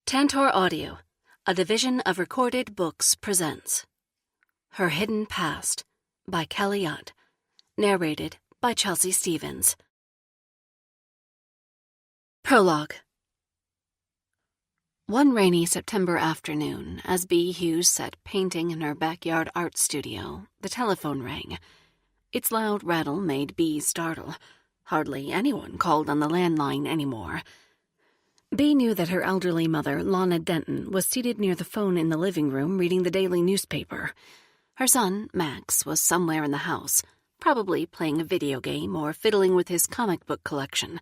Tantor Audio, a division of Recorded Books, presents Her Hidden Past by Kelly Ott, narrated by Chelsea Stevens. Prologue. One rainy September afternoon, as Bea Hughes sat painting in her backyard art studio, the telephone rang. Its loud rattle made Bea startle. Hardly anyone called on the landline anymore. Bea knew that her elderly mother, Lana Denton, was seated near the phone in the living room reading the daily newspaper. Her son, Max, was somewhere in the house, probably playing a video game or fiddling with his comic book collection.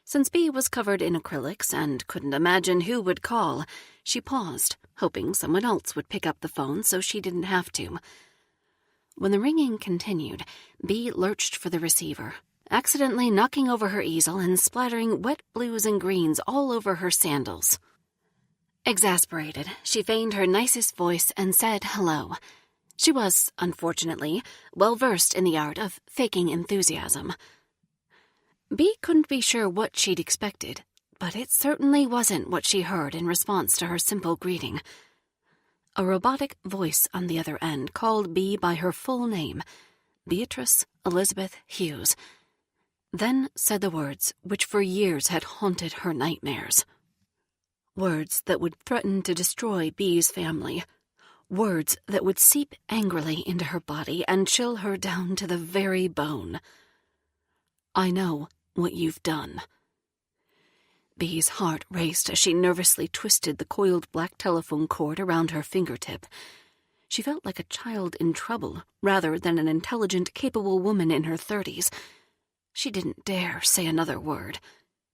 Since Bea was covered in acrylics and couldn't imagine who would call, she paused, hoping someone else would pick up the phone so she didn't have to. When the ringing continued, Bea lurched for the receiver, accidentally knocking over her easel and splattering wet blues and greens all over her sandals. Exasperated, she feigned her nicest voice and said hello. She was, unfortunately, well-versed in the art of faking enthusiasm. Bea couldn't be sure what she'd expected, but it certainly wasn't what she heard in response to her simple greeting. A robotic voice on the other end called Bea by her full name, Beatrice Elizabeth Hughes, then said the words which for years had haunted her nightmares. Words that would threaten to destroy Bea's family. Words that would seep angrily into her body and chill her down to the very bone. I know what you've done. Bea's heart raced as she nervously twisted the coiled black telephone cord around her fingertip. She felt like a child in trouble rather than an intelligent, capable woman in her 30s. She didn't dare say another word.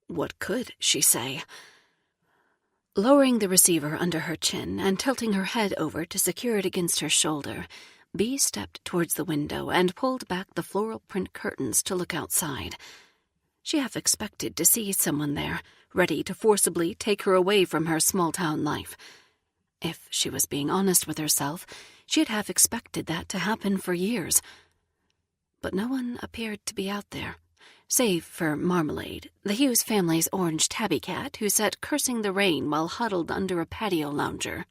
What could she say? Lowering the receiver under her chin and tilting her head over to secure it against her shoulder, Bea stepped towards the window and pulled back the floral print curtains to look outside. She half expected to see someone there, ready to forcibly take her away from her small-town life. If she was being honest with herself, she had half expected that to happen for years. But no one appeared to be out there, save for Marmalade, the Hughes family's orange tabby cat who sat cursing the rain while huddled under a patio lounger.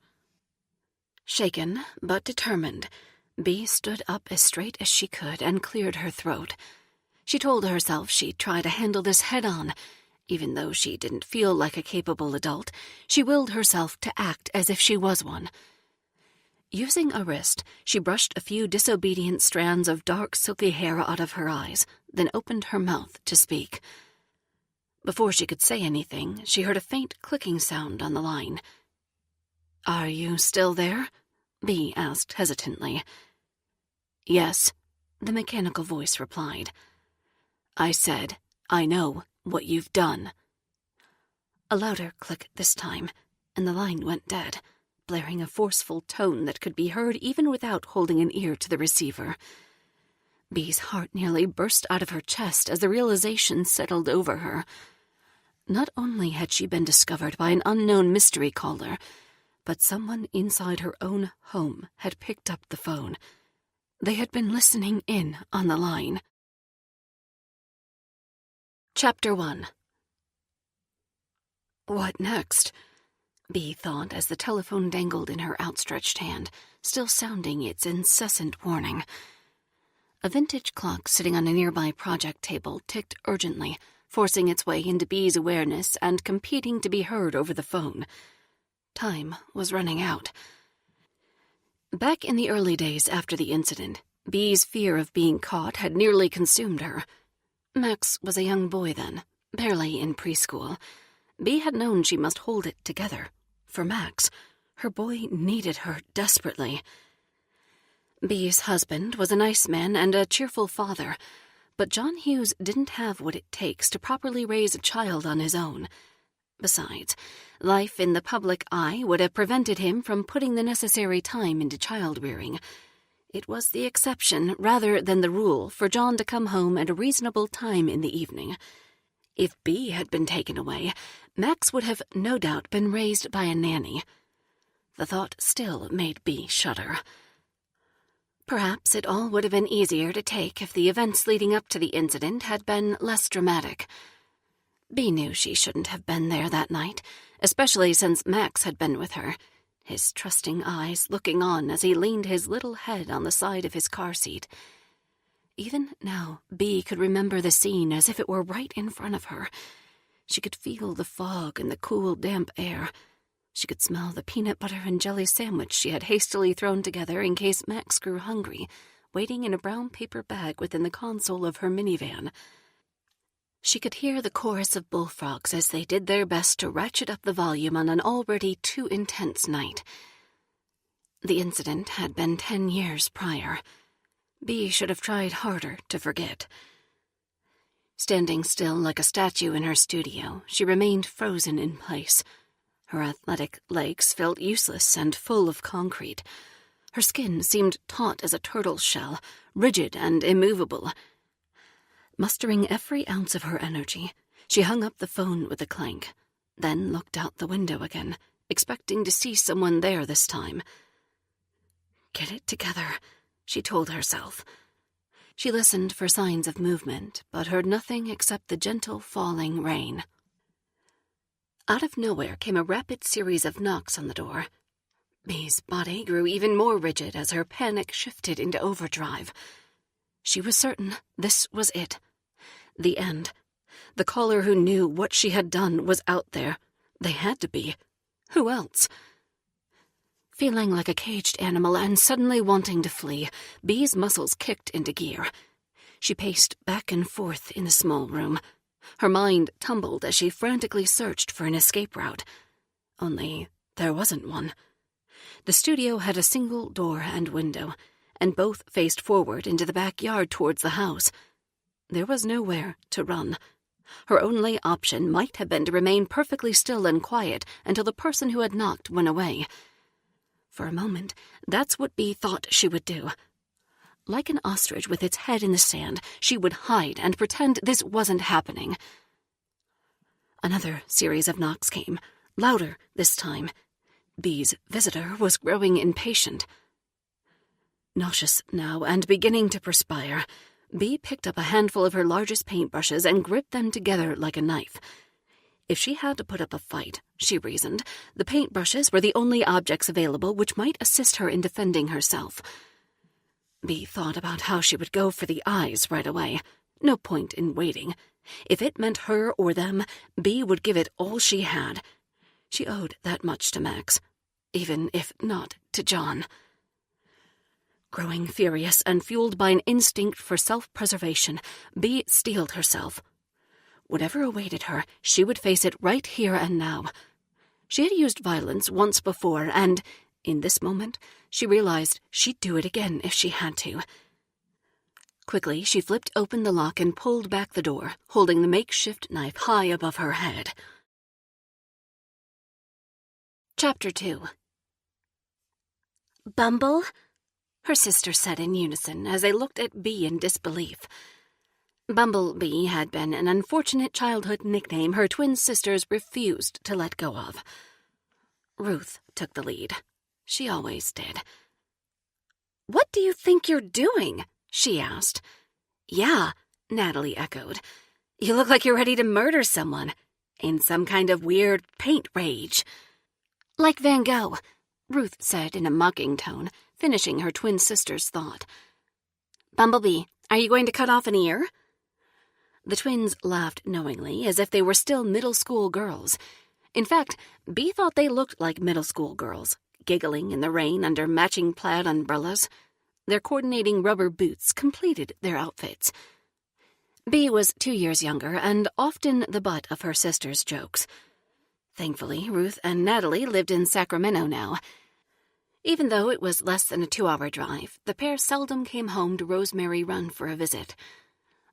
Shaken, but determined, Bea stood up as straight as she could and cleared her throat. She told herself she'd try to handle this head-on. Even though she didn't feel like a capable adult, she willed herself to act as if she was one. Using a wrist, she brushed a few disobedient strands of dark, silky hair out of her eyes, then opened her mouth to speak. Before she could say anything, she heard a faint clicking sound on the line. "Are you still there?" Bea asked hesitantly. "Yes," the mechanical voice replied. "I said, I know what you've done." A louder click this time, and the line went dead, blaring a forceful tone that could be heard even without holding an ear to the receiver. Bea's heart nearly burst out of her chest as the realization settled over her. Not only had she been discovered by an unknown mystery caller, but someone inside her own home had picked up the phone. They had been listening in on the line. Chapter 1. What next? Bea thought as the telephone dangled in her outstretched hand, still sounding its incessant warning. A vintage clock sitting on a nearby project table ticked urgently, forcing its way into Bea's awareness and competing to be heard over the phone. Time was running out. Back in the early days after the incident, Bea's fear of being caught had nearly consumed her. Max was a young boy then, barely in preschool. Bea had known she must hold it together. For Max, her boy needed her desperately. Bea's husband was a nice man and a cheerful father, but John Hughes didn't have what it takes to properly raise a child on his own. Besides, life in the public eye would have prevented him from putting the necessary time into child-rearing. It was the exception rather than the rule for John to come home at a reasonable time in the evening. If Bea had been taken away, Max would have no doubt been raised by a nanny. The thought still made Bea shudder. Perhaps it all would have been easier to take if the events leading up to the incident had been less dramatic. Bea knew she shouldn't have been there that night, especially since Max had been with her, his trusting eyes looking on as he leaned his little head on the side of his car seat. Even now, Bea could remember the scene as if it were right in front of her. She could feel the fog and the cool, damp air. She could smell the peanut butter and jelly sandwich she had hastily thrown together in case Max grew hungry, waiting in a brown paper bag within the console of her minivan. She could hear the chorus of bullfrogs as they did their best to ratchet up the volume on an already too intense night. The incident had been 10 years prior. Bea should have tried harder to forget. Standing still like a statue in her studio, she remained frozen in place. Her athletic legs felt useless and full of concrete. Her skin seemed taut as a turtle's shell, rigid and immovable. Mustering every ounce of her energy, she hung up the phone with a clank, then looked out the window again, expecting to see someone there this time. "Get it together," she told herself. She listened for signs of movement, but heard nothing except the gentle falling rain. Out of nowhere came a rapid series of knocks on the door. Bea's body grew even more rigid as her panic shifted into overdrive. She was certain this was it. The end. The caller who knew what she had done was out there. They had to be. Who else? Feeling like a caged animal and suddenly wanting to flee, Bea's muscles kicked into gear. She paced back and forth in the small room. Her mind tumbled as she frantically searched for an escape route. Only there wasn't one. The studio had a single door and window, and both faced forward into the backyard towards the house. There was nowhere to run. Her only option might have been to remain perfectly still and quiet until the person who had knocked went away. For a moment, that's what Bea thought she would do. Like an ostrich with its head in the sand, she would hide and pretend this wasn't happening. Another series of knocks came, louder this time. Bea's visitor was growing impatient. Nauseous now and beginning to perspire, Bea picked up a handful of her largest paintbrushes and gripped them together like a knife. If she had to put up a fight, she reasoned, the paintbrushes were the only objects available which might assist her in defending herself. Bea thought about how she would go for the eyes right away. No point in waiting. If it meant her or them, Bea would give it all she had. She owed that much to Max, even if not to John. Growing furious and fueled by an instinct for self-preservation, Bea steeled herself. Whatever awaited her, she would face it right here and now. She had used violence once before, and, in this moment, she realized she'd do it again if she had to. Quickly, she flipped open the lock and pulled back the door, holding the makeshift knife high above her head. Chapter 2. "Bumble?" her sister said in unison as they looked at Bea in disbelief. Bumblebee had been an unfortunate childhood nickname her twin sisters refused to let go of. Ruth took the lead. She always did. "What do you think you're doing?" she asked. "Yeah," Natalie echoed. "You look like you're ready to murder someone, in some kind of weird paint rage." "Like Van Gogh," Ruth said in a mocking tone, finishing her twin sister's thought. "Bumblebee, are you going to cut off an ear?" The twins laughed knowingly, as if they were still middle school girls. In fact, Bea thought they looked like middle school girls, giggling in the rain under matching plaid umbrellas. Their coordinating rubber boots completed their outfits. Bea was 2 years younger and often the butt of her sister's jokes. Thankfully, Ruth and Natalie lived in Sacramento now. Even though it was less than a 2-hour drive, the pair seldom came home to Rosemary Run for a visit.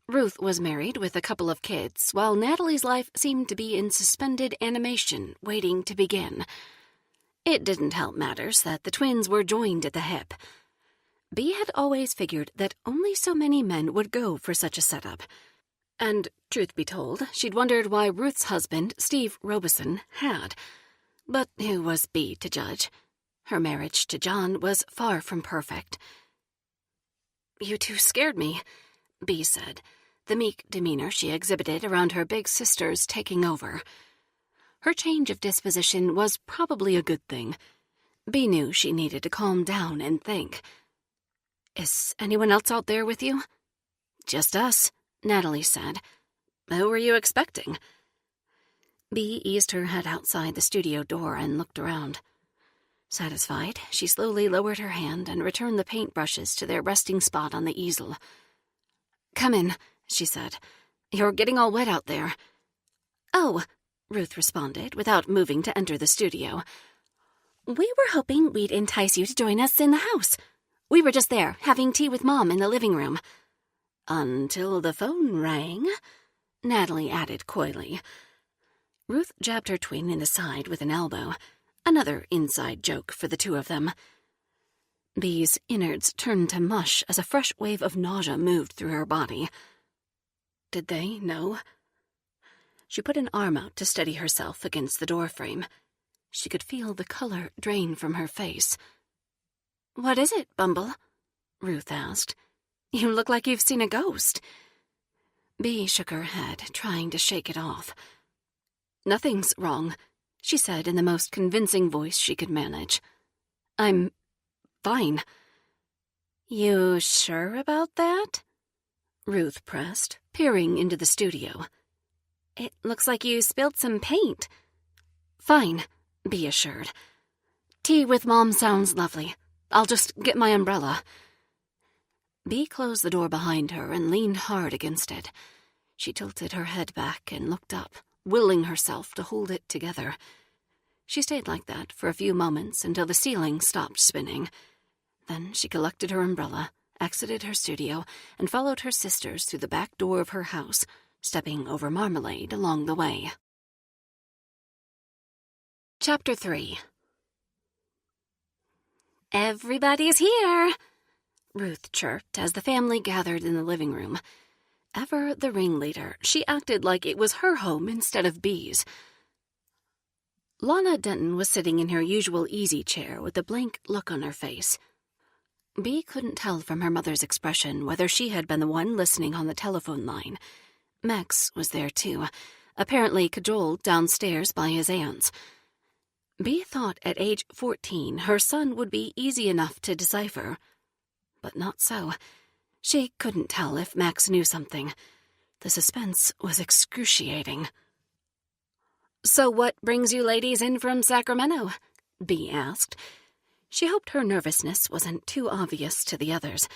Ruth was married with a couple of kids, while Natalie's life seemed to be in suspended animation, waiting to begin. It didn't help matters that the twins were joined at the hip. Bea had always figured that only so many men would go for such a setup. And, truth be told, she'd wondered why Ruth's husband, Steve Robeson, had. But who was Bea to judge? Her marriage to John was far from perfect. "You two scared me," Bea said. the meek demeanor she exhibited around her big sisters taking over. Her change of disposition was probably a good thing. Bea knew she needed to calm down and think. "Is anyone else out there with you?" "Just us," Natalie said. "Who were you expecting?" Bea eased her head outside the studio door and looked around. Satisfied, she slowly lowered her hand and returned the paintbrushes to their resting spot on the easel. "Come in," she said. "You're getting all wet out there." "Oh," Ruth responded, without moving to enter the studio. "We were hoping we'd entice you to join us in the house. We were just there, having tea with Mom in the living room." "Until the phone rang," Natalie added coyly. Ruth jabbed her twin in the side with an elbow. Another inside joke for the two of them. Bea's innards turned to mush as a fresh wave of nausea moved through her body. Did they know? She put an arm out to steady herself against the doorframe. She could feel the color drain from her face. "What is it, Bumble?" Ruth asked. "You look like you've seen a ghost." Bea shook her head, trying to shake it off. "Nothing's wrong," she said in the most convincing voice she could manage. "I'm fine." "You sure about that?" Ruth pressed, peering into the studio. "It looks like you spilled some paint." "Fine," Bea assured. "Tea with Mom sounds lovely. I'll just get my umbrella." Bea closed the door behind her and leaned hard against it. She tilted her head back and looked up, willing herself to hold it together. She stayed like that for a few moments until the ceiling stopped spinning. Then she collected her umbrella, exited her studio, and followed her sisters through the back door of her house, stepping over marmalade along the way. Chapter 3. "Everybody's here," Ruth chirped as the family gathered in the living room. Ever the ringleader, she acted like it was her home instead of Bea's. Lana Denton was sitting in her usual easy chair with a blank look on her face. Bea couldn't tell from her mother's expression whether she had been the one listening on the telephone line. Max was there too, apparently cajoled downstairs by his aunts. Bea thought at age 14 her son would be easy enough to decipher. But not so. She couldn't tell if Max knew something. The suspense was excruciating. "So what brings you ladies in from Sacramento?" Bea asked. She hoped her nervousness wasn't too obvious to the others.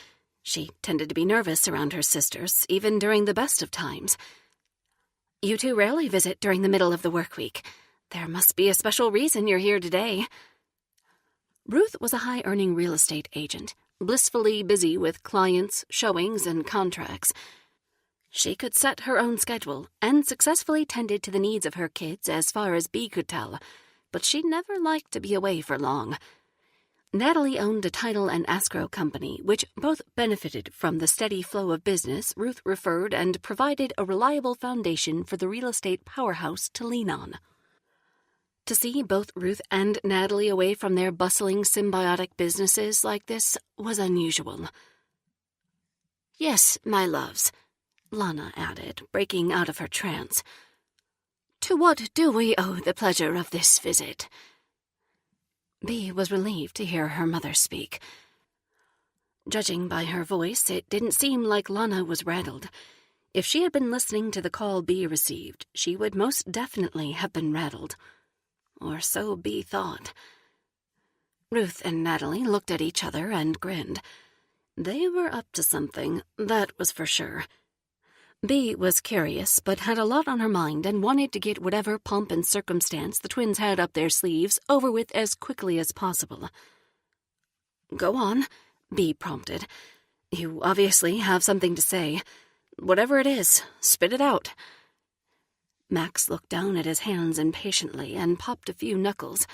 She tended to be nervous around her sisters, even during the best of times. "You two rarely visit during the middle of the work week. There must be a special reason you're here today." Ruth was a high-earning real estate agent, blissfully busy with clients, showings, and contracts. She could set her own schedule and successfully tended to the needs of her kids as far as Bea could tell, but she never liked to be away for long. Natalie owned a title and escrow company, which both benefited from the steady flow of business Ruth referred and provided a reliable foundation for the real estate powerhouse to lean on. To see both Ruth and Natalie away from their bustling symbiotic businesses like this was unusual. "Yes, my loves," Lana added, breaking out of her trance. "To what do we owe the pleasure of this visit?" Bea was relieved to hear her mother speak. Judging by her voice, it didn't seem like Lana was rattled. If she had been listening to the call Bea received, she would most definitely have been rattled. Or so Bea thought. Ruth and Natalie looked at each other and grinned. They were up to something, that was for sure. Bea was curious, but had a lot on her mind and wanted to get whatever pomp and circumstance the twins had up their sleeves over with as quickly as possible. "Go on," Bea prompted. "You obviously have something to say. Whatever it is, spit it out." Max looked down at his hands impatiently and popped a few knuckles.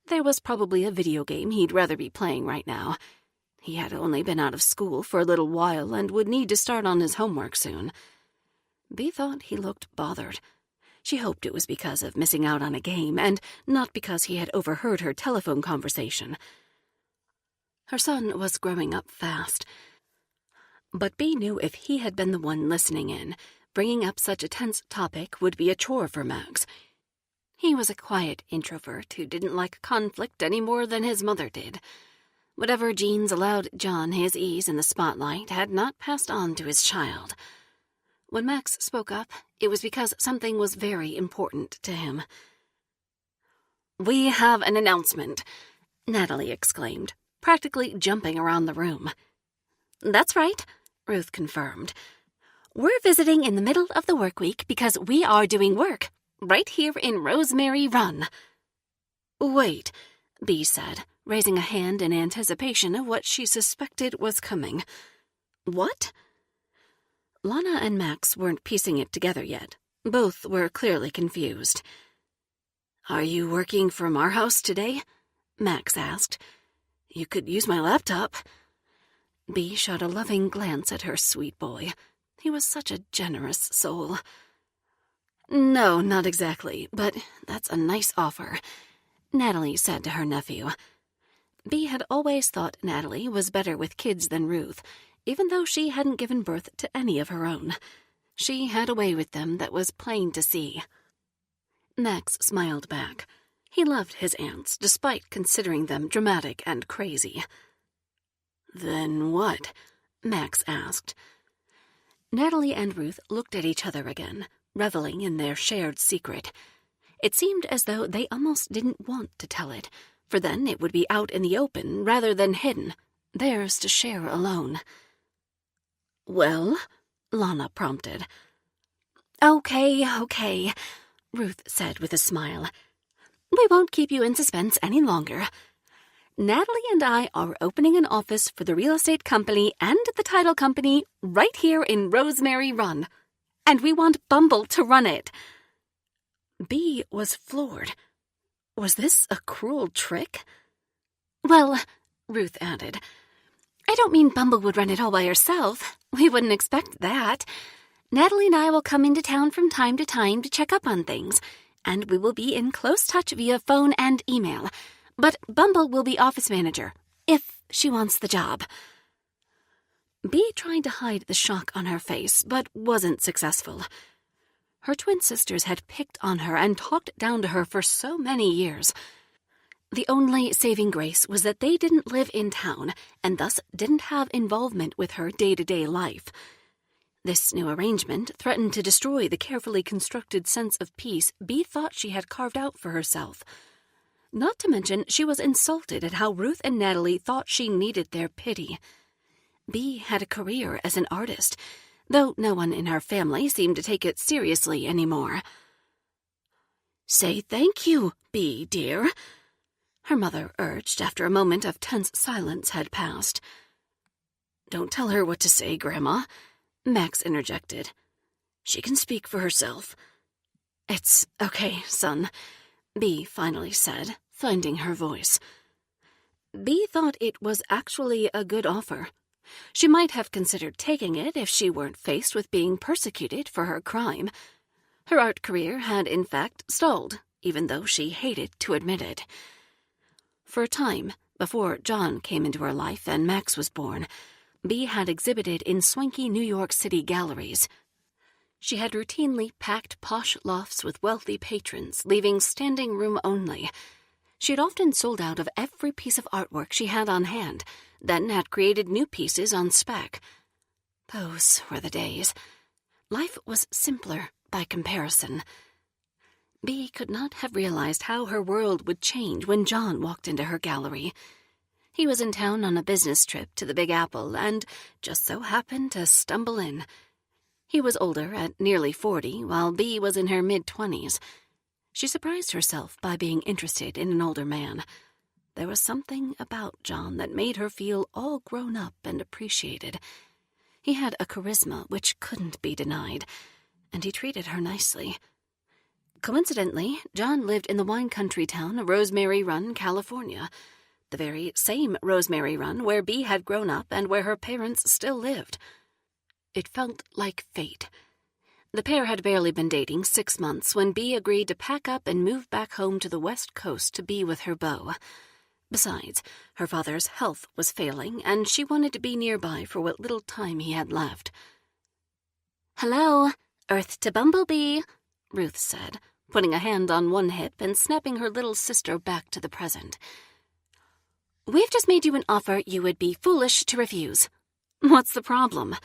There was probably a video game he'd rather be playing right now. He had only been out of school for a little while and would need to start on his homework soon. Bea thought he looked bothered. She hoped it was because of missing out on a game and not because he had overheard her telephone conversation. Her son was growing up fast. But Bea knew if he had been the one listening in, bringing up such a tense topic would be a chore for Max. He was a quiet introvert who didn't like conflict any more than his mother did. Whatever genes allowed John his ease in the spotlight had not passed on to his child. When Max spoke up, it was because something was very important to him. "We have an announcement," Natalie exclaimed, practically jumping around the room. "That's right," Ruth confirmed. "We're visiting in the middle of the work week because we are doing work right here in Rosemary Run." "Wait," Bea said, raising a hand in anticipation of what she suspected was coming. "What?" Lana and Max weren't piecing it together yet. Both were clearly confused. "Are you working from our house today?" Max asked. "You could use my laptop." Bea shot a loving glance at her sweet boy. He was such a generous soul. "No, not exactly, but that's a nice offer," Natalie said to her nephew. Bea had always thought Natalie was better with kids than Ruth, even though she hadn't given birth to any of her own. She had a way with them that was plain to see. Max smiled back. He loved his aunts, despite considering them dramatic and crazy. "Then what?" Max asked. Natalie and Ruth looked at each other again, reveling in their shared secret. It seemed as though they almost didn't want to tell it, for then it would be out in the open rather than hidden, theirs to share alone. "Well?" Lana prompted. Okay, Ruth said with a smile. "We won't keep you in suspense any longer. Natalie and I are opening an office for the real estate company and the title company right here in Rosemary Run, and we want Bumble to run it." Bea was floored. Was this a cruel trick? "Well," Ruth added, "I don't mean Bumble would run it all by herself. We wouldn't expect that. Natalie and I will come into town from time to time to check up on things, and we will be in close touch via phone and email. But Bumble will be office manager, if she wants the job." Bea tried to hide the shock on her face, but wasn't successful. Her twin sisters had picked on her and talked down to her for so many years. The only saving grace was that they didn't live in town, and thus didn't have involvement with her day-to-day life. This new arrangement threatened to destroy the carefully constructed sense of peace Bea thought she had carved out for herself. Not to mention, she was insulted at how Ruth and Natalie thought she needed their pity. Bea had a career as an artist, though no one in her family seemed to take it seriously anymore. "Say thank you, Bea, dear," her mother urged after a moment of tense silence had passed. "Don't tell her what to say, Grandma," Max interjected. "She can speak for herself." "It's okay, son," Bea finally said, finding her voice. Bea thought it was actually a good offer. She might have considered taking it if she weren't faced with being persecuted for her crime. Her art career had, in fact, stalled, even though she hated to admit it. For a time, before John came into her life and Max was born, Bea had exhibited in swanky New York City galleries. She had routinely packed posh lofts with wealthy patrons, leaving standing room only. She had often sold out of every piece of artwork she had on hand, then had created new pieces on spec. Those were the days. Life was simpler by comparison. Bea could not have realized how her world would change when John walked into her gallery. He was in town on a business trip to the Big Apple and just so happened to stumble in. He was older, at nearly 40, while Bea was in her mid-20s. She surprised herself by being interested in an older man. There was something about John that made her feel all grown up and appreciated. He had a charisma which couldn't be denied, and he treated her nicely. Coincidentally, John lived in the wine country town of Rosemary Run, California, the very same Rosemary Run where Bea had grown up and where her parents still lived. It felt like fate. The pair had barely been dating 6 months when Bea agreed to pack up and move back home to the West Coast to be with her beau. Besides, her father's health was failing, and she wanted to be nearby for what little time he had left. "Hello, Earth to Bumblebee," Ruth said, putting a hand on one hip and snapping her little sister back to the present. "We've just made you an offer you would be foolish to refuse. What's the problem?"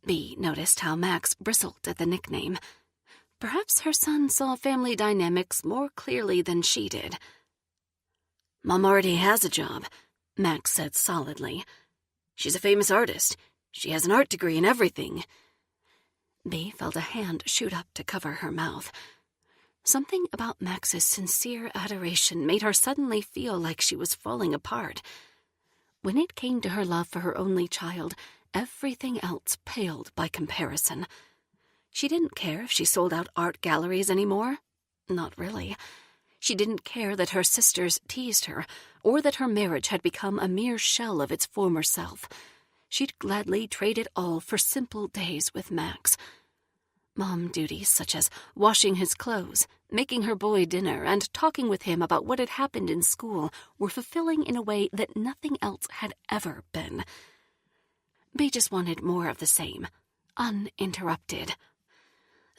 Bee noticed how Max bristled at the nickname. Perhaps her son saw family dynamics more clearly than she did. "Mom already has a job," Max said solidly. "She's a famous artist. She has an art degree and everything." Bee felt a hand shoot up to cover her mouth. Something about Max's sincere adoration made her suddenly feel like she was falling apart. When it came to her love for her only child, everything else paled by comparison. She didn't care if she sold out art galleries anymore. Not really. She didn't care that her sisters teased her, or that her marriage had become a mere shell of its former self. She'd gladly trade it all for simple days with Max. Mom duties such as washing his clothes, making her boy dinner, and talking with him about what had happened in school were fulfilling in a way that nothing else had ever been. Bee just wanted more of the same, uninterrupted.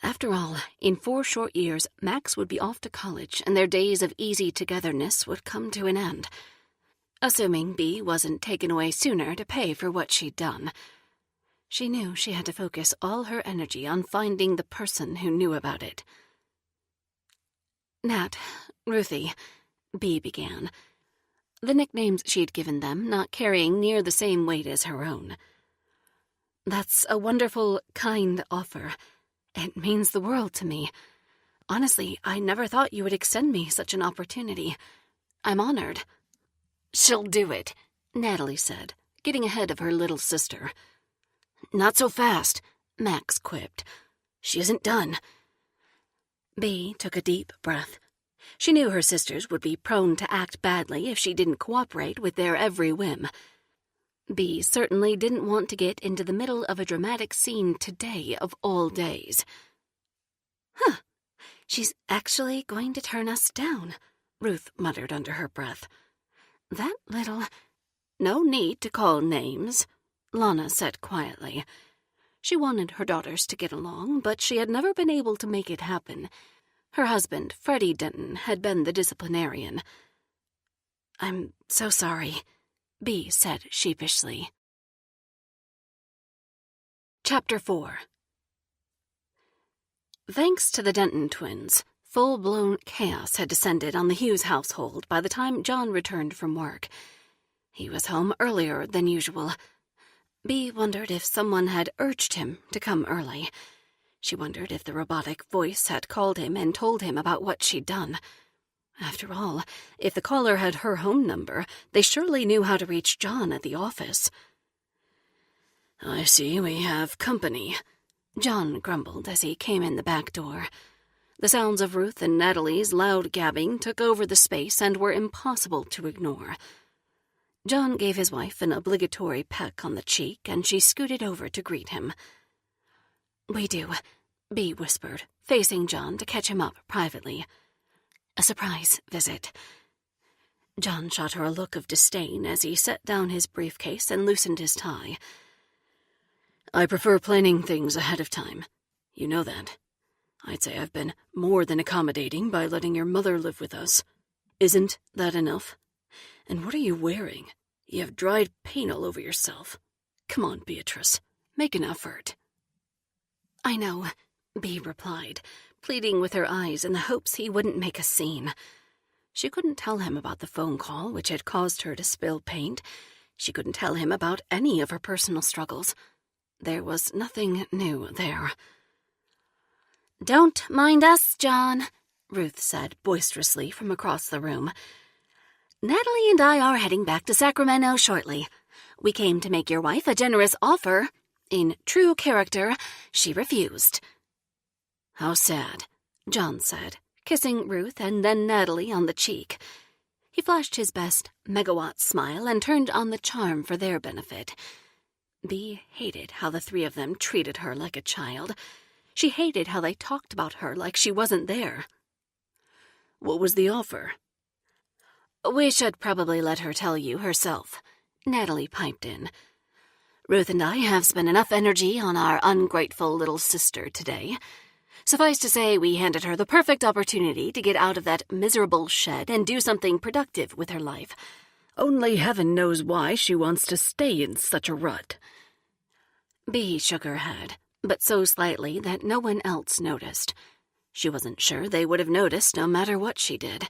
After all, in 4 short years, Max would be off to college, and their days of easy togetherness would come to an end. Assuming Bee wasn't taken away sooner to pay for what she'd done. She knew she had to focus all her energy on finding the person who knew about it. "Nat, Ruthie," Bee began, the nicknames she'd given them not carrying near the same weight as her own. "That's a wonderful, kind offer. It means the world to me. Honestly, I never thought you would extend me such an opportunity. I'm honored." "She'll do it," Natalie said, getting ahead of her little sister. "Not so fast," Max quipped. "She isn't done." Bee took a deep breath. She knew her sisters would be prone to act badly if she didn't cooperate with their every whim. Bee certainly didn't want to get into the middle of a dramatic scene today of all days. "Huh, she's actually going to turn us down," Ruth muttered under her breath. "That little—" "No need to call names," Lana said quietly. She wanted her daughters to get along, but she had never been able to make it happen. Her husband, Freddie Denton, had been the disciplinarian. "I'm so sorry," Bee said sheepishly. Chapter 4. Thanks to the Denton twins, full-blown chaos had descended on the Hughes household by the time John returned from work. He was home earlier than usual. Bee wondered if someone had urged him to come early. She wondered if the robotic voice had called him and told him about what she'd done. After all, if the caller had her home number, they surely knew how to reach John at the office. "I see we have company," John grumbled as he came in the back door. The sounds of Ruth and Natalie's loud gabbing took over the space and were impossible to ignore. John gave his wife an obligatory peck on the cheek, and she scooted over to greet him. "We do," Bee whispered, facing John to catch him up privately. "A surprise visit." John shot her a look of disdain as he set down his briefcase and loosened his tie. "I prefer planning things ahead of time. You know that. I'd say I've been more than accommodating by letting your mother live with us. Isn't that enough? And what are you wearing? You have dried paint all over yourself. Come on, Beatrice. Make an effort." "I know," Bee replied, pleading with her eyes in the hopes he wouldn't make a scene. She couldn't tell him about the phone call which had caused her to spill paint. She couldn't tell him about any of her personal struggles. There was nothing new there. "Don't mind us, John," Ruth said boisterously from across the room. "Natalie and I are heading back to Sacramento shortly. We came to make your wife a generous offer. In true character, she refused." "How sad," John said, kissing Ruth and then Natalie on the cheek. He flashed his best megawatt smile and turned on the charm for their benefit. Bee hated how the three of them treated her like a child. She hated how they talked about her like she wasn't there. "What was the offer?" We should probably let her tell you herself, Natalie piped in. Ruth and I have spent enough energy on our ungrateful little sister today. Suffice to say, we handed her the perfect opportunity to get out of that miserable shed and do something productive with her life. Only heaven knows why she wants to stay in such a rut. Bea shook her head, but so slightly that no one else noticed. She wasn't sure they would have noticed no matter what she did.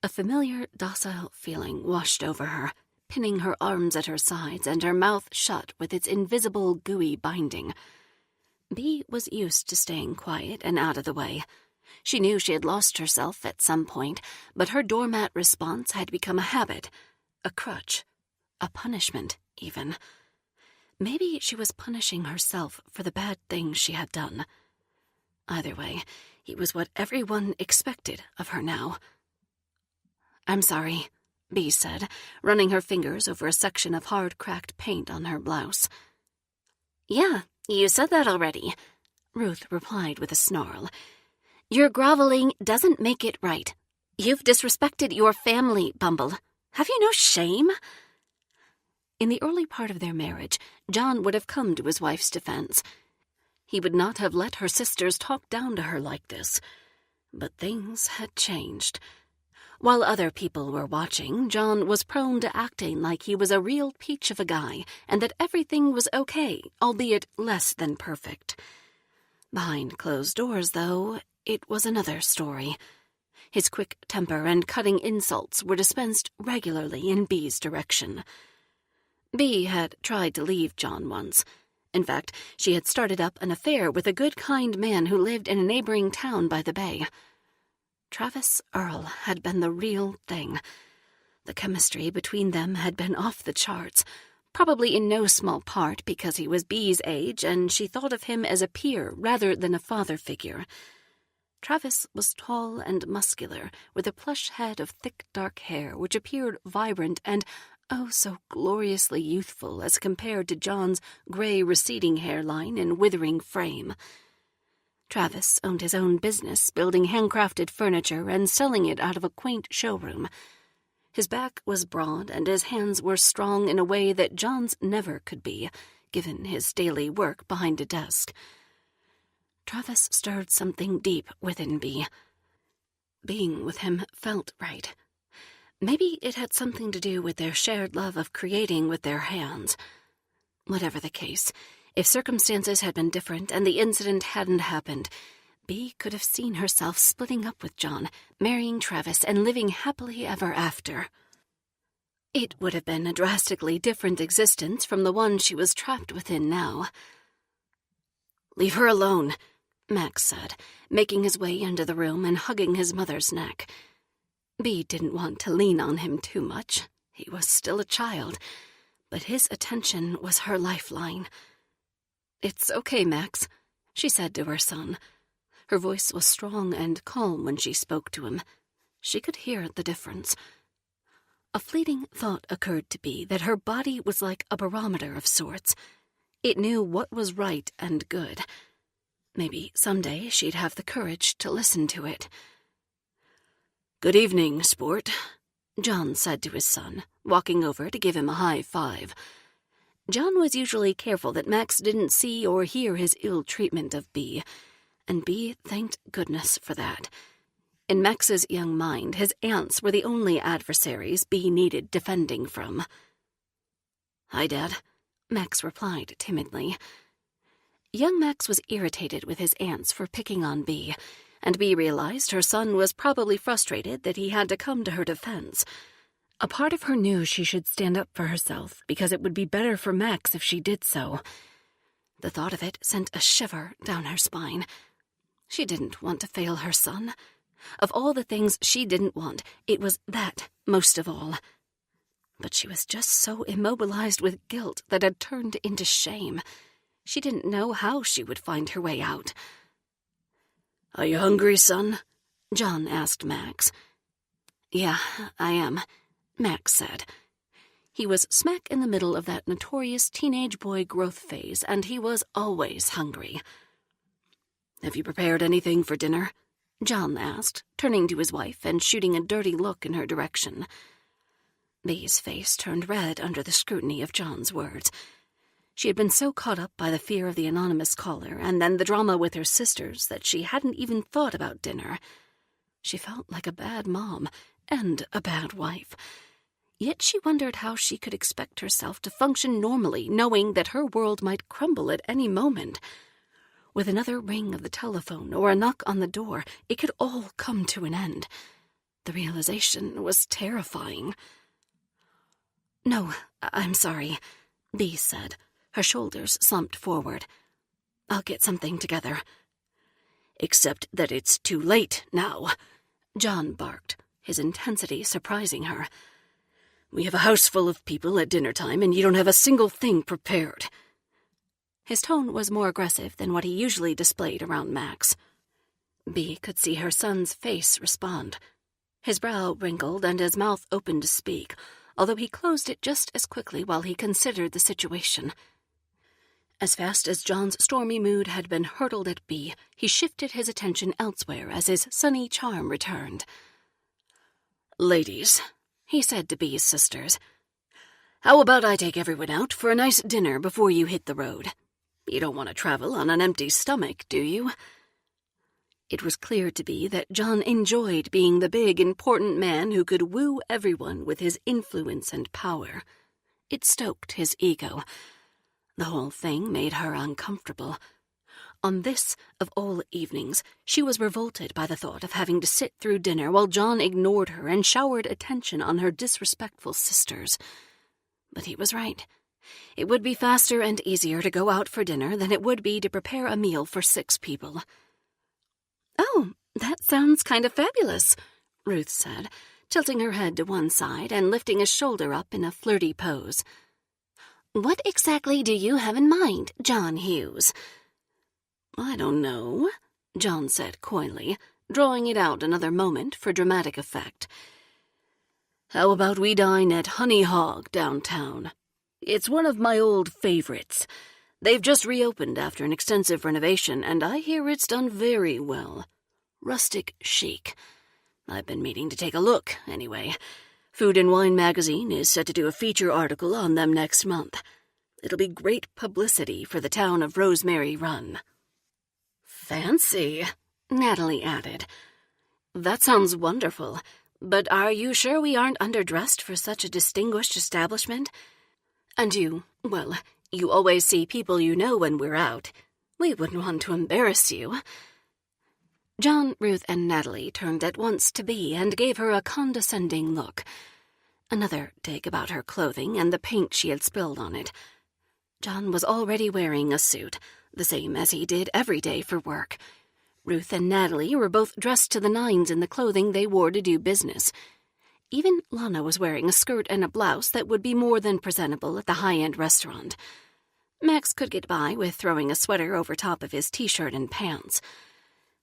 A familiar, docile feeling washed over her, pinning her arms at her sides and her mouth shut with its invisible, gooey binding. Bea was used to staying quiet and out of the way. She knew she had lost herself at some point, but her doormat response had become a habit, a crutch, a punishment, even. Maybe she was punishing herself for the bad things she had done. Either way, it was what everyone expected of her now. I'm sorry, Bea said, running her fingers over a section of hard cracked paint on her blouse. Yeah, you said that already, Ruth replied with a snarl. Your groveling doesn't make it right. You've disrespected your family, Bumble. Have you no shame? In the early part of their marriage, John would have come to his wife's defense. He would not have let her sisters talk down to her like this. But things had changed. While other people were watching, John was prone to acting like he was a real peach of a guy and that everything was okay, albeit less than perfect. Behind closed doors, though, it was another story. His quick temper and cutting insults were dispensed regularly in Bea's direction. Bea had tried to leave John once. In fact, she had started up an affair with a good, kind man who lived in a neighboring town by the bay. Travis Earle had been the real thing. The chemistry between them had been off the charts, probably in no small part because he was Bea's age and she thought of him as a peer rather than a father figure. Travis was tall and muscular, with a plush head of thick dark hair which appeared vibrant and oh so gloriously youthful as compared to John's gray receding hairline and withering frame. Travis owned his own business, building handcrafted furniture and selling it out of a quaint showroom. His back was broad and his hands were strong in a way that John's never could be, given his daily work behind a desk. Travis stirred something deep within Bea. Being with him felt right. Maybe it had something to do with their shared love of creating with their hands. Whatever the case, if circumstances had been different and the incident hadn't happened, Bea could have seen herself splitting up with John, marrying Travis, and living happily ever after. It would have been a drastically different existence from the one she was trapped within now. Leave her alone, Max said, making his way into the room and hugging his mother's neck. Bea didn't want to lean on him too much. He was still a child, but his attention was her lifeline. It's okay, Max, she said to her son. Her voice was strong and calm when she spoke to him. She could hear the difference. A fleeting thought occurred to Bea that her body was like a barometer of sorts. It knew what was right and good. Maybe someday she'd have the courage to listen to it. Good evening, sport, John said to his son, walking over to give him a high five. John was usually careful that Max didn't see or hear his ill treatment of Bea, and Bea thanked goodness for that. In Max's young mind, his aunts were the only adversaries Bea needed defending from. Hi, Dad, Max replied timidly. Young Max was irritated with his aunts for picking on Bea, and Bea realized her son was probably frustrated that he had to come to her defense. A part of her knew she should stand up for herself because it would be better for Max if she did so. The thought of it sent a shiver down her spine. She didn't want to fail her son. Of all the things she didn't want, it was that most of all. But she was just so immobilized with guilt that had turned into shame. She didn't know how she would find her way out. Are you hungry, son? John asked Max. Yeah, I am, Max said. He was smack in the middle of that notorious teenage boy growth phase, and he was always hungry. Have you prepared anything for dinner? John asked, turning to his wife and shooting a dirty look in her direction. Bee's face turned red under the scrutiny of John's words. She had been so caught up by the fear of the anonymous caller and then the drama with her sisters that she hadn't even thought about dinner. She felt like a bad mom and a bad wife. Yet she wondered how she could expect herself to function normally, knowing that her world might crumble at any moment. With another ring of the telephone or a knock on the door, it could all come to an end. The realization was terrifying. "No, I'm sorry," Bee said, her shoulders slumped forward. "I'll get something together." "Except that it's too late now," John barked, his intensity surprising her. "We have a house full of people at dinner time, and you don't have a single thing prepared." His tone was more aggressive than what he usually displayed around Max. Bee could see her son's face respond. His brow wrinkled and his mouth opened to speak, although he closed it just as quickly while he considered the situation. As fast as John's stormy mood had been hurled at Bee, he shifted his attention elsewhere as his sunny charm returned. "Ladies," he said to Bee's sisters, "how about I take everyone out for a nice dinner before you hit the road? You don't want to travel on an empty stomach, do you?" It was clear to Bee that John enjoyed being the big, important man who could woo everyone with his influence and power. It stoked his ego. The whole thing made her uncomfortable. On this, of all evenings, she was revolted by the thought of having to sit through dinner while John ignored her and showered attention on her disrespectful sisters. But he was right. It would be faster and easier to go out for dinner than it would be to prepare a meal for 6 people. "Oh, that sounds kind of fabulous," Ruth said, tilting her head to one side and lifting a shoulder up in a flirty pose. "What exactly do you have in mind, John Hughes?" "I don't know," John said coyly, drawing it out another moment for dramatic effect. "How about we dine at Honey Hog downtown? It's one of my old favorites. They've just reopened after an extensive renovation, and I hear it's done very well. Rustic chic. I've been meaning to take a look, anyway. Food and Wine magazine is set to do a feature article on them next month. It'll be great publicity for the town of Rosemary Run." "Fancy," Natalie added. "That sounds wonderful, but are you sure we aren't underdressed for such a distinguished establishment? And you always see people you know when we're out. We wouldn't want to embarrass you." John, Ruth, and Natalie turned at once to Bee and gave her a condescending look. Another dig about her clothing and the paint she had spilled on it. John was already wearing a suit, the same as he did every day for work. Ruth and Natalie were both dressed to the nines in the clothing they wore to do business. Even Lana was wearing a skirt and a blouse that would be more than presentable at the high-end restaurant. Max could get by with throwing a sweater over top of his t-shirt and pants.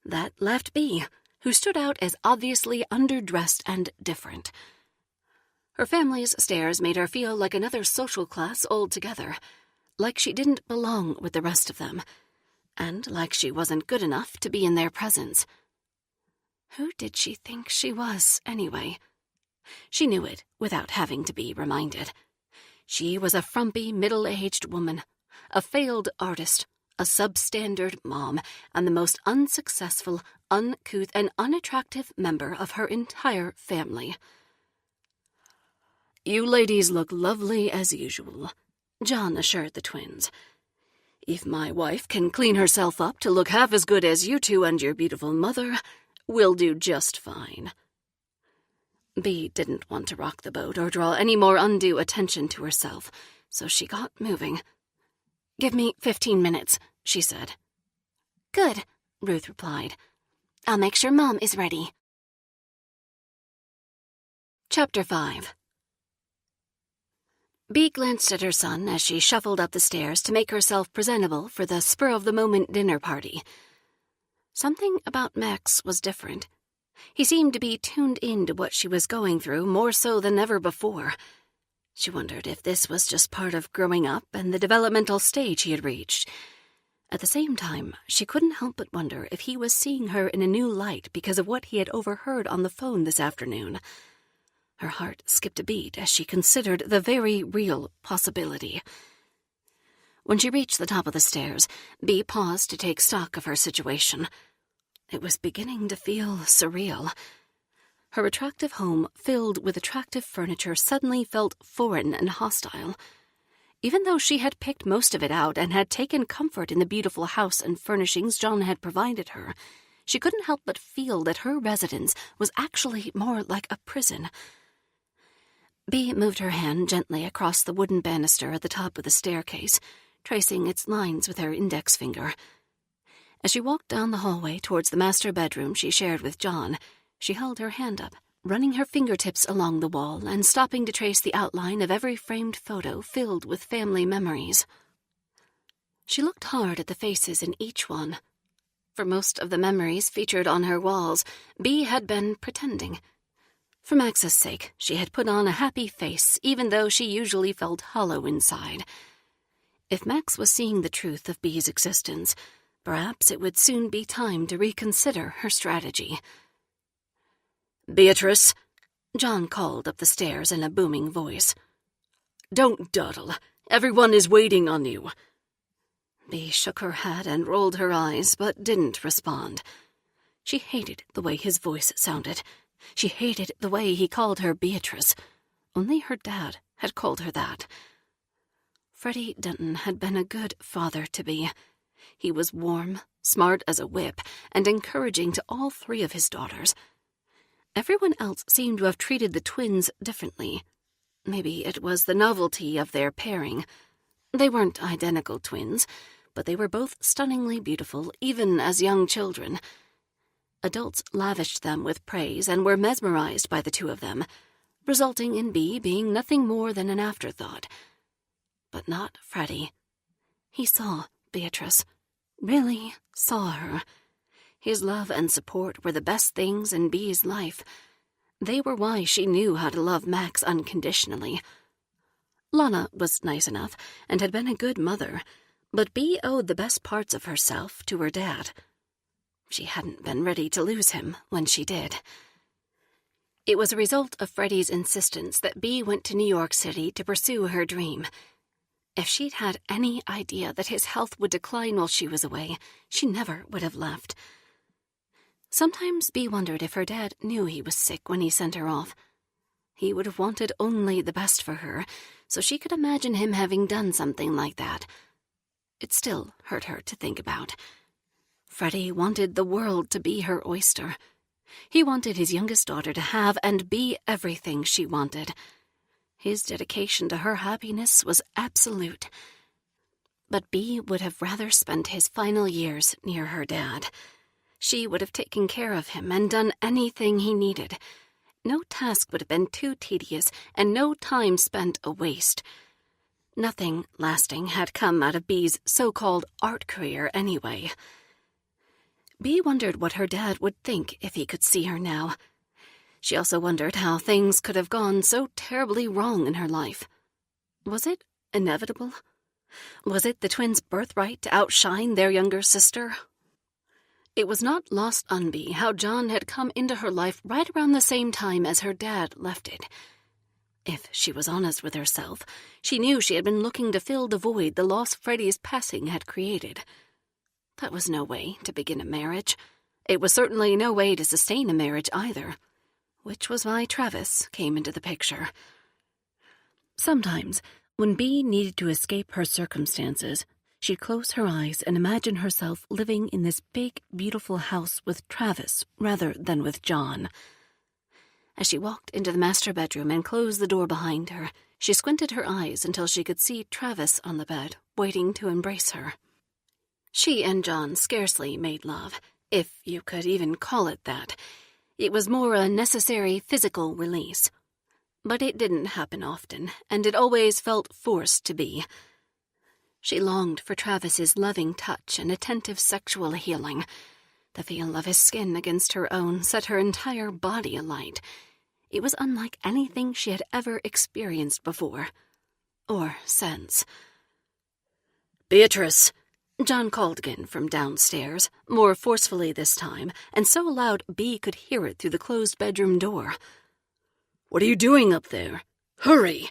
That left Bee, who stood out as obviously underdressed and different. Her family's stares made her feel like another social class altogether, like she didn't belong with the rest of them, and like she wasn't good enough to be in their presence. Who did she think she was, anyway? She knew it without having to be reminded. She was a frumpy, middle-aged woman, a failed artist, a substandard mom, and the most unsuccessful, uncouth, and unattractive member of her entire family. "You ladies look lovely as usual," John assured the twins. "If my wife can clean herself up to look half as good as you two and your beautiful mother, we'll do just fine." Bee didn't want to rock the boat or draw any more undue attention to herself, so she got moving. "Give me 15 minutes, she said. "Good," Ruth replied. "I'll make sure Mom is ready." Chapter 5. Bee glanced at her son as she shuffled up the stairs to make herself presentable for the spur-of-the-moment dinner party. Something about Max was different. He seemed to be tuned in to what she was going through more so than ever before. She wondered if this was just part of growing up and the developmental stage he had reached. At the same time, she couldn't help but wonder if he was seeing her in a new light because of what he had overheard on the phone this afternoon. Her heart skipped a beat as she considered the very real possibility. When she reached the top of the stairs, Bea paused to take stock of her situation. It was beginning to feel surreal. Her attractive home, filled with attractive furniture, suddenly felt foreign and hostile. Even though she had picked most of it out and had taken comfort in the beautiful house and furnishings John had provided her, she couldn't help but feel that her residence was actually more like a prison. Bea moved her hand gently across the wooden banister at the top of the staircase, tracing its lines with her index finger. As she walked down the hallway towards the master bedroom she shared with John, she held her hand up, running her fingertips along the wall and stopping to trace the outline of every framed photo filled with family memories. She looked hard at the faces in each one. For most of the memories featured on her walls, Bea had been pretending. For Max's sake, she had put on a happy face, even though she usually felt hollow inside. If Max was seeing the truth of Bea's existence, perhaps it would soon be time to reconsider her strategy. "Beatrice," John called up the stairs in a booming voice. "Don't dawdle. Everyone is waiting on you." Bea shook her head and rolled her eyes, but didn't respond. She hated the way his voice sounded. She hated the way he called her Beatrice. Only her dad had called her that. Freddie Denton had been a good father to Bea. He was warm, smart as a whip, and encouraging to all three of his daughters. Everyone else seemed to have treated the twins differently. Maybe it was the novelty of their pairing. They weren't identical twins, but they were both stunningly beautiful, even as young children. Adults lavished them with praise and were mesmerized by the two of them, resulting in Bea being nothing more than an afterthought. But not Freddie. He saw Beatrice, really saw her. His love and support were the best things in Bea's life. They were why she knew how to love Max unconditionally. Lana was nice enough and had been a good mother, but Bea owed the best parts of herself to her dad. She hadn't been ready to lose him when she did. It was a result of Freddie's insistence that Bea went to New York City to pursue her dream. If she'd had any idea that his health would decline while she was away, she never would have left. Sometimes Bea wondered if her dad knew he was sick when he sent her off. He would have wanted only the best for her, so she could imagine him having done something like that. It still hurt her to think about. Freddie wanted the world to be her oyster. He wanted his youngest daughter to have and be everything she wanted. His dedication to her happiness was absolute. But Bea would have rather spent his final years near her dad. She would have taken care of him and done anything he needed. No task would have been too tedious, and no time spent a waste. Nothing lasting had come out of Bea's so-called art career anyway. Bea wondered what her dad would think if he could see her now. She also wondered how things could have gone so terribly wrong in her life. Was it inevitable? Was it the twins' birthright to outshine their younger sister? It was not lost on Bea how John had come into her life right around the same time as her dad left it. If she was honest with herself, she knew she had been looking to fill the void the loss Freddie's passing had created. That was no way to begin a marriage. It was certainly no way to sustain a marriage either, which was why Travis came into the picture. Sometimes, when Bea needed to escape her circumstances, she'd close her eyes and imagine herself living in this big, beautiful house with Travis rather than with John. As she walked into the master bedroom and closed the door behind her, she squinted her eyes until she could see Travis on the bed, waiting to embrace her. She and John scarcely made love, if you could even call it that. It was more a necessary physical release. But it didn't happen often, and it always felt forced to be. She longed for Travis's loving touch and attentive sexual healing. The feel of his skin against her own set her entire body alight. It was unlike anything she had ever experienced before, or since. "Beatrice," John called again from downstairs, more forcefully this time, and so loud Bea could hear it through the closed bedroom door. "What are you doing up there? Hurry!"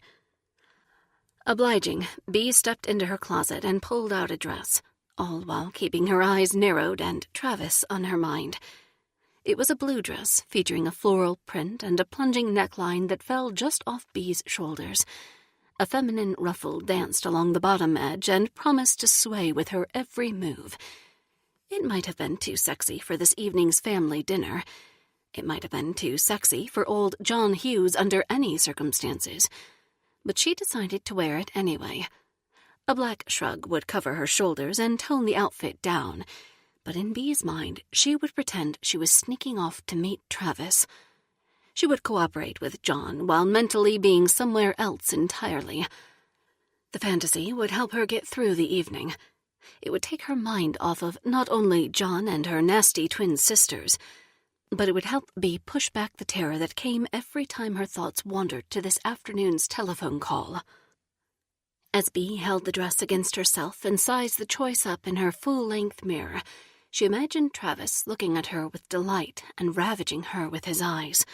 Obliging, Bea stepped into her closet and pulled out a dress, all while keeping her eyes narrowed and Travis on her mind. It was a blue dress featuring a floral print and a plunging neckline that fell just off Bea's shoulders. A feminine ruffle danced along the bottom edge and promised to sway with her every move. It might have been too sexy for this evening's family dinner. It might have been too sexy for old John Hughes under any circumstances. But she decided to wear it anyway. A black shrug would cover her shoulders and tone the outfit down, but in Bea's mind she would pretend she was sneaking off to meet Travis. She would cooperate with John while mentally being somewhere else entirely. The fantasy would help her get through the evening. It would take her mind off of not only John and her nasty twin sisters, but it would help Bea push back the terror that came every time her thoughts wandered to this afternoon's telephone call. As Bea held the dress against herself and sized the choice up in her full-length mirror, she imagined Travis looking at her with delight and ravaging her with his eyes.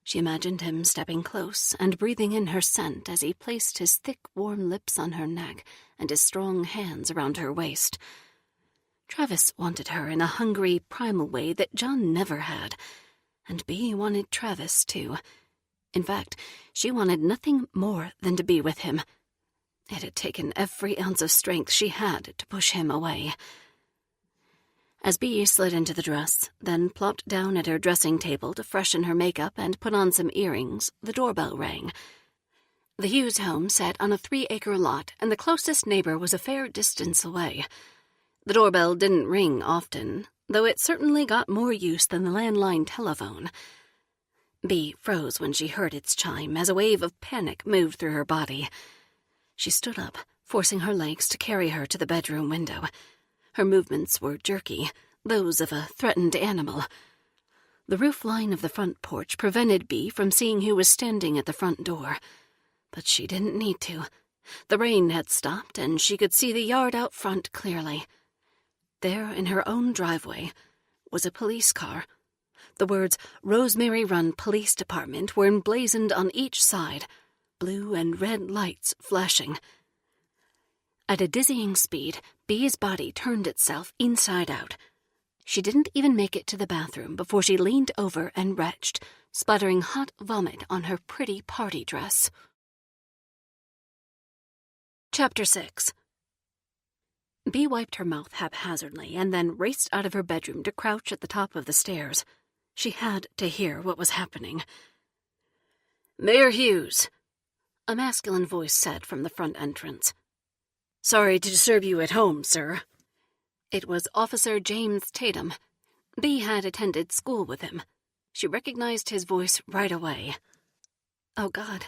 She imagined him stepping close and breathing in her scent as he placed his thick, warm lips on her neck and his strong hands around her waist. Travis wanted her in a hungry, primal way that John never had, and Bea wanted Travis too. In fact, she wanted nothing more than to be with him. It had taken every ounce of strength she had to push him away. As Bea slid into the dress, then plopped down at her dressing table to freshen her makeup and put on some earrings, the doorbell rang. The Hughes home sat on a 3-acre lot, and the closest neighbor was a fair distance away. The doorbell didn't ring often, though it certainly got more use than the landline telephone. Bea froze when she heard its chime as a wave of panic moved through her body. She stood up, forcing her legs to carry her to the bedroom window. Her movements were jerky, those of a threatened animal. The roof line of the front porch prevented Bea from seeing who was standing at the front door. But she didn't need to. The rain had stopped, and she could see the yard out front clearly. There, in her own driveway, was a police car. The words Rosemary Run Police Department were emblazoned on each side, blue and red lights flashing. At a dizzying speed, Bea's body turned itself inside out. She didn't even make it to the bathroom before she leaned over and retched, splattering hot vomit on her pretty party dress. Chapter 6. Bea wiped her mouth haphazardly and then raced out of her bedroom to crouch at the top of the stairs. She had to hear what was happening. "Mayor Hughes," a masculine voice said from the front entrance. "Sorry to disturb you at home, sir." It was Officer James Tatum. Bea had attended school with him. She recognized his voice right away. Oh, God,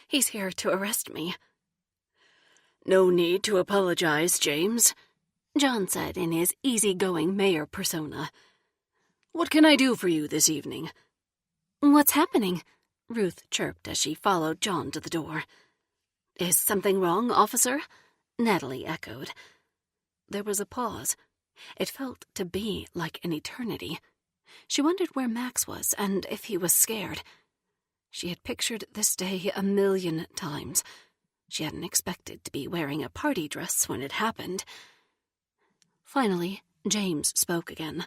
he's here to arrest me. "No need to apologize, James," John said in his easygoing mayor persona. "What can I do for you this evening?" "What's happening?" Ruth chirped as she followed John to the door. "Is something wrong, officer?" Natalie echoed. There was a pause. It felt to Bea like an eternity. She wondered where Max was and if he was scared. She had pictured this day 1,000,000 times. She hadn't expected to be wearing a party dress when it happened. Finally, James spoke again.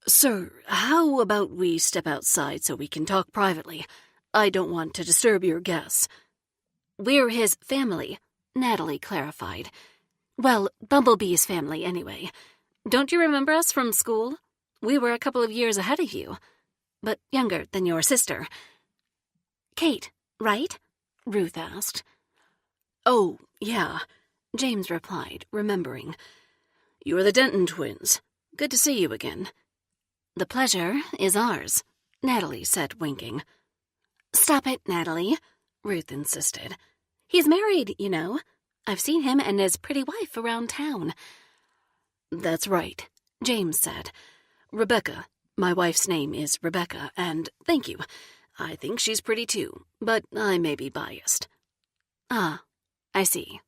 "Sir, how about we step outside so we can talk privately? I don't want to disturb your guests." "We're his family," Natalie clarified. "Well, Bumblebee's family, anyway. Don't you remember us from school? We were a couple of years ahead of you, but younger than your sister." "Kate, right?" Ruth asked. "Oh, yeah," James replied, remembering. "You're the Denton twins. Good to see you again." "The pleasure is ours," Natalie said, winking. "Stop it, Natalie," Ruth insisted. "He's married, you know. I've seen him and his pretty wife around town." "That's right," James said. "Rebecca. My wife's name is Rebecca, and thank you. I think she's pretty too, but I may be biased." "Ah, I see."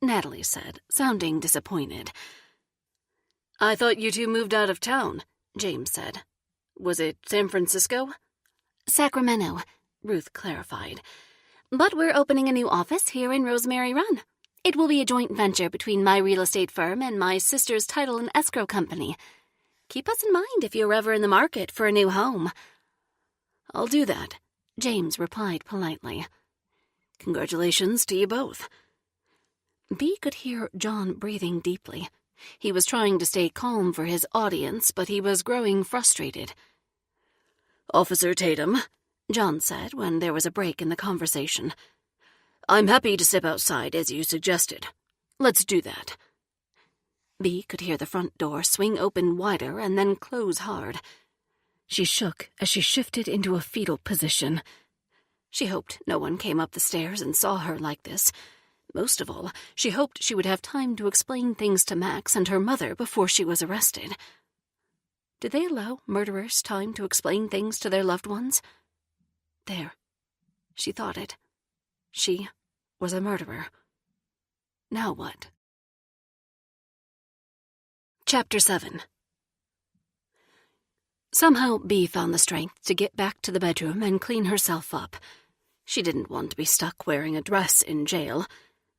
Natalie said, sounding disappointed. "I thought you two moved out of town," James said. "Was it San Francisco?" "Sacramento," Ruth clarified. "But we're opening a new office here in Rosemary Run. It will be a joint venture between my real estate firm and my sister's title and escrow company. Keep us in mind if you're ever in the market for a new home." "I'll do that," James replied politely. "Congratulations to you both." Bea could hear John breathing deeply. He was trying to stay calm for his audience, but he was growing frustrated. "Officer Tatum," John said when there was a break in the conversation, "I'm happy to step outside as you suggested. Let's do that." Bea could hear the front door swing open wider and then close hard. She shook as she shifted into a fetal position. She hoped no one came up the stairs and saw her like this. Most of all, she hoped she would have time to explain things to Max and her mother before she was arrested. Did they allow murderers time to explain things to their loved ones? There. She thought it. She was a murderer. Now what? Chapter 7. Somehow Bea found the strength to get back to the bedroom and clean herself up. She didn't want to be stuck wearing a dress in jail,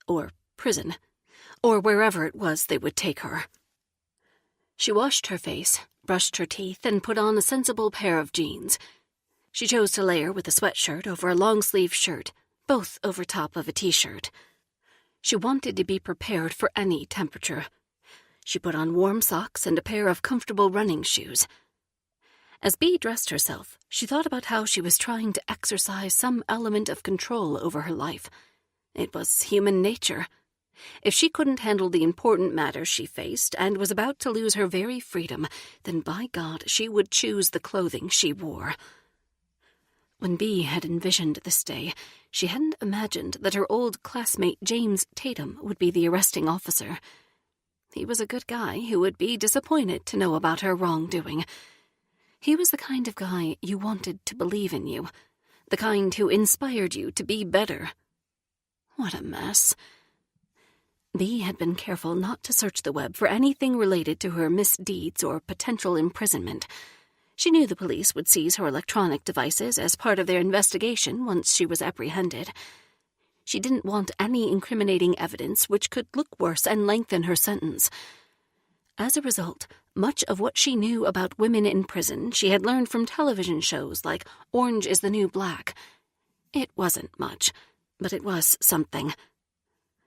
or prison, or wherever it was they would take her. She washed her face, brushed her teeth, and put on a sensible pair of jeans. She chose to layer with a sweatshirt over a long-sleeve shirt, both over top of a t-shirt. She wanted to be prepared for any temperature. She put on warm socks and a pair of comfortable running shoes. As Bea dressed herself, she thought about how she was trying to exercise some element of control over her life. It was human nature. If she couldn't handle the important matters she faced and was about to lose her very freedom, then by God, she would choose the clothing she wore. When Bea had envisioned this day, she hadn't imagined that her old classmate James Tatum would be the arresting officer. He was a good guy who would be disappointed to know about her wrongdoing. He was the kind of guy you wanted to believe in you, the kind who inspired you to be better. What a mess. Bea had been careful not to search the web for anything related to her misdeeds or potential imprisonment. She knew the police would seize her electronic devices as part of their investigation once she was apprehended. She didn't want any incriminating evidence which could look worse and lengthen her sentence. As a result, much of what she knew about women in prison she had learned from television shows like Orange is the New Black. It wasn't much, but it was something.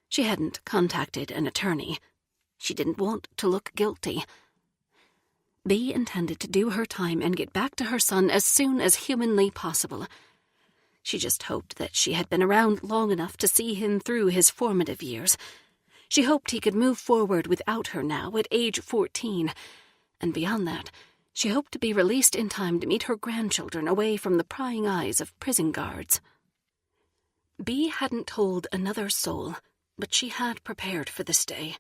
She hadn't contacted an attorney. She didn't want to look guilty. Bea intended to do her time and get back to her son as soon as humanly possible. She just hoped that she had been around long enough to see him through his formative years. She hoped he could move forward without her now at age 14. And beyond that, she hoped to be released in time to meet her grandchildren away from the prying eyes of prison guards. Bea hadn't told another soul, but she had prepared for this day.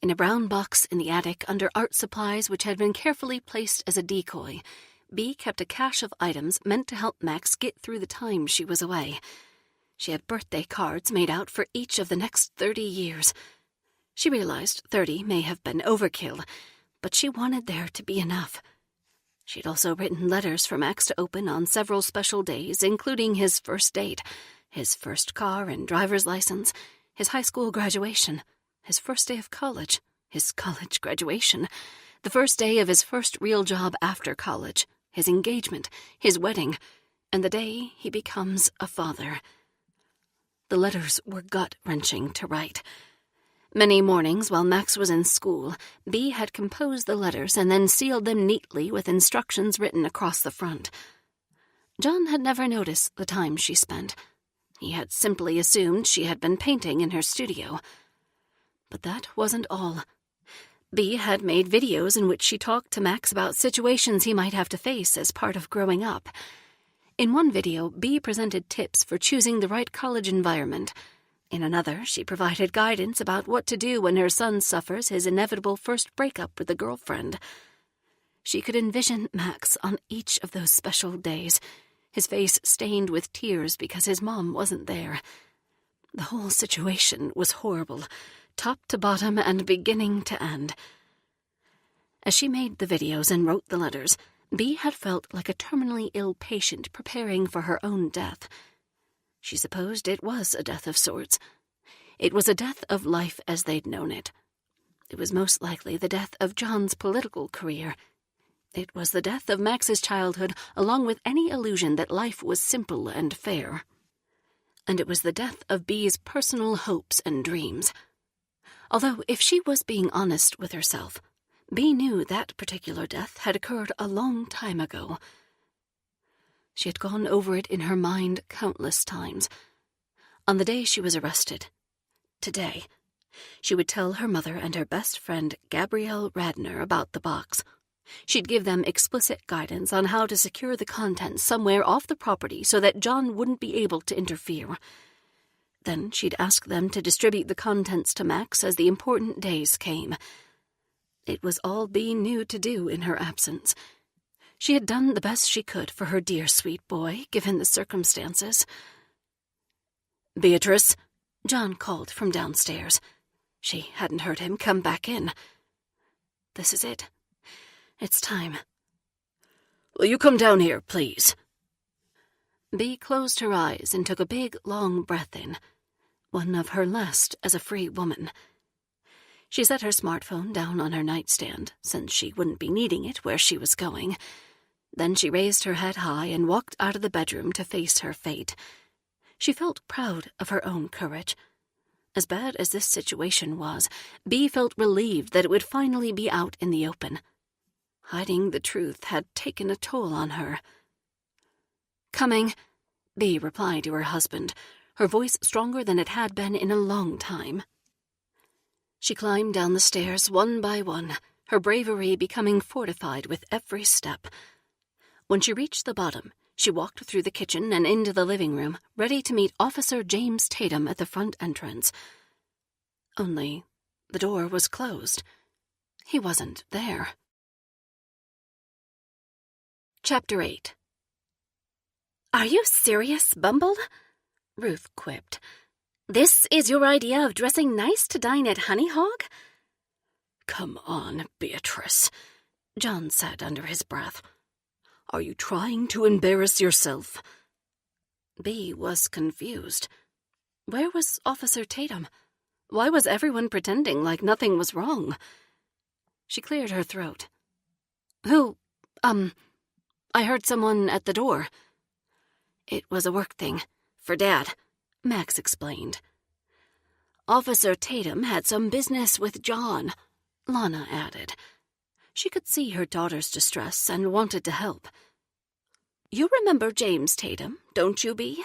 In a brown box in the attic under art supplies which had been carefully placed as a decoy, Bea kept a cache of items meant to help Max get through the time she was away. She had birthday cards made out for each of the next 30 years. She realized 30 may have been overkill, but she wanted there to be enough. She'd also written letters for Max to open on several special days, including his first date, his first car and driver's license, his high school graduation, his first day of college, his college graduation, the first day of his first real job after college, his engagement, his wedding, and the day he becomes a father. The letters were gut-wrenching to write. Many mornings while Max was in school, Bea had composed the letters and then sealed them neatly with instructions written across the front. John had never noticed the time she spent. He had simply assumed she had been painting in her studio. But that wasn't all. Bea had made videos in which she talked to Max about situations he might have to face as part of growing up. In one video, Bea presented tips for choosing the right college environment. In another, she provided guidance about what to do when her son suffers his inevitable first breakup with a girlfriend. She could envision Max on each of those special days, his face stained with tears because his mom wasn't there. The whole situation was horrible, top to bottom and beginning to end. As she made the videos and wrote the letters, Bea had felt like a terminally ill patient preparing for her own death. She supposed it was a death of sorts. It was a death of life as they'd known it. It was most likely the death of John's political career. It was the death of Max's childhood, along with any illusion that life was simple and fair. And it was the death of Bea's personal hopes and dreams. Although, if she was being honest with herself, Bea knew that particular death had occurred a long time ago. She had gone over it in her mind countless times. On the day she was arrested, today, she would tell her mother and her best friend Gabrielle Radner about the box. She'd give them explicit guidance on how to secure the contents somewhere off the property so that John wouldn't be able to interfere. Then she'd ask them to distribute the contents to Max as the important days came. It was all Bea knew to do in her absence. She had done the best she could for her dear sweet boy, given the circumstances. "Beatrice," John called from downstairs. She hadn't heard him come back in. "This is it. It's time." "Will you come down here, please?" Bea closed her eyes and took a big, long breath in, one of her last as a free woman. She set her smartphone down on her nightstand, since she wouldn't be needing it where she was going. Then she raised her head high and walked out of the bedroom to face her fate. She felt proud of her own courage. As bad as this situation was, Bea felt relieved that it would finally be out in the open. Hiding the truth had taken a toll on her. "Coming," Bea replied to her husband, her voice stronger than it had been in a long time. She climbed down the stairs one by one, her bravery becoming fortified with every step. When she reached the bottom, she walked through the kitchen and into the living room, ready to meet Officer James Tatum at the front entrance. Only the door was closed. He wasn't there. Chapter 8. "Are you serious, Bumble?" Ruth quipped. "This is your idea of dressing nice to dine at Honey Hog?" "Come on, Beatrice," John said under his breath. "Are you trying to embarrass yourself?" Bea was confused. Where was Officer Tatum? Why was everyone pretending like nothing was wrong? She cleared her throat. "Who, I heard someone at the door." "It was a work thing, for Dad," Max explained. "Officer Tatum had some business with John," Lana added. She could see her daughter's distress and wanted to help. "You remember James Tatum, don't you, Bea?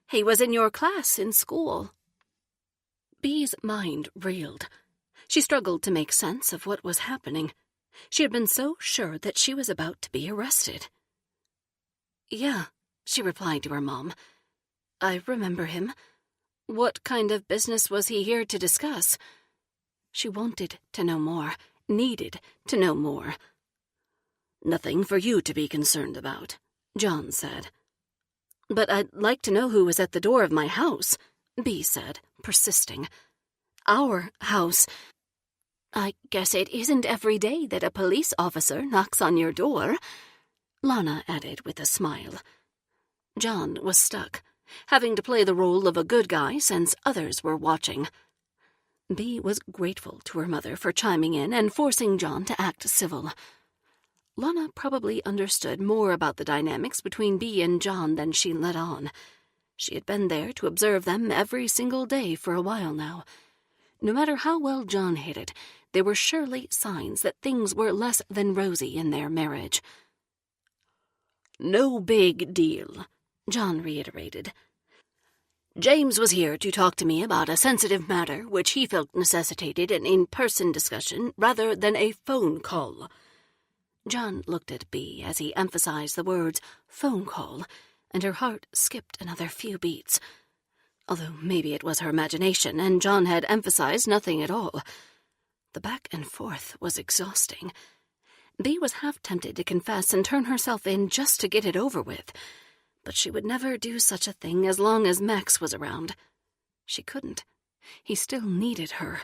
He was in your class in school." Bea's mind reeled. She struggled to make sense of what was happening. She had been so sure that she was about to be arrested. "Yeah," she replied to her mom. "I remember him. What kind of business was he here to discuss?" She wanted to know more, needed to know more. "Nothing for you to be concerned about," John said. "But I'd like to know who was at the door of my house," Bea said, persisting. "Our house. I guess it isn't every day that a police officer knocks on your door," Lana added with a smile. John was stuck, having to play the role of a good guy since others were watching. Bea was grateful to her mother for chiming in and forcing John to act civil. Lana probably understood more about the dynamics between Bea and John than she let on. She had been there to observe them every single day for a while now. No matter how well John hid it, there were surely signs that things were less than rosy in their marriage. "No big deal," John reiterated. "James was here to talk to me about a sensitive matter which he felt necessitated an in-person discussion rather than a phone call." John looked at Bea as he emphasized the words phone call, and her heart skipped another few beats. Although maybe it was her imagination, and John had emphasized nothing at all. The back and forth was exhausting. Bea was half tempted to confess and turn herself in just to get it over with, but she would never do such a thing as long as Max was around. She couldn't. He still needed her.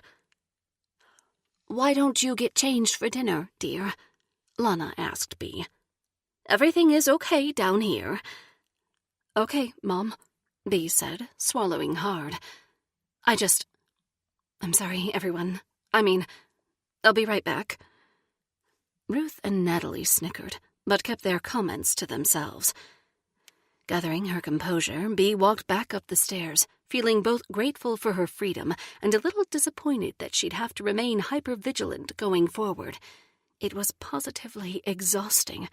"Why don't you get changed for dinner, dear?" Lana asked Bea. "Everything is okay down here." "Okay, Mom," Bea said, swallowing hard. I'm sorry, everyone. I'll be right back." Ruth and Natalie snickered, but kept their comments to themselves. Gathering her composure, Bea walked back up the stairs, feeling both grateful for her freedom and a little disappointed that she'd have to remain hyper-vigilant going forward. It was positively exhausting.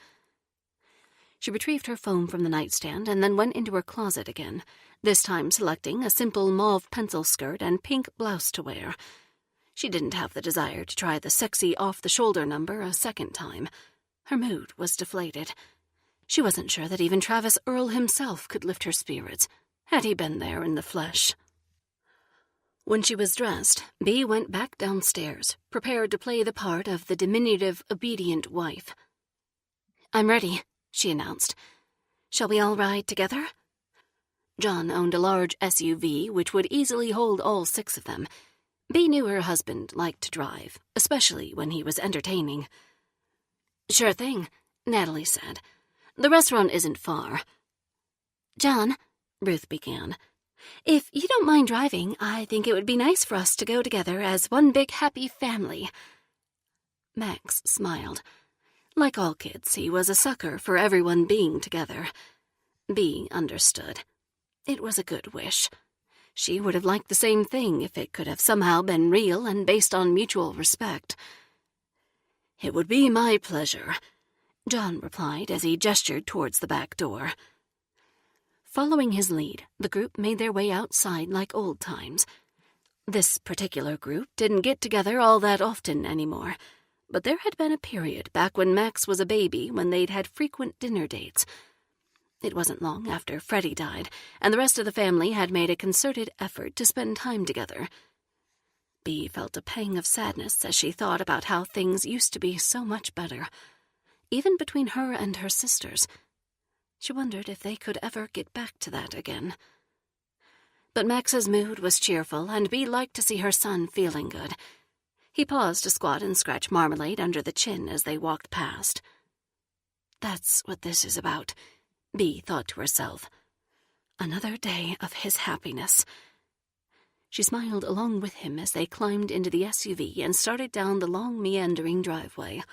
She retrieved her phone from the nightstand and then went into her closet again, this time selecting a simple mauve pencil skirt and pink blouse to wear. She didn't have the desire to try the sexy off-the-shoulder number a second time. Her mood was deflated. She wasn't sure that even Travis Earle himself could lift her spirits, had he been there in the flesh. When she was dressed, Bea went back downstairs, prepared to play the part of the diminutive, obedient wife. "I'm ready," she announced. "Shall we all ride together?" John owned a large SUV which would easily hold all 6 of them. Bea knew her husband liked to drive, especially when he was entertaining. "Sure thing," Natalie said. "The restaurant isn't far." "John," Ruth began, "if you don't mind driving, I think it would be nice for us to go together as one big happy family." Max smiled. Like all kids, he was a sucker for everyone being together. Bea understood. It was a good wish. She would have liked the same thing if it could have somehow been real and based on mutual respect. "It would be my pleasure," John replied as he gestured towards the back door. Following his lead, the group made their way outside like old times. This particular group didn't get together all that often anymore, but there had been a period back when Max was a baby when they'd had frequent dinner dates. It wasn't long after Freddie died, and the rest of the family had made a concerted effort to spend time together. Bea felt a pang of sadness as she thought about how things used to be so much better, even between her and her sisters. She wondered if they could ever get back to that again. But Max's mood was cheerful, and Bea liked to see her son feeling good. He paused to squat and scratch Marmalade under the chin as they walked past. That's what this is about, Bea thought to herself. Another day of his happiness. She smiled along with him as they climbed into the SUV and started down the long, meandering driveway.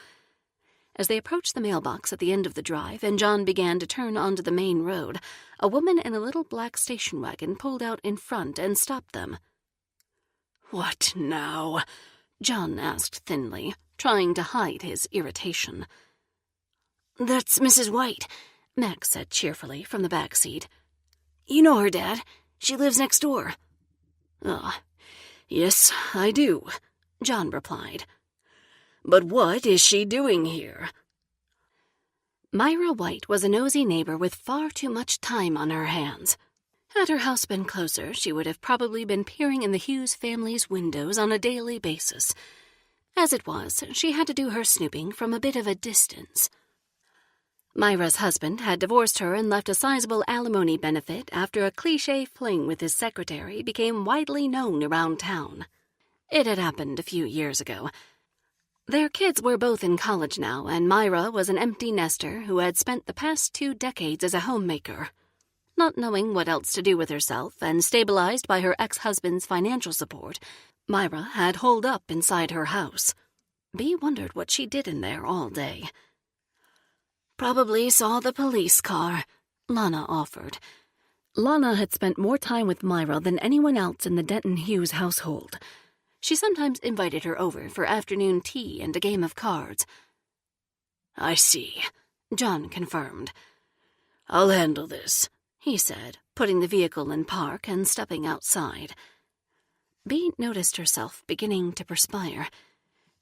As they approached the mailbox at the end of the drive and John began to turn onto the main road, a woman in a little black station wagon pulled out in front and stopped them. "What now?" John asked thinly, trying to hide his irritation. "That's Mrs. White," Max said cheerfully from the back seat. "You know her, Dad. She lives next door." Yes, I do," John replied. "But what is she doing here?" Myra White was a nosy neighbor with far too much time on her hands. Had her house been closer, she would have probably been peering in the Hughes family's windows on a daily basis. As it was, she had to do her snooping from a bit of a distance. Myra's husband had divorced her and left a sizable alimony benefit after a cliché fling with his secretary became widely known around town. It had happened a few years ago. Their kids were both in college now, and Myra was an empty nester who had spent the past 2 decades as a homemaker. Not knowing what else to do with herself and stabilized by her ex-husband's financial support, Myra had holed up inside her house. Bea wondered what she did in there all day. "Probably saw the police car," Lana offered. Lana had spent more time with Myra than anyone else in the Denton Hughes household. She sometimes invited her over for afternoon tea and a game of cards. "I see," John confirmed. "I'll handle this," he said, putting the vehicle in park and stepping outside. Bea noticed herself beginning to perspire.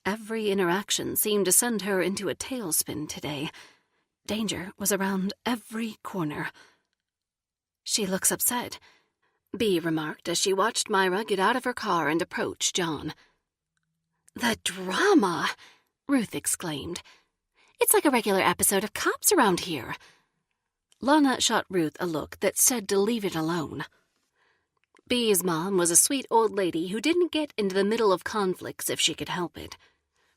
Every interaction seemed to send her into a tailspin today. Danger was around every corner. "She looks upset," Bea remarked as she watched Myra get out of her car and approach John. "The drama!" Ruth exclaimed. "It's like a regular episode of Cops around here." Lana shot Ruth a look that said to leave it alone. Bee's mom was a sweet old lady who didn't get into the middle of conflicts if she could help it.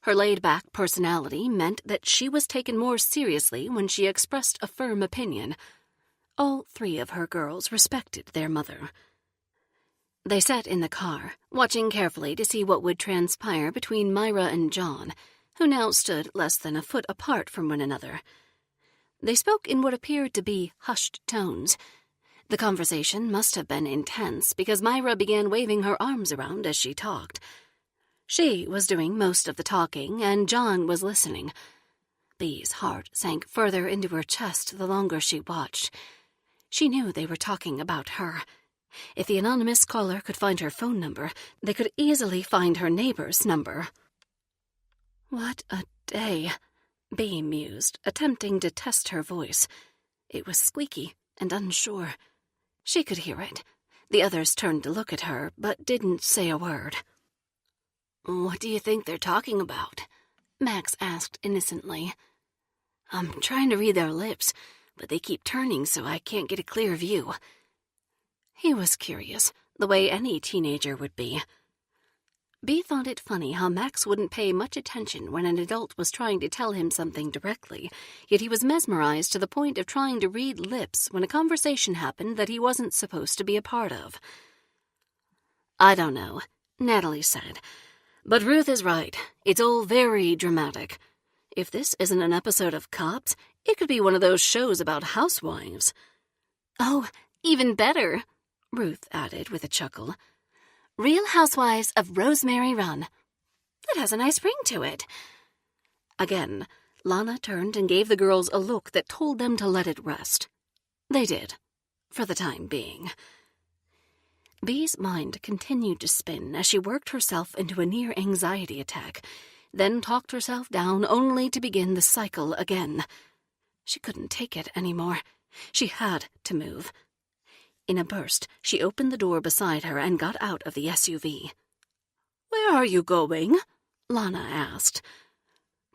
Her laid-back personality meant that she was taken more seriously when she expressed a firm opinion. All three of her girls respected their mother. They sat in the car, watching carefully to see what would transpire between Myra and John, who now stood less than a foot apart from one another. They spoke in what appeared to be hushed tones. The conversation must have been intense because Myra began waving her arms around as she talked. She was doing most of the talking, and John was listening. Bee's heart sank further into her chest the longer she watched. She knew they were talking about her. If the anonymous caller could find her phone number, they could easily find her neighbor's number. "What a day," Bee mused, attempting to test her voice. It was squeaky and unsure. She could hear it. The others turned to look at her, but didn't say a word. "What do you think they're talking about?" Max asked innocently. "I'm trying to read their lips, but they keep turning so I can't get a clear view." He was curious, the way any teenager would be. Bee thought it funny how Max wouldn't pay much attention when an adult was trying to tell him something directly, yet he was mesmerized to the point of trying to read lips when a conversation happened that he wasn't supposed to be a part of. "I don't know," Natalie said. "But Ruth is right. It's all very dramatic. If this isn't an episode of Cops, it could be one of those shows about housewives." "Oh, even better," Ruth added with a chuckle. "Real Housewives of Rosemary Run. That has a nice ring to it." Again, Lana turned and gave the girls a look that told them to let it rest. They did, for the time being. Bee's mind continued to spin as she worked herself into a near anxiety attack, then talked herself down only to begin the cycle again. She couldn't take it anymore. She had to move. In a burst, she opened the door beside her and got out of the SUV. "Where are you going?" Lana asked.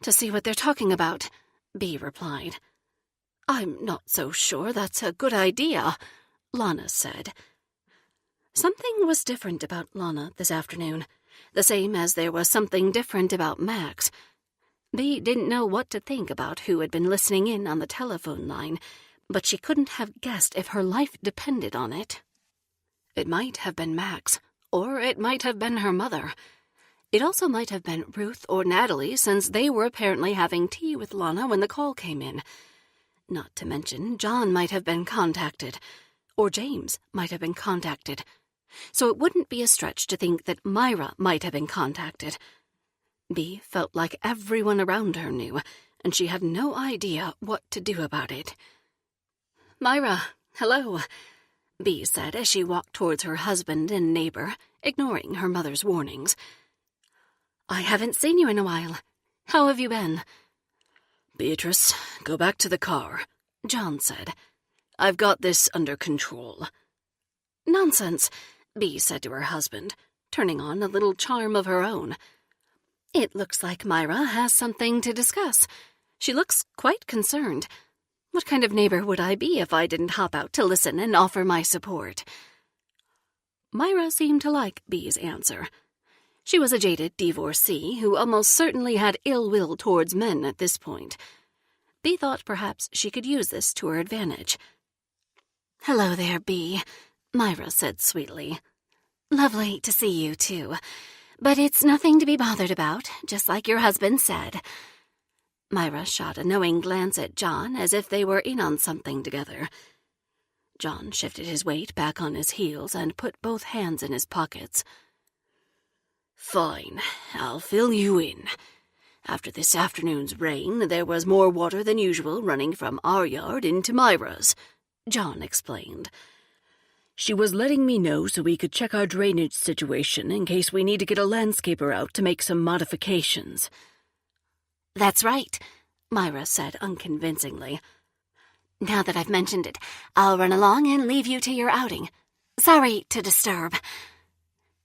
"To see what they're talking about," Bee replied. "I'm not so sure that's a good idea," Lana said. Something was different about Lana this afternoon, the same as there was something different about Max. Bee didn't know what to think about who had been listening in on the telephone line, but she couldn't have guessed if her life depended on it. It might have been Max, or it might have been her mother. It also might have been Ruth or Natalie, since they were apparently having tea with Lana when the call came in. Not to mention, John might have been contacted, or James might have been contacted. So it wouldn't be a stretch to think that Myra might have been contacted. Bee felt like everyone around her knew, and she had no idea what to do about it. "Myra, hello," Bee said as she walked towards her husband and neighbor, ignoring her mother's warnings. "I haven't seen you in a while. How have you been?" "Beatrice, go back to the car," John said. "I've got this under control." "Nonsense," Bee said to her husband, turning on a little charm of her own. "It looks like Myra has something to discuss. She looks quite concerned. What kind of neighbor would I be if I didn't hop out to listen and offer my support?" Myra seemed to like Bee's answer. She was a jaded divorcee who almost certainly had ill will towards men at this point. Bee thought perhaps she could use this to her advantage. "Hello there, Bee," Myra said sweetly. "Lovely to see you, too. But it's nothing to be bothered about, just like your husband said." Myra shot a knowing glance at John as if they were in on something together. John shifted his weight back on his heels and put both hands in his pockets. "Fine, I'll fill you in. After this afternoon's rain, there was more water than usual running from our yard into Myra's," John explained. "She was letting me know so we could check our drainage situation in case we need to get a landscaper out to make some modifications." "That's right," Myra said unconvincingly. "Now that I've mentioned it, I'll run along and leave you to your outing. Sorry to disturb."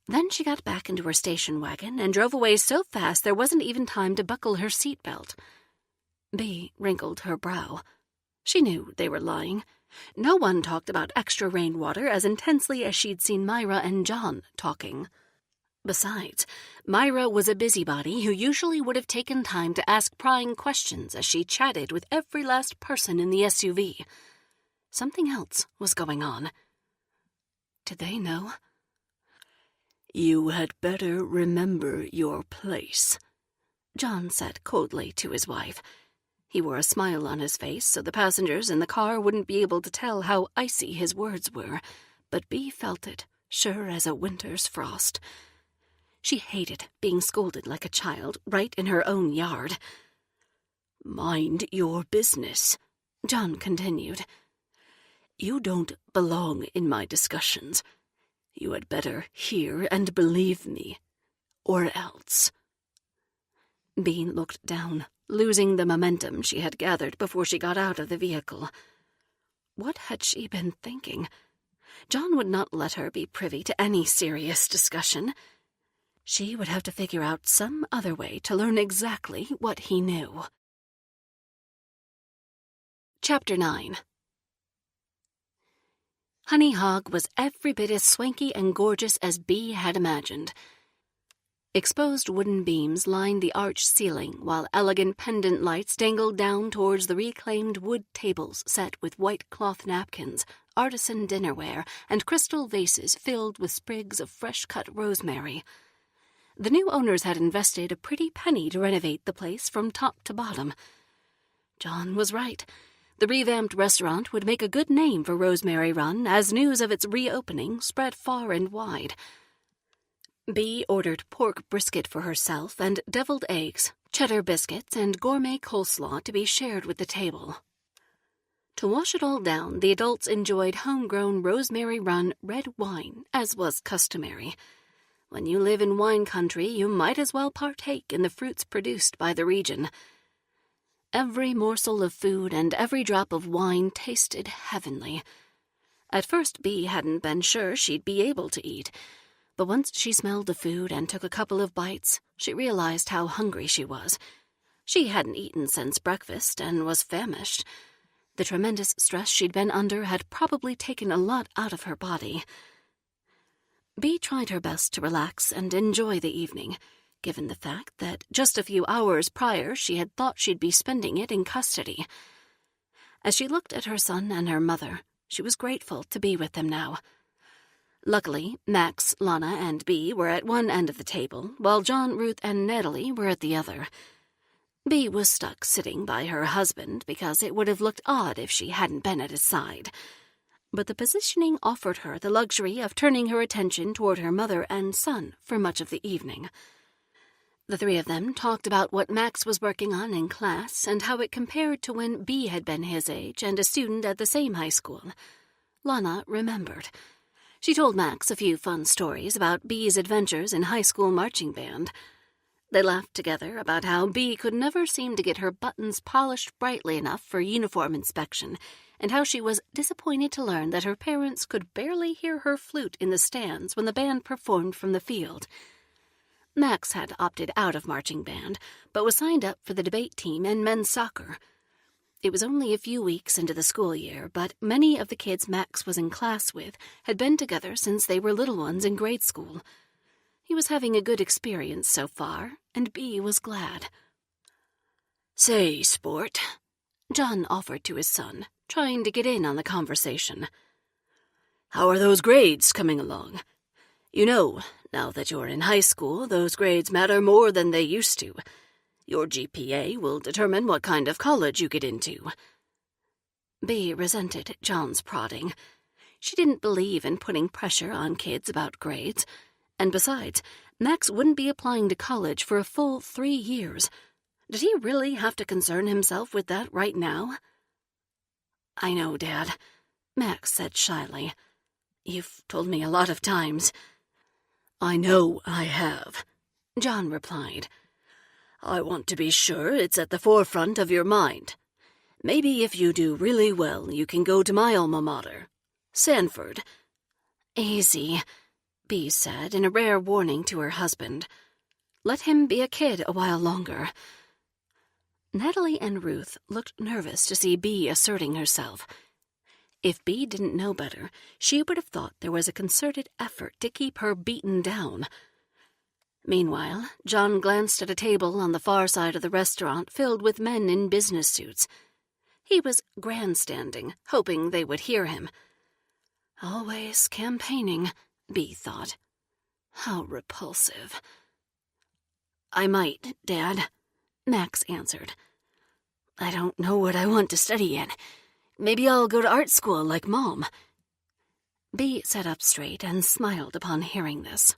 Then she got back into her station wagon and drove away so fast there wasn't even time to buckle her seatbelt. Bee wrinkled her brow. She knew they were lying. No one talked about extra rainwater as intensely as she'd seen Myra and John talking. Besides, Myra was a busybody who usually would have taken time to ask prying questions as she chatted with every last person in the SUV. Something else was going on. Did they know? "You had better remember your place," John said coldly to his wife. He wore a smile on his face so the passengers in the car wouldn't be able to tell how icy his words were, but Bea felt it, sure as a winter's frost. She hated being scolded like a child right in her own yard. "Mind your business," John continued. "You don't belong in my discussions. You had better hear and believe me, or else." Bea looked down, losing the momentum she had gathered before she got out of the vehicle. What had she been thinking? John would not let her be privy to any serious discussion. She would have to figure out some other way to learn exactly what he knew. Chapter 9. Honey Hog was every bit as swanky and gorgeous as Bea had imagined. Exposed wooden beams lined the arched ceiling, while elegant pendant lights dangled down towards the reclaimed wood tables set with white cloth napkins, artisan dinnerware, and crystal vases filled with sprigs of fresh-cut rosemary. The new owners had invested a pretty penny to renovate the place from top to bottom. John was right. The revamped restaurant would make a good name for Rosemary Run as news of its reopening spread far and wide. Bea ordered pork brisket for herself and deviled eggs, cheddar biscuits, and gourmet coleslaw to be shared with the table. To wash it all down, the adults enjoyed homegrown Rosemary Run red wine, as was customary. When you live in wine country, you might as well partake in the fruits produced by the region. Every morsel of food and every drop of wine tasted heavenly. At first, Bea hadn't been sure she'd be able to eat, but once she smelled the food and took a couple of bites, she realized how hungry she was. She hadn't eaten since breakfast and was famished. The tremendous stress she'd been under had probably taken a lot out of her body. Bea tried her best to relax and enjoy the evening, given the fact that just a few hours prior she had thought she'd be spending it in custody. As she looked at her son and her mother, she was grateful to be with them now. Luckily, Max, Lana, and Bea were at one end of the table, while John, Ruth, and Natalie were at the other. Bea was stuck sitting by her husband because it would have looked odd if she hadn't been at his side. But the positioning offered her the luxury of turning her attention toward her mother and son for much of the evening. The three of them talked about what Max was working on in class and how it compared to when Bea had been his age and a student at the same high school. Lana remembered. She told Max a few fun stories about Bea's adventures in high school marching band. They laughed together about how Bea could never seem to get her buttons polished brightly enough for uniform inspection, and how she was disappointed to learn that her parents could barely hear her flute in the stands when the band performed from the field. Max had opted out of marching band, but was signed up for the debate team and men's soccer. It was only a few weeks into the school year, but many of the kids Max was in class with had been together since they were little ones in grade school. He was having a good experience so far, and Bea was glad. "Say, sport," John offered to his son, trying to get in on the conversation. "How are those grades coming along? You know, now that you're in high school, those grades matter more than they used to. Your GPA will determine what kind of college you get into." Bea resented John's prodding. She didn't believe in putting pressure on kids about grades. And besides, Max wouldn't be applying to college for a full 3 years. Did he really have to concern himself with that right now? "I know, Dad," Max said shyly. "You've told me a lot of times." "I know I have," John replied. "I want to be sure it's at the forefront of your mind. Maybe if you do really well, you can go to my alma mater, Sanford." "Easy," Bea said in a rare warning to her husband. Let him be a kid a while longer. Natalie and Ruth looked nervous to see Bea asserting herself. If Bea didn't know better, she would have thought there was a concerted effort to keep her beaten down. Meanwhile, John glanced at a table on the far side of the restaurant filled with men in business suits. He was grandstanding, hoping they would hear him. Always campaigning, Bea thought. How repulsive. I might, Dad, Max answered. I don't know what I want to study yet. Maybe I'll go to art school like Mom. Bea sat up straight and smiled upon hearing this.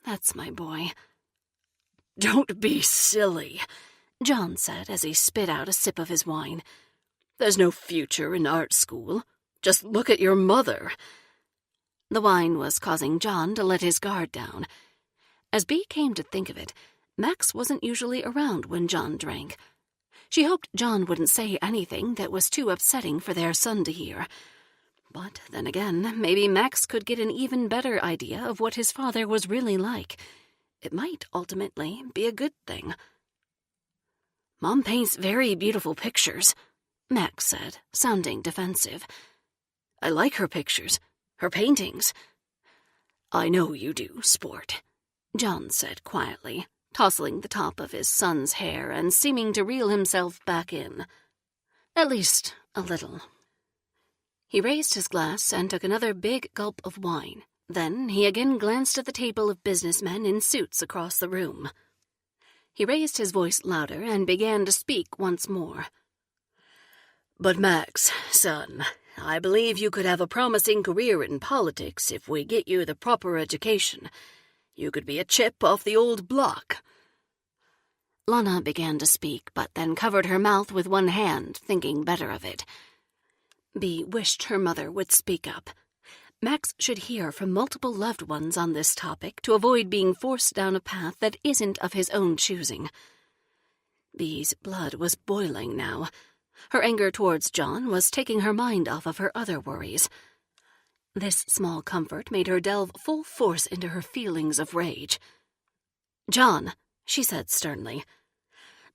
That's my boy. Don't be silly, John said as he spit out a sip of his wine. There's no future in art school. Just look at your mother. The wine was causing John to let his guard down. As Bea came to think of it, Max wasn't usually around when John drank. She hoped John wouldn't say anything that was too upsetting for their son to hear. But then again, maybe Max could get an even better idea of what his father was really like. It might ultimately be a good thing. Mom paints very beautiful pictures, Max said, sounding defensive. I like her pictures, her paintings. I know you do, sport, John said quietly, tousling the top of his son's hair and seeming to reel himself back in. At least a little. He raised his glass and took another big gulp of wine. Then he again glanced at the table of businessmen in suits across the room. He raised his voice louder and began to speak once more. But Max, son, I believe you could have a promising career in politics if we get you the proper education. You could be a chip off the old block. Lana began to speak, but then covered her mouth with one hand, thinking better of it. Bea wished her mother would speak up. Max should hear from multiple loved ones on this topic to avoid being forced down a path that isn't of his own choosing. Bea's blood was boiling now. Her anger towards John was taking her mind off of her other worries. This small comfort made her delve full force into her feelings of rage. John, she said sternly,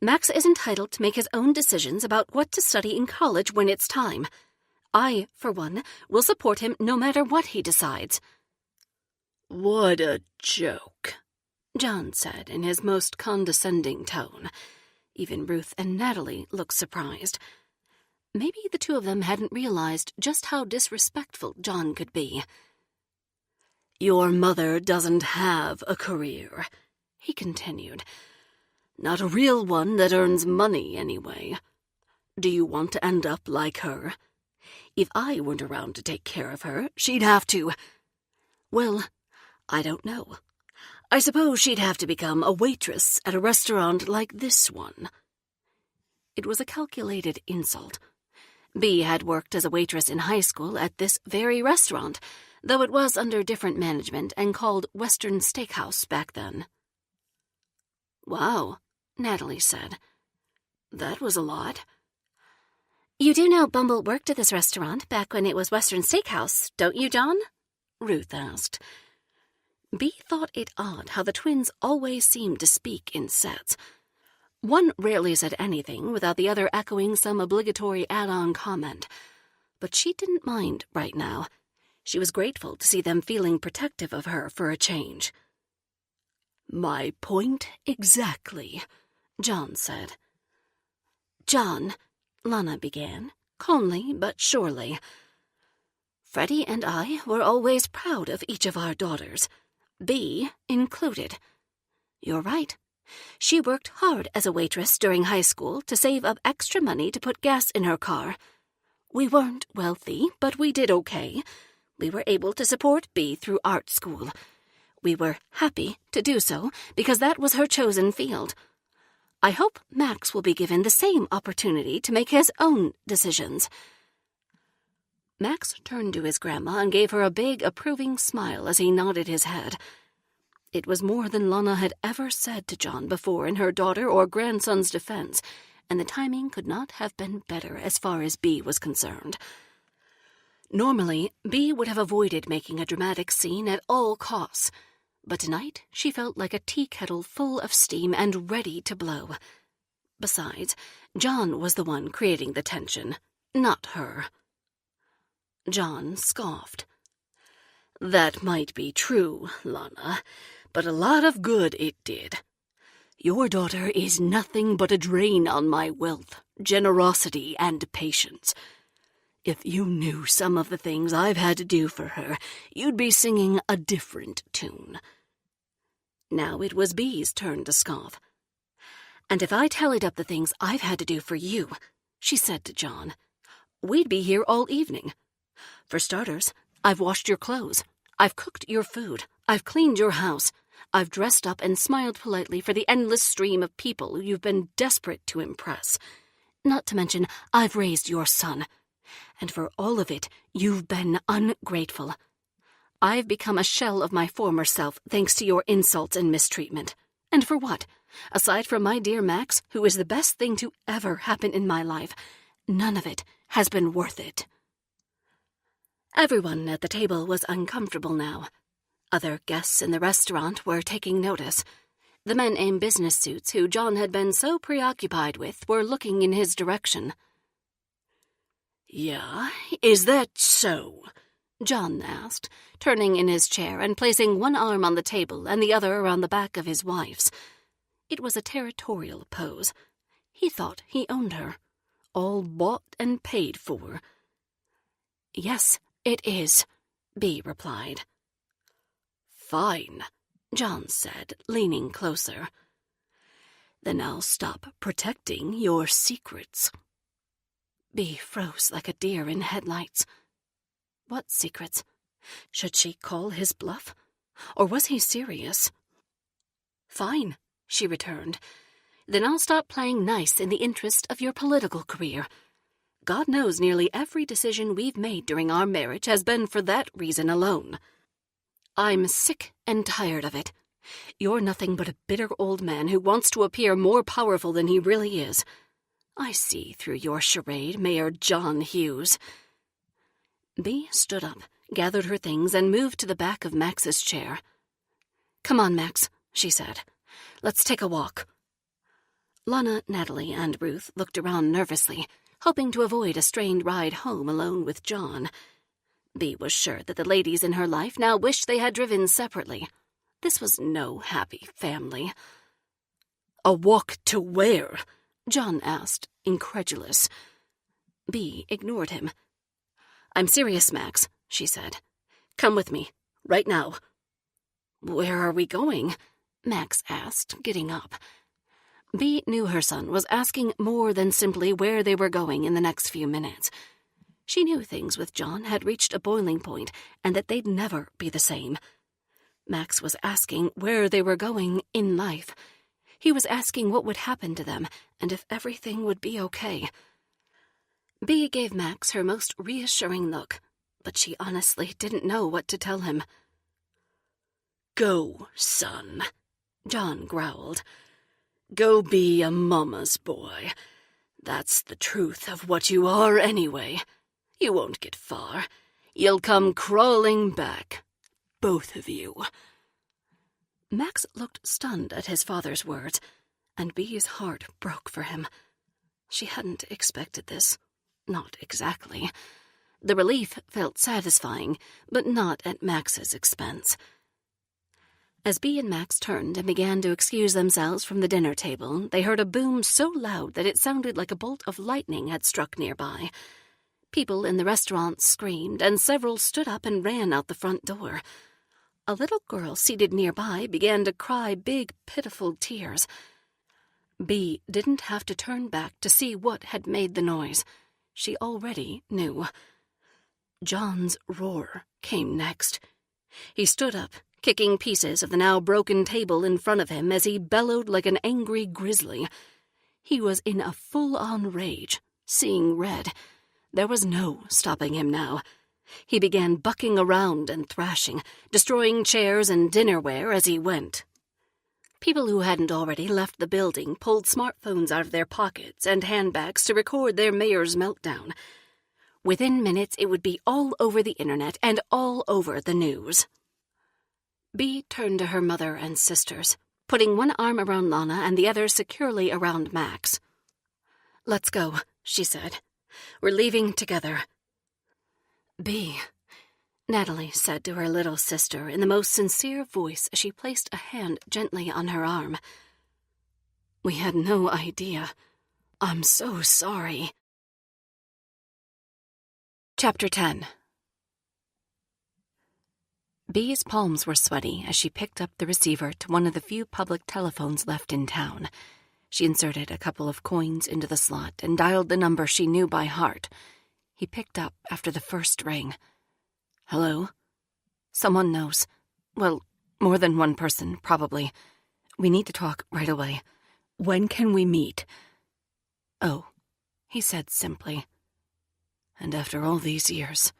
Max is entitled to make his own decisions about what to study in college when it's time. I, for one, will support him no matter what he decides. What a joke, John said in his most condescending tone. Even Ruth and Natalie looked surprised. Maybe the two of them hadn't realized just how disrespectful John could be. Your mother doesn't have a career, he continued. Not a real one that earns money, anyway. Do you want to end up like her? If I weren't around to take care of her, she'd have to... Well, I don't know. I suppose she'd have to become a waitress at a restaurant like this one. It was a calculated insult. Bea had worked as a waitress in high school at this very restaurant, though it was under different management and called Western Steakhouse back then. Wow, Natalie said. That was a lot. You do know Bumble worked at this restaurant back when it was Western Steakhouse, don't you, John? Ruth asked. Bea thought it odd how the twins always seemed to speak in sets. One rarely said anything without the other echoing some obligatory add-on comment. But she didn't mind right now. She was grateful to see them feeling protective of her for a change. My point exactly, John said. John, Lana began, calmly but surely. Freddie and I were always proud of each of our daughters, Bea included. You're right. She worked hard as a waitress during high school to save up extra money to put gas in her car. We weren't wealthy, but we did okay. We were able to support Bea through art school. We were happy to do so because that was her chosen field. I hope Max will be given the same opportunity to make his own decisions. Max turned to his grandma and gave her a big, approving smile as he nodded his head. It was more than Lana had ever said to John before in her daughter or grandson's defense, and the timing could not have been better as far as Bea was concerned. Normally, Bea would have avoided making a dramatic scene at all costs, but tonight she felt like a tea kettle full of steam and ready to blow. Besides, John was the one creating the tension, not her. John scoffed. "That might be true, Lana, but a lot of good it did. Your daughter is nothing but a drain on my wealth, generosity, and patience. If you knew some of the things I've had to do for her, you'd be singing a different tune." Now it was Bee's turn to scoff. "And if I tallied up the things I've had to do for you," she said to John, "we'd be here all evening. For starters, I've washed your clothes, I've cooked your food, I've cleaned your house, I've dressed up and smiled politely for the endless stream of people you've been desperate to impress. Not to mention, I've raised your son. And for all of it, you've been ungrateful. I've become a shell of my former self thanks to your insults and mistreatment. And for what? Aside from my dear Max, who is the best thing to ever happen in my life, none of it has been worth it." Everyone at the table was uncomfortable now. Other guests in the restaurant were taking notice. The men in business suits who John had been so preoccupied with were looking in his direction. "Yeah, is that so?" John asked, turning in his chair and placing one arm on the table and the other around the back of his wife's. It was a territorial pose. He thought he owned her. All bought and paid for. "Yes, it is," Bee replied. "Fine," John said, leaning closer. "Then I'll stop protecting your secrets." Bee froze like a deer in headlights. What secrets? Should she call his bluff? Or was he serious? "Fine," she returned. "Then I'll stop playing nice in the interest of your political career. God knows nearly every decision we've made during our marriage has been for that reason alone. I'm sick and tired of it. You're nothing but a bitter old man who wants to appear more powerful than he really is. I see through your charade, Mayor John Hughes." Bee stood up, gathered her things, and moved to the back of Max's chair. "Come on, Max," she said. "Let's take a walk." Lana, Natalie, and Ruth looked around nervously, hoping to avoid a strained ride home alone with John. Bee was sure that the ladies in her life now wished they had driven separately. This was no happy family. "A walk to where?" John asked, incredulous. Bee ignored him. "I'm serious, Max," she said. "Come with me, right now." "Where are we going?" Max asked, getting up. Bee knew her son was asking more than simply where they were going in the next few minutes. She knew things with John had reached a boiling point and that they'd never be the same. Max was asking where they were going in life. He was asking what would happen to them and if everything would be okay. Bee gave Max her most reassuring look, but she honestly didn't know what to tell him. "Go, son," John growled. "Go be a mama's boy. That's the truth of what you are anyway. You won't get far. You'll come crawling back. Both of you." Max looked stunned at his father's words, and Bee's heart broke for him. She hadn't expected this. Not exactly. The relief felt satisfying, but not at Max's expense. As Bee and Max turned and began to excuse themselves from the dinner table, they heard a boom so loud that it sounded like a bolt of lightning had struck nearby. People in the restaurant screamed, and several stood up and ran out the front door. A little girl seated nearby began to cry big, pitiful tears. Bee didn't have to turn back to see what had made the noise. She already knew. John's roar came next. He stood up, kicking pieces of the now broken table in front of him as he bellowed like an angry grizzly. He was in a full-on rage, seeing red. There was no stopping him now. He began bucking around and thrashing, destroying chairs and dinnerware as he went. People who hadn't already left the building pulled smartphones out of their pockets and handbags to record their mayor's meltdown. Within minutes, it would be all over the internet and all over the news. Bee turned to her mother and sisters, putting one arm around Lana and the other securely around Max. "Let's go," she said. "We're leaving together." "Bee," Natalie said to her little sister in the most sincere voice as she placed a hand gently on her arm. "We had no idea. I'm so sorry." Chapter 10. Bee's palms were sweaty as she picked up the receiver to one of the few public telephones left in town. She inserted a couple of coins into the slot and dialed the number she knew by heart. He picked up after the first ring. "Hello?" "Someone knows. Well, more than one person, probably. We need to talk right away. When can we meet?" "Oh," he said simply. "And after all these years."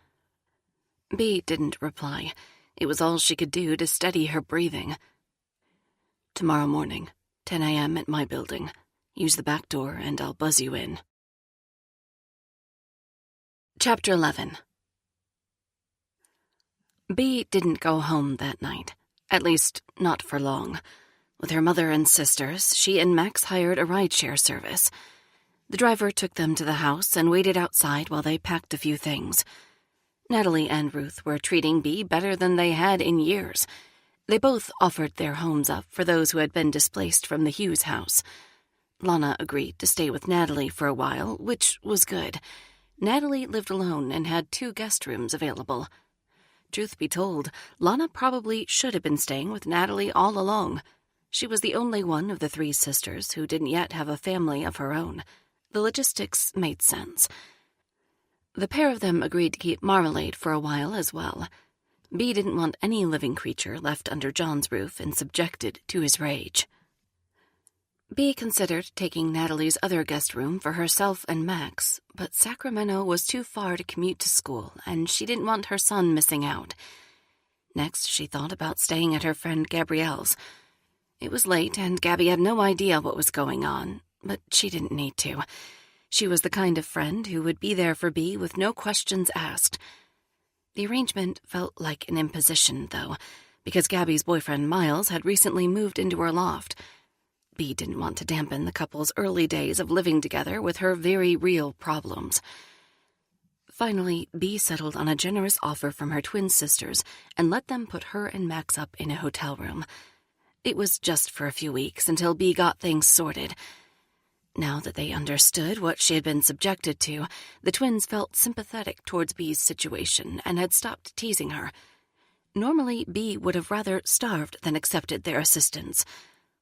Bee didn't reply. It was all she could do to steady her breathing. "Tomorrow morning, 10 a.m. at my building. Use the back door and I'll buzz you in." Chapter 11. Bee didn't go home that night. At least, not for long. With her mother and sisters, she and Max hired a rideshare service. The driver took them to the house and waited outside while they packed a few things. Natalie and Ruth were treating Bee better than they had in years. They both offered their homes up for those who had been displaced from the Hughes house. Lana agreed to stay with Natalie for a while, which was good. Natalie lived alone and had 2 guest rooms available. Truth be told, Lana probably should have been staying with Natalie all along. She was the only one of the 3 sisters who didn't yet have a family of her own. The logistics made sense. The pair of them agreed to keep Marmalade for a while as well. Bee didn't want any living creature left under John's roof and subjected to his rage. Bee considered taking Natalie's other guest room for herself and Max, but Sacramento was too far to commute to school, and she didn't want her son missing out. Next, she thought about staying at her friend Gabrielle's. It was late, and Gabby had no idea what was going on, but she didn't need to. She was the kind of friend who would be there for Bee with no questions asked. The arrangement felt like an imposition, though, because Gabby's boyfriend Miles had recently moved into her loft. Bee didn't want to dampen the couple's early days of living together with her very real problems. Finally, Bee settled on a generous offer from her twin sisters and let them put her and Max up in a hotel room. It was just for a few weeks until Bee got things sorted. Now that they understood what she had been subjected to, the twins felt sympathetic towards Bee's situation and had stopped teasing her. Normally, Bee would have rather starved than accepted their assistance,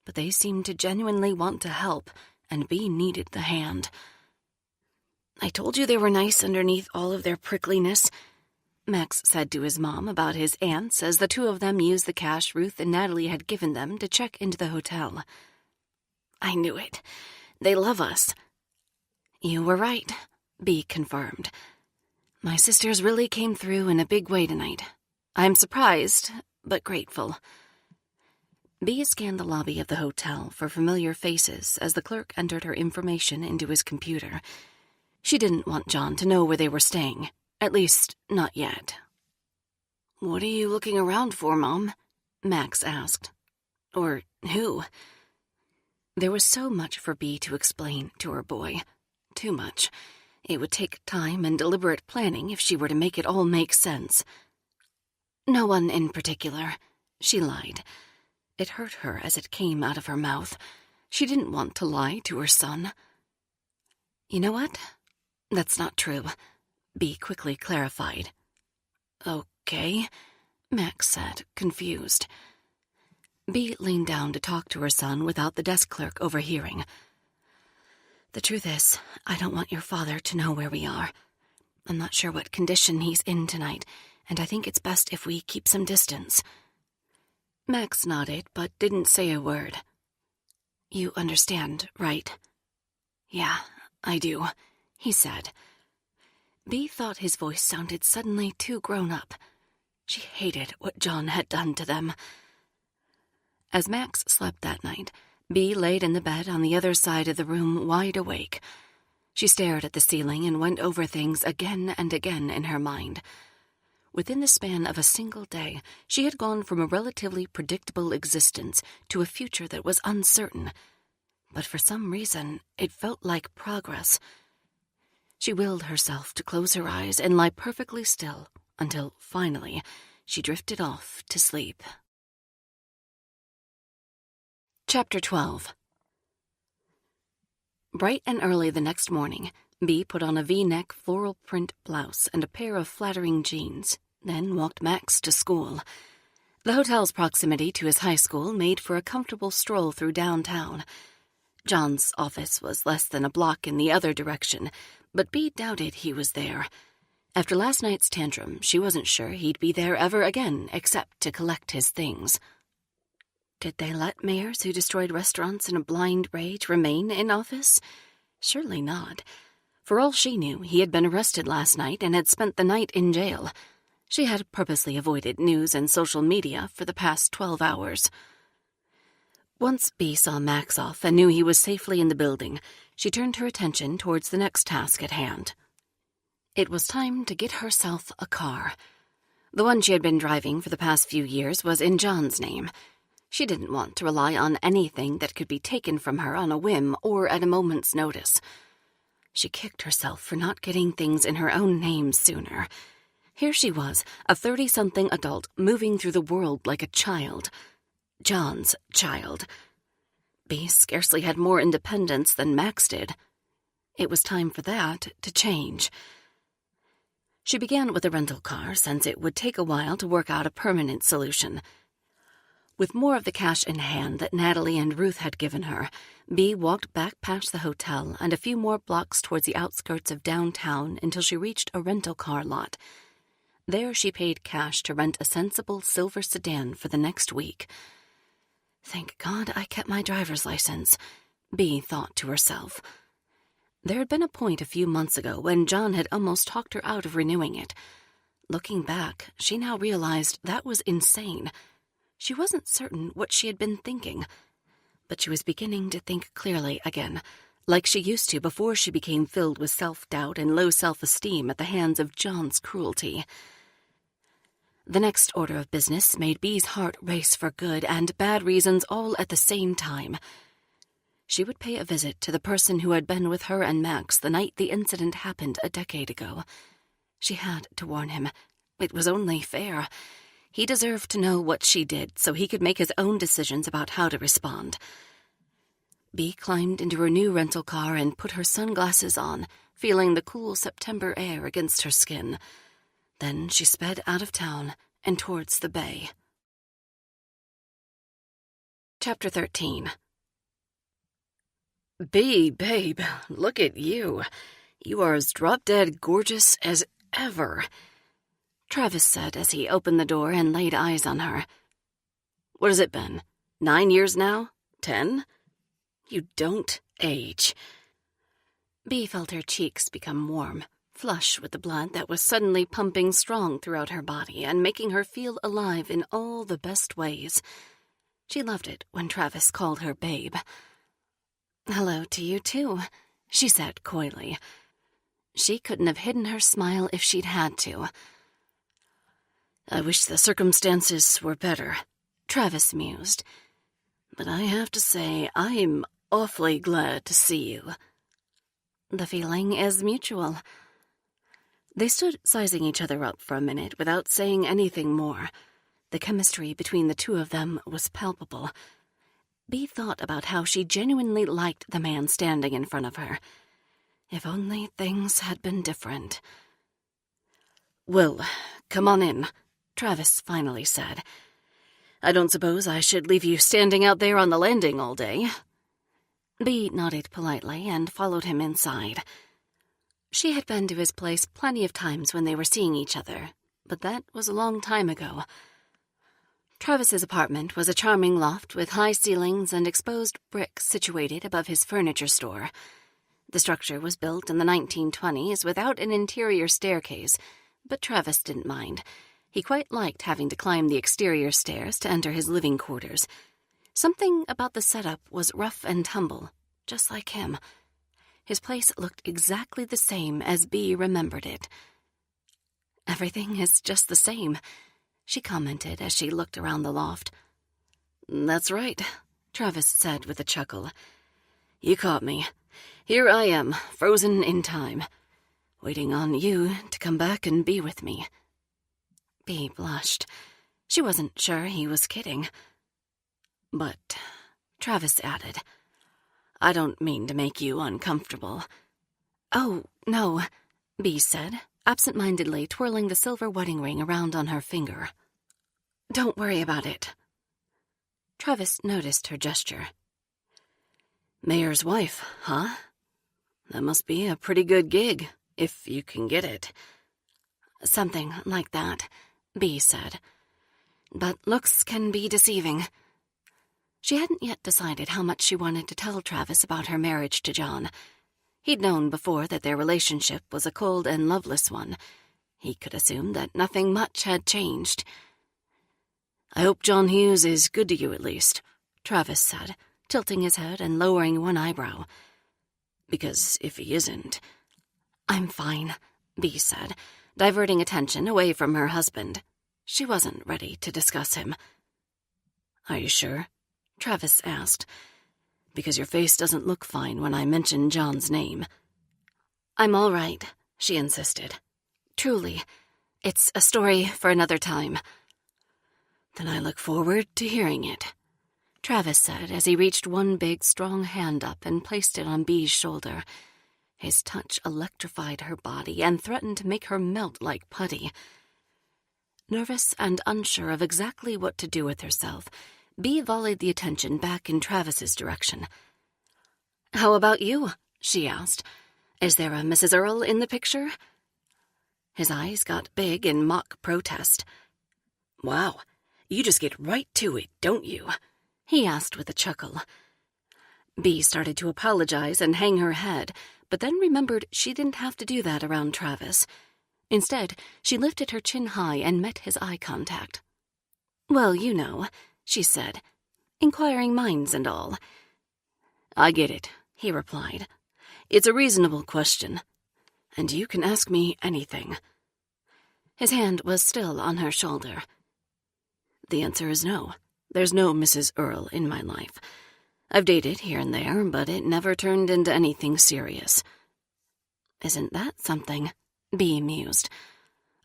but they seemed to genuinely want to help, and Bee needed the hand. "I told you they were nice underneath all of their prickliness," Max said to his mom about his aunts as the 2 of them used the cash Ruth and Natalie had given them to check into the hotel. "I knew it. They love us." "You were right," Bee confirmed. "My sisters really came through in a big way tonight. I'm surprised, but grateful." Bee scanned the lobby of the hotel for familiar faces as the clerk entered her information into his computer. She didn't want John to know where they were staying, at least not yet. "What are you looking around for, Mom?" Max asked. "Or who?" There was so much for Bee to explain to her boy. Too much. It would take time and deliberate planning if she were to make it all make sense. "No one in particular," she lied. It hurt her as it came out of her mouth. She didn't want to lie to her son. "You know what? That's not true," Bee quickly clarified. "Okay," Max said, confused. Bee leaned down to talk to her son without the desk clerk overhearing. "The truth is, I don't want your father to know where we are. I'm not sure what condition he's in tonight, and I think it's best if we keep some distance." Max nodded, but didn't say a word. "You understand, right?" "Yeah, I do," he said. Bee thought his voice sounded suddenly too grown up. She hated what John had done to them. As Max slept that night, Bee laid in the bed on the other side of the room, wide awake. She stared at the ceiling and went over things again and again in her mind. Within the span of a single day, she had gone from a relatively predictable existence to a future that was uncertain. But for some reason, it felt like progress. She willed herself to close her eyes and lie perfectly still until, finally, she drifted off to sleep. Chapter 12. Bright and early the next morning, Bea put on a V-neck floral print blouse and a pair of flattering jeans, then walked Max to school. The hotel's proximity to his high school made for a comfortable stroll through downtown. John's office was less than a block in the other direction, but Bea doubted he was there. After last night's tantrum, she wasn't sure he'd be there ever again except to collect his things. Did they let mayors who destroyed restaurants in a blind rage remain in office? Surely not. For all she knew, he had been arrested last night and had spent the night in jail. She had purposely avoided news and social media for the past 12 hours. Once Bea saw Max off and knew he was safely in the building, she turned her attention towards the next task at hand. It was time to get herself a car. The one she had been driving for the past few years was in John's name. She didn't want to rely on anything that could be taken from her on a whim or at a moment's notice. She kicked herself for not getting things in her own name sooner. Here she was, a 30-something adult moving through the world like a child. John's child. Bea scarcely had more independence than Max did. It was time for that to change. She began with a rental car, since it would take a while to work out a permanent solution. With more of the cash in hand that Natalie and Ruth had given her, Bea walked back past the hotel and a few more blocks towards the outskirts of downtown until she reached a rental car lot. There she paid cash to rent a sensible silver sedan for the next week. Thank God I kept my driver's license, Bea thought to herself. There had been a point a few months ago when John had almost talked her out of renewing it. Looking back, she now realized that was insane. She wasn't certain what she had been thinking, but she was beginning to think clearly again, like she used to before she became filled with self-doubt and low self-esteem at the hands of John's cruelty. The next order of business made Bea's heart race for good and bad reasons all at the same time. She would pay a visit to the person who had been with her and Max the night the incident happened a decade ago. She had to warn him. It was only fair. He deserved to know what she did so he could make his own decisions about how to respond. Bea climbed into her new rental car and put her sunglasses on, feeling the cool September air against her skin. Then she sped out of town and towards the bay. Chapter 13. Bea, babe, look at you. You are as drop-dead gorgeous as ever, Travis said as he opened the door and laid eyes on her. What has it been? 9 years now? 10? You don't age. Bea felt her cheeks become warm, flush with the blood that was suddenly pumping strong throughout her body and making her feel alive in all the best ways. She loved it when Travis called her babe. Hello to you, too, she said coyly. She couldn't have hidden her smile if she'd had to. I wish the circumstances were better, Travis mused. But I have to say, I'm awfully glad to see you. The feeling is mutual. They stood sizing each other up for a minute without saying anything more. The chemistry between the two of them was palpable. Bea thought about how she genuinely liked the man standing in front of her. If only things had been different. Well, come on in, Travis finally said. I don't suppose I should leave you standing out there on the landing all day. Bea nodded politely and followed him inside. She had been to his place plenty of times when they were seeing each other, but that was a long time ago. Travis's apartment was a charming loft with high ceilings and exposed bricks situated above his furniture store. The structure was built in the 1920s without an interior staircase, but Travis didn't mind. He quite liked having to climb the exterior stairs to enter his living quarters. Something about the setup was rough and tumble, just like him. His place looked exactly the same as Bea remembered it. Everything is just the same, she commented as she looked around the loft. That's right, Travis said with a chuckle. You caught me. Here I am, frozen in time. waiting on you to come back and be with me." Bea blushed. She wasn't sure he was kidding. "But," Travis added, "I don't mean to make you uncomfortable." "Oh, no," Bea said, absent-mindedly twirling the silver wedding ring around on her finger. "Don't worry about it." Travis noticed her gesture. "Mayor's wife, huh? That must be a pretty good gig, if you can get it." "Something like that," Bea said. "But looks can be deceiving." She hadn't yet decided how much she wanted to tell Travis about her marriage to John. He'd known before that their relationship was a cold and loveless one. He could assume that nothing much had changed. "I hope John Hughes is good to you at least," Travis said, tilting his head and lowering one eyebrow. "Because if he isn't—" "I'm fine," Bea said, diverting attention away from her husband. She wasn't ready to discuss him. "Are you sure?" Travis asked. "Because your face doesn't look fine when I mention John's name." "I'm all right," she insisted. "Truly, it's a story for another time." "Then I look forward to hearing it," Travis said as he reached one big, strong hand up and placed it on Bea's shoulder. His touch electrified her body and threatened to make her melt like putty. Nervous and unsure of exactly what to do with herself, Bea volleyed the attention back in Travis's direction. "How about you?" she asked. "Is there a Mrs. Earle in the picture?" His eyes got big in mock protest. "Wow, you just get right to it, don't you?" he asked with a chuckle. Bea started to apologize and hang her head, but then remembered she didn't have to do that around Travis. Instead, she lifted her chin high and met his eye contact. "Well, you know," she said, "inquiring minds and all." "I get it," he replied. "It's a reasonable question, and you can ask me anything." His hand was still on her shoulder. "The answer is no. There's no Mrs. Earle in my life. I've dated here and there, but it never turned into anything serious." "Isn't that something?" Bea mused.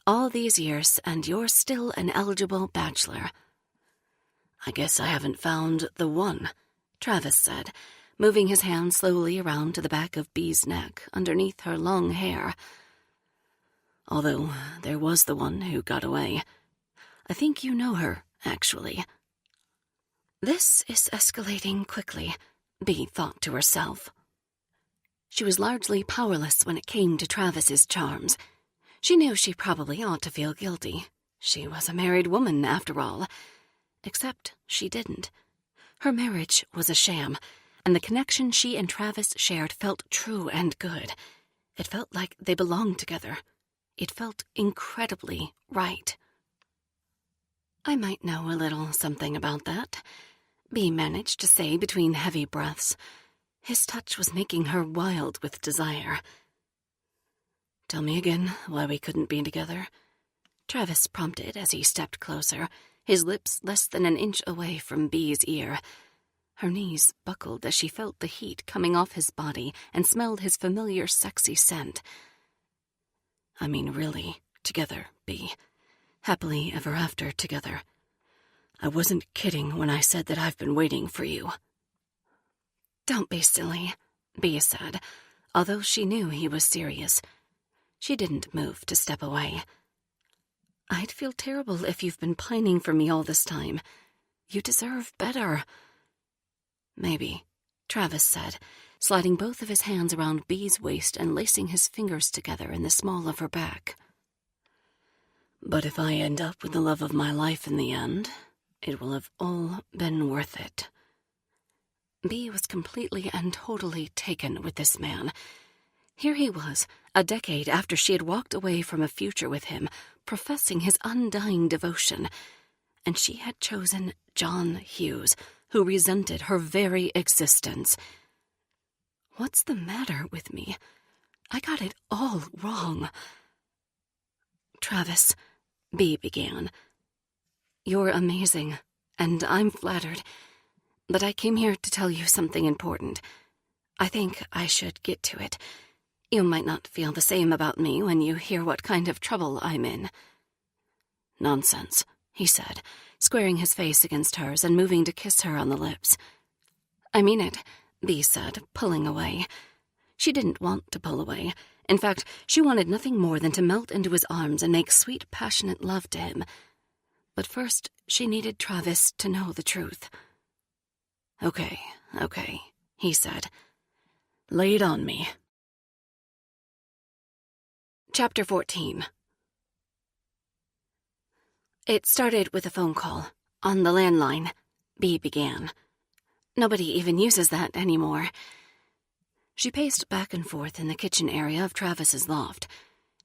"All these years, and you're still an eligible bachelor." "I guess I haven't found the one," Travis said, moving his hand slowly around to the back of Bea's neck, underneath her long hair. "Although there was the one who got away. I think you know her, actually." This is escalating quickly, Bea thought to herself. She was largely powerless when it came to Travis's charms. She knew she probably ought to feel guilty. She was a married woman, after all. Except she didn't. Her marriage was a sham, and the connection she and Travis shared felt true and good. It felt like they belonged together. It felt incredibly right. "I might know a little something about that," Bea managed to say between heavy breaths. His touch was making her wild with desire. "Tell me again why we couldn't be together," Travis prompted as he stepped closer, his lips less than an inch away from Bea's ear. Her knees buckled as she felt the heat coming off his body and smelled his familiar sexy scent. "I mean really, together, Bea. Happily ever after together. I wasn't kidding when I said that I've been waiting for you." "Don't be silly," Bea said, although she knew he was serious. She didn't move to step away. "I'd feel terrible if you've been pining for me all this time. You deserve better." "Maybe," Travis said, sliding both of his hands around Bea's waist and lacing his fingers together in the small of her back. "But if I end up with the love of my life in the end, it will have all been worth it." Bea was completely and totally taken with this man. Here he was, a decade after she had walked away from a future with him, professing his undying devotion, and she had chosen John Hughes, who resented her very existence. "What's the matter with me? I got it all wrong." "Travis," Bea began, "you're amazing, and I'm flattered. But I came here to tell you something important. I think I should get to it. You might not feel the same about me when you hear what kind of trouble I'm in." "Nonsense," he said, squaring his face against hers and moving to kiss her on the lips. "I mean it," Bea said, pulling away. She didn't want to pull away. In fact, she wanted nothing more than to melt into his arms and make sweet, passionate love to him. But first, she needed Travis to know the truth. Okay, he said. "Lay it on me." Chapter 14. It started with a phone call. On the landline, Bea began. Nobody even uses that anymore. She paced back and forth in the kitchen area of Travis's loft.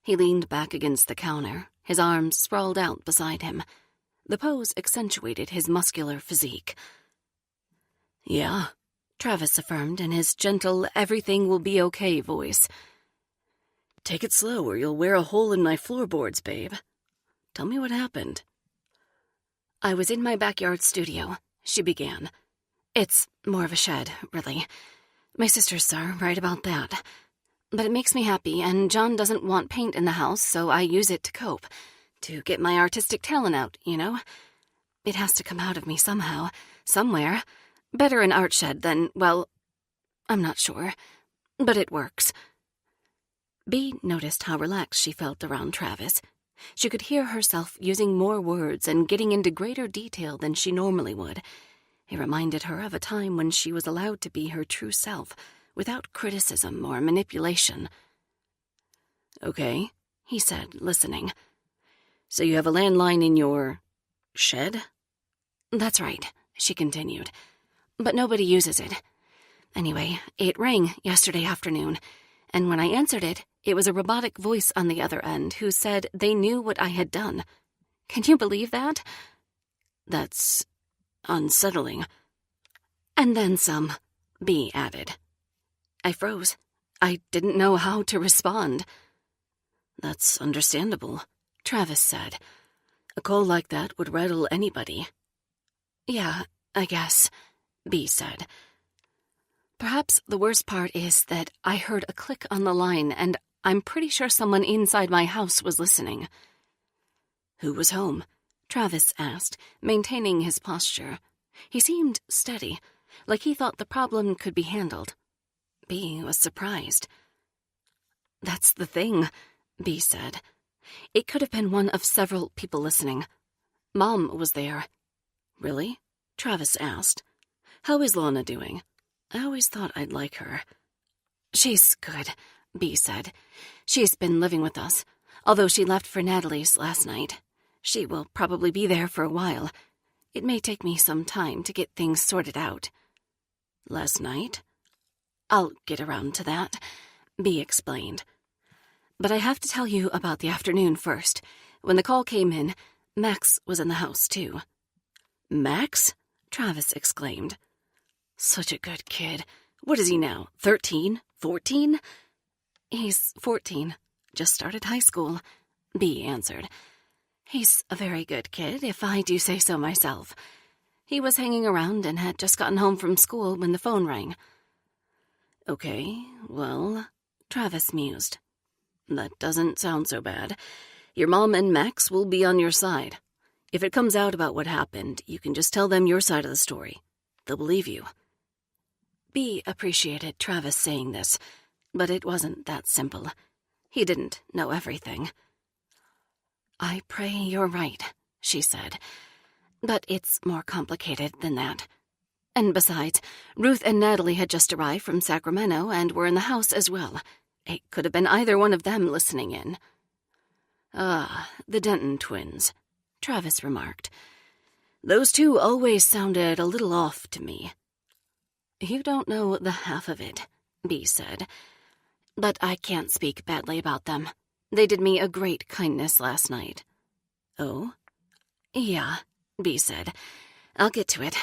He leaned back against the counter, his arms sprawled out beside him. The pose accentuated his muscular physique. "Yeah," Travis affirmed in his gentle, everything-will-be-okay voice. "Take it slow or you'll wear a hole in my floorboards, babe. Tell me what happened." "I was in my backyard studio," she began. "It's more of a shed, really. My sisters are right about that. But it makes me happy, and John doesn't want paint in the house, so I use it to cope. To get my artistic talent out, you know? It has to come out of me somehow, somewhere. Better an art shed than, well, I'm not sure. But it works." Bea noticed how relaxed she felt around Travis. She could hear herself using more words and getting into greater detail than she normally would. It reminded her of a time when she was allowed to be her true self, without criticism or manipulation. "Okay," he said, listening. "So you have a landline in your shed?" "That's right," she continued. "But nobody uses it. Anyway, it rang yesterday afternoon, and when I answered it, it was a robotic voice on the other end who said they knew what I had done. Can you believe that?" "That's unsettling." "And then some," Bea added. I froze. I didn't know how to respond. "That's understandable," Travis said. "A call like that would rattle anybody." "Yeah, I guess," Bea said. "Perhaps the worst part is that I heard a click on the line, and I'm pretty sure someone inside my house was listening." "Who was home?" Travis asked, maintaining his posture. He seemed steady, like he thought the problem could be handled. Bea was surprised. "That's the thing," Bea said. "It could have been one of several people listening. Mom was there." "Really?" Travis asked. "How is Lana doing? I always thought I'd like her." "She's good," Bea said. "She's been living with us, although she left for Natalie's last night. She will probably be there for a while. It may take me some time to get things sorted out." "Last night?" "I'll get around to that," Bea explained. "But I have to tell you about the afternoon first. When the call came in, Max was in the house, too." "Max?" Travis exclaimed. "Such a good kid. What is he now, 13? 14? "He's 14. Just started high school," Bea answered. "He's a very good kid, if I do say so myself. He was hanging around and had just gotten home from school when the phone rang." "Okay, well," Travis mused. "That doesn't sound so bad. Your mom and Max will be on your side. If it comes out about what happened, you can just tell them your side of the story. They'll believe you." Bea appreciated Travis saying this, but it wasn't that simple. He didn't know everything. "I pray you're right," she said. "But it's more complicated than that. And besides, Ruth and Natalie had just arrived from Sacramento and were in the house as well. It could have been either one of them listening in." "Ah, the Denton twins," Travis remarked. "Those two always sounded a little off to me." "You don't know the half of it," Bea said. "But I can't speak badly about them. They did me a great kindness last night." "Oh?" "Yeah," Bea said. "I'll get to it.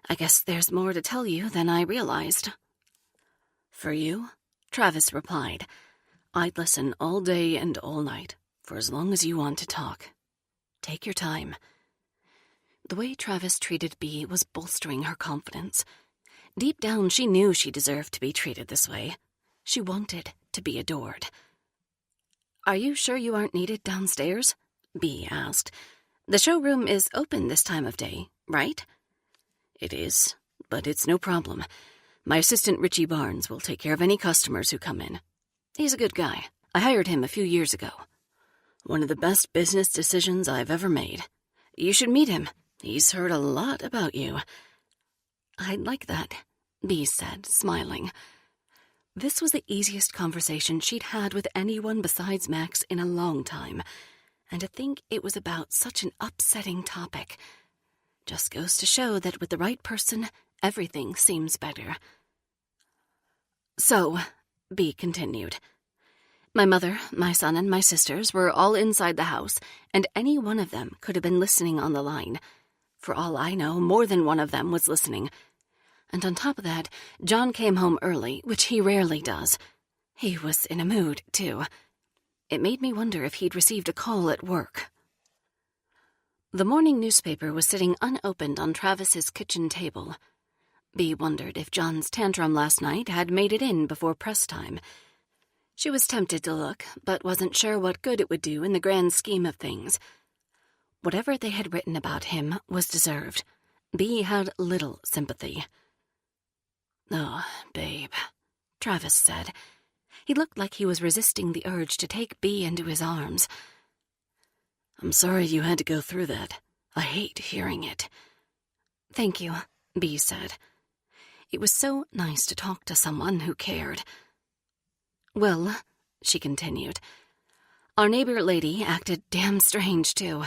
I guess there's more to tell you than I realized." "For you?" Travis replied. "I'd listen all day and all night, for as long as you want to talk. Take your time." The way Travis treated Bea was bolstering her confidence. Deep down, she knew she deserved to be treated this way. She wanted to be adored. "Are you sure you aren't needed downstairs?" B asked. "The showroom is open this time of day, right?" "It is, but it's no problem. My assistant Richie Barnes will take care of any customers who come in. He's a good guy. I hired him a few years ago. One of the best business decisions I've ever made. You should meet him. He's heard a lot about you." "I'd like that," B said, smiling. This was the easiest conversation she'd had with anyone besides Max in a long time, and to think it was about such an upsetting topic. Just goes to show that with the right person, everything seems better. "So," B continued, "my mother, my son, and my sisters were all inside the house, and any one of them could have been listening on the line. For all I know, more than one of them was listening. And on top of that, John came home early, which he rarely does. He was in a mood, too. It made me wonder if he'd received a call at work." The morning newspaper was sitting unopened on Travis's kitchen table. B wondered if John's tantrum last night had made it in before press time. She was tempted to look, but wasn't sure what good it would do in the grand scheme of things. Whatever they had written about him was deserved. B had little sympathy. "Oh, babe," Travis said. He looked like he was resisting the urge to take B into his arms. "I'm sorry you had to go through that. I hate hearing it." "Thank you," B said. It was so nice to talk to someone who cared. "Well," she continued, "our neighbor lady acted damn strange, too.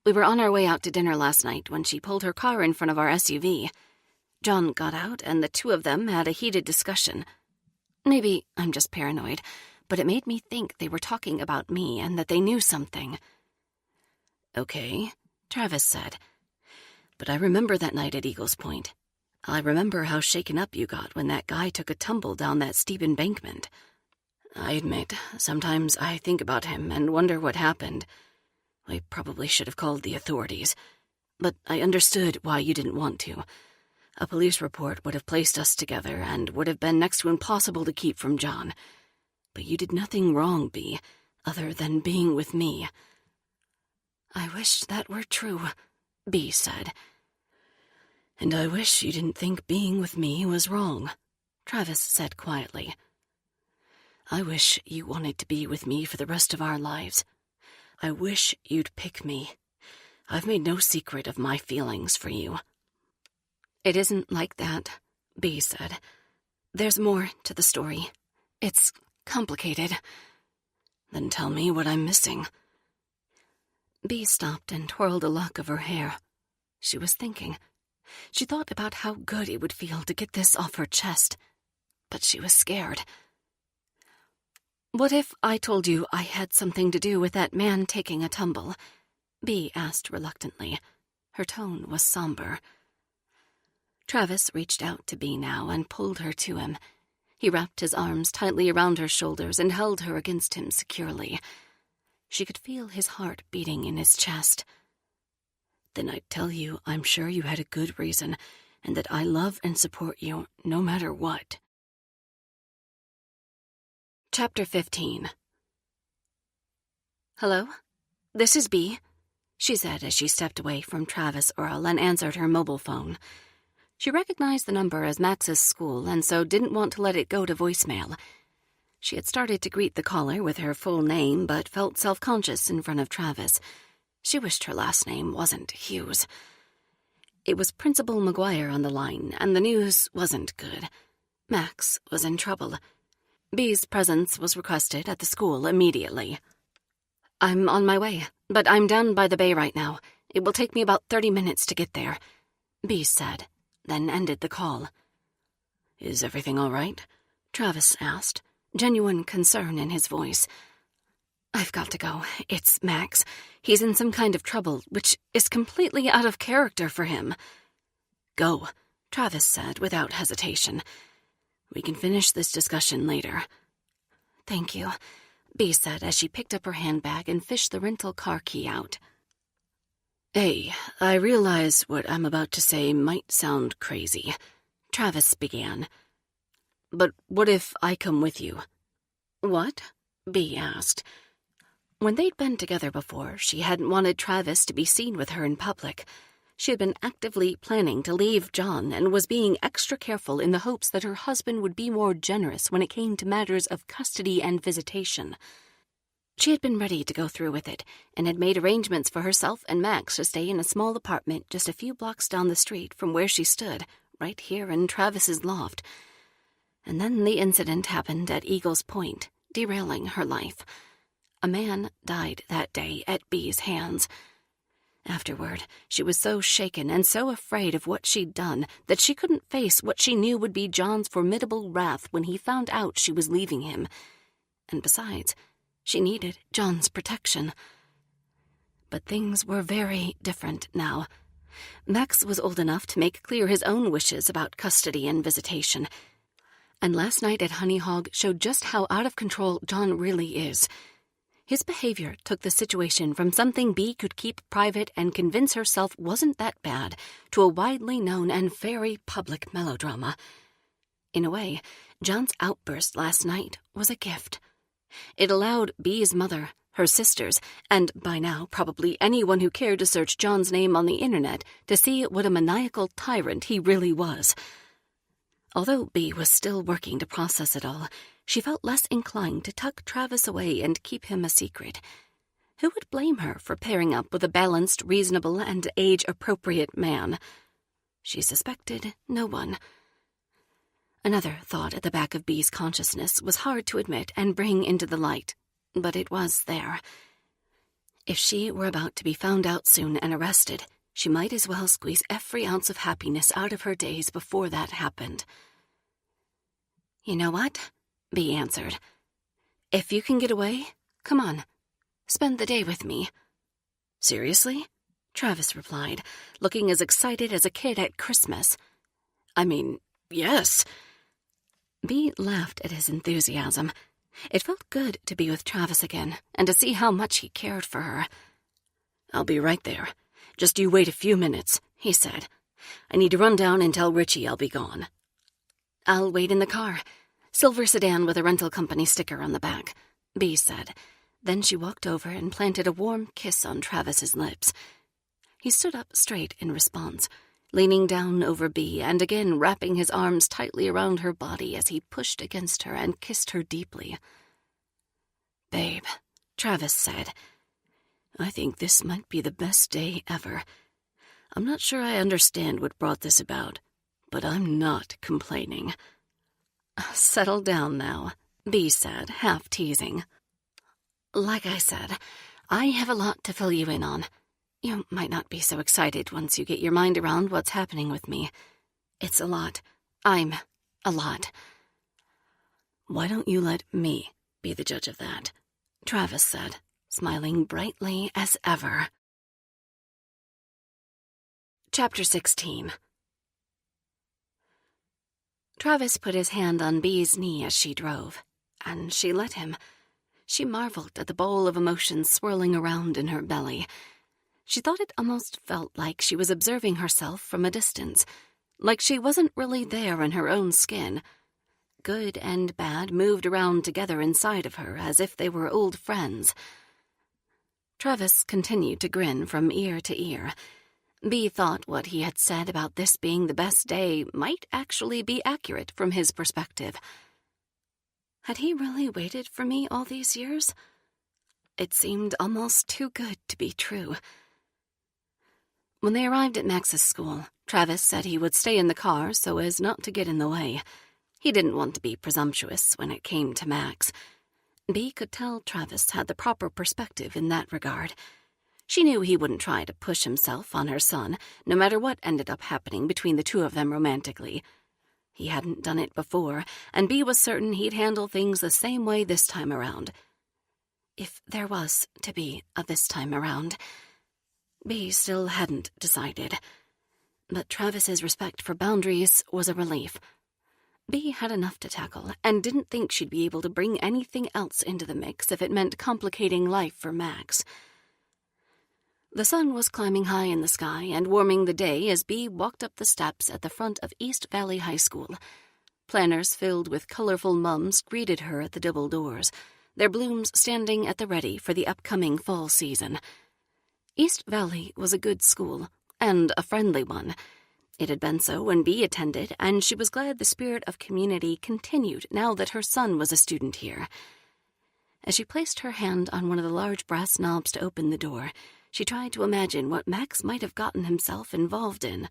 We were on our way out to dinner last night when she pulled her car in front of our SUV. John got out, and the two of them had a heated discussion. Maybe I'm just paranoid, but it made me think they were talking about me and that they knew something." "Okay," Travis said. "But I remember that night at Eagles Point. I remember how shaken up you got when that guy took a tumble down that steep embankment. I admit, sometimes I think about him and wonder what happened. I probably should have called the authorities, but I understood why you didn't want to. A police report would have placed us together and would have been next to impossible to keep from John. But you did nothing wrong, B, other than being with me." "I wish that were true," B said. "And I wish you didn't think being with me was wrong," Travis said quietly. "I wish you wanted to be with me for the rest of our lives. I wish you'd pick me. I've made no secret of my feelings for you." "It isn't like that," B said. "There's more to the story. It's complicated." "Then tell me what I'm missing." B stopped and twirled a lock of her hair. She was thinking. She thought about how good it would feel to get this off her chest, but she was scared. "What if I told you I had something to do with that man taking a tumble?" B asked reluctantly. Her tone was somber. Travis reached out to B now and pulled her to him. He wrapped his arms tightly around her shoulders and held her against him securely. She could feel his heart beating in his chest. "Then I'd tell you I'm sure you had a good reason, and that I love and support you no matter what." Chapter 15. "Hello? This is B," she said as she stepped away from Travis Earl and answered her mobile phone. She recognized the number as Max's school and so didn't want to let it go to voicemail. She had started to greet the caller with her full name but felt self-conscious in front of Travis. She wished her last name wasn't Hughes. It was Principal McGuire on the line, and the news wasn't good. Max was in trouble. B's presence was requested at the school immediately. "I'm on my way, but I'm down by the bay right now. It will take me about 30 minutes to get there," B said, then ended the call. "Is everything all right?" Travis asked, genuine concern in his voice. "I've got to go. It's Max. He's in some kind of trouble, which is completely out of character for him." "Go," Travis said without hesitation. "We can finish this discussion later." "Thank you," B said as she picked up her handbag and fished the rental car key out. "Hey, I realize what I'm about to say might sound crazy," Travis began. "But what if I come with you?" "What?" Bea asked. When they'd been together before, she hadn't wanted Travis to be seen with her in public. She had been actively planning to leave John and was being extra careful in the hopes that her husband would be more generous when it came to matters of custody and visitation. She had been ready to go through with it and had made arrangements for herself and Max to stay in a small apartment just a few blocks down the street from where she stood, right here in Travis's loft. And then the incident happened at Eagles Point, derailing her life. A man died that day at Bea's hands. Afterward, she was so shaken and so afraid of what she'd done that she couldn't face what she knew would be John's formidable wrath when he found out she was leaving him. And besides, she needed John's protection. But things were very different now. Max was old enough to make clear his own wishes about custody and visitation. And last night at Honey Hog showed just how out of control John really is. His behavior took the situation from something Bea could keep private and convince herself wasn't that bad to a widely known and very public melodrama. In a way, John's outburst last night was a gift. It allowed Bea's mother, her sisters, and by now probably anyone who cared to search John's name on the internet to see what a maniacal tyrant he really was. Although Bea was still working to process it all, she felt less inclined to tuck Travis away and keep him a secret. Who would blame her for pairing up with a balanced, reasonable, and age-appropriate man? She suspected no one. Another thought at the back of Bea's consciousness was hard to admit and bring into the light, but it was there. If she were about to be found out soon and arrested, she might as well squeeze every ounce of happiness out of her days before that happened. "You know what?" Bea answered. "If you can get away, come on. Spend the day with me." "Seriously?" Travis replied, looking as excited as a kid at Christmas. "I mean, yes." Bea laughed at his enthusiasm. It felt good to be with Travis again and to see how much he cared for her. "I'll be right there. Just you wait a few minutes," he said. "I need to run down and tell Richie I'll be gone." "I'll wait in the car. Silver sedan with a rental company sticker on the back," Bea said. Then she walked over and planted a warm kiss on Travis's lips. He stood up straight in response, leaning down over Bea and again wrapping his arms tightly around her body as he pushed against her and kissed her deeply. "Babe," Travis said, "I think this might be the best day ever. I'm not sure I understand what brought this about, but I'm not complaining." "Settle down now," Bea said, half teasing. "Like I said, I have a lot to fill you in on. You might not be so excited once you get your mind around what's happening with me. It's a lot. I'm a lot." "Why don't you let me be the judge of that?" Travis said, smiling brightly as ever. Chapter 16. Travis put his hand on Bea's knee as she drove, and she let him. She marveled at the bowl of emotions swirling around in her belly. She thought it almost felt like she was observing herself from a distance, like she wasn't really there in her own skin. Good and bad moved around together inside of her as if they were old friends. Travis continued to grin from ear to ear. Bea thought what he had said about this being the best day might actually be accurate from his perspective. Had he really waited for me all these years? It seemed almost too good to be true. When they arrived at Max's school, Travis said he would stay in the car so as not to get in the way. He didn't want to be presumptuous when it came to Max. Bea could tell Travis had the proper perspective in that regard. She knew he wouldn't try to push himself on her son, no matter what ended up happening between the two of them romantically. He hadn't done it before, and Bea was certain he'd handle things the same way this time around. If there was to be a this time around. Bea still hadn't decided. But Travis's respect for boundaries was a relief. Bea had enough to tackle, and didn't think she'd be able to bring anything else into the mix if it meant complicating life for Max. The sun was climbing high in the sky and warming the day as Bea walked up the steps at the front of East Valley High School. Planners filled with colorful mums greeted her at the double doors, their blooms standing at the ready for the upcoming fall season. East Valley was a good school, and a friendly one. It had been so when Bee attended, and she was glad the spirit of community continued now that her son was a student here. As she placed her hand on one of the large brass knobs to open the door, she tried to imagine what Max might have gotten himself involved in.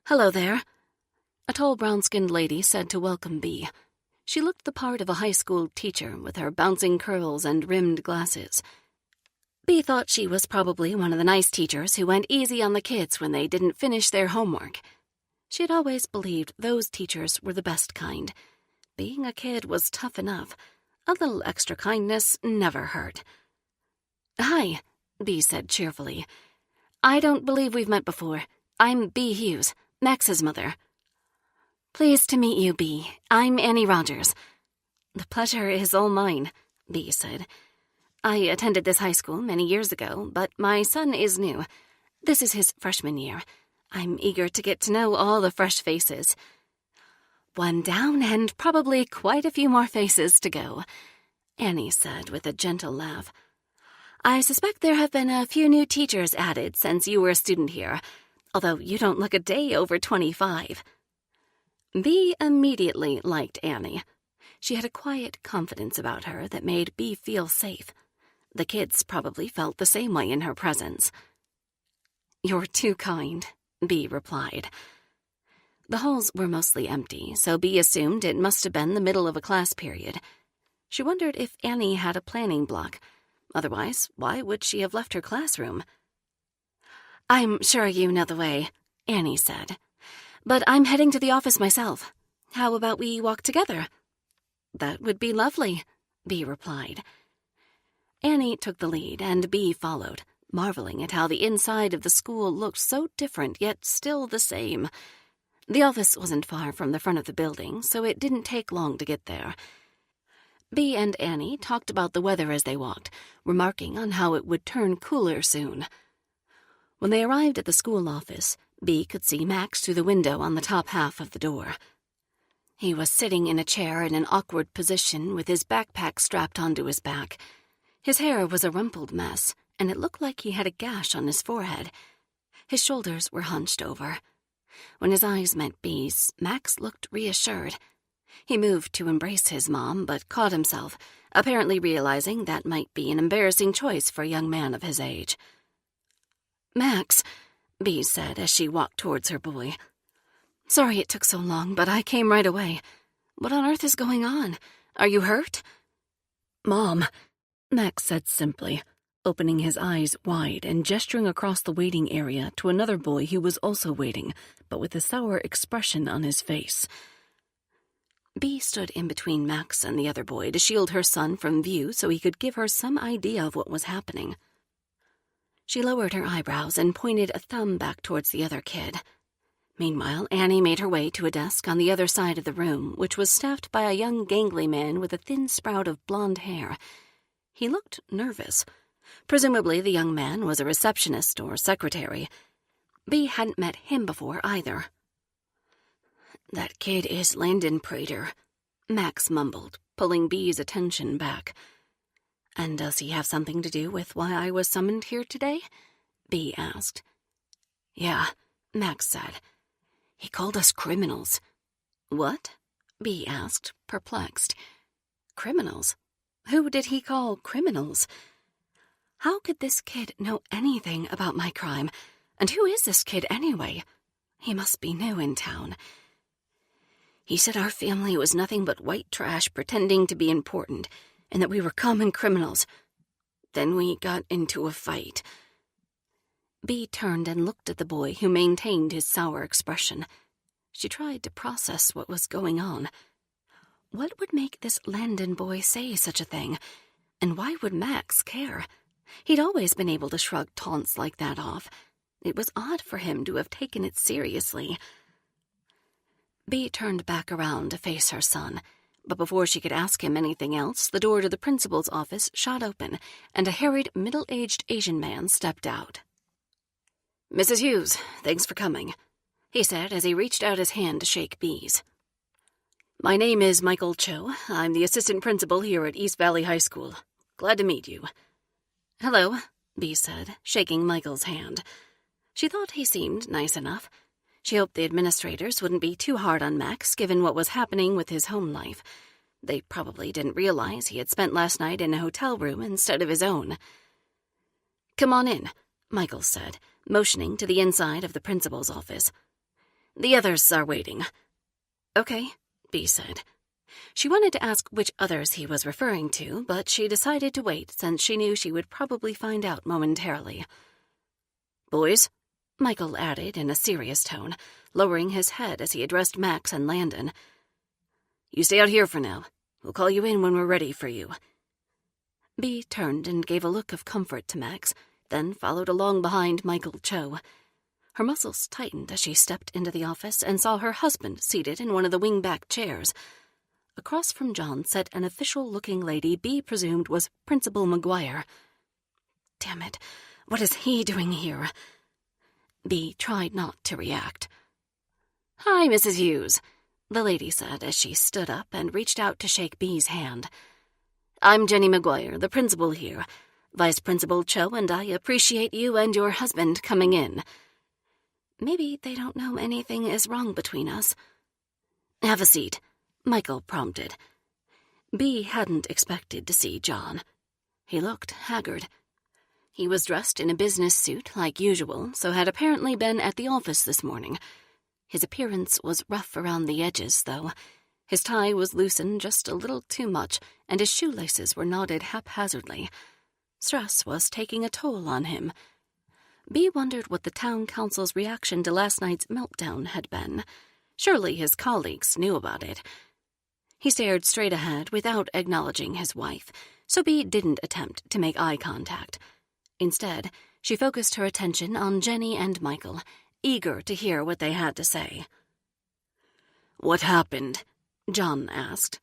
"Hello there," a tall brown-skinned lady said to welcome Bee. She looked the part of a high school teacher with her bouncing curls and rimmed glasses. Bee thought she was probably one of the nice teachers who went easy on the kids when they didn't finish their homework. She had always believed those teachers were the best kind. Being a kid was tough enough. A little extra kindness never hurt. "Hi," Bee said cheerfully. "I don't believe we've met before. I'm Bee Hughes, Max's mother." "Pleased to meet you, Bee. I'm Annie Rogers." "The pleasure is all mine," Bee said. "I attended this high school many years ago, but my son is new. This is his freshman year. I'm eager to get to know all the fresh faces." "One down and probably quite a few more faces to go," Annie said with a gentle laugh. "I suspect there have been a few new teachers added since you were a student here, although you don't look a day over 25. Bee immediately liked Annie. She had a quiet confidence about her that made Bee feel safe. The kids probably felt the same way in her presence. "You're too kind," Bee replied. The halls were mostly empty, so Bee assumed it must have been the middle of a class period. She wondered if Annie had a planning block. Otherwise, why would she have left her classroom? "I'm sure you know the way," Annie said. "But I'm heading to the office myself. How about we walk together?" "That would be lovely," Bee replied. Annie took the lead, and Bee followed, marveling at how the inside of the school looked so different yet still the same. The office wasn't far from the front of the building, so it didn't take long to get there. Bee and Annie talked about the weather as they walked, remarking on how it would turn cooler soon. When they arrived at the school office, Bee could see Max through the window on the top half of the door. He was sitting in a chair in an awkward position with his backpack strapped onto his back. His hair was a rumpled mess, and it looked like he had a gash on his forehead. His shoulders were hunched over. When his eyes met Bee's, Max looked reassured. He moved to embrace his mom, but caught himself, apparently realizing that might be an embarrassing choice for a young man of his age. "Max," Bee said as she walked towards her boy. "Sorry it took so long, but I came right away. What on earth is going on? Are you hurt?" "Mom," Max said simply, opening his eyes wide and gesturing across the waiting area to another boy who was also waiting, but with a sour expression on his face. Bee stood in between Max and the other boy to shield her son from view so he could give her some idea of what was happening. She lowered her eyebrows and pointed a thumb back towards the other kid. Meanwhile, Annie made her way to a desk on the other side of the room, which was staffed by a young gangly man with a thin sprout of blonde hair. He looked nervous. Presumably the young man was a receptionist or secretary. Bee hadn't met him before either. "That kid is Landon Prater," Max mumbled, pulling Bee's attention back. "And does he have something to do with why I was summoned here today?" Bee asked. "Yeah," Max said. "He called us criminals." "What?" Bee asked, perplexed. "Criminals? Who did he call criminals? How could this kid know anything about my crime? And who is this kid anyway? He must be new in town. He said our family was nothing but white trash pretending to be important, and that we were common criminals. Then we got into a fight." Bee turned and looked at the boy who maintained his sour expression. She tried to process what was going on. What would make this Landon boy say such a thing? And why would Max care? He'd always been able to shrug taunts like that off. It was odd for him to have taken it seriously. Bee turned back around to face her son, but before she could ask him anything else, the door to the principal's office shot open, and a harried, middle-aged Asian man stepped out. "Mrs. Hughes, thanks for coming," he said as he reached out his hand to shake Bee's. My name is Michael Cho. I'm the assistant principal here at East Valley High School. Glad to meet you. Hello, Bee said, shaking Michael's hand. She thought he seemed nice enough. She hoped the administrators wouldn't be too hard on Max, given what was happening with his home life. They probably didn't realize he had spent last night in a hotel room instead of his own. Come on in, Michael said, motioning to the inside of the principal's office. The others are waiting. Okay, Bee said. She wanted to ask which others he was referring to, but she decided to wait since she knew she would probably find out momentarily. Boys, Michael added in a serious tone, lowering his head as he addressed Max and Landon. You stay out here for now. We'll call you in when we're ready for you. Bee turned and gave a look of comfort to Max, then followed along behind Michael Cho. Her muscles tightened as she stepped into the office and saw her husband seated in one of the wing-back chairs. Across from John sat an official-looking lady Bee presumed was Principal McGuire. Damn it, what is he doing here? Bee tried not to react. Hi, Mrs. Hughes, the lady said as she stood up and reached out to shake Bee's hand. I'm Jenny McGuire, the principal here. Vice Principal Cho and I appreciate you and your husband coming in. Maybe they don't know anything is wrong between us. Have a seat, Michael prompted. Bee hadn't expected to see John. He looked haggard. He was dressed in a business suit like usual, so had apparently been at the office this morning. His appearance was rough around the edges, though. His tie was loosened just a little too much, and his shoelaces were knotted haphazardly. Stress was taking a toll on him. Bee wondered what the town council's reaction to last night's meltdown had been. Surely his colleagues knew about it. He stared straight ahead without acknowledging his wife, so Bee didn't attempt to make eye contact. Instead, she focused her attention on Jenny and Michael, eager to hear what they had to say. What happened? John asked.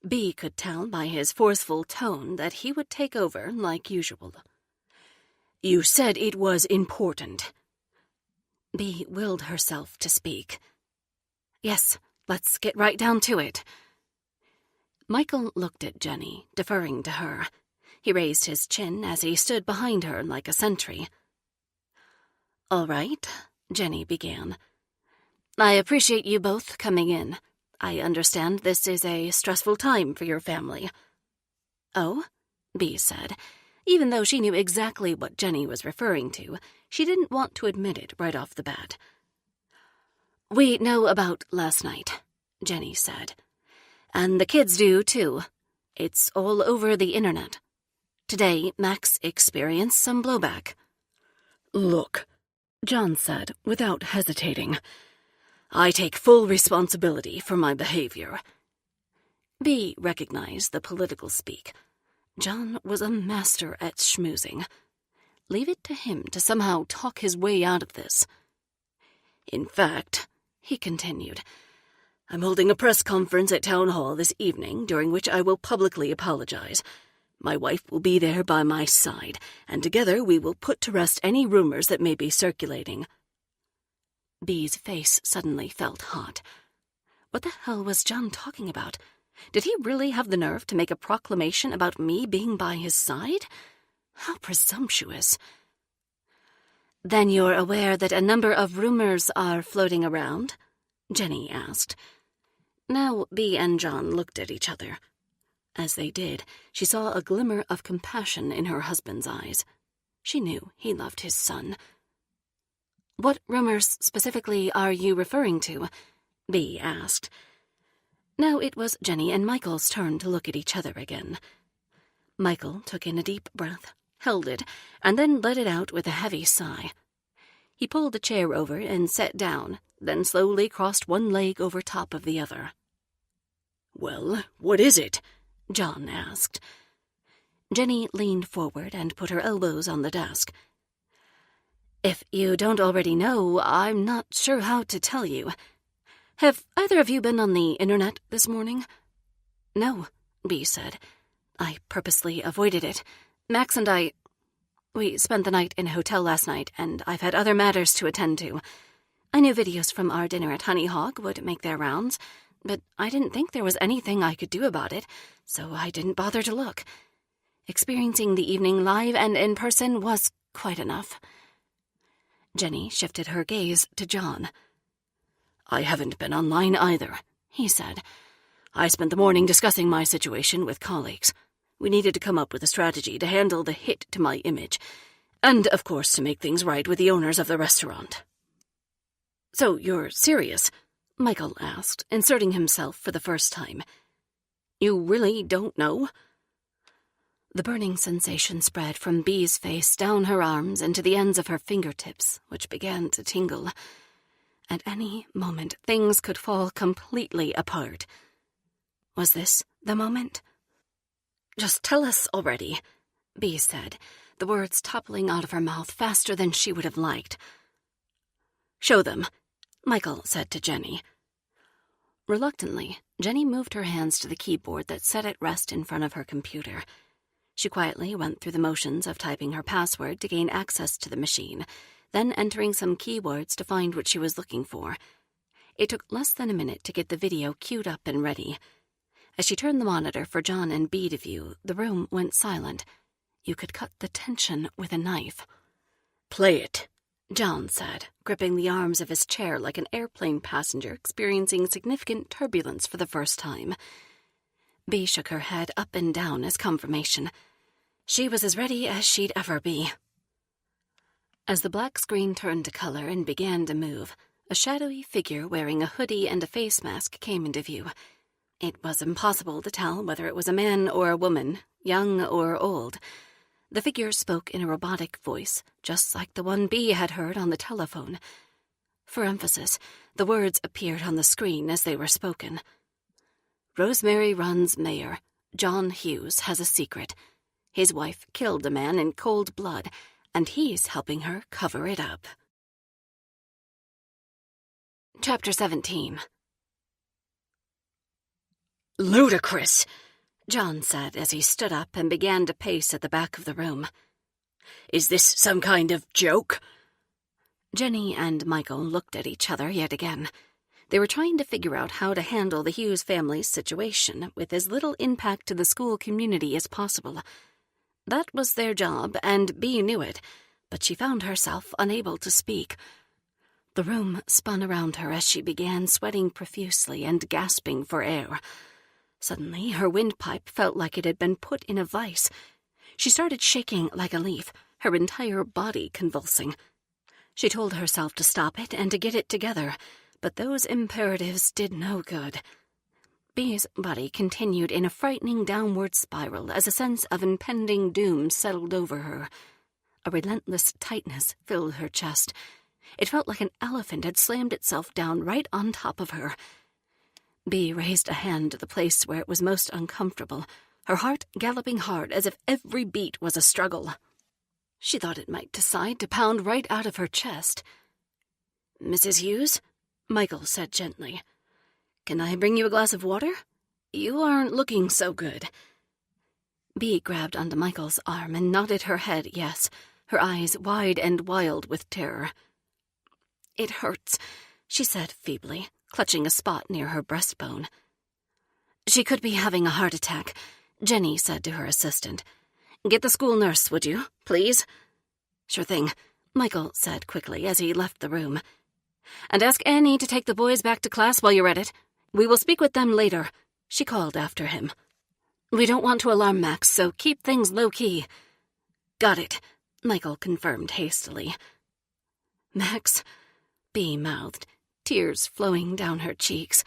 Bee could tell by his forceful tone that he would take over like usual. You said it was important. Bee willed herself to speak. Yes, let's get right down to it. Michael looked at Jenny, deferring to her. He raised his chin as he stood behind her like a sentry. All right, Jenny began. I appreciate you both coming in. I understand this is a stressful time for your family. Oh, Bee said. Even though she knew exactly what Jenny was referring to, she didn't want to admit it right off the bat. We know about last night, Jenny said. And the kids do, too. It's all over the internet. Today, Max experienced some blowback. Look, John said without hesitating. I take full responsibility for my behavior. Bee recognized the political speak. John was a master at schmoozing. Leave it to him to somehow talk his way out of this. In fact, he continued, I'm holding a press conference at Town Hall this evening, during which I will publicly apologize. My wife will be there by my side, and together we will put to rest any rumors that may be circulating. Bee's face suddenly felt hot. What the hell was John talking about? Did he really have the nerve to make a proclamation about me being by his side? How presumptuous. Then you're aware that a number of rumors are floating around? Jenny asked. Now Bee and John looked at each other. As they did, she saw a glimmer of compassion in her husband's eyes. She knew he loved his son. What rumors specifically are you referring to? Bee asked. Now it was Jenny and Michael's turn to look at each other again. Michael took in a deep breath, held it, and then let it out with a heavy sigh. He pulled a chair over and sat down, then slowly crossed one leg over top of the other. Well, what is it? John asked. Jenny leaned forward and put her elbows on the desk. If you don't already know, I'm not sure how to tell you. Have either of you been on the internet this morning? No, Bee said. I purposely avoided it. Max and we spent the night in a hotel last night, and I've had other matters to attend to. I knew videos from our dinner at Honey Hog would make their rounds. but I didn't think there was anything I could do about it, so I didn't bother to look. Experiencing the evening live and in person was quite enough. Jenny shifted her gaze to John. I haven't been online either, he said. I spent the morning discussing my situation with colleagues. We needed to come up with a strategy to handle the hit to my image, and, of course, to make things right with the owners of the restaurant. So you're serious? Michael asked, inserting himself for the first time. You really don't know? The burning sensation spread from Bee's face down her arms and to the ends of her fingertips, which began to tingle. At any moment, things could fall completely apart. Was this the moment? Just tell us already, Bee said, the words toppling out of her mouth faster than she would have liked. Show them, Michael said to Jenny. Reluctantly, Jenny moved her hands to the keyboard that sat at rest in front of her computer. She quietly went through the motions of typing her password to gain access to the machine, then entering some keywords to find what she was looking for. It took less than a minute to get the video queued up and ready. As she turned the monitor for John and Bee to view, the room went silent. You could cut the tension with a knife. Play it, John said, gripping the arms of his chair like an airplane passenger experiencing significant turbulence for the first time. Bee shook her head up and down as confirmation. She was as ready as she'd ever be. As the black screen turned to color and began to move, a shadowy figure wearing a hoodie and a face mask came into view. It was impossible to tell whether it was a man or a woman, young or old. The figure spoke in a robotic voice, just like the one Bee had heard on the telephone. For emphasis, the words appeared on the screen as they were spoken. Rosemary Run's mayor, John Hughes, has a secret. His wife killed a man in cold blood, and he's helping her cover it up. Chapter 17. Ludicrous, John said as he stood up and began to pace at the back of the room. Is this some kind of joke? Jenny and Michael looked at each other yet again. They were trying to figure out how to handle the Hughes family's situation with as little impact to the school community as possible. That was their job, and Bee knew it, but she found herself unable to speak. The room spun around her as she began sweating profusely and gasping for air. Suddenly, her windpipe felt like it had been put in a vice. She started shaking like a leaf, her entire body convulsing. She told herself to stop it and to get it together, but those imperatives did no good. Bee's body continued in a frightening downward spiral as a sense of impending doom settled over her. A relentless tightness filled her chest. It felt like an elephant had slammed itself down right on top of her. Bee raised a hand to the place where it was most uncomfortable, her heart galloping hard as if every beat was a struggle. She thought it might decide to pound right out of her chest. "Mrs. Hughes?" Michael said gently. "Can I bring you a glass of water? You aren't looking so good." Bee grabbed onto Michael's arm and nodded her head yes, her eyes wide and wild with terror. "It hurts," she said feebly, clutching a spot near her breastbone. "She could be having a heart attack," Jenny said to her assistant. "Get the school nurse, would you, please?" "Sure thing," Michael said quickly as he left the room. "And ask Annie to take the boys back to class while you're at it. We will speak with them later," she called after him. "We don't want to alarm Max, so keep things low-key." "Got it," Michael confirmed hastily. "Max," Bee mouthed, tears flowing down her cheeks.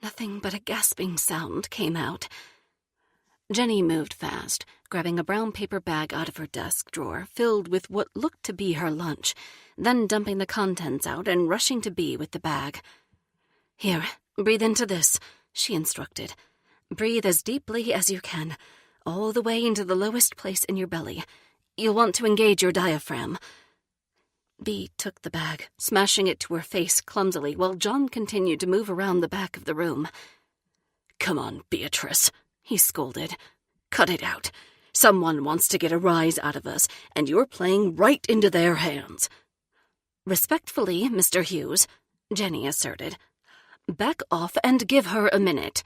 Nothing but a gasping sound came out. Jenny moved fast, grabbing a brown paper bag out of her desk drawer filled with what looked to be her lunch, then dumping the contents out and rushing to Bee with the bag. "Here, breathe into this," she instructed. "Breathe as deeply as you can, all the way into the lowest place in your belly. You'll want to engage your diaphragm." Bee took the bag, smashing it to her face clumsily while John continued to move around the back of the room. "Come on, Beatrice," he scolded. "Cut it out. Someone wants to get a rise out of us, and you're playing right into their hands." "Respectfully, Mr. Hughes," Jenny asserted. Back off and give her a minute."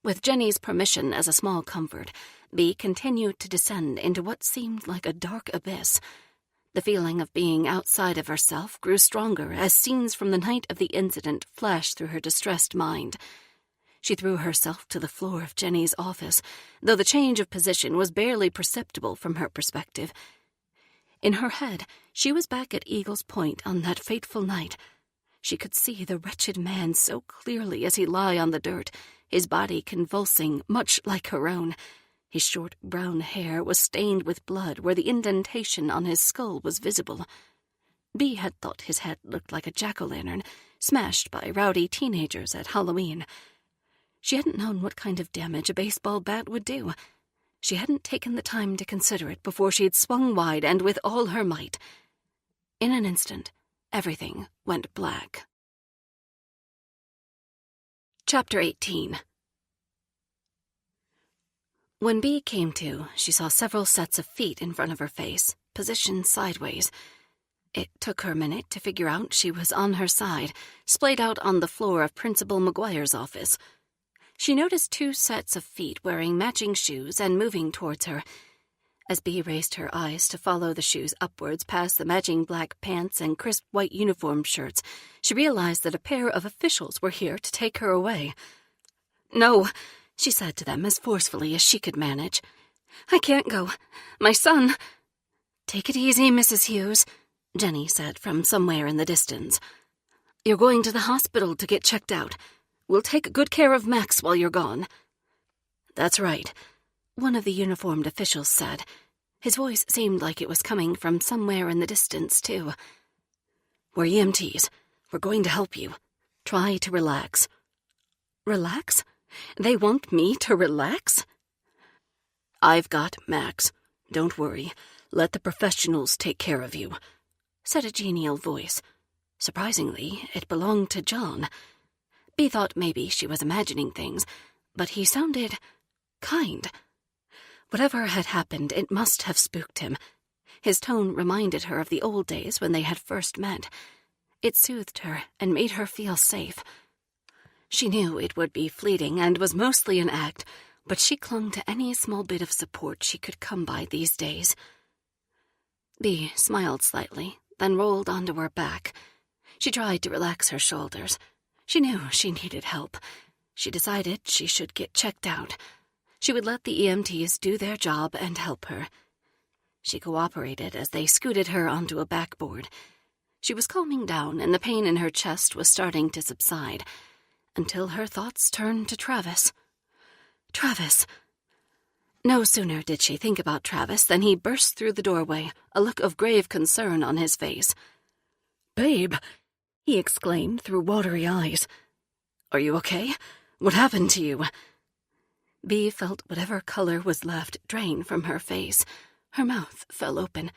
With Jenny's permission as a small comfort, Bee continued to descend into what seemed like a dark abyss. The feeling of being outside of herself grew stronger as scenes from the night of the incident flashed through her distressed mind. She threw herself to the floor of Jenny's office, though the change of position was barely perceptible from her perspective. In her head, she was back at Eagle's Point on that fateful night. She could see the wretched man so clearly as he lay on the dirt, his body convulsing much like her own. His short brown hair was stained with blood where the indentation on his skull was visible. Bee had thought his head looked like a jack-o'-lantern, smashed by rowdy teenagers at Halloween. She hadn't known what kind of damage a baseball bat would do. She hadn't taken the time to consider it before she had swung wide and with all her might. In an instant, everything went black. Chapter 18. When Bee came to, she saw several sets of feet in front of her face, positioned sideways. It took her a minute to figure out she was on her side, splayed out on the floor of Principal McGuire's office. She noticed 2 sets of feet wearing matching shoes and moving towards her. As Bee raised her eyes to follow the shoes upwards past the matching black pants and crisp white uniform shirts, she realized that a pair of officials were here to take her away. "No," she said to them as forcefully as she could manage. "I can't go. My son—" "Take it easy, Mrs. Hughes," Jenny said from somewhere in the distance. "You're going to the hospital to get checked out. We'll take good care of Max while you're gone." "That's right," one of the uniformed officials said. His voice seemed like it was coming from somewhere in the distance, too. "We're EMTs. We're going to help you. Try to relax." "Relax? They want me to relax?" "I've got Max. Don't worry. Let the professionals take care of you," said a genial voice. Surprisingly, it belonged to John. Bee thought maybe she was imagining things, but he sounded kind. Whatever had happened, it must have spooked him. His tone reminded her of the old days when they had first met. It soothed her and made her feel safe. She knew it would be fleeting and was mostly an act, but she clung to any small bit of support she could come by these days. Bee smiled slightly, then rolled onto her back. She tried to relax her shoulders. She knew she needed help. She decided she should get checked out. She would let the EMTs do their job and help her. She cooperated as they scooted her onto a backboard. She was calming down, and the pain in her chest was starting to subside, until her thoughts turned to Travis. Travis! No sooner did she think about Travis than he burst through the doorway, a look of grave concern on his face. "Babe!" he exclaimed through watery eyes. "Are you okay? What happened to you?" Bee felt whatever color was left drain from her face. Her mouth fell open.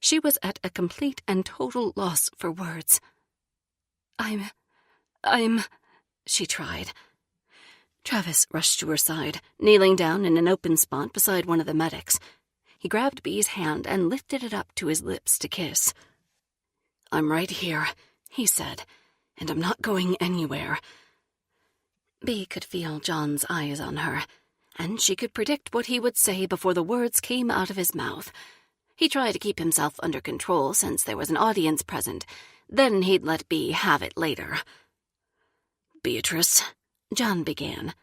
She was at a complete and total loss for words. I'm... she tried. Travis rushed to her side, kneeling down in an open spot beside one of the medics. He grabbed Bee's hand and lifted it up to his lips to kiss. "I'm right here," he said, "and I'm not going anywhere." Bee could feel John's eyes on her, and she could predict what he would say before the words came out of his mouth. He tried to keep himself under control since there was an audience present. Then he'd let Bee have it later. "Beatrice," John began,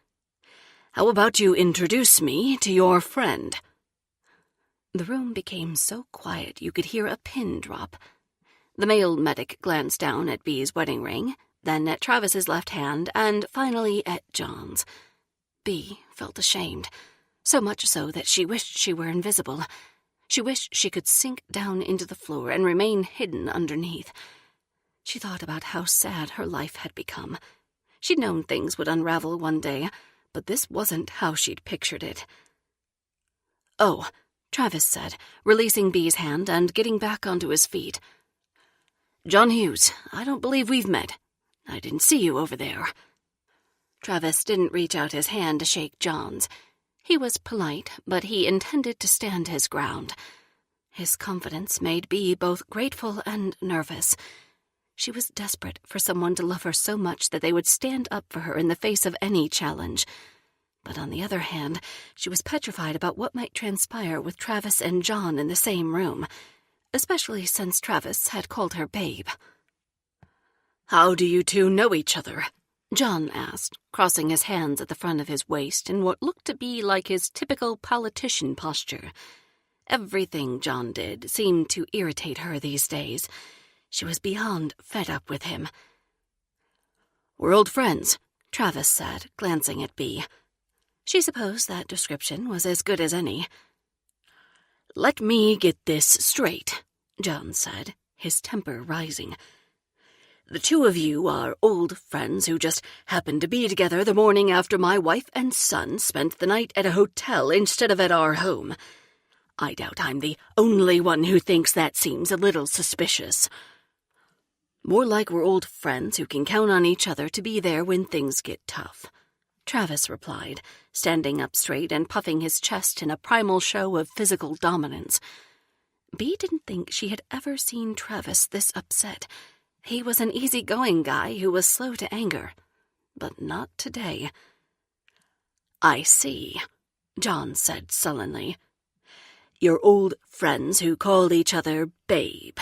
"how about you introduce me to your friend?" The room became so quiet you could hear a pin drop. The male medic glanced down at Bee's wedding ring, then at Travis's left hand, and finally at John's. Bee felt ashamed, so much so that she wished she were invisible. She wished she could sink down into the floor and remain hidden underneath. She thought about how sad her life had become. She'd known things would unravel one day, but this wasn't how she'd pictured it. "Oh," Travis said, releasing Bee's hand and getting back onto his feet. "John Hughes, I don't believe we've met. I didn't see you over there." Travis didn't reach out his hand to shake John's. He was polite, but he intended to stand his ground. His confidence made Bee both grateful and nervous. She was desperate for someone to love her so much that they would stand up for her in the face of any challenge. But on the other hand, she was petrified about what might transpire with Travis and John in the same room, especially since Travis had called her babe. "How do you two know each other?" John asked, crossing his hands at the front of his waist in what looked to be like his typical politician posture. Everything John did seemed to irritate her these days. She was beyond fed up with him. "We're old friends," Travis said, glancing at Bea. She supposed that description was as good as any. "Let me get this straight," John said, his temper rising. "The two of you are old friends who just happened to be together the morning after my wife and son spent the night at a hotel instead of at our home. I doubt I'm the only one who thinks that seems a little suspicious. More like we're old friends who can count on each other to be there when things get tough," Travis replied, standing up straight and puffing his chest in a primal show of physical dominance. Bea didn't think she had ever seen Travis this upset. He was an easygoing guy who was slow to anger. But not today. "I see," John said sullenly. "You're old friends who call each other babe."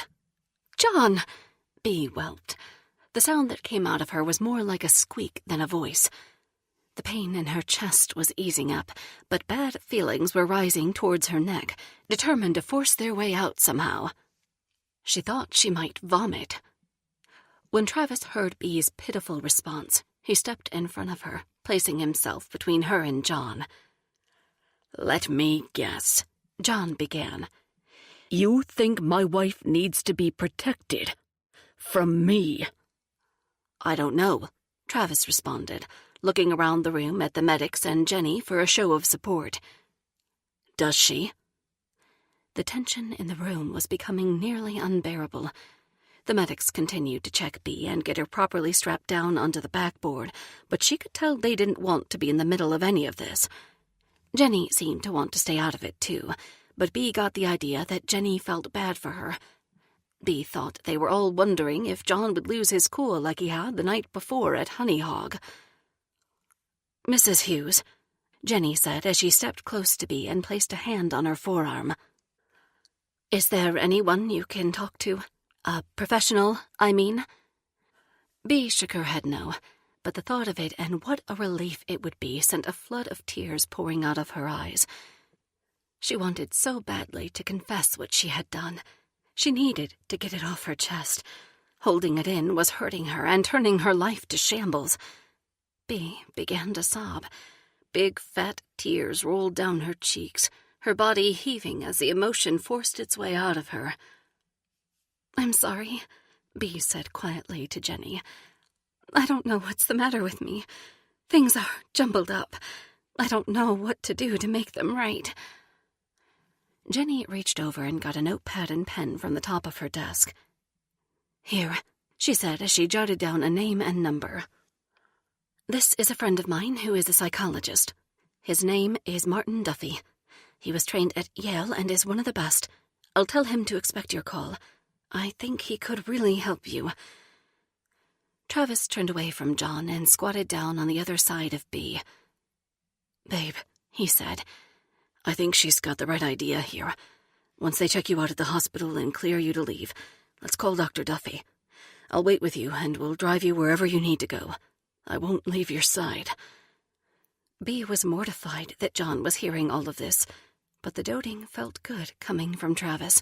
"John!" Bea whelped. The sound that came out of her was more like a squeak than a voice. The pain in her chest was easing up, but bad feelings were rising towards her neck, determined to force their way out somehow. She thought she might vomit. When Travis heard Bea's pitiful response, he stepped in front of her, placing himself between her and John. "Let me guess," John began. "You think my wife needs to be protected from me?" "I don't know," Travis responded, looking around the room at the medics and Jenny for a show of support. "Does she?" The tension in the room was becoming nearly unbearable. The medics continued to check Bea and get her properly strapped down onto the backboard, but she could tell they didn't want to be in the middle of any of this. Jenny seemed to want to stay out of it too, but Bea got the idea that Jenny felt bad for her. Bea thought they were all wondering if John would lose his cool like he had the night before at Honey Hog. "Mrs. Hughes," Jenny said as she stepped close to Bea and placed a hand on her forearm. "Is there anyone you can talk to? A professional, I mean?" Bea shook her head no, but the thought of it and what a relief it would be sent a flood of tears pouring out of her eyes. She wanted so badly to confess what she had done. She needed to get it off her chest. Holding it in was hurting her and turning her life to shambles. Bea began to sob. Big, fat tears rolled down her cheeks, her body heaving as the emotion forced its way out of her. "I'm sorry," Bea said quietly to Jenny. "I don't know what's the matter with me. Things are jumbled up. I don't know what to do to make them right." Jenny reached over and got a notepad and pen from the top of her desk. "Here," she said as she jotted down a name and number. "This is a friend of mine who is a psychologist. His name is Martin Duffy. He was trained at Yale and is one of the best. I'll tell him to expect your call. I think he could really help you." Travis turned away from John and squatted down on the other side of Bea. "Babe," he said, "I think she's got the right idea here. Once they check you out at the hospital and clear you to leave, let's call Dr. Duffy. I'll wait with you and we'll drive you wherever you need to go. I won't leave your side." Bea was mortified that John was hearing all of this, but the doting felt good coming from Travis.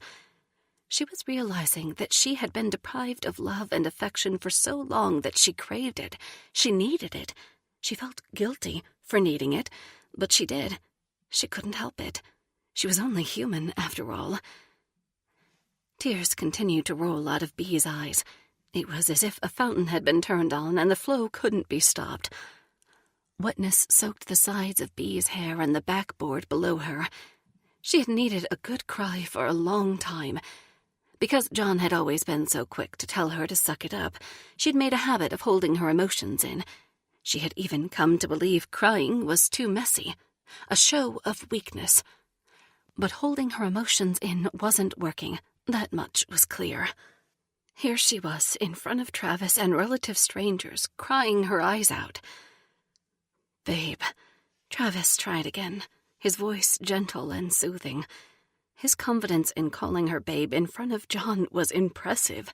She was realizing that she had been deprived of love and affection for so long that she craved it. She needed it. She felt guilty for needing it, but she did. She couldn't help it. She was only human, after all. Tears continued to roll out of Bea's eyes. It was as if a fountain had been turned on and the flow couldn't be stopped. Wetness soaked the sides of Bea's hair and the backboard below her. She had needed a good cry for a long time. Because John had always been so quick to tell her to suck it up, she'd made a habit of holding her emotions in. She had even come to believe crying was too messy, a show of weakness. But holding her emotions in wasn't working, that much was clear. Here she was, in front of Travis and relative strangers, crying her eyes out. "Babe," Travis tried again, his voice gentle and soothing. His confidence in calling her babe in front of John was impressive.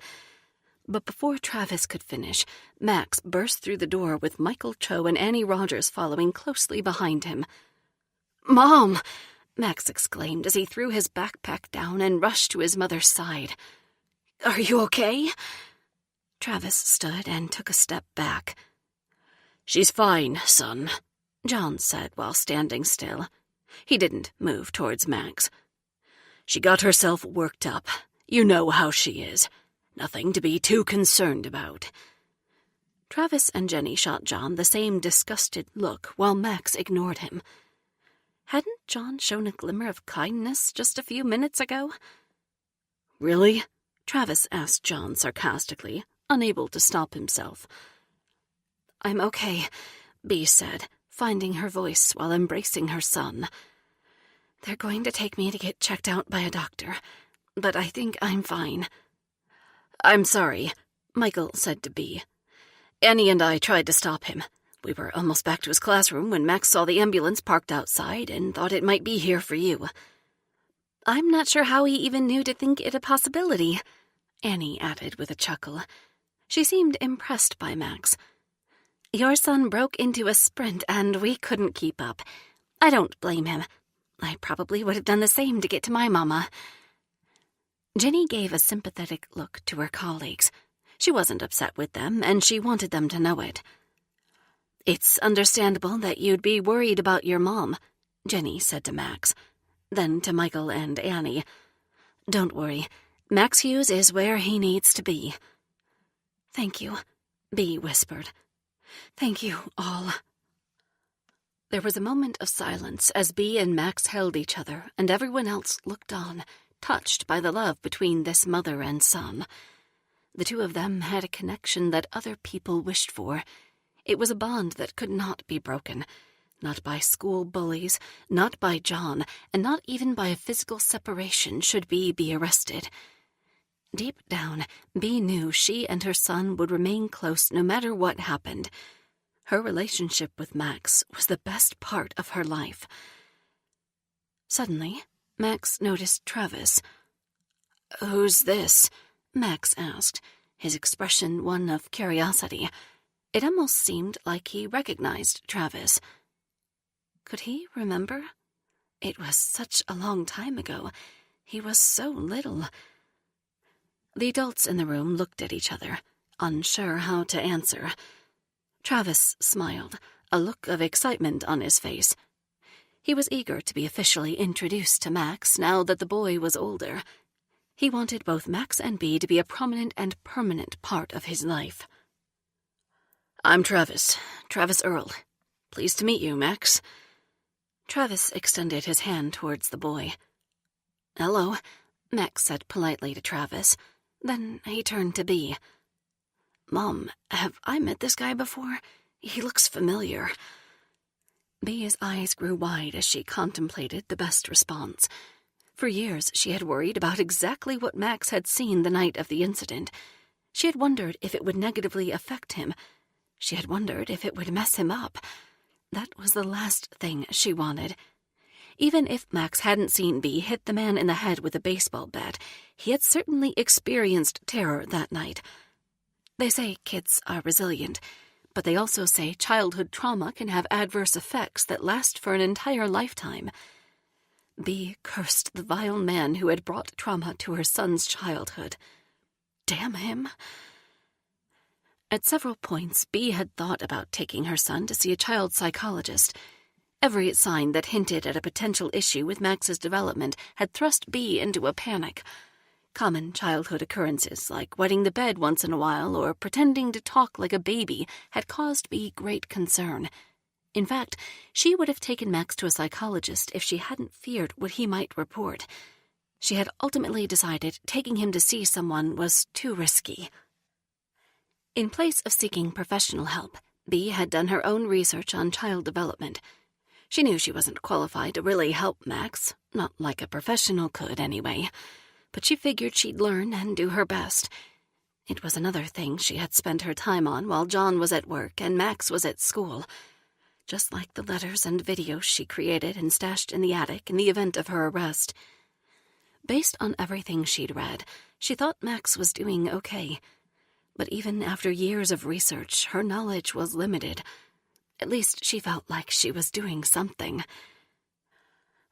But before Travis could finish, Max burst through the door with Michael Cho and Annie Rogers following closely behind him. "Mom!" Max exclaimed as he threw his backpack down and rushed to his mother's side. "Are you okay?" Travis stood and took a step back. "She's fine, son," John said while standing still. He didn't move towards Max. "She got herself worked up. You know how she is. Nothing to be too concerned about." Travis and Jenny shot John the same disgusted look while Max ignored him. Hadn't John shown a glimmer of kindness just a few minutes ago? "Really?" Travis asked John sarcastically, unable to stop himself. "I'm okay," Bea said, finding her voice while embracing her son. "They're going to take me to get checked out by a doctor, but I think I'm fine." "I'm sorry," Michael said to Bea. "Annie and I tried to stop him. We were almost back to his classroom when Max saw the ambulance parked outside and thought it might be here for you." "I'm not sure how he even knew to think it a possibility," Annie added with a chuckle. She seemed impressed by Max. "Your son broke into a sprint and we couldn't keep up. I don't blame him. I probably would have done the same to get to my mama." Jenny gave a sympathetic look to her colleagues. She wasn't upset with them, and she wanted them to know it. "It's understandable that you'd be worried about your mom," Jenny said to Max. Then to Michael and Annie, "Don't worry. Max Hughes is where he needs to be." "Thank you," Bea whispered. "Thank you, all." There was a moment of silence as Bea and Max held each other, and everyone else looked on, touched by the love between this mother and son. The two of them had a connection that other people wished for. It was a bond that could not be broken, not by school bullies, not by John, and not even by a physical separation should Bea be arrested. Deep down, Bea knew she and her son would remain close no matter what happened. Her relationship with Max was the best part of her life. Suddenly, Max noticed Travis. "Who's this?" Max asked, his expression one of curiosity. It almost seemed like he recognized Travis. Could he remember? It was such a long time ago. He was so little. The adults in the room looked at each other, unsure how to answer. Travis smiled, a look of excitement on his face. He was eager to be officially introduced to Max now that the boy was older. He wanted both Max and Bea to be a prominent and permanent part of his life. "I'm Travis Earle. Pleased to meet you, Max." Travis extended his hand towards the boy. "Hello," Max said politely to Travis. Then he turned to Bea. "Mom, have I met this guy before? He looks familiar." Bea's eyes grew wide as she contemplated the best response. For years, she had worried about exactly what Max had seen the night of the incident. She had wondered if it would negatively affect him. She had wondered if it would mess him up. That was the last thing she wanted. Even if Max hadn't seen Bea hit the man in the head with a baseball bat, he had certainly experienced terror that night. They say kids are resilient, but they also say childhood trauma can have adverse effects that last for an entire lifetime. Bea cursed the vile man who had brought trauma to her son's childhood. Damn him. At several points, Bea had thought about taking her son to see a child psychologist. Every sign that hinted at a potential issue with Max's development had thrust Bea into a panic. Common childhood occurrences like wetting the bed once in a while or pretending to talk like a baby had caused Bea great concern. In fact, she would have taken Max to a psychologist if she hadn't feared what he might report. She had ultimately decided taking him to see someone was too risky. In place of seeking professional help, Bea had done her own research on child development. She knew she wasn't qualified to really help Max, not like a professional could anyway, but she figured she'd learn and do her best. It was another thing she had spent her time on while John was at work and Max was at school, just like the letters and videos she created and stashed in the attic in the event of her arrest. Based on everything she'd read, she thought Max was doing okay. But even after years of research, her knowledge was limited. At least she felt like she was doing something.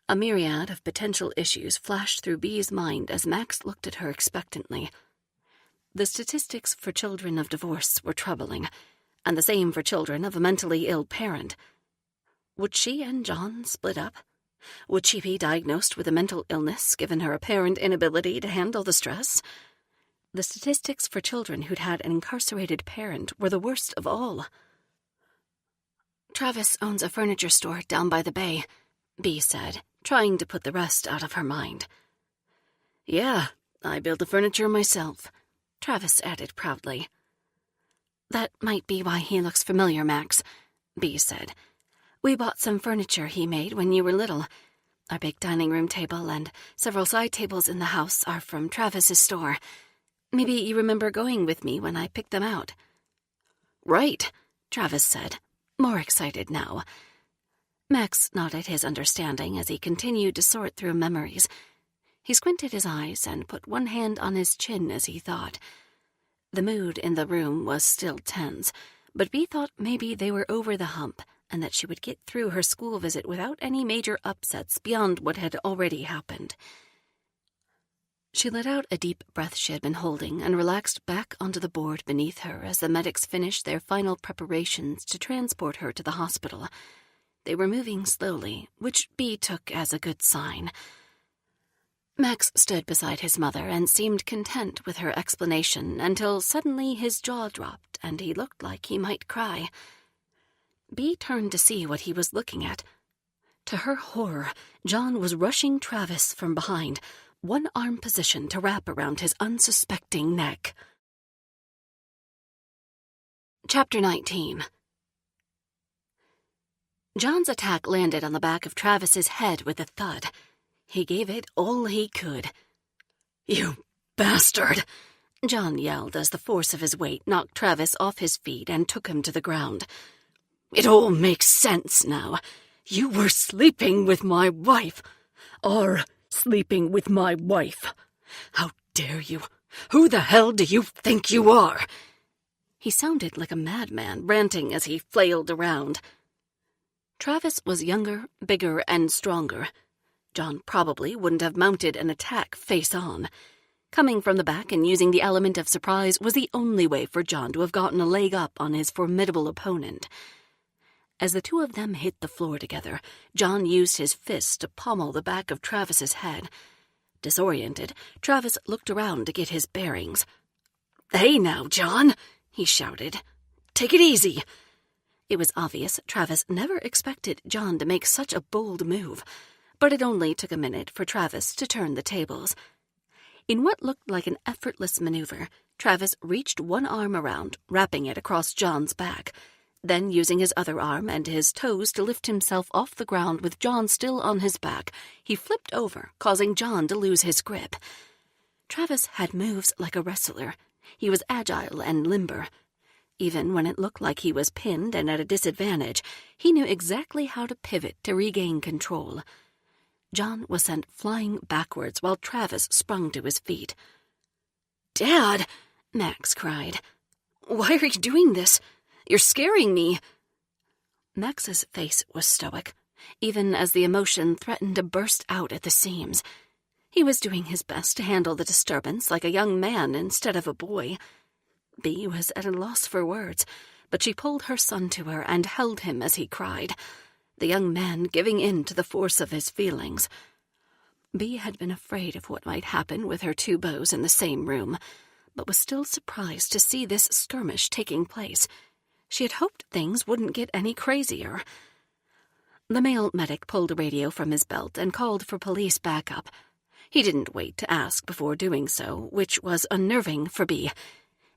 A myriad of potential issues flashed through Bee's mind as Max looked at her expectantly. The statistics for children of divorce were troubling, and the same for children of a mentally ill parent. Would she and John split up? Would she be diagnosed with a mental illness given her apparent inability to handle the stress? The statistics for children who'd had an incarcerated parent were the worst of all. "Travis owns a furniture store down by the bay," Bea said, trying to put the rest out of her mind. "Yeah, I built the furniture myself," Travis added proudly. "That might be why he looks familiar, Max," Bea said. "We bought some furniture he made when you were little. Our big dining room table and several side tables in the house are from Travis's store. Maybe you remember going with me when I picked them out." "Right," Travis said, more excited now. Max nodded his understanding as he continued to sort through memories. He squinted his eyes and put one hand on his chin as he thought. The mood in the room was still tense, but Bea thought maybe they were over the hump and that she would get through her school visit without any major upsets beyond what had already happened. She let out a deep breath she had been holding and relaxed back onto the board beneath her as the medics finished their final preparations to transport her to the hospital. They were moving slowly, which Bea took as a good sign. Max stood beside his mother and seemed content with her explanation until suddenly his jaw dropped and he looked like he might cry. Bea turned to see what he was looking at. To her horror, John was rushing Travis from behind, one arm positioned to wrap around his unsuspecting neck. Chapter 19. John's attack landed on the back of Travis's head with a thud. He gave it all he could. "You bastard!" John yelled as the force of his weight knocked Travis off his feet and took him to the ground. "It all makes sense now. You were sleeping with my wife. Are sleeping with my wife. How dare you? Who the hell do you think you are?" He sounded like a madman, ranting as he flailed around. Travis was younger, bigger, and stronger. John probably wouldn't have mounted an attack face-on. Coming from the back and using the element of surprise was the only way for John to have gotten a leg up on his formidable opponent. As the two of them hit the floor together, John used his fists to pommel the back of Travis's head. Disoriented, Travis looked around to get his bearings. "Hey now, John," he shouted. "Take it easy." It was obvious Travis never expected John to make such a bold move, but it only took a minute for Travis to turn the tables. In what looked like an effortless maneuver, Travis reached one arm around, wrapping it across John's back. Then, using his other arm and his toes to lift himself off the ground with John still on his back, he flipped over, causing John to lose his grip. Travis had moves like a wrestler. He was agile and limber. Even when it looked like he was pinned and at a disadvantage, he knew exactly how to pivot to regain control. John was sent flying backwards while Travis sprung to his feet. "Dad!" Max cried. "Why are you doing this? You're scaring me." Max's face was stoic, even as the emotion threatened to burst out at the seams. He was doing his best to handle the disturbance like a young man instead of a boy. Bea was at a loss for words, but she pulled her son to her and held him as he cried, the young man giving in to the force of his feelings. Bea had been afraid of what might happen with her two beaux in the same room, but was still surprised to see this skirmish taking place. She had hoped things wouldn't get any crazier. The male medic pulled a radio from his belt and called for police backup. He didn't wait to ask before doing so, which was unnerving for Bea.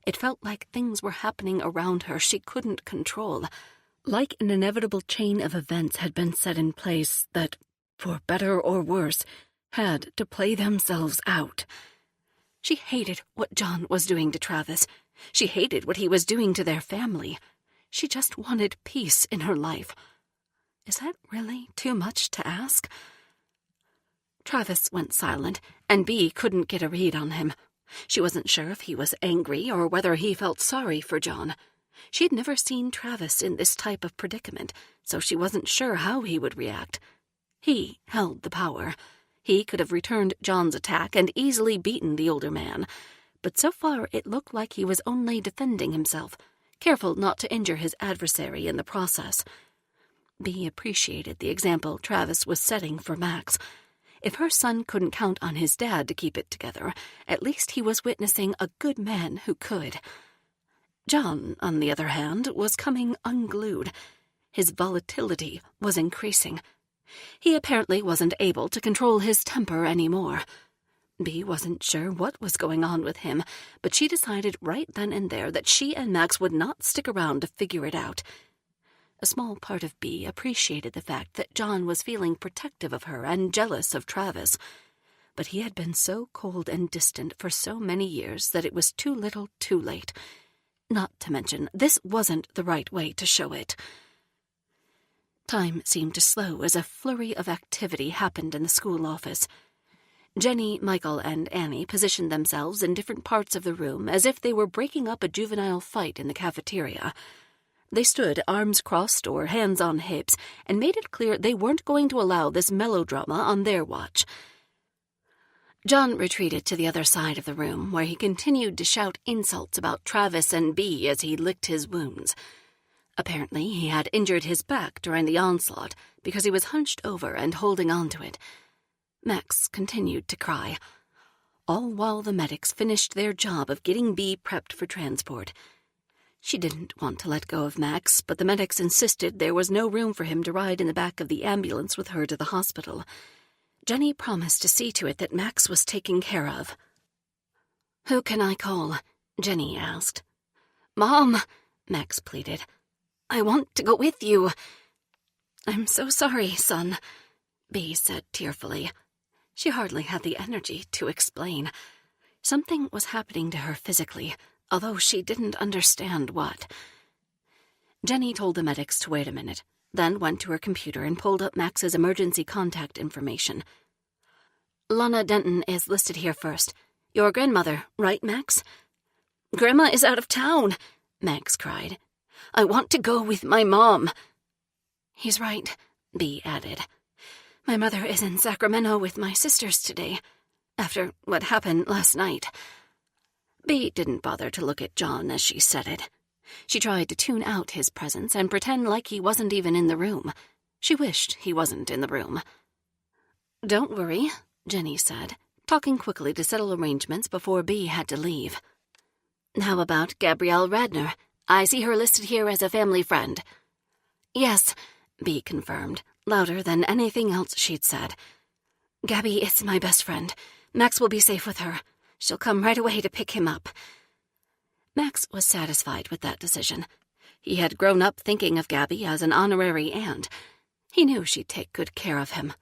It felt like things were happening around her she couldn't control, like an inevitable chain of events had been set in place that, for better or worse, had to play themselves out. She hated what John was doing to Travis. She hated what he was doing to their family. She just wanted peace in her life. Is that really too much to ask? Travis went silent, and Bea couldn't get a read on him. She wasn't sure if he was angry or whether he felt sorry for John. She'd never seen Travis in this type of predicament, so she wasn't sure how he would react. He held the power. He could have returned John's attack and easily beaten the older man, but so far it looked like he was only defending himself, careful not to injure his adversary in the process. Bea appreciated the example Travis was setting for Max. If her son couldn't count on his dad to keep it together, at least he was witnessing a good man who could. John, on the other hand, was coming unglued. His volatility was increasing. He apparently wasn't able to control his temper anymore. Bea wasn't sure what was going on with him, but she decided right then and there that she and Max would not stick around to figure it out. A small part of Bea appreciated the fact that John was feeling protective of her and jealous of Travis, but he had been so cold and distant for so many years that it was too little too late. Not to mention, this wasn't the right way to show it. Time seemed to slow as a flurry of activity happened in the school office. Jenny, Michael, and Annie positioned themselves in different parts of the room as if they were breaking up a juvenile fight in the cafeteria. They stood arms crossed or hands on hips and made it clear they weren't going to allow this melodrama on their watch. John retreated to the other side of the room, where he continued to shout insults about Travis and Bea as he licked his wounds. Apparently, he had injured his back during the onslaught because he was hunched over and holding on to it. Max continued to cry, all while the medics finished their job of getting Bea prepped for transport. She didn't want to let go of Max, but the medics insisted there was no room for him to ride in the back of the ambulance with her to the hospital. Jenny promised to see to it that Max was taken care of. "Who can I call?" Jenny asked. "Mom," Max pleaded. "I want to go with you." "I'm so sorry, son," Bea said tearfully. She hardly had the energy to explain. Something was happening to her physically, although she didn't understand what. Jenny told the medics to wait a minute, then went to her computer and pulled up Max's emergency contact information. "Lana Denton is listed here first. Your grandmother, right, Max?" "Grandma is out of town," Max cried. "I want to go with my mom." "He's right," Bea added. "My mother is in Sacramento with my sisters today, after what happened last night." Bea didn't bother to look at John as she said it. She tried to tune out his presence and pretend like he wasn't even in the room. She wished he wasn't in the room. "Don't worry," Jenny said, talking quickly to settle arrangements before Bea had to leave. "How about Gabrielle Radner? I see her listed here as a family friend." "Yes," Bea confirmed, louder than anything else she'd said. "Gabby is my best friend. Max will be safe with her. She'll come right away to pick him up." Max was satisfied with that decision. He had grown up thinking of Gabby as an honorary aunt. He knew she'd take good care of him.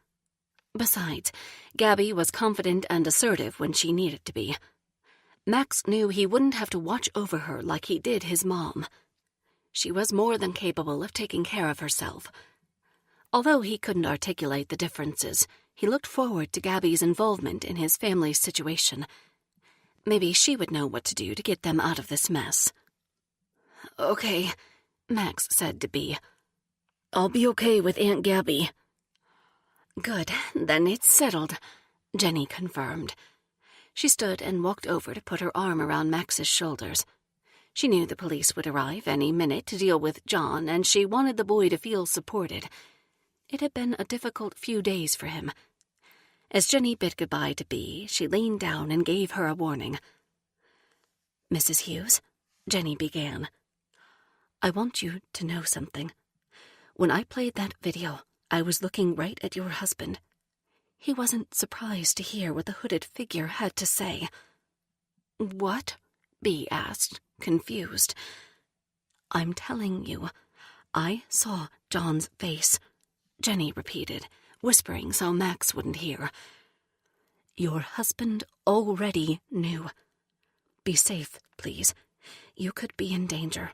Besides, Gabby was confident and assertive when she needed to be. Max knew he wouldn't have to watch over her like he did his mom. She was more than capable of taking care of herself. Although he couldn't articulate the differences, he looked forward to Gabby's involvement in his family's situation. Maybe she would know what to do to get them out of this mess. "Okay," Max said to Bea. "I'll be okay with Aunt Gabby." "Good, then it's settled," Jenny confirmed. She stood and walked over to put her arm around Max's shoulders. She knew the police would arrive any minute to deal with John, and she wanted the boy to feel supported. It had been a difficult few days for him. As Jenny bid goodbye to Bea, she leaned down and gave her a warning. "Mrs. Hughes," Jenny began, "I want you to know something. When I played that video, I was looking right at your husband. He wasn't surprised to hear what the hooded figure had to say." "What?" Bea asked, confused. "I'm telling you, I saw John's face," Jenny repeated, whispering so Max wouldn't hear. Your husband already knew. Be safe, please. You could be in danger.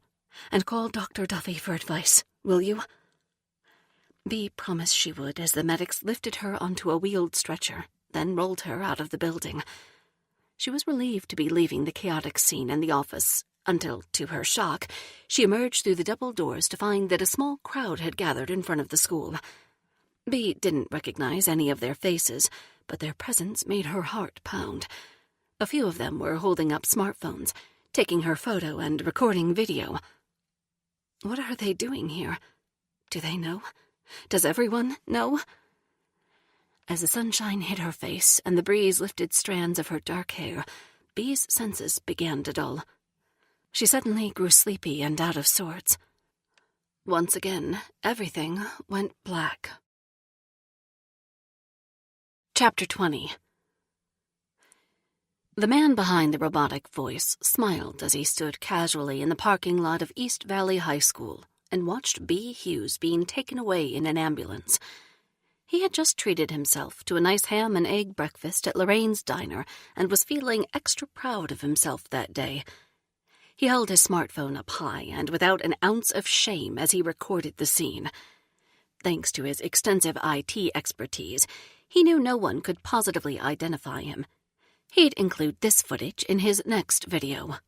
And call Dr. Duffy for advice, will you? Bea promised she would as the medics lifted her onto a wheeled stretcher, then rolled her out of the building. She was relieved to be leaving the chaotic scene in the office, until, to her shock, she emerged through the double doors to find that a small crowd had gathered in front of the school. Bea didn't recognize any of their faces, but their presence made her heart pound. A few of them were holding up smartphones, taking her photo and recording video. What are they doing here? Do they know? Does everyone know? As the sunshine hit her face and the breeze lifted strands of her dark hair, Bea's senses began to dull. She suddenly grew sleepy and out of sorts. Once again, everything went black. Chapter 20. The man behind the robotic voice smiled as he stood casually in the parking lot of East Valley High School and watched Bea Hughes being taken away in an ambulance. He had just treated himself to a nice ham and egg breakfast at Lorraine's diner and was feeling extra proud of himself that day. He held his smartphone up high and without an ounce of shame as he recorded the scene. Thanks to his extensive IT expertise, he knew no one could positively identify him. He'd include this footage in his next video.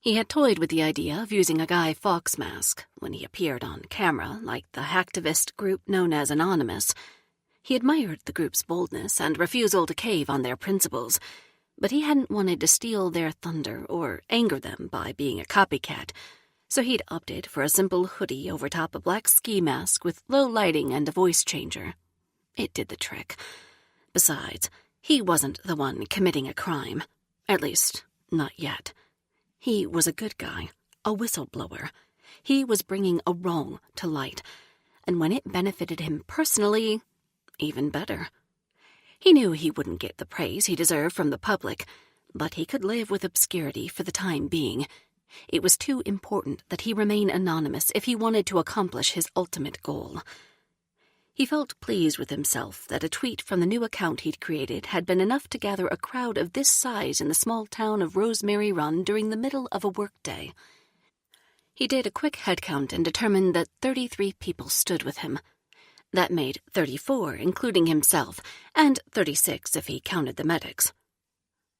He had toyed with the idea of using a Guy Fawkes mask when he appeared on camera, like the hacktivist group known as Anonymous. He admired the group's boldness and refusal to cave on their principles, but he hadn't wanted to steal their thunder or anger them by being a copycat, so he'd opted for a simple hoodie over top a black ski mask with low lighting and a voice changer. It did the trick. Besides, he wasn't the one committing a crime. At least, not yet. He was a good guy, a whistleblower. He was bringing a wrong to light, and when it benefited him personally, even better. He knew he wouldn't get the praise he deserved from the public, but he could live with obscurity for the time being. It was too important that he remain anonymous if he wanted to accomplish his ultimate goal. He felt pleased with himself that a tweet from the new account he'd created had been enough to gather a crowd of this size in the small town of Rosemary Run during the middle of a workday. He did a quick head count and determined that 33 people stood with him. That made 34, including himself, and 36 if he counted the medics.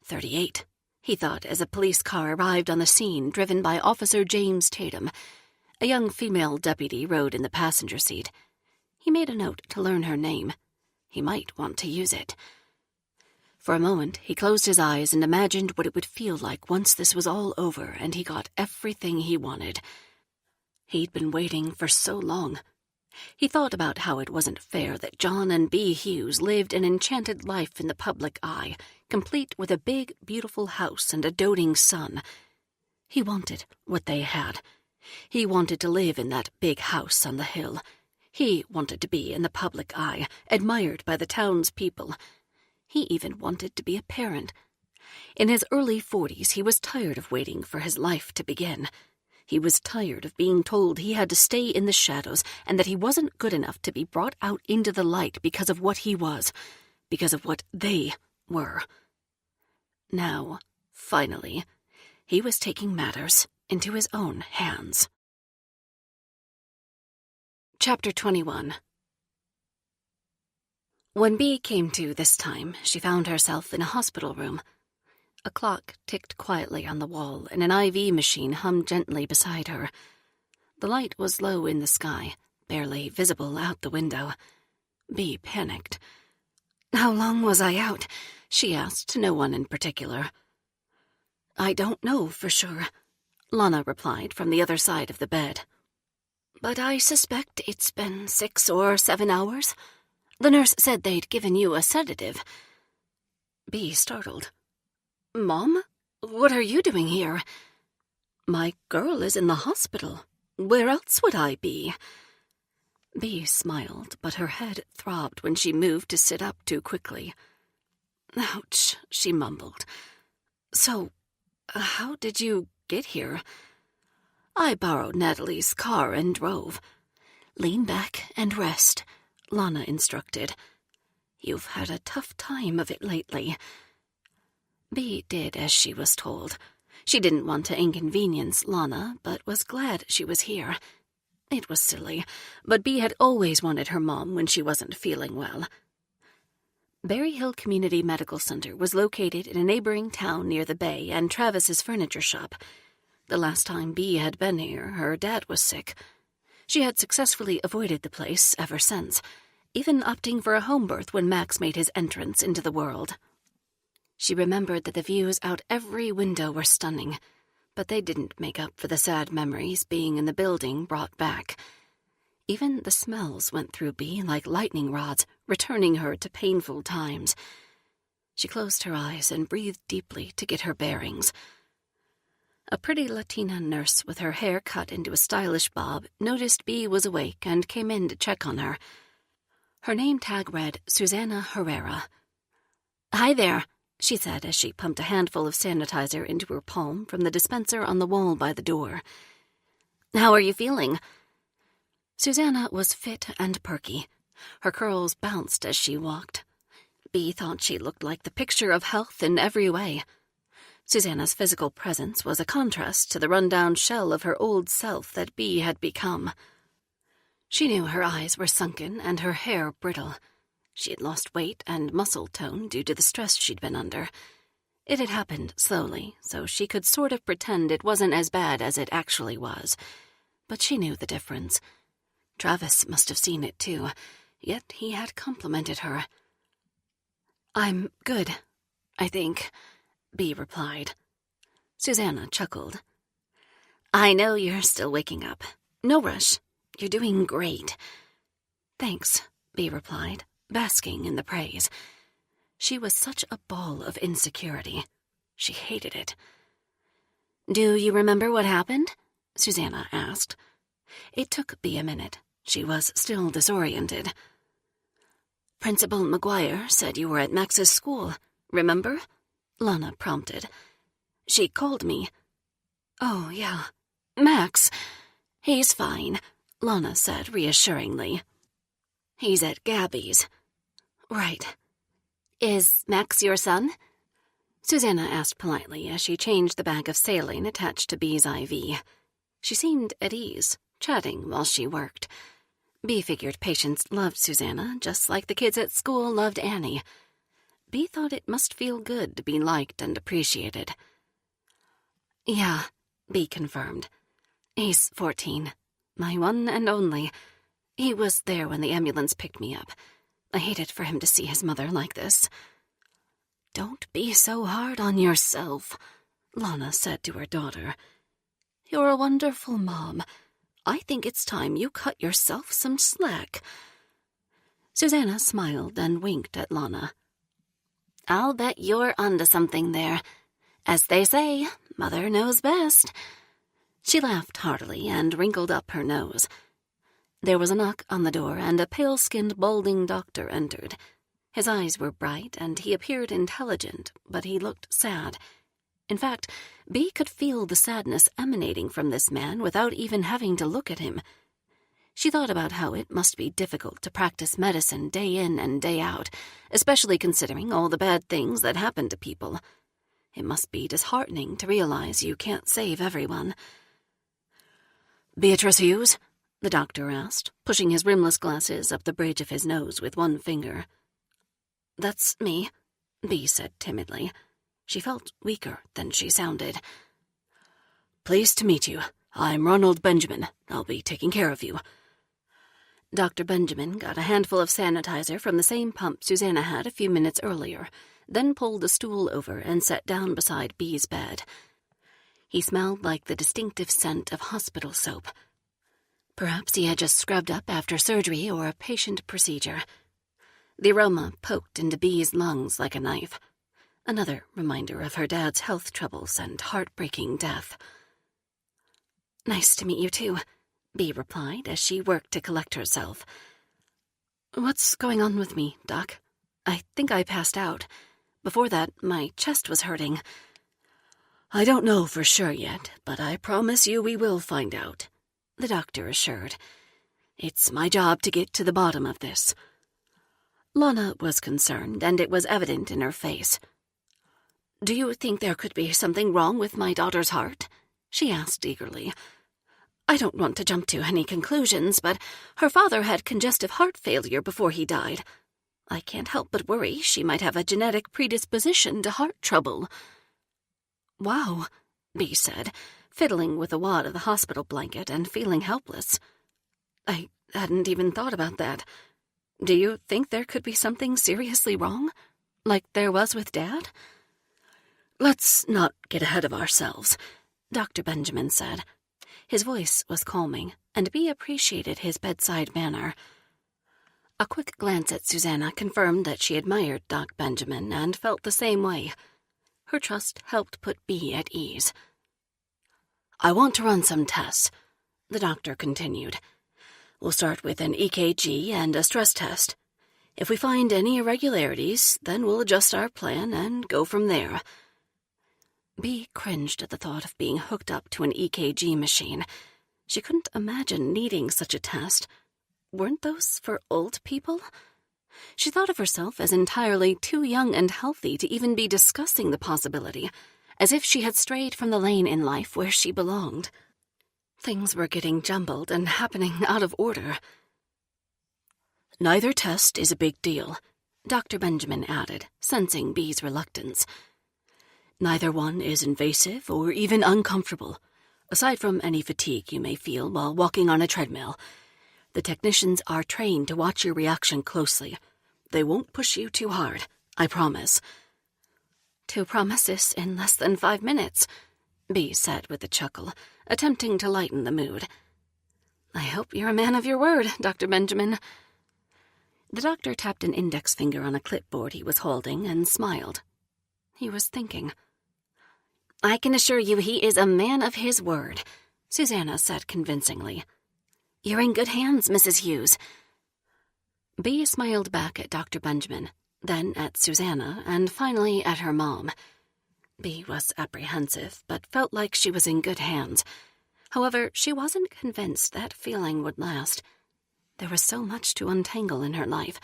38, he thought as a police car arrived on the scene, driven by Officer James Tatum. A young female deputy rode in the passenger seat. He made a note to learn her name. He might want to use it. For a moment, he closed his eyes and imagined what it would feel like once this was all over and he got everything he wanted. He'd been waiting for so long. He thought about how it wasn't fair that John and Bea Hughes lived an enchanted life in the public eye, complete with a big, beautiful house and a doting son. He wanted what they had. He wanted to live in that big house on the hill. He wanted to be in the public eye, admired by the townspeople. He even wanted to be a parent. In his early 40s, he was tired of waiting for his life to begin. He was tired of being told he had to stay in the shadows and that he wasn't good enough to be brought out into the light because of what he was, because of what they were. Now, finally, he was taking matters into his own hands. Chapter 21. When Bea came to this time, she found herself in a hospital room. A clock ticked quietly on the wall, and an IV machine hummed gently beside her. The light was low in the sky, barely visible out the window. Bea panicked. "How long was I out?" she asked no one in particular. "I don't know for sure," Lana replied from the other side of the bed. "But I suspect it's been 6 or 7 hours. The nurse said they'd given you a sedative." Bea startled. "Mom? What are you doing here?" "My girl is in the hospital. Where else would I be?" Bea smiled, but her head throbbed when she moved to sit up too quickly. "Ouch," she mumbled. "So, how did you get here?" "I borrowed Natalie's car and drove." "Lean back and rest," Lana instructed. You've had a tough time of it lately." Bea did as she was told. She didn't want to inconvenience Lana, but was glad she was here. It was silly, but Bea had always wanted her mom when she wasn't feeling well. Berry Hill Community Medical Center was located in a neighboring town near the bay and Travis's furniture shop. The last time Bea had been here, her dad was sick. She had successfully avoided the place ever since, even opting for a home birth when Max made his entrance into the world. She remembered that the views out every window were stunning, but they didn't make up for the sad memories being in the building brought back. Even the smells went through Bea like lightning rods, returning her to painful times. She closed her eyes and breathed deeply to get her bearings. A pretty Latina nurse with her hair cut into a stylish bob noticed Bea was awake and came in to check on her. Her name tag read Susana Herrera. "Hi there," she said as she pumped a handful of sanitizer into her palm from the dispenser on the wall by the door. "How are you feeling?" Susana was fit and perky. Her curls bounced as she walked. Bea thought she looked like the picture of health in every way. Susana's physical presence was a contrast to the run-down shell of her old self that Bea had become. She knew her eyes were sunken and her hair brittle. She had lost weight and muscle tone due to the stress she'd been under. It had happened slowly, so she could sort of pretend it wasn't as bad as it actually was. But she knew the difference. Travis must have seen it too, yet he had complimented her. "I'm good, I think," Bea replied. Susana chuckled. "I know you're still waking up. No rush. You're doing great." "Thanks," Bea replied, basking in the praise. She was such a ball of insecurity. She hated it. "Do you remember what happened?" Susana asked. It took Bea a minute. She was still disoriented. "Principal McGuire said you were at Max's school, remember?" Lana prompted. "She called me." "Oh, yeah. Max. He's fine," Lana said reassuringly. "He's at Gabby's." "Right. Is Max your son?" Susana asked politely as she changed the bag of saline attached to Bea's IV. She seemed at ease, chatting while she worked. Bea figured patients loved Susana, just like the kids at school loved Annie. Bea thought it must feel good to be liked and appreciated. "Yeah," Bea confirmed. "He's 14. My one and only. He was there when the ambulance picked me up. I hated for him to see his mother like this." "Don't be so hard on yourself," Lana said to her daughter. "You're a wonderful mom. I think it's time you cut yourself some slack." Susana smiled and winked at Lana. "I'll bet you're onto something there. As they say, mother knows best." She laughed heartily and wrinkled up her nose. There was a knock on the door, and a pale-skinned, balding doctor entered. His eyes were bright, and he appeared intelligent, but he looked sad. In fact, Bea could feel the sadness emanating from this man without even having to look at him. She thought about how it must be difficult to practice medicine day in and day out, especially considering all the bad things that happen to people. It must be disheartening to realize you can't save everyone. "Beatrice Hughes?" the doctor asked, pushing his rimless glasses up the bridge of his nose with one finger. "That's me," Bea said timidly. She felt weaker than she sounded. "Pleased to meet you. I'm Ronald Benjamin. I'll be taking care of you." Dr. Benjamin got a handful of sanitizer from the same pump Susana had a few minutes earlier, then pulled a stool over and sat down beside Bea's bed. He smelled like the distinctive scent of hospital soap. Perhaps he had just scrubbed up after surgery or a patient procedure. The aroma poked into Bea's lungs like a knife. Another reminder of her dad's health troubles and heartbreaking death. "Nice to meet you, too," Bea replied as she worked to collect herself. "What's going on with me, Doc? I think I passed out. Before that, my chest was hurting." "I don't know for sure yet, but I promise you we will find out," the doctor assured. "It's my job to get to the bottom of this." Lana was concerned, and it was evident in her face. "Do you think there could be something wrong with my daughter's heart?" she asked eagerly. "I don't want to jump to any conclusions, but her father had congestive heart failure before he died. I can't help but worry she might have a genetic predisposition to heart trouble." "Wow," Bee said, fiddling with a wad of the hospital blanket and feeling helpless. "I hadn't even thought about that. Do you think there could be something seriously wrong? Like there was with Dad?" "Let's not get ahead of ourselves," Dr. Benjamin said. His voice was calming, and Bee appreciated his bedside manner. A quick glance at Susanna confirmed that she admired Doc Benjamin and felt the same way. Her trust helped put Bee at ease. "I want to run some tests," the doctor continued. "We'll start with an EKG and a stress test. If we find any irregularities, then we'll adjust our plan and go from there." Bee cringed at the thought of being hooked up to an EKG machine. She couldn't imagine needing such a test. Weren't those for old people? She thought of herself as entirely too young and healthy to even be discussing the possibility, as if she had strayed from the lane in life where she belonged. Things were getting jumbled and happening out of order. "Neither test is a big deal," Dr. Benjamin added, sensing Bee's reluctance. "Neither one is invasive or even uncomfortable, aside from any fatigue you may feel while walking on a treadmill. The technicians are trained to watch your reaction closely. They won't push you too hard, I promise." "To promise this in less than 5 minutes," Bee said with a chuckle, attempting to lighten the mood. "I hope you're a man of your word, Dr. Benjamin." The doctor tapped an index finger on a clipboard he was holding and smiled. He was thinking. "I can assure you he is a man of his word," Susanna said convincingly. "You're in good hands, Mrs. Hughes." Bee smiled back at Dr. Benjamin, then at Susanna, and finally at her mom. Bee was apprehensive, but felt like she was in good hands. However, she wasn't convinced that feeling would last. There was so much to untangle in her life.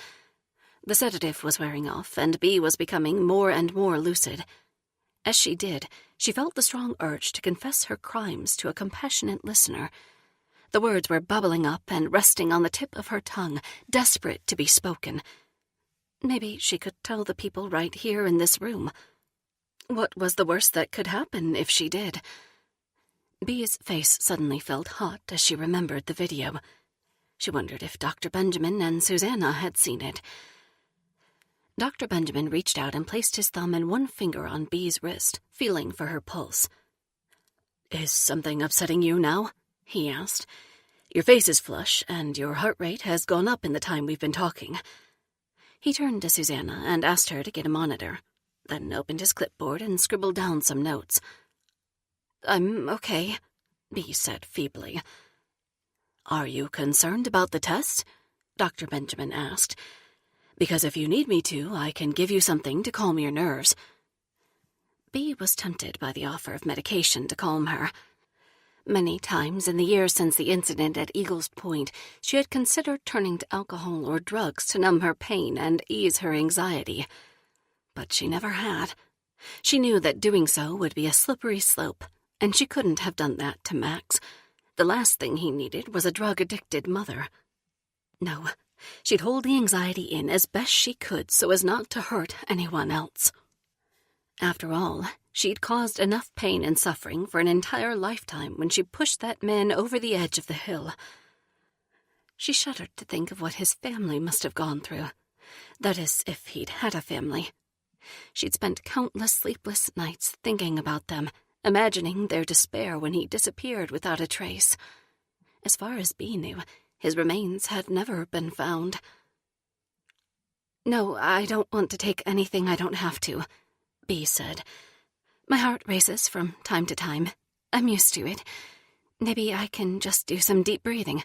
The sedative was wearing off, and Bee was becoming more and more lucid. As she did, she felt the strong urge to confess her crimes to a compassionate listener. The words were bubbling up and resting on the tip of her tongue, desperate to be spoken. Maybe she could tell the people right here in this room. What was the worst that could happen if she did? Bee's face suddenly felt hot as she remembered the video. She wondered if Dr. Benjamin and Susanna had seen it. Dr. Benjamin reached out and placed his thumb and one finger on Bee's wrist, feeling for her pulse. "Is something upsetting you now?" he asked. "Your face is flush, and your heart rate has gone up in the time we've been talking." He turned to Susanna and asked her to get a monitor, then opened his clipboard and scribbled down some notes. "I'm okay," Bee said feebly. "Are you concerned about the test?" Dr. Benjamin asked. "Because if you need me to, I can give you something to calm your nerves." Bee was tempted by the offer of medication to calm her. Many times in the years since the incident at Eagles Point, she had considered turning to alcohol or drugs to numb her pain and ease her anxiety. But she never had. She knew that doing so would be a slippery slope, and she couldn't have done that to Max. The last thing he needed was a drug-addicted mother. No, she'd hold the anxiety in as best she could so as not to hurt anyone else. After all, she'd caused enough pain and suffering for an entire lifetime when she pushed that man over the edge of the hill. She shuddered to think of what his family must have gone through. That is, if he'd had a family. She'd spent countless sleepless nights thinking about them, imagining their despair when he disappeared without a trace. As far as Bee knew, his remains had never been found. "No, I don't want to take anything I don't have to," Bee said. "My heart races from time to time. I'm used to it. Maybe I can just do some deep breathing.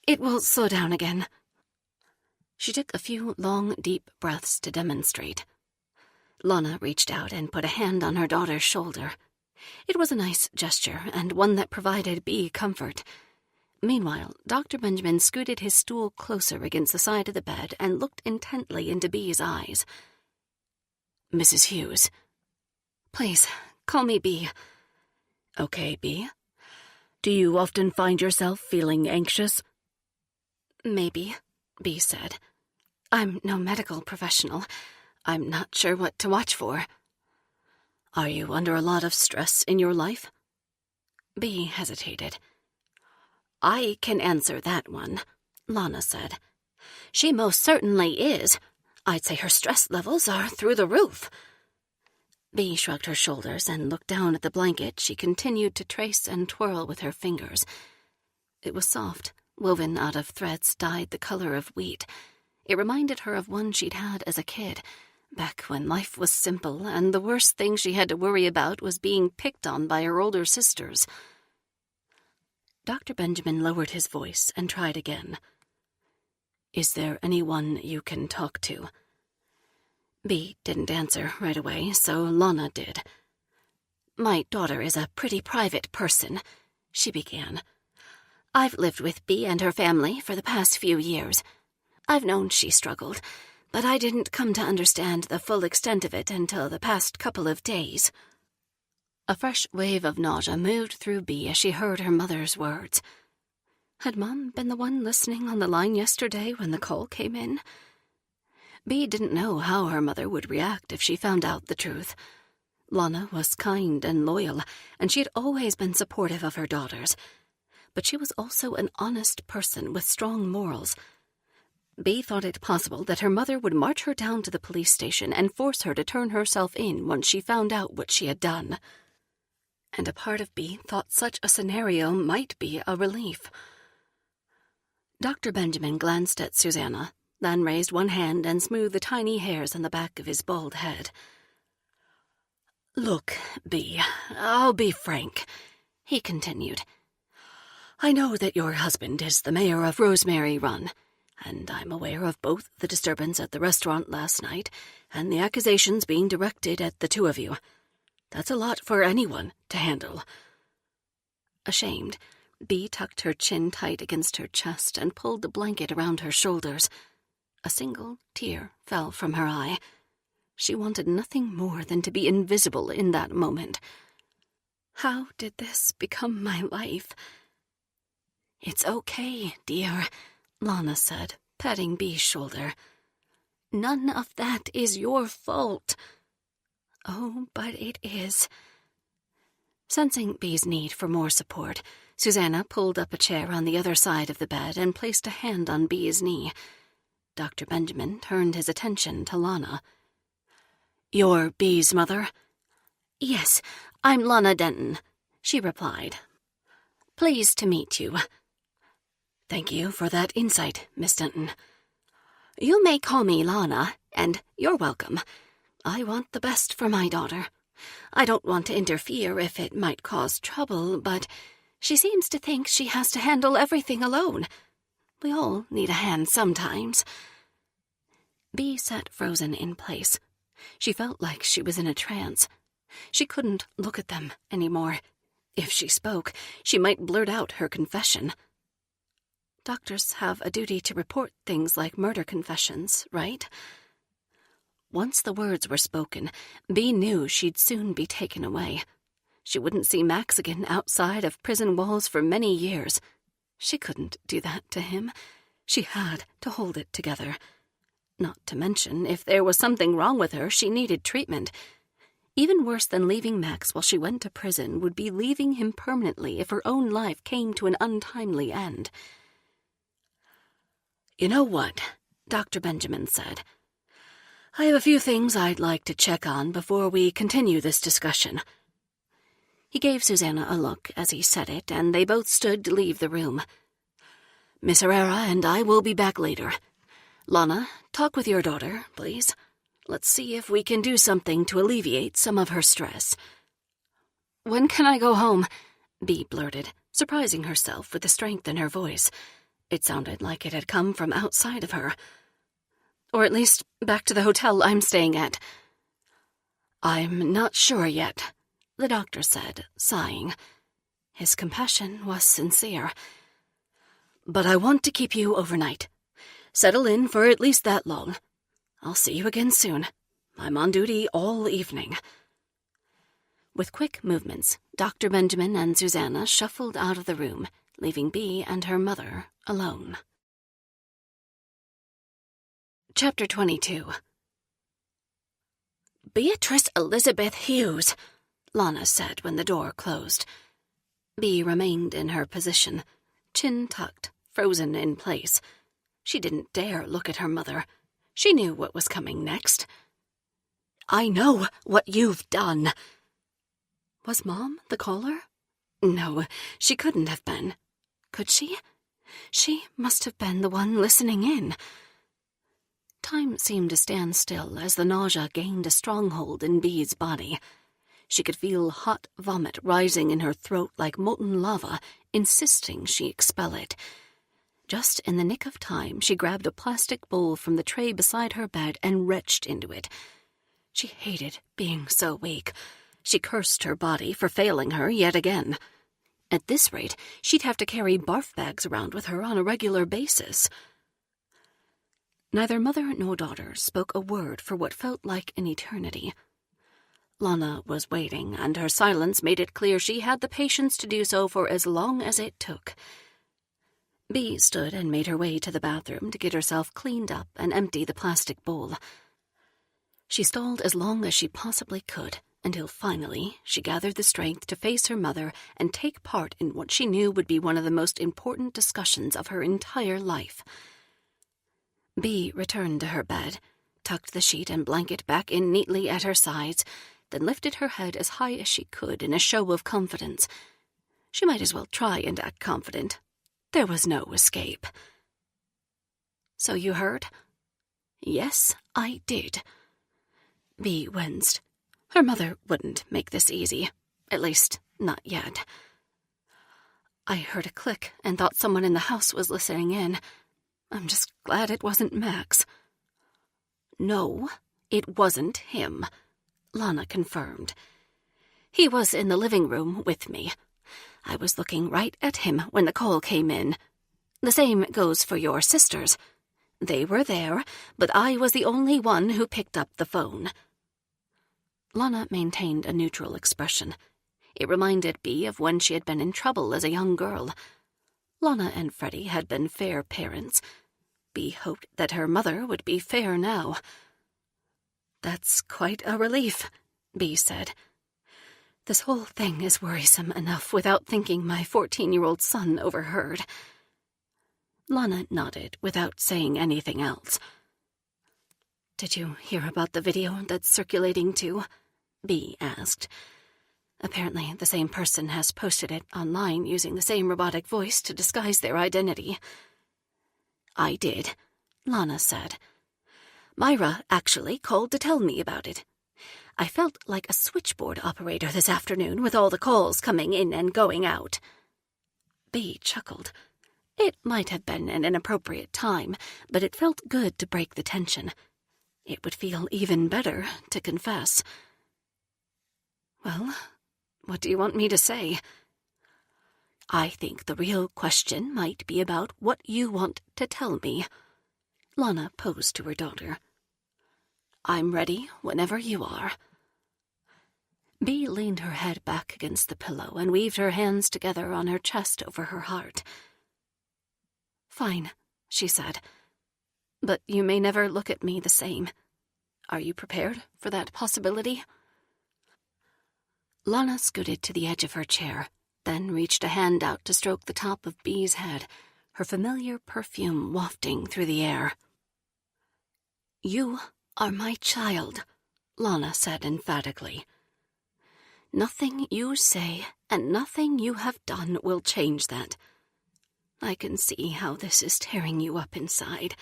It will slow down again." She took a few long, deep breaths to demonstrate. Lana reached out and put a hand on her daughter's shoulder. It was a nice gesture, and one that provided Bee comfort. Meanwhile, Dr. Benjamin scooted his stool closer against the side of the bed and looked intently into Bee's eyes. Mrs. Hughes. Please, call me Bee. Okay, Bee. Do you often find yourself feeling anxious? Maybe, Bee said. I'm no medical professional. I'm not sure what to watch for. Are you under a lot of stress in your life? Bee hesitated. I can answer that one, Lana said. She most certainly is. I'd say her stress levels are through the roof. Bee shrugged her shoulders and looked down at the blanket she continued to trace and twirl with her fingers. It was soft, woven out of threads dyed the color of wheat. It reminded her of one she'd had as a kid, back when life was simple and the worst thing she had to worry about was being picked on by her older sisters. Dr. Benjamin lowered his voice and tried again. Is there anyone you can talk to? Bee didn't answer right away, so Lana did. My daughter is a pretty private person, she began. I've lived with Bee and her family for the past few years. I've known she struggled, but I didn't come to understand the full extent of it until the past couple of days. A fresh wave of nausea moved through Bee as she heard her mother's words. Had Mom been the one listening on the line yesterday when the call came in? Bee didn't know how her mother would react if she found out the truth. Lana was kind and loyal, and she had always been supportive of her daughters. But she was also an honest person with strong morals. Bee thought it possible that her mother would march her down to the police station and force her to turn herself in once she found out what she had done. And a part of Bee thought such a scenario might be a relief. Dr. Benjamin glanced at Susanna, then raised one hand and smoothed the tiny hairs on the back of his bald head. Look, Bee, I'll be frank, he continued. I know that your husband is the mayor of Rosemary Run, and I'm aware of both the disturbance at the restaurant last night and the accusations being directed at the two of you. That's a lot for anyone to handle. Ashamed, Bee tucked her chin tight against her chest and pulled the blanket around her shoulders. A single tear fell from her eye. She wanted nothing more than to be invisible in that moment. How did this become my life? It's okay, dear, Lana said, patting Bee's shoulder. None of that is your fault. Oh, but it is. Sensing Bee's need for more support, Susanna pulled up a chair on the other side of the bed and placed a hand on Bee's knee. Dr. Benjamin turned his attention to Lana. You're Bee's mother? Yes, I'm Lana Denton, she replied. Pleased to meet you. Thank you for that insight, Miss Denton. You may call me Lana, and you're welcome. I want the best for my daughter. I don't want to interfere if it might cause trouble, but she seems to think she has to handle everything alone. We all need a hand sometimes. Bee sat frozen in place. She felt like she was in a trance. She couldn't look at them anymore. If she spoke, she might blurt out her confession. Doctors have a duty to report things like murder confessions, right? Once the words were spoken, Bee knew she'd soon be taken away. She wouldn't see Max again outside of prison walls for many years. She couldn't do that to him. She had to hold it together. Not to mention, if there was something wrong with her, she needed treatment. Even worse than leaving Max while she went to prison would be leaving him permanently if her own life came to an untimely end. You know what? Dr. Benjamin said. I have a few things I'd like to check on before we continue this discussion. He gave Susanna a look as he said it, and they both stood to leave the room. Miss Herrera and I will be back later. Lana, talk with your daughter, please. Let's see if we can do something to alleviate some of her stress. When can I go home? Bee blurted, surprising herself with the strength in her voice. It sounded like it had come from outside of her. Or at least back to the hotel I'm staying at. I'm not sure yet, the doctor said, sighing. His compassion was sincere. But I want to keep you overnight. Settle in for at least that long. I'll see you again soon. I'm on duty all evening." With quick movements, Dr. Benjamin and Susanna shuffled out of the room, leaving Bea and her mother alone. Chapter 22. "Beatrice Elizabeth Hughes," Lana said when the door closed. Bea remained in her position, chin tucked, frozen in place. She didn't dare look at her mother. She knew what was coming next. "I know what you've done." Was Mom the caller? No, she couldn't have been. Could she? She must have been the one listening in. Time seemed to stand still as the nausea gained a stronghold in Bea's body. She could feel hot vomit rising in her throat like molten lava, insisting she expel it. Just in the nick of time, she grabbed a plastic bowl from the tray beside her bed and retched into it. She hated being so weak. She cursed her body for failing her yet again. At this rate, she'd have to carry barf bags around with her on a regular basis. Neither mother nor daughter spoke a word for what felt like an eternity. Lana was waiting, and her silence made it clear she had the patience to do so for as long as it took. Bea stood and made her way to the bathroom to get herself cleaned up and empty the plastic bowl. She stalled as long as she possibly could, until finally she gathered the strength to face her mother and take part in what she knew would be one of the most important discussions of her entire life. Bea returned to her bed, tucked the sheet and blanket back in neatly at her sides, then lifted her head as high as she could in a show of confidence. She might as well try and act confident. There was no escape. "So you heard?" "Yes, I did." Bea winced. Her mother wouldn't make this easy. At least, not yet. "I heard a click and thought someone in the house was listening in. I'm just glad it wasn't Max." "No, it wasn't him," Lana confirmed. "He was in the living room with me. I was looking right at him when the call came in. The same goes for your sisters. They were there, but I was the only one who picked up the phone." Lana maintained a neutral expression. It reminded Bea of when she had been in trouble as a young girl. Lana and Freddie had been fair parents. Bea hoped that her mother would be fair now. "That's quite a relief," Bea said. "This whole thing is worrisome enough without thinking my 14-year-old son overheard." Lana nodded without saying anything else. "Did you hear about the video that's circulating too?" Bea asked. "Apparently the same person has posted it online using the same robotic voice to disguise their identity." "I did," Lana said. "Myra actually called to tell me about it. I felt like a switchboard operator this afternoon with all the calls coming in and going out." Bea chuckled. It might have been an inappropriate time, but it felt good to break the tension. It would feel even better to confess. "Well, what do you want me to say?" "I think the real question might be about what you want to tell me." Lana posed to her daughter. "I'm ready whenever you are." Bea leaned her head back against the pillow and weaved her hands together on her chest over her heart. "Fine," she said. "But you may never look at me the same. Are you prepared for that possibility?" Lana scooted to the edge of her chair, then reached a hand out to stroke the top of Bea's head, her familiar perfume wafting through the air. "You are my child," Lana said emphatically. "Nothing you say and nothing you have done will change that. I can see how this is tearing you up inside.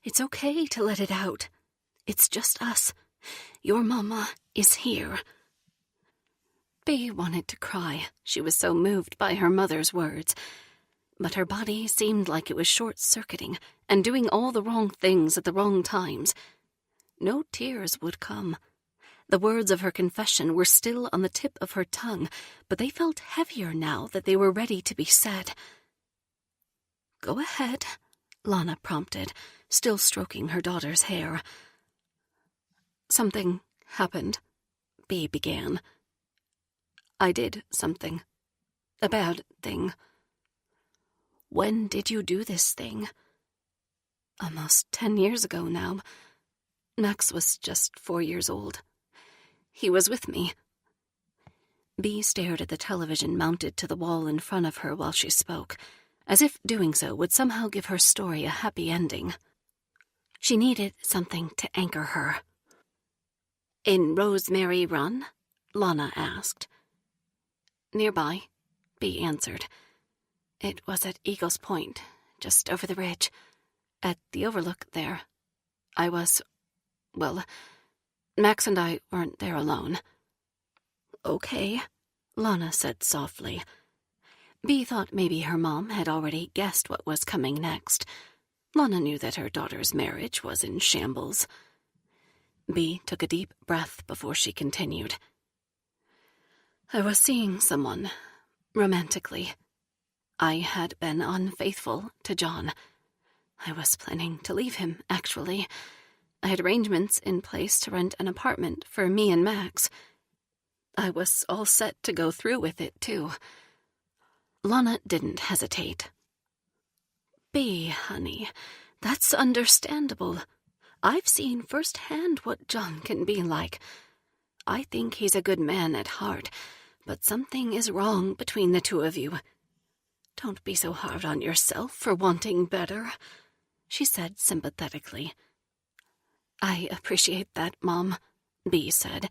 It's okay to let it out. It's just us. Your mama is here." Bea wanted to cry. She was so moved by her mother's words. But her body seemed like it was short-circuiting and doing all the wrong things at the wrong times. No tears would come. The words of her confession were still on the tip of her tongue, but they felt heavier now that they were ready to be said. Go ahead, Lana prompted, still stroking her daughter's hair. Something happened, Bea began. I did something. A bad thing. When did you do this thing? Almost 10 years ago now. Max was just 4 years old. He was with me. Bea stared at the television mounted to the wall in front of her while she spoke, as if doing so would somehow give her story a happy ending. She needed something to anchor her. In Rosemary Run? Lana asked. Nearby, Bea answered. It was at Eagle's Point, just over the ridge, at the overlook there. Max and I weren't there alone. Okay, Lana said softly. Bea thought maybe her mom had already guessed what was coming next. Lana knew that her daughter's marriage was in shambles. Bea took a deep breath before she continued. I was seeing someone, romantically. I had been unfaithful to John. I was planning to leave him, actually. I had arrangements in place to rent an apartment for me and Max. I was all set to go through with it, too. Lana didn't hesitate. Bea, honey, that's understandable. I've seen firsthand what John can be like. I think he's a good man at heart, but something is wrong between the two of you. Don't be so hard on yourself for wanting better, she said sympathetically. I appreciate that, Mom, Bea said.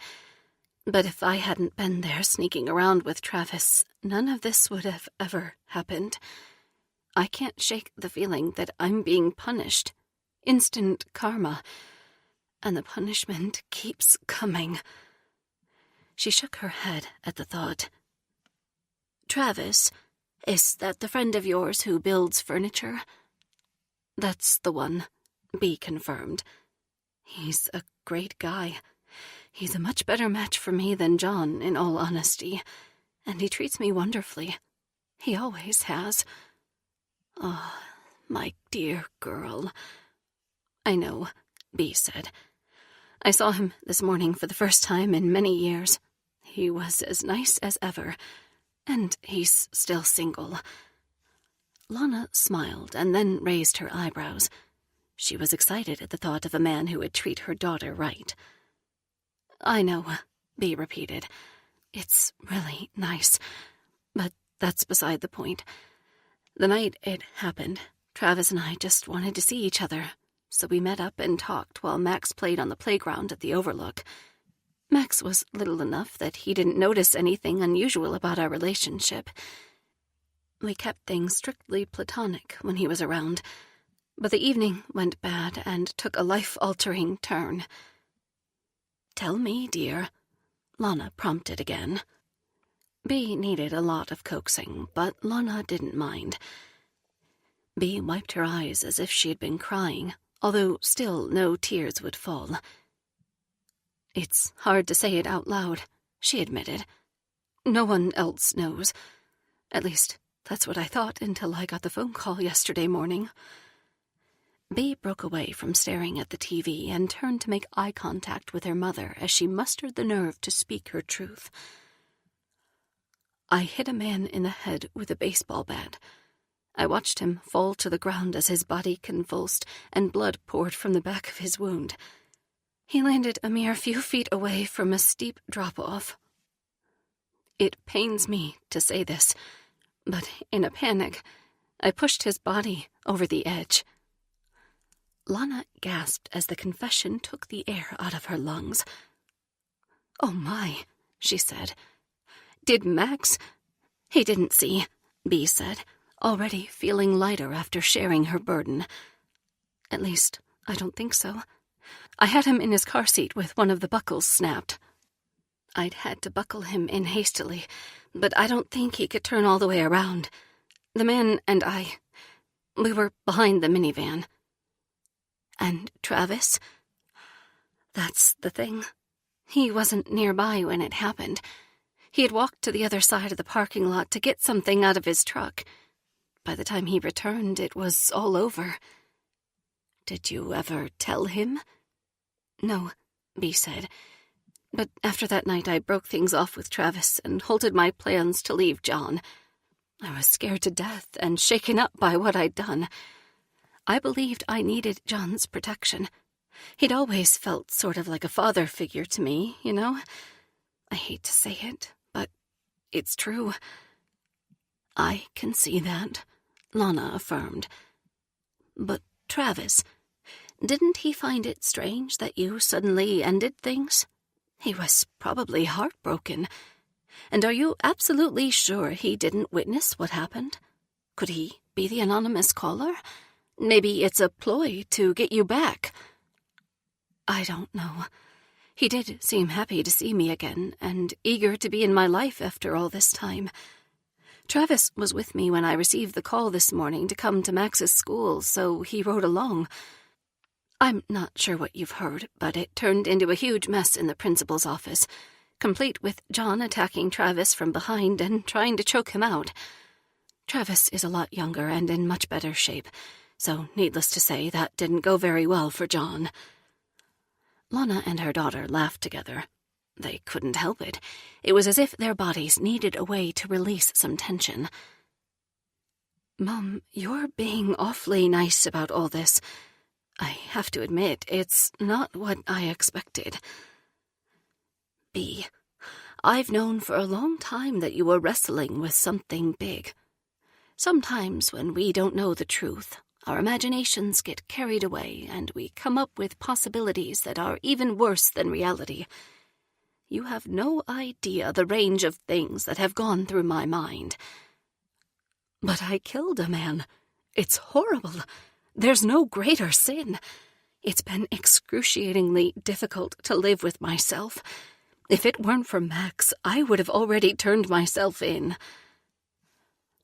But if I hadn't been there sneaking around with Travis, none of this would have ever happened. I can't shake the feeling that I'm being punished. Instant karma. And the punishment keeps coming. She shook her head at the thought. Travis, is that the friend of yours who builds furniture? That's the one, Bea confirmed. He's a great guy. He's a much better match for me than John, in all honesty, and he treats me wonderfully. He always has. Oh, my dear girl. I know, Bea said. I saw him this morning for the first time in many years. He was as nice as ever, and he's still single. Lana smiled and then raised her eyebrows. She was excited at the thought of a man who would treat her daughter right. I know, Bea repeated. It's really nice, but that's beside the point. The night it happened, Travis and I just wanted to see each other, so we met up and talked while Max played on the playground at the overlook. Max was little enough that he didn't notice anything unusual about our relationship. We kept things strictly platonic when he was around, but the evening went bad and took a life-altering turn. Tell me, dear, Lana prompted again. Bea needed a lot of coaxing, but Lana didn't mind. Bea wiped her eyes as if she had been crying, although still no tears would fall. It's hard to say it out loud, she admitted. No one else knows. At least, that's what I thought until I got the phone call yesterday morning. Bea broke away from staring at the TV and turned to make eye contact with her mother as she mustered the nerve to speak her truth. I hit a man in the head with a baseball bat. I watched him fall to the ground as his body convulsed and blood poured from the back of his wound. He landed a mere few feet away from a steep drop-off. It pains me to say this, but in a panic, I pushed his body over the edge. Lana gasped as the confession took the air out of her lungs. Oh my, she said. Did Max? He didn't see, Bea said, already feeling lighter after sharing her burden. At least, I don't think so. I had him in his car seat with one of the buckles snapped. I'd had to buckle him in hastily, but I don't think he could turn all the way around. The man and we were behind the minivan. And Travis? That's the thing. He wasn't nearby when it happened. He had walked to the other side of the parking lot to get something out of his truck. by the time he returned, it was all over. Did you ever tell him? No, Bea said. But after that night, I broke things off with Travis and halted my plans to leave John. I was scared to death and shaken up by what I'd done. I believed I needed John's protection. He'd always felt sort of like a father figure to me, you know? I hate to say it, but it's true. I can see that, Lana affirmed. But Travis, didn't he find it strange that you suddenly ended things? He was probably heartbroken. And are you absolutely sure he didn't witness what happened? Could he be the anonymous caller? Maybe it's a ploy to get you back. I don't know. He did seem happy to see me again and eager to be in my life after all this time. Travis was with me when I received the call this morning to come to Max's school, so he rode along. I'm not sure what you've heard, but it turned into a huge mess in the principal's office, complete with John attacking Travis from behind and trying to choke him out. Travis is a lot younger and in much better shape, so needless to say, that didn't go very well for John. Lana and her daughter laughed together. They couldn't help it. It was as if their bodies needed a way to release some tension. Mom, you're being awfully nice about all this. I have to admit, it's not what I expected. Bea, I've known for a long time that you were wrestling with something big. Sometimes when we don't know the truth, our imaginations get carried away and we come up with possibilities that are even worse than reality. You have no idea the range of things that have gone through my mind. But I killed a man. It's horrible. There's no greater sin. It's been excruciatingly difficult to live with myself. If it weren't for Max, I would have already turned myself in.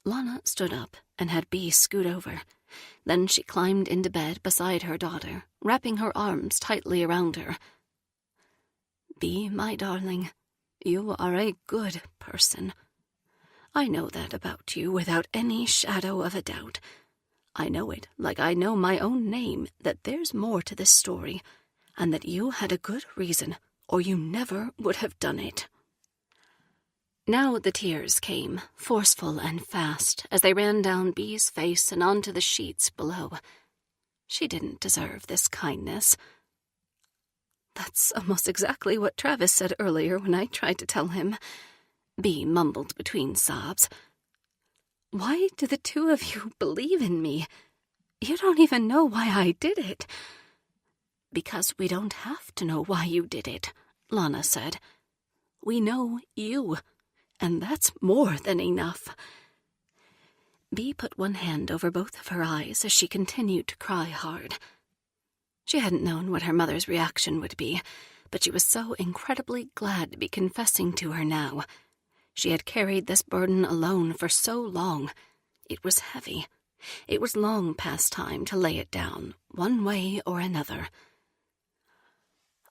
Lana stood up and had Bea scoot over. Then she climbed into bed beside her daughter, wrapping her arms tightly around her. Bea, my darling, you are a good person. I know that about you without any shadow of a doubt. I know it like I know my own name, that there's more to this story, and that you had a good reason, or you never would have done it. Now the tears came, forceful and fast, as they ran down Bea's face and onto the sheets below. She didn't deserve this kindness. That's almost exactly what Travis said earlier when I tried to tell him, Bea mumbled between sobs. Why do the two of you believe in me? You don't even know why I did it. Because we don't have to know why you did it, Lana said. We know you, and that's more than enough. Bea put one hand over both of her eyes as she continued to cry hard. She hadn't known what her mother's reaction would be, but she was so incredibly glad to be confessing to her now. She had carried this burden alone for so long. It was heavy. It was long past time to lay it down, one way or another.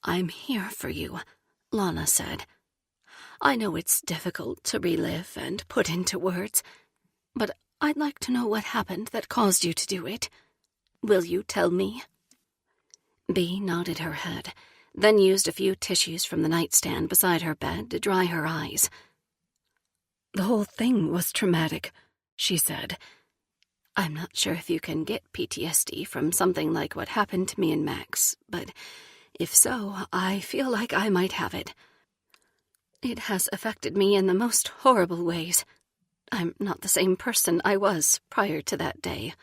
I'm here for you, Lana said. I know it's difficult to relive and put into words, but I'd like to know what happened that caused you to do it. Will you tell me? Bea nodded her head, then used a few tissues from the nightstand beside her bed to dry her eyes. The whole thing was traumatic, she said. I'm not sure if you can get PTSD from something like what happened to me and Max, but if so, I feel like I might have it. It has affected me in the most horrible ways. I'm not the same person I was prior to that day.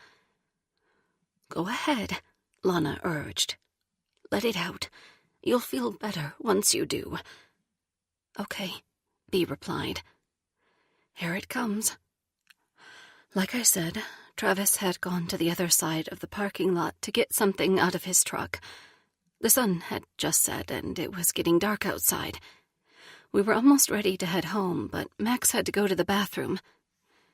Go ahead, Lana urged. Let it out. You'll feel better once you do. Okay, Bea replied. Here it comes. Like I said, Travis had gone to the other side of the parking lot to get something out of his truck. The sun had just set and it was getting dark outside. We were almost ready to head home, but Max had to go to the bathroom.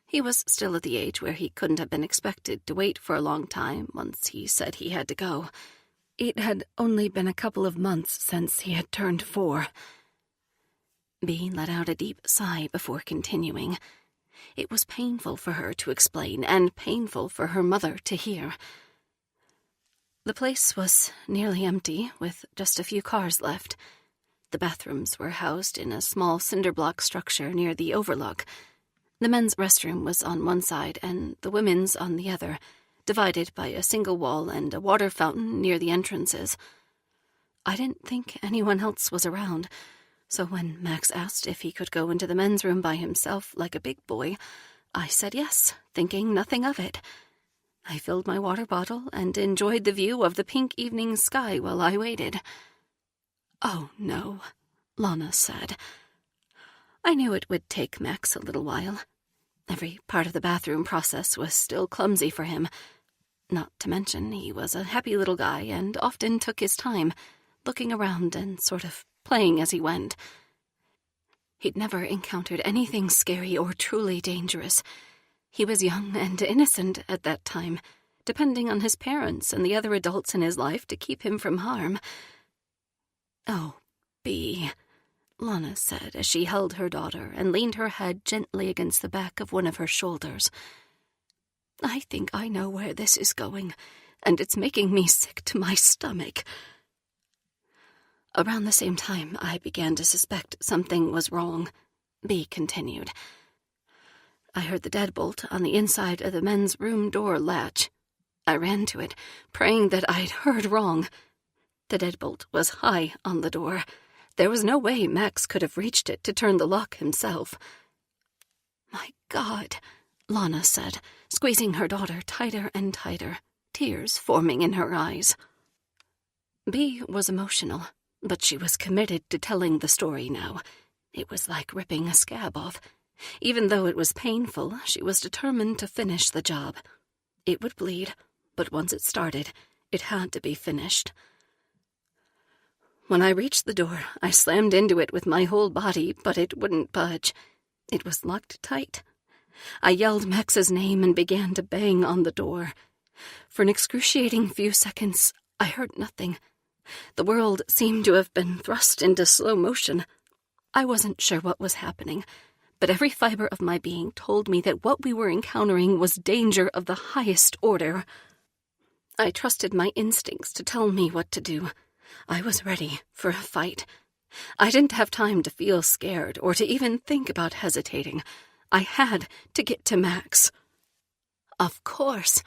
He was still at the age where he couldn't have been expected to wait for a long time once he said he had to go. It had only been a couple of months since he had turned 4. Bea let out a deep sigh before continuing. It was painful for her to explain, and painful for her mother to hear. The place was nearly empty, with just a few cars left. The bathrooms were housed in a small cinder-block structure near the overlook. The men's restroom was on one side and the women's on the other, divided by a single wall and a water fountain near the entrances. I didn't think anyone else was around, so when Max asked if he could go into the men's room by himself like a big boy, I said yes, thinking nothing of it. I filled my water bottle and enjoyed the view of the pink evening sky while I waited. "Oh, no," Lana said. I knew it would take Max a little while. Every part of the bathroom process was still clumsy for him. Not to mention he was a happy little guy and often took his time, looking around and sort of playing as he went. He'd never encountered anything scary or truly dangerous. He was young and innocent at that time, depending on his parents and the other adults in his life to keep him from harm. "Oh, Bea," Lana said as she held her daughter and leaned her head gently against the back of one of her shoulders. "I think I know where this is going, and it's making me sick to my stomach." Around the same time, I began to suspect something was wrong, Bea continued. I heard the deadbolt on the inside of the men's room door latch. I ran to it, praying that I'd heard wrong. The deadbolt was high on the door. There was no way Max could have reached it to turn the lock himself. "My God," Lana said, squeezing her daughter tighter and tighter, tears forming in her eyes. Bea was emotional, but she was committed to telling the story now. It was like ripping a scab off. Even though it was painful, she was determined to finish the job. It would bleed, but once it started, it had to be finished. When I reached the door, I slammed into it with my whole body, but it wouldn't budge. It was locked tight. I yelled Max's name and began to bang on the door. For an excruciating few seconds, I heard nothing. The world seemed to have been thrust into slow motion. I wasn't sure what was happening, but every fiber of my being told me that what we were encountering was danger of the highest order. I trusted my instincts to tell me what to do. I was ready for a fight. I didn't have time to feel scared or to even think about hesitating. I had to get to Max. Of course.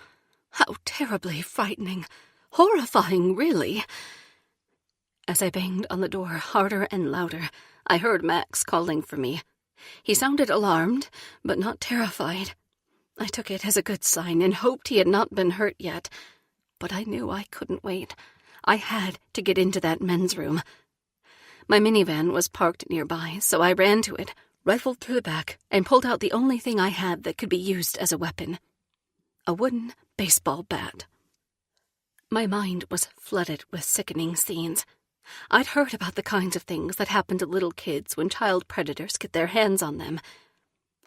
How terribly frightening. Horrifying, really. As I banged on the door harder and louder, I heard Max calling for me. He sounded alarmed, but not terrified. I took it as a good sign and hoped he had not been hurt yet. But I knew I couldn't wait. I had to get into that men's room. My minivan was parked nearby, so I ran to it, rifled through the back, and pulled out the only thing I had that could be used as a weapon. A wooden baseball bat. My mind was flooded with sickening scenes. I'd heard about the kinds of things that happen to little kids when child predators get their hands on them.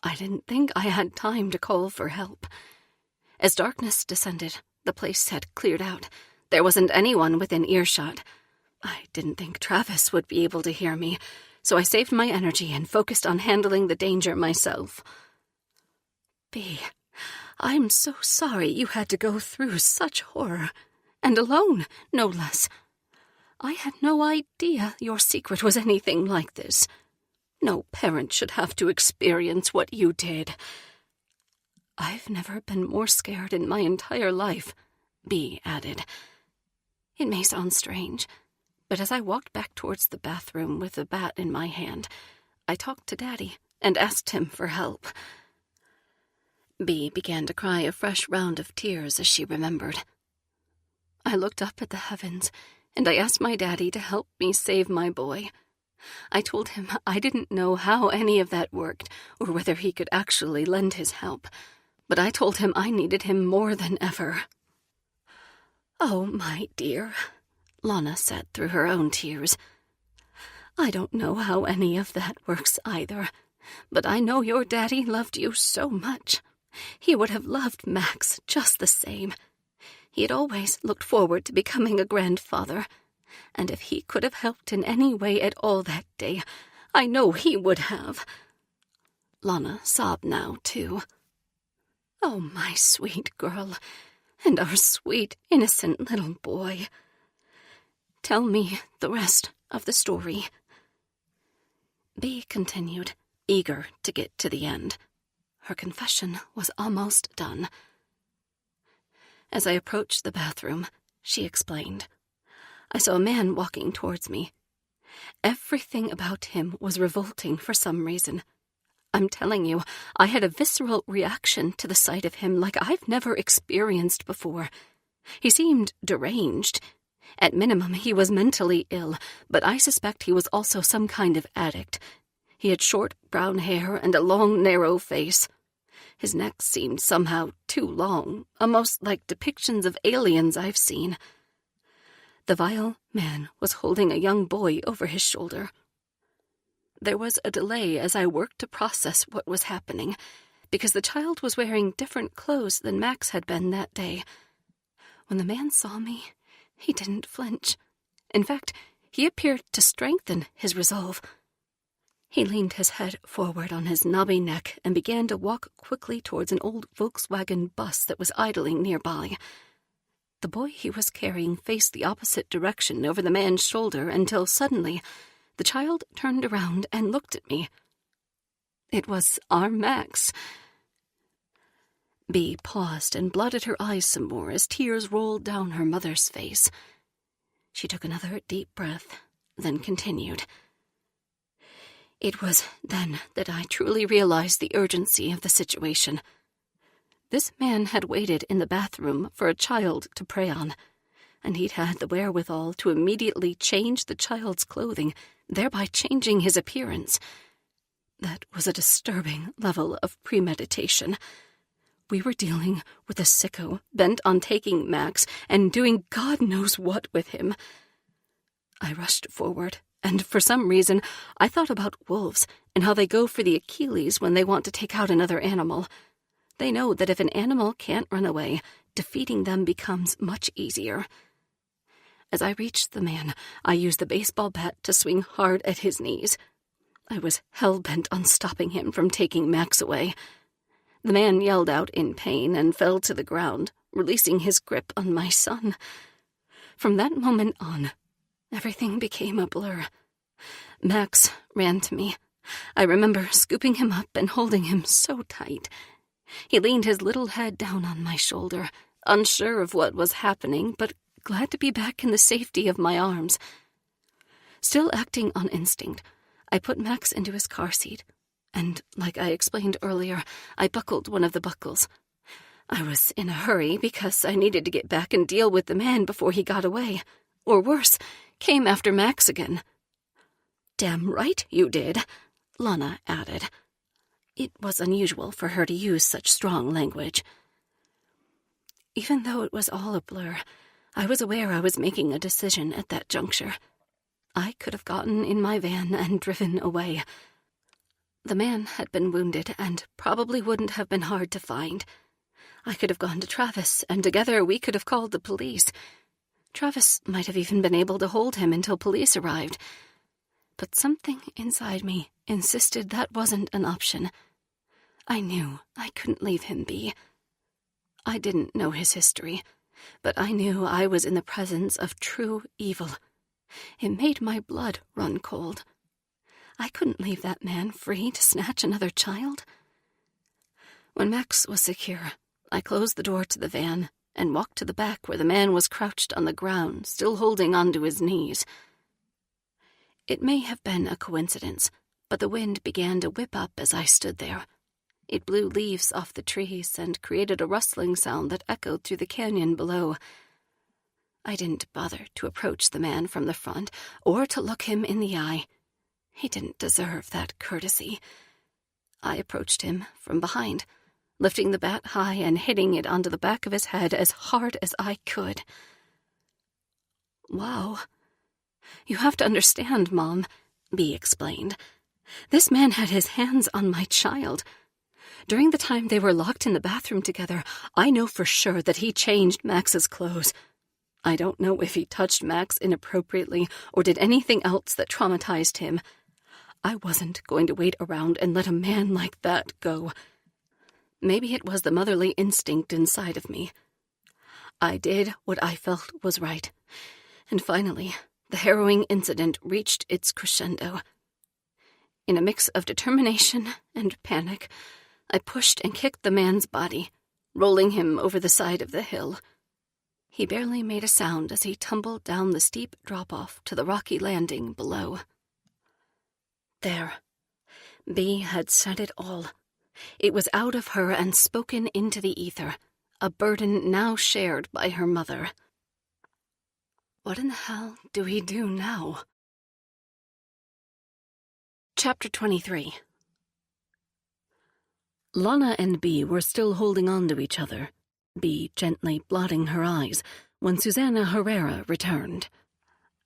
I didn't think I had time to call for help. As darkness descended, the place had cleared out. There wasn't anyone within earshot. I didn't think Travis would be able to hear me, so I saved my energy and focused on handling the danger myself. Bea, I'm so sorry you had to go through such horror. And alone, no less. I had no idea your secret was anything like this. No parent should have to experience what you did. I've never been more scared in my entire life, Bea added. It may sound strange, but as I walked back towards the bathroom with the bat in my hand, I talked to Daddy and asked him for help. Bea began to cry a fresh round of tears as she remembered. I looked up at the heavens, and I asked my daddy to help me save my boy. I told him I didn't know how any of that worked, or whether he could actually lend his help, but I told him I needed him more than ever. "Oh, my dear," Lana said through her own tears. "I don't know how any of that works either, but I know your daddy loved you so much. He would have loved Max just the same. He had always looked forward to becoming a grandfather, and if he could have helped in any way at all that day, I know he would have." Lana sobbed now, too. "Oh, my sweet girl, and our sweet, innocent little boy. Tell me the rest of the story." Bea continued, eager to get to the end. Her confession was almost done. As I approached the bathroom, she explained, "I saw a man walking towards me. Everything about him was revolting for some reason. I'm telling you, I had a visceral reaction to the sight of him like I've never experienced before. He seemed deranged. At minimum, he was mentally ill, but I suspect he was also some kind of addict. He had short brown hair and a long, narrow face. His neck seemed somehow too long, almost like depictions of aliens I've seen. The vile man was holding a young boy over his shoulder. There was a delay as I worked to process what was happening, because the child was wearing different clothes than Max had been that day. When the man saw me, he didn't flinch. In fact, he appeared to strengthen his resolve. He leaned his head forward on his knobby neck and began to walk quickly towards an old Volkswagen bus that was idling nearby. The boy he was carrying faced the opposite direction over the man's shoulder until suddenly the child turned around and looked at me. It was our Max. Bea paused and blotted her eyes some more as tears rolled down her mother's face. She took another deep breath, then continued. It was then that I truly realized the urgency of the situation. This man had waited in the bathroom for a child to prey on, and he'd had the wherewithal to immediately change the child's clothing, thereby changing his appearance. That was a disturbing level of premeditation. We were dealing with a sicko bent on taking Max and doing God knows what with him. I rushed forward, and for some reason I thought about wolves and how they go for the Achilles when they want to take out another animal. They know that if an animal can't run away, defeating them becomes much easier. As I reached the man, I used the baseball bat to swing hard at his knees. I was hell-bent on stopping him from taking Max away. The man yelled out in pain and fell to the ground, releasing his grip on my son. From that moment on, everything became a blur. Max ran to me. I remember scooping him up and holding him so tight. He leaned his little head down on my shoulder, unsure of what was happening, but glad to be back in the safety of my arms. Still acting on instinct, I put Max into his car seat, and, like I explained earlier, I buckled one of the buckles. I was in a hurry because I needed to get back and deal with the man before he got away, or worse, came after Max again. "Damn right you did," Lana added. It was unusual for her to use such strong language. Even though it was all a blur, I was aware I was making a decision at that juncture. I could have gotten in my van and driven away. The man had been wounded and probably wouldn't have been hard to find. I could have gone to Travis, and together we could have called the police. Travis might have even been able to hold him until police arrived. But something inside me insisted that wasn't an option. I knew I couldn't leave him be. I didn't know his history, but I knew I was in the presence of true evil. It made my blood run cold. I couldn't leave that man free to snatch another child. When Max was secure, I closed the door to the van and walked to the back where the man was crouched on the ground, still holding onto his knees. It may have been a coincidence, but the wind began to whip up as I stood there. It blew leaves off the trees and created a rustling sound that echoed through the canyon below. I didn't bother to approach the man from the front or to look him in the eye. He didn't deserve that courtesy. I approached him from behind, lifting the bat high and hitting it onto the back of his head as hard as I could. "Wow. You have to understand, Mom," Bea explained. "This man had his hands on my child. During the time they were locked in the bathroom together, I know for sure that he changed Max's clothes. I don't know if he touched Max inappropriately or did anything else that traumatized him. I wasn't going to wait around and let a man like that go. Maybe it was the motherly instinct inside of me. I did what I felt was right. And finally, the harrowing incident reached its crescendo. In a mix of determination and panic, I pushed and kicked the man's body, rolling him over the side of the hill. He barely made a sound as he tumbled down the steep drop-off to the rocky landing below. There. Bea had said it all. It was out of her and spoken into the ether, a burden now shared by her mother. What in the hell do we do now? Chapter 23. Lana and Bea were still holding on to each other, Bea gently blotting her eyes, when Susanna Herrera returned.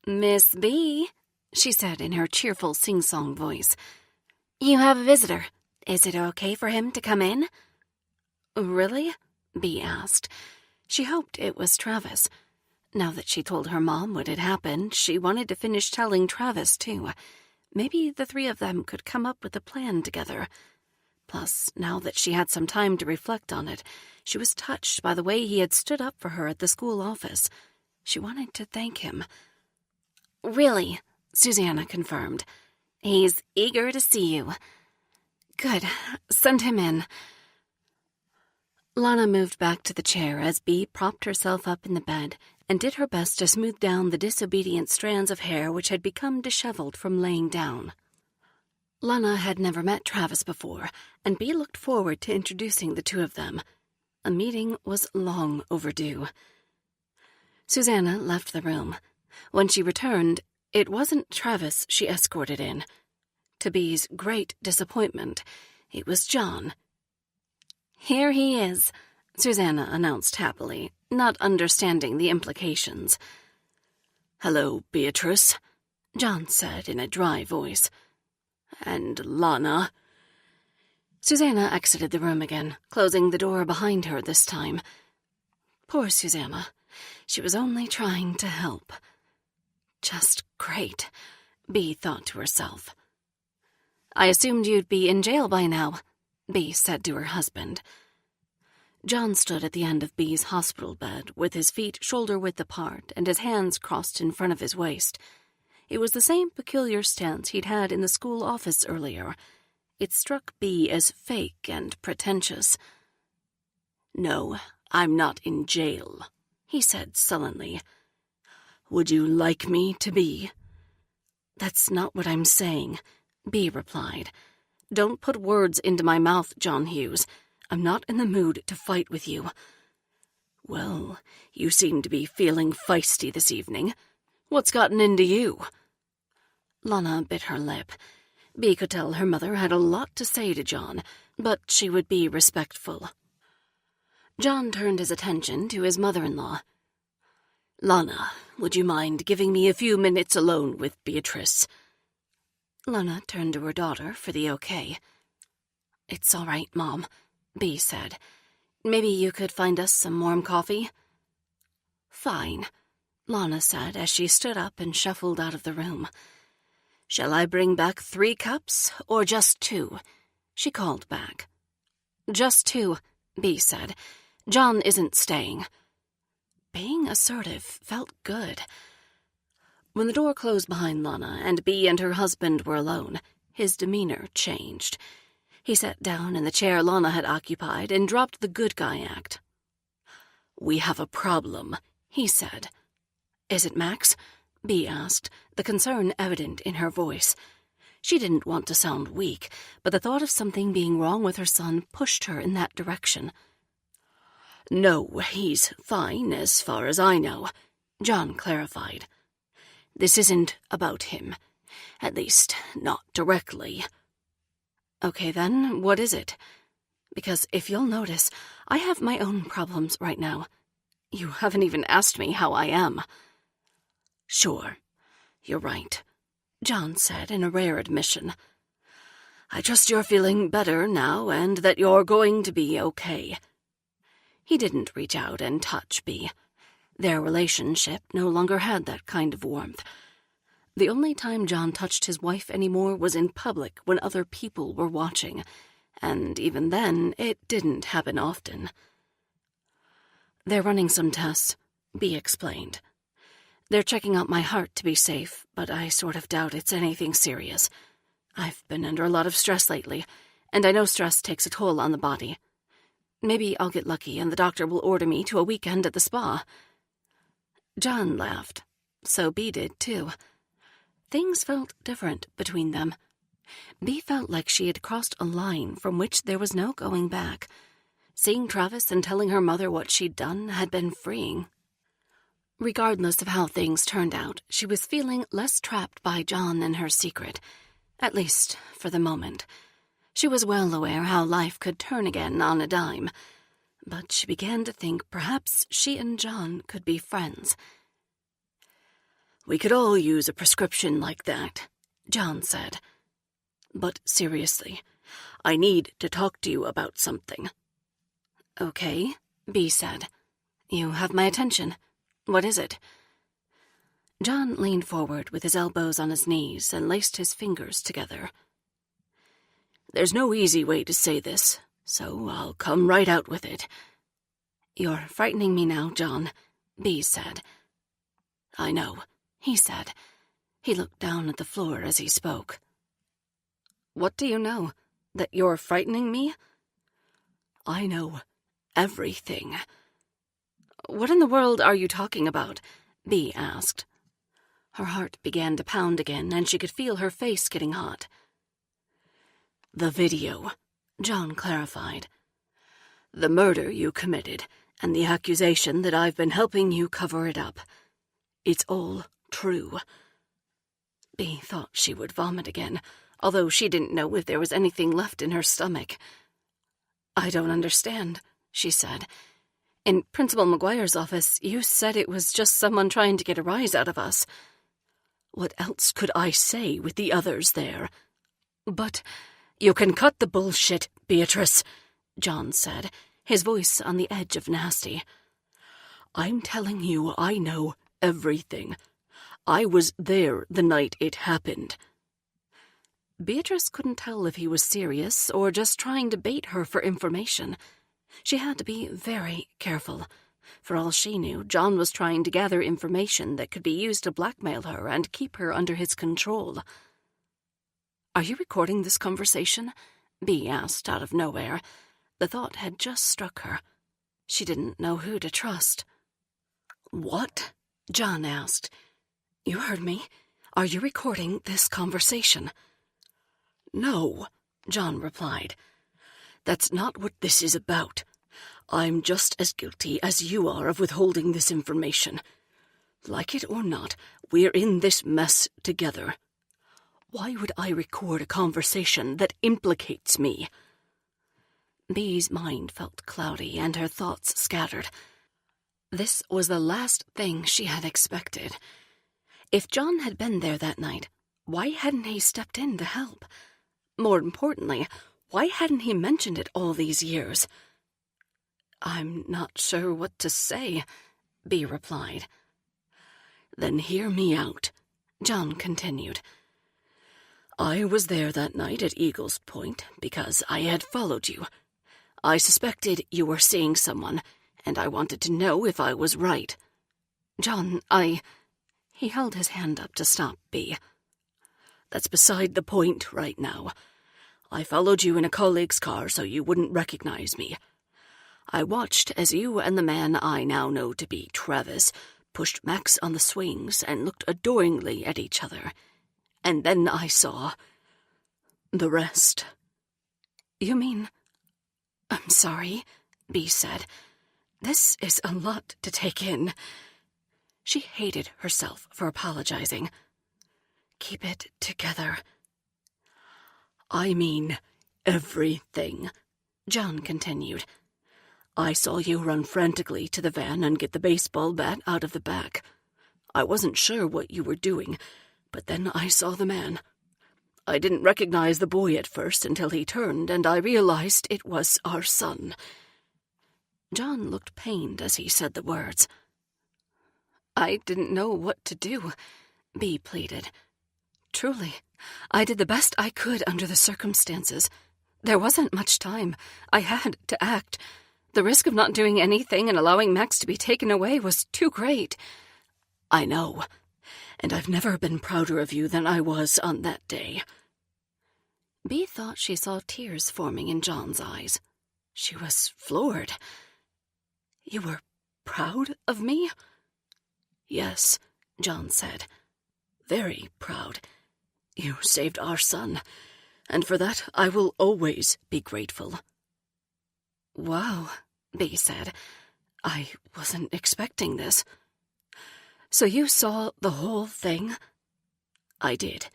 "Miss Bea," she said in her cheerful sing-song voice, "you have a visitor. Is it okay for him to come in?" "Really?" Bea asked. She hoped it was Travis. Now that she told her mom what had happened, she wanted to finish telling Travis, too. Maybe the three of them could come up with a plan together. Plus, now that she had some time to reflect on it, she was touched by the way he had stood up for her at the school office. She wanted to thank him. "Really," Susanna confirmed. "He's eager to see you." "Good. Send him in." Lana moved back to the chair as Bea propped herself up in the bed and did her best to smooth down the disobedient strands of hair which had become disheveled from laying down. Lana had never met Travis before, and Bea looked forward to introducing the two of them. A meeting was long overdue. Susanna left the room. When she returned, it wasn't Travis she escorted in. To Bea's great disappointment, it was John. "Here he is," Susanna announced happily, not understanding the implications. "Hello, Beatrice," John said in a dry voice. "And Lana." Susanna exited the room again, closing the door behind her this time. Poor Susanna. She was only trying to help. Just great, Bea thought to herself. "I assumed you'd be in jail by now," Bea said to her husband. John stood at the end of Bea's hospital bed, with his feet shoulder-width apart and his hands crossed in front of his waist. It was the same peculiar stance he'd had in the school office earlier. It struck Bea as fake and pretentious. "No, I'm not in jail," he said sullenly. "Would you like me to be?" "That's not what I'm saying," Bea replied. "Don't put words into my mouth, John Hughes. I'm not in the mood to fight with you." "Well, you seem to be feeling feisty this evening. What's gotten into you?" Lana bit her lip. Bea could tell her mother had a lot to say to John, but she would be respectful. John turned his attention to his mother-in-law. "Lana, would you mind giving me a few minutes alone with Beatrice?" Lana turned to her daughter for the okay. "It's all right, Mom," Bea said. "Maybe you could find us some warm coffee?" "Fine," Lana said as she stood up and shuffled out of the room. "Shall I bring back 3 cups, or just 2? She called back. "Just 2, Bea said. "John isn't staying." Being assertive felt good. When the door closed behind Lana and Bea and her husband were alone, his demeanor changed. He sat down in the chair Lana had occupied and dropped the good guy act. "We have a problem," he said. "Is it Max?" Bea asked, the concern evident in her voice. She didn't want to sound weak, but the thought of something being wrong with her son pushed her in that direction. "No, he's fine as far as I know," John clarified. "This isn't about him. At least, not directly." "Okay, then, what is it? Because if you'll notice, I have my own problems right now. You haven't even asked me how I am." "Sure, you're right," John said in a rare admission. "I trust you're feeling better now and that you're going to be okay." He didn't reach out and touch Bea. Their relationship no longer had that kind of warmth. The only time John touched his wife anymore was in public when other people were watching, and even then, it didn't happen often. "They're running some tests," Bea explained. "They're checking out my heart to be safe, but I sort of doubt it's anything serious. I've been under a lot of stress lately, and I know stress takes a toll on the body. Maybe I'll get lucky and the doctor will order me to a weekend at the spa." John laughed. So Bea did, too. Things felt different between them. Bea felt like she had crossed a line from which there was no going back. Seeing Travis and telling her mother what she'd done had been freeing. Regardless of how things turned out, she was feeling less trapped by John and her secret, at least for the moment. She was well aware how life could turn again on a dime, but she began to think perhaps she and John could be friends. "We could all use a prescription like that," John said. "But seriously, I need to talk to you about something." "Okay," Bea said. "You have my attention. What is it?" John leaned forward with his elbows on his knees and laced his fingers together. "There's no easy way to say this, so I'll come right out with it." "You're frightening me now, John," Bea said. "I know," he said. He looked down at the floor as he spoke. "What do you know? That you're frightening me?" "I know everything." "What in the world are you talking about?" Bea asked. Her heart began to pound again, and she could feel her face getting hot. "The video," John clarified. "The murder you committed, and the accusation that I've been helping you cover it up. It's all true." Bea thought she would vomit again, although she didn't know if there was anything left in her stomach. "I don't understand," she said. "In Principal McGuire's office, you said it was just someone trying to get a rise out of us." "What else could I say with the others there?" "But you can cut the bullshit, Beatrice," John said, his voice on the edge of nasty. "I'm telling you I know everything. I was there the night it happened." Beatrice couldn't tell if he was serious or just trying to bait her for information. She had to be very careful. For all she knew, John was trying to gather information that could be used to blackmail her and keep her under his control. "Are you recording this conversation?" Bea asked out of nowhere. The thought had just struck her. She didn't know who to trust. "What?" John asked. "You heard me. Are you recording this conversation?" "No," John replied. "That's not what this is about. I'm just as guilty as you are of withholding this information. Like it or not, we're in this mess together. Why would I record a conversation that implicates me?" Bea's mind felt cloudy and her thoughts scattered. This was the last thing she had expected. If John had been there that night, why hadn't he stepped in to help? More importantly, why hadn't he mentioned it all these years? "I'm not sure what to say," Bea replied. "Then hear me out," John continued. "I was there that night at Eagle's Point because I had followed you. I suspected you were seeing someone, and I wanted to know if I was right." "John, He held his hand up to stop Bea. "That's beside the point right now. I followed you in a colleague's car so you wouldn't recognize me. I watched as you and the man I now know to be Travis pushed Max on the swings and looked adoringly at each other. And then I saw the rest." "You mean—" "I'm sorry," Bea said. "This is a lot to take in." She hated herself for apologizing. "Keep it together." "I mean everything," John continued. "I saw you run frantically to the van and get the baseball bat out of the back. I wasn't sure what you were doing, but then I saw the man. I didn't recognize the boy at first until he turned, and I realized it was our son." John looked pained as he said the words. "I didn't know what to do," Bea pleaded. Truly, I did the best I could under the circumstances. There wasn't much time. I had to act. The risk of not doing anything and allowing Max to be taken away was too great. I know, and I've never been prouder of you than I was on that day. Bea thought she saw tears forming in John's eyes. She was floored. You were proud of me? Yes, John said. Very proud. You saved our son, and for that I will always be grateful. Wow, Bea said. I wasn't expecting this. So you saw the whole thing? I did.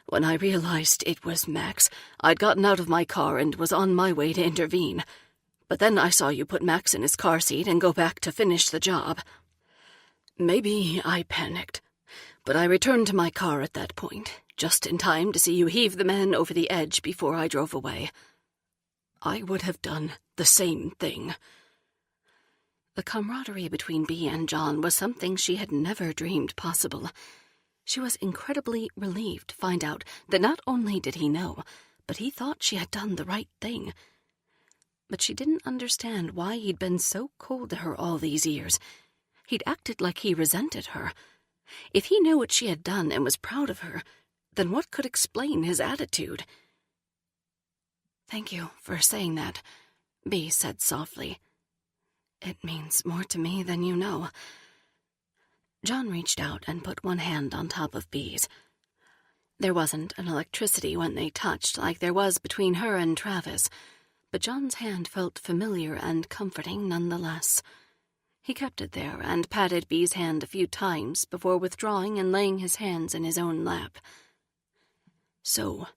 When I realized it was Max, I'd gotten out of my car and was on my way to intervene. But then I saw you put Max in his car seat and go back to finish the job. Maybe I panicked, but I returned to my car at that point, just in time to see you heave the man over the edge before I drove away. I would have done the same thing. The camaraderie between Bea and John was something she had never dreamed possible. She was incredibly relieved to find out that not only did he know, but he thought she had done the right thing. But she didn't understand why he'd been so cold to her all these years. He'd acted like he resented her. If he knew what she had done and was proud of her, then what could explain his attitude? "Thank you for saying that," Bea said softly. "It means more to me than you know." John reached out and put one hand on top of Bea's. There wasn't an electricity when they touched like there was between her and Travis, but John's hand felt familiar and comforting nonetheless. He kept it there and patted Bea's hand a few times before withdrawing and laying his hands in his own lap. So,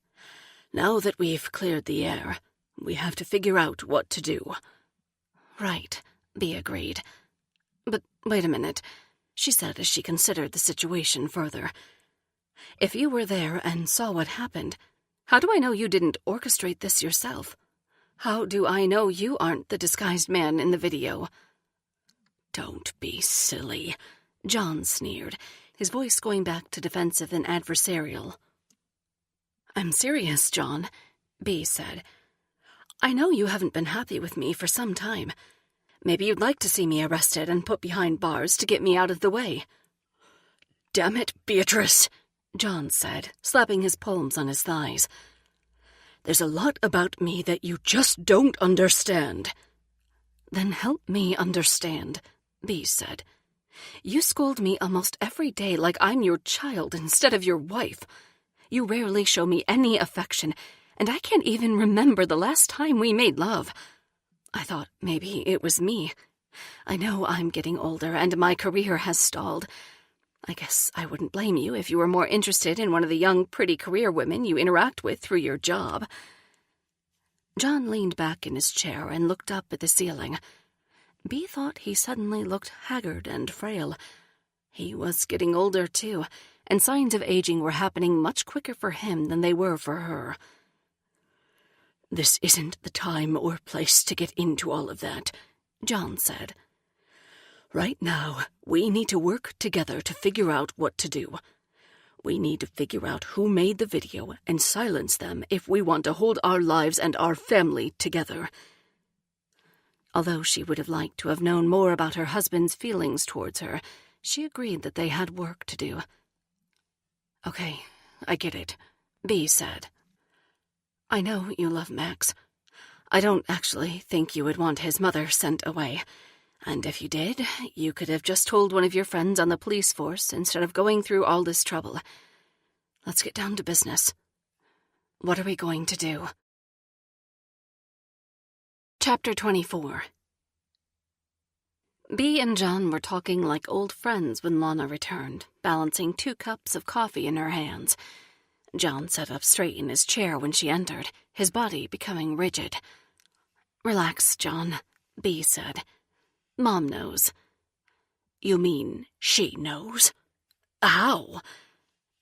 now that we've cleared the air, we have to figure out what to do. Right, Bea agreed. But wait a minute, she said as she considered the situation further. If you were there and saw what happened, how do I know you didn't orchestrate this yourself? How do I know you aren't the disguised man in the video? Don't be silly, John sneered, his voice going back to defensive and adversarial. I'm serious, John, Bea said. I know you haven't been happy with me for some time. Maybe you'd like to see me arrested and put behind bars to get me out of the way. Damn it, Beatrice, John said, slapping his palms on his thighs. There's a lot about me that you just don't understand. Then help me understand, Bea said. You scold me almost every day like I'm your child instead of your wife. You rarely show me any affection, and I can't even remember the last time we made love. I thought maybe it was me. I know I'm getting older and my career has stalled. I guess I wouldn't blame you if you were more interested in one of the young, pretty career women you interact with through your job. John leaned back in his chair and looked up at the ceiling. Bea thought he suddenly looked haggard and frail. He was getting older, too, and signs of aging were happening much quicker for him than they were for her. This isn't the time or place to get into all of that, John said. Right now, we need to work together to figure out what to do. We need to figure out who made the video and silence them if we want to hold our lives and our family together. Although she would have liked to have known more about her husband's feelings towards her, she agreed that they had work to do. Okay, I get it, Bea said. I know you love Max. I don't actually think you would want his mother sent away. And if you did, you could have just told one of your friends on the police force instead of going through all this trouble. Let's get down to business. What are we going to do? Chapter 24. Bea and John were talking like old friends when Lana returned, balancing 2 cups of coffee in her hands. John sat up straight in his chair when she entered, his body becoming rigid. Relax, John, Bea said. Mom knows. You mean she knows? How?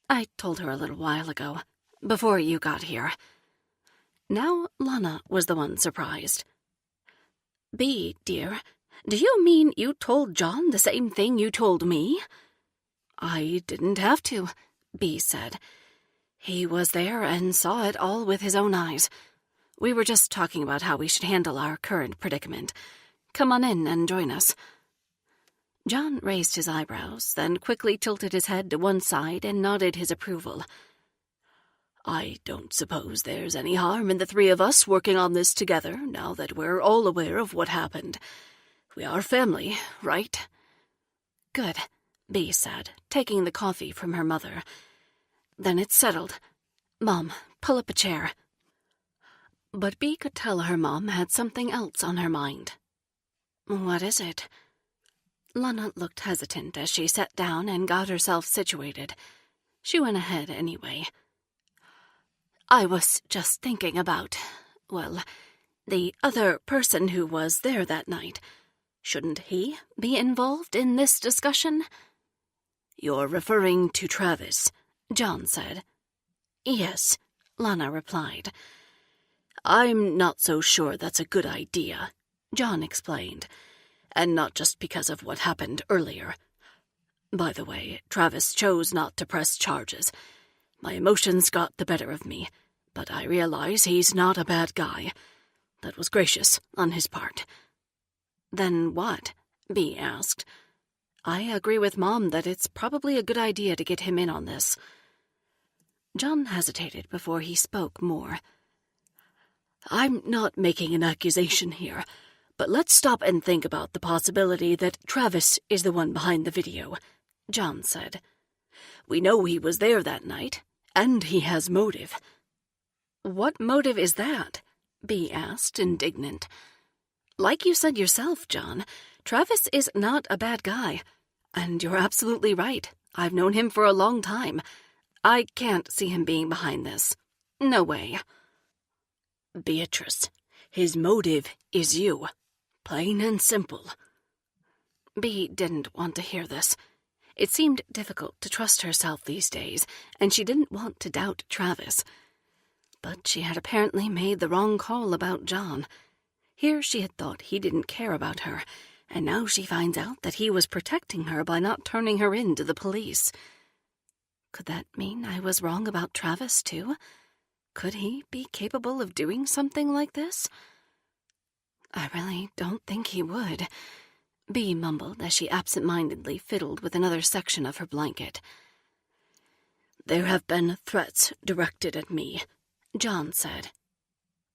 I told her a little while ago, before you got here. Now Lana was the one surprised. Bea, dear, do you mean you told John the same thing you told me? I didn't have to, Bea said. He was there and saw it all with his own eyes. We were just talking about how we should handle our current predicament. Come on in and join us." John raised his eyebrows, then quickly tilted his head to one side and nodded his approval. "I don't suppose there's any harm in the three of us working on this together, now that we're all aware of what happened. We are family, right?" "Good," Bea said, taking the coffee from her mother. "Then it's settled. Mom, pull up a chair." But Bea could tell her mom had something else on her mind. "What is it?" Lana looked hesitant as she sat down and got herself situated. She went ahead anyway. "I was just thinking about, well, the other person who was there that night. Shouldn't he be involved in this discussion?" "You're referring to Travis," John said. "Yes," Lana replied. "I'm not so sure that's a good idea," John explained, "and not just because of what happened earlier. By the way, Travis chose not to press charges. My emotions got the better of me, but I realize he's not a bad guy. That was gracious on his part." "Then what?" Bea asked. "I agree with Mom that it's probably a good idea to get him in on this." John hesitated before he spoke more. "I'm not making an accusation here, but let's stop and think about the possibility that Travis is the one behind the video," John said. "We know he was there that night, and he has motive." "What motive is that?" Bea asked, indignant. "Like you said yourself, John, Travis is not a bad guy. And you're absolutely right. I've known him for a long time. I can't see him being behind this. No way." "Beatrice, his motive is you. Plain and simple." Bea didn't want to hear this. It seemed difficult to trust herself these days, and she didn't want to doubt Travis. But she had apparently made the wrong call about John. Here she had thought he didn't care about her, and now she finds out that he was protecting her by not turning her in to the police. Could that mean I was wrong about Travis, too? Could he be capable of doing something like this? "I really don't think he would," Bea mumbled as she absent-mindedly fiddled with another section of her blanket. "There have been threats directed at me," John said.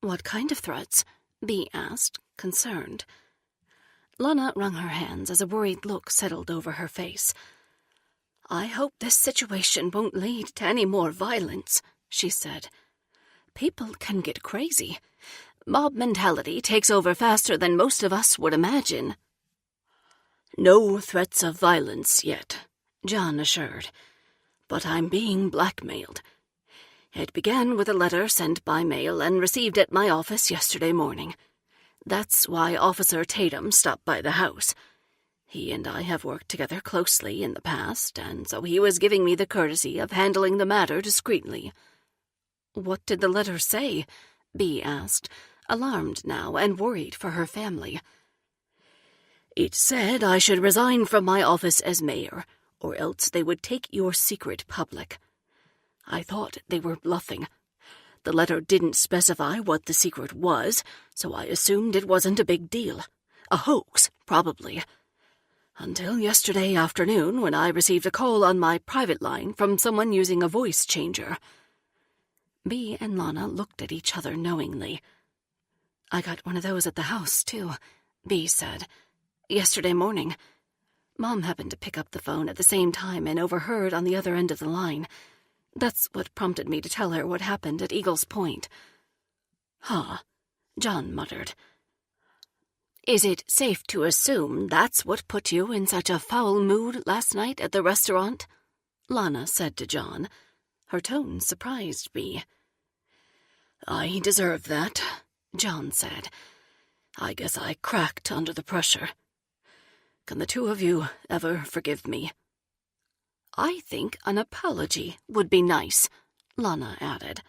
"What kind of threats?" Bea asked, concerned. Lana wrung her hands as a worried look settled over her face. "I hope this situation won't lead to any more violence," she said. "People can get crazy. Mob mentality takes over faster than most of us would imagine." "No threats of violence yet," John assured. "But I'm being blackmailed. It began with a letter sent by mail and received at my office yesterday morning. That's why Officer Tatum stopped by the house. He and I have worked together closely in the past, and so he was giving me the courtesy of handling the matter discreetly." "What did the letter say?" Bea asked, alarmed now and worried for her family. "It said I should resign from my office as mayor, or else they would take your secret public. I thought they were bluffing. The letter didn't specify what the secret was, so I assumed it wasn't a big deal. A hoax, probably. Until yesterday afternoon, when I received a call on my private line from someone using a voice changer." Bea and Lana looked at each other knowingly. "I got one of those at the house, too," Bea said. "Yesterday morning. Mom happened to pick up the phone at the same time and overheard on the other end of the line. That's what prompted me to tell her what happened at Eagle's Point." "Huh," John muttered. "Is it safe to assume that's what put you in such a foul mood last night at the restaurant?" Lana said to John. Her tone surprised Bea. "I deserve that," John said. "I guess I cracked under the pressure. Can the two of you ever forgive me?" "I think an apology would be nice," Lana added.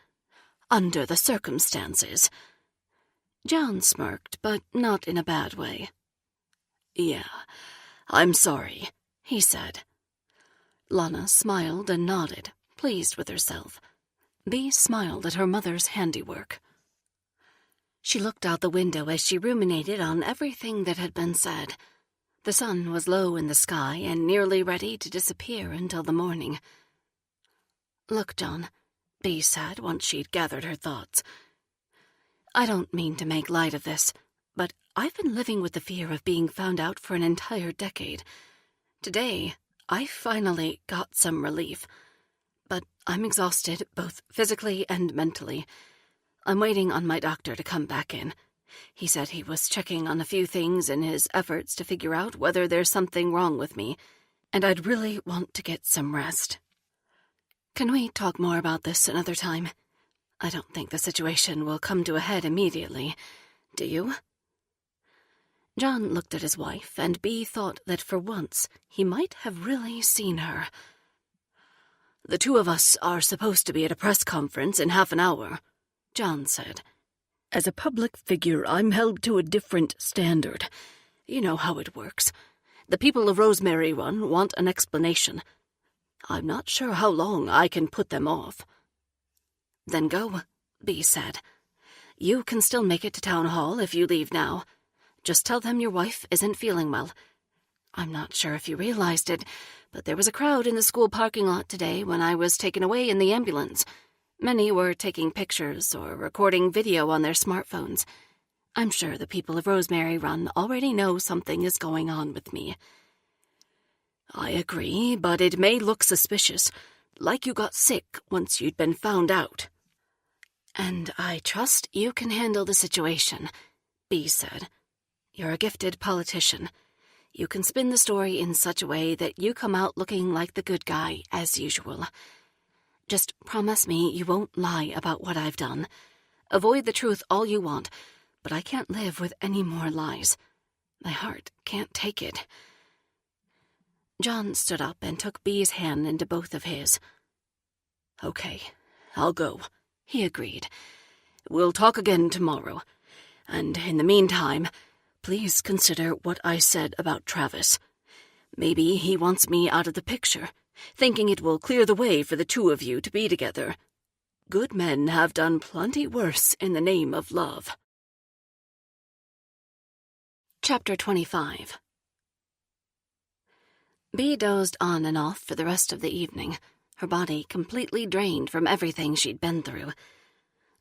"Under the circumstances." John smirked, but not in a bad way. "Yeah, I'm sorry," he said. Lana smiled and nodded, pleased with herself. Bee smiled at her mother's handiwork. She looked out the window as she ruminated on everything that had been said. The sun was low in the sky and nearly ready to disappear until the morning. "Look, John," Bee said once she'd gathered her thoughts. "I don't mean to make light of this, but I've been living with the fear of being found out for an entire decade. Today, I finally got some relief. But I'm exhausted, both physically and mentally. I'm waiting on my doctor to come back in. He said he was checking on a few things in his efforts to figure out whether there's something wrong with me, and I'd really want to get some rest. Can we talk more about this another time? I don't think the situation will come to a head immediately. Do you?" John looked at his wife, and Bee thought that for once he might have really seen her. "The two of us are supposed to be at a press conference in half an hour," John said. "As a public figure, I'm held to a different standard. You know how it works. The people of Rosemary Run want an explanation. I'm not sure how long I can put them off." "Then go," Bee said. "You can still make it to town hall if you leave now. Just tell them your wife isn't feeling well. I'm not sure if you realized it, but there was a crowd in the school parking lot today when I was taken away in the ambulance. Many were taking pictures or recording video on their smartphones. I'm sure the people of Rosemary Run already know something is going on with me." "I agree, but it may look suspicious, like you got sick once you'd been found out." "And I trust you can handle the situation," Bee said. "You're a gifted politician. You can spin the story in such a way that you come out looking like the good guy, as usual. Just promise me you won't lie about what I've done. Avoid the truth all you want, but I can't live with any more lies. My heart can't take it." John stood up and took Bee's hand into both of his. "Okay, I'll go," he agreed. "We'll talk again tomorrow. And in the meantime, please consider what I said about Travis. Maybe he wants me out of the picture, thinking it will clear the way for the two of you to be together. Good men have done plenty worse in the name of love." Chapter 25. Bee dozed on and off for the rest of the evening, her body completely drained from everything she'd been through.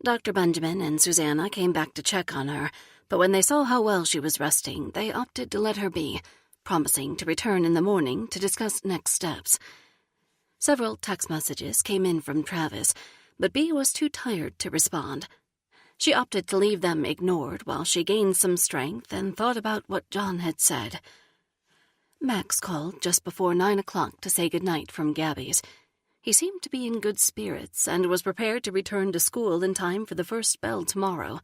Dr. Benjamin and Susanna came back to check on her, but when they saw how well she was resting, they opted to let her be, promising to return in the morning to discuss next steps. Several text messages came in from Travis, but Bee was too tired to respond. She opted to leave them ignored while she gained some strength and thought about what John had said. Max called just before 9 o'clock to say goodnight from Gabby's. He seemed to be in good spirits and was prepared to return to school in time for the first bell tomorrow.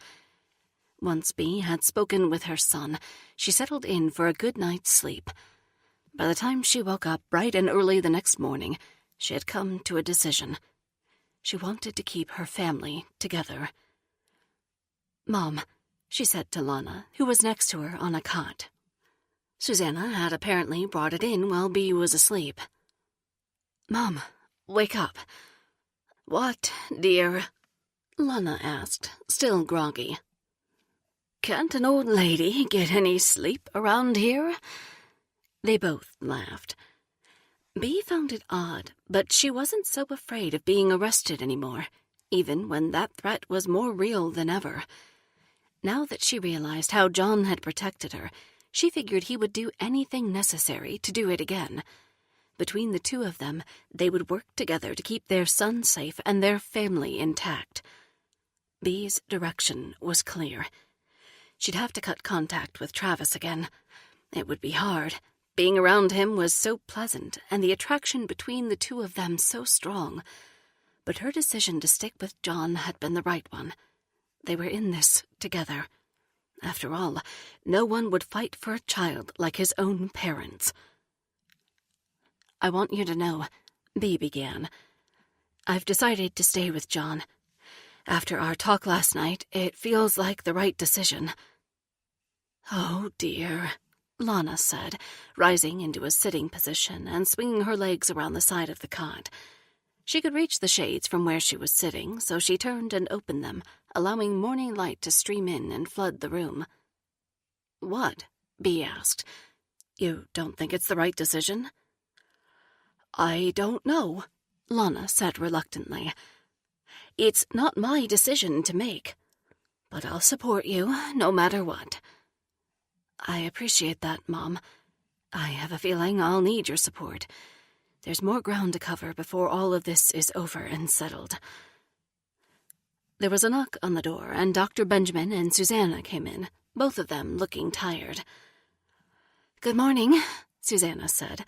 Once Bee had spoken with her son, she settled in for a good night's sleep. By the time she woke up bright and early the next morning, she had come to a decision. She wanted to keep her family together. "Mom," she said to Lana, who was next to her on a cot. Susanna had apparently brought it in while Bee was asleep. "Mom, wake up." "What, dear?" Lana asked, still groggy. "Can't an old lady get any sleep around here?" They both laughed. Bee found it odd, but she wasn't so afraid of being arrested anymore, even when that threat was more real than ever. Now that she realized how John had protected her, she figured he would do anything necessary to do it again. Between the two of them, they would work together to keep their son safe and their family intact. Bee's direction was clear. She'd have to cut contact with Travis again. It would be hard. Being around him was so pleasant, and the attraction between the two of them so strong. But her decision to stick with John had been the right one. They were in this together. After all, no one would fight for a child like his own parents. "I want you to know," Bee began. "I've decided to stay with John. After our talk last night, it feels like the right decision." "Oh, dear," Lana said, rising into a sitting position and swinging her legs around the side of the cot. She could reach the shades from where she was sitting, so she turned and opened them, allowing morning light to stream in and flood the room. "What?" Bea asked. "You don't think it's the right decision?" "I don't know," Lana said reluctantly. "It's not my decision to make, but I'll support you no matter what." "I appreciate that, Mom. I have a feeling I'll need your support. There's more ground to cover before all of this is over and settled." There was a knock on the door, and Dr. Benjamin and Susanna came in, both of them looking tired. "Good morning," Susanna said.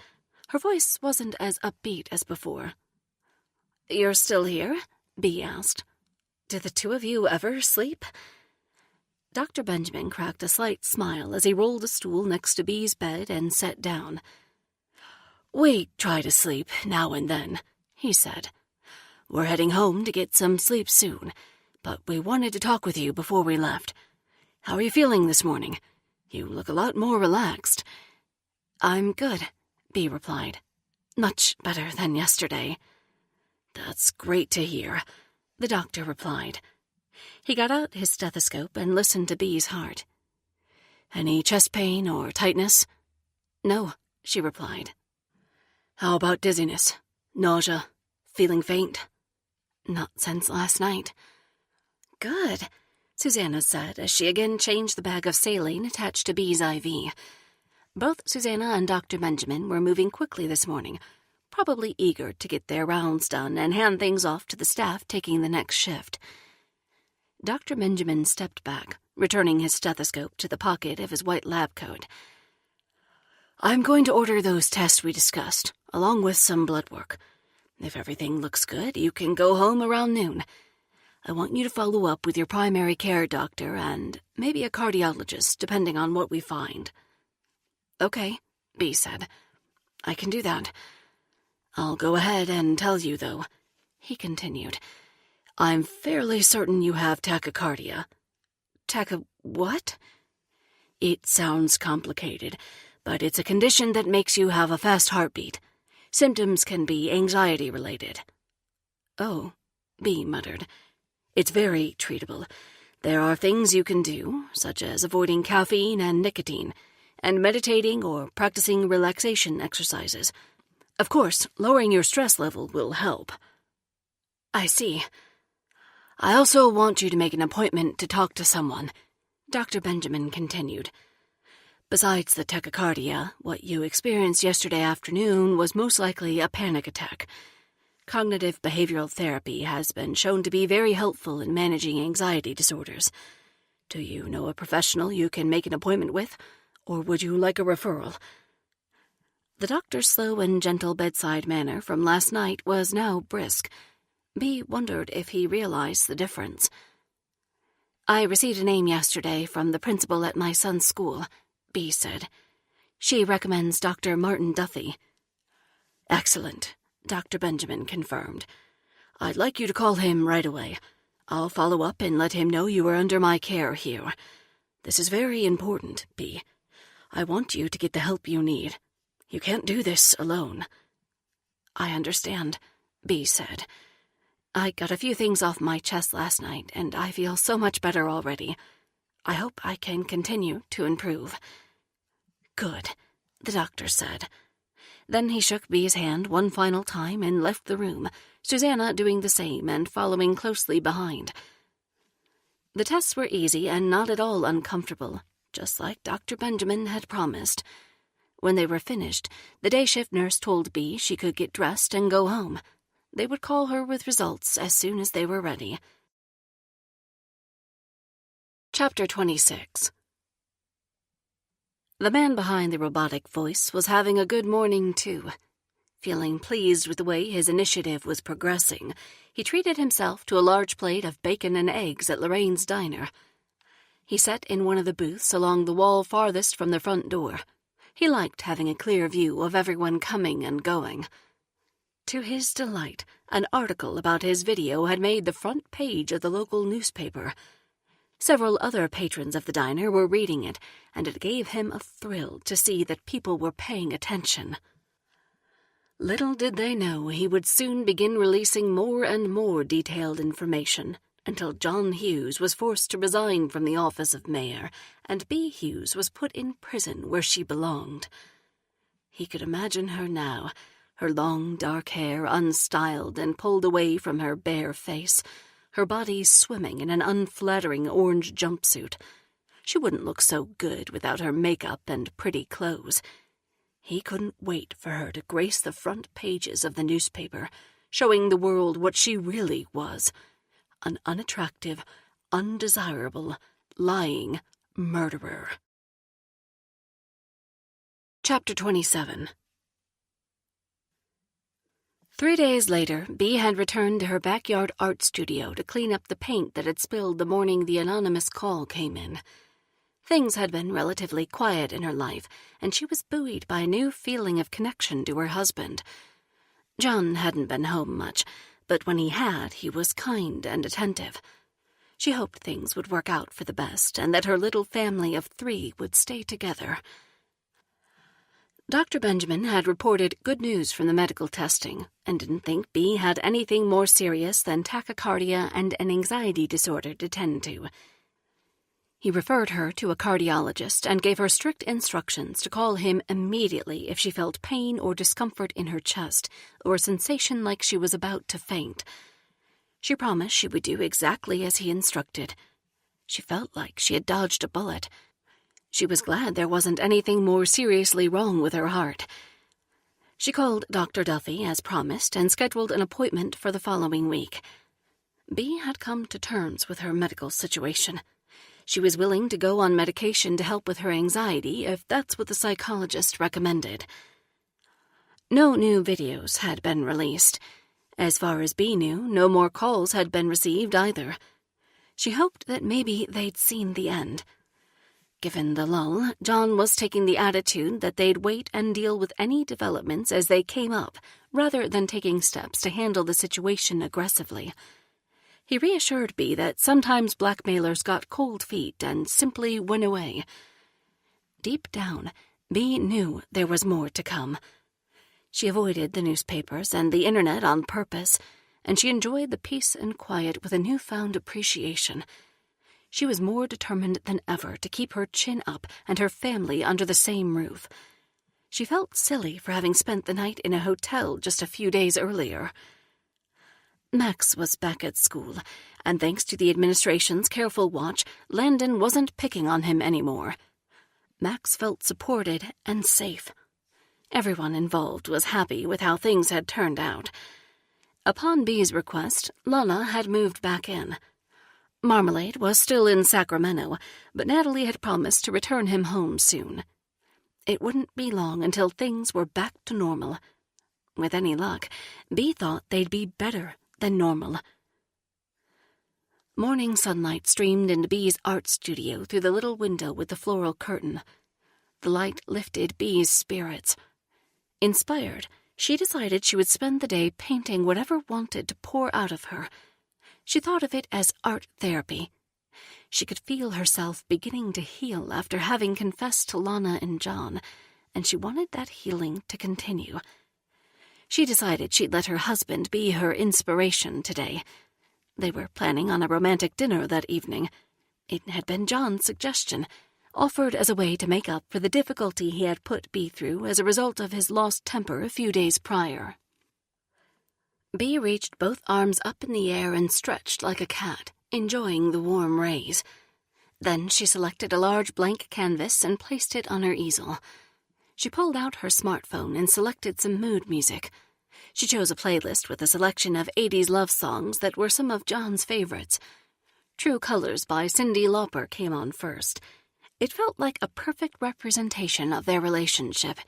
Her voice wasn't as upbeat as before. "You're still here?" Bea asked. "Did the two of you ever sleep?" Dr. Benjamin cracked a slight smile as he rolled a stool next to Bea's bed and sat down. "We try to sleep now and then," he said. "We're heading home to get some sleep soon, but we wanted to talk with you before we left. How are you feeling this morning? You look a lot more relaxed." "I'm good," Bea replied. "Much better than yesterday." "That's great to hear," the doctor replied. He got out his stethoscope and listened to Bea's heart. "Any chest pain or tightness?" "No," she replied. "How about dizziness? Nausea? Feeling faint?" "Not since last night." "Good," Susanna said as she again changed the bag of saline attached to Bea's IV. Both Susanna and Dr. Benjamin were moving quickly this morning, probably eager to get their rounds done and hand things off to the staff taking the next shift. Dr. Benjamin stepped back, returning his stethoscope to the pocket of his white lab coat. "I'm going to order those tests we discussed, along with some blood work. If everything looks good, you can go home around noon. I want you to follow up with your primary care doctor and maybe a cardiologist, depending on what we find." "Okay," Bea said. "I can do that. I'll go ahead and tell you, though," he continued. "I'm fairly certain you have tachycardia." What?" "It sounds complicated, but it's a condition that makes you have a fast heartbeat. Symptoms can be anxiety-related." "Oh," Bea muttered. "It's very treatable. There are things you can do, such as avoiding caffeine and nicotine, and meditating or practicing relaxation exercises. Of course, lowering your stress level will help." "I see." "I also want you to make an appointment to talk to someone," Dr. Benjamin continued. "Besides the tachycardia, what you experienced yesterday afternoon was most likely a panic attack. Cognitive behavioral therapy has been shown to be very helpful in managing anxiety disorders. Do you know a professional you can make an appointment with, or would you like a referral?" The doctor's slow and gentle bedside manner from last night was now brisk. Bea wondered if he realized the difference. "I received a name yesterday from the principal at my son's school," Bea said. "She recommends Dr. Martin Duffy." "Excellent," Dr. Benjamin confirmed. "I'd like you to call him right away. I'll follow up and let him know you are under my care here. This is very important, Bea. I want you to get the help you need. You can't do this alone." "I understand," Bea said. "I got a few things off my chest last night, and I feel so much better already. I hope I can continue to improve." "Good," the doctor said. Then he shook Bea's hand one final time and left the room, Susanna doing the same and following closely behind. The tests were easy and not at all uncomfortable, just like Dr. Benjamin had promised. When they were finished, the day shift nurse told Bea she could get dressed and go home. They would call her with results as soon as they were ready. Chapter 26. The man behind the robotic voice was having a good morning, too. Feeling pleased with the way his initiative was progressing, he treated himself to a large plate of bacon and eggs at Lorraine's diner. He sat in one of the booths along the wall farthest from the front door. He liked having a clear view of everyone coming and going. To his delight, an article about his video had made the front page of the local newspaper. Several other patrons of the diner were reading it, and it gave him a thrill to see that people were paying attention. Little did they know he would soon begin releasing more and more detailed information, until John Hughes was forced to resign from the office of mayor, and Bea Hughes was put in prison where she belonged. He could imagine her now, her long dark hair unstyled and pulled away from her bare face, her body swimming in an unflattering orange jumpsuit. She wouldn't look so good without her makeup and pretty clothes. He couldn't wait for her to grace the front pages of the newspaper, showing the world what she really was: an unattractive, undesirable, lying murderer. Chapter 27. 3 days later, Bea had returned to her backyard art studio to clean up the paint that had spilled the morning the anonymous call came in. Things had been relatively quiet in her life, and she was buoyed by a new feeling of connection to her husband. John hadn't been home much, but when he had, he was kind and attentive. She hoped things would work out for the best, and that her little family of 3 would stay together. Dr. Benjamin had reported good news from the medical testing, and didn't think Bea had anything more serious than tachycardia and an anxiety disorder to tend to. He referred her to a cardiologist and gave her strict instructions to call him immediately if she felt pain or discomfort in her chest, or a sensation like she was about to faint. She promised she would do exactly as he instructed. She felt like she had dodged a bullet. She was glad there wasn't anything more seriously wrong with her heart. She called Dr. Duffy as promised and scheduled an appointment for the following week. Bea had come to terms with her medical situation. She was willing to go on medication to help with her anxiety if that's what the psychologist recommended. No new videos had been released. As far as Bea knew, no more calls had been received either. She hoped that maybe they'd seen the end. Given the lull, John was taking the attitude that they'd wait and deal with any developments as they came up, rather than taking steps to handle the situation aggressively. He reassured Bea that sometimes blackmailers got cold feet and simply went away. Deep down, Bea knew there was more to come. She avoided the newspapers and the internet on purpose, and she enjoyed the peace and quiet with a newfound appreciation. She was more determined than ever to keep her chin up and her family under the same roof. She felt silly for having spent the night in a hotel just a few days earlier. Max was back at school, and thanks to the administration's careful watch, Landon wasn't picking on him anymore. Max felt supported and safe. Everyone involved was happy with how things had turned out. Upon Bea's request, Lana had moved back in. Marmalade was still in Sacramento, but Natalie had promised to return him home soon. It wouldn't be long until things were back to normal. With any luck, Bea thought they'd be better than normal. Morning sunlight streamed into Bea's art studio through the little window with the floral curtain. The light lifted Bea's spirits. Inspired, she decided she would spend the day painting whatever wanted to pour out of her. She thought of it as art therapy. She could feel herself beginning to heal after having confessed to Lana and John, and she wanted that healing to continue. She decided she'd let her husband be her inspiration today. They were planning on a romantic dinner that evening. It had been John's suggestion, offered as a way to make up for the difficulty he had put Bea through as a result of his lost temper a few days prior. Bea reached both arms up in the air and stretched like a cat, enjoying the warm rays. Then she selected a large blank canvas and placed it on her easel. She pulled out her smartphone and selected some mood music. She chose a playlist with a selection of 80s love songs that were some of John's favorites. True Colors by Cyndi Lauper came on first. It felt like a perfect representation of their relationship.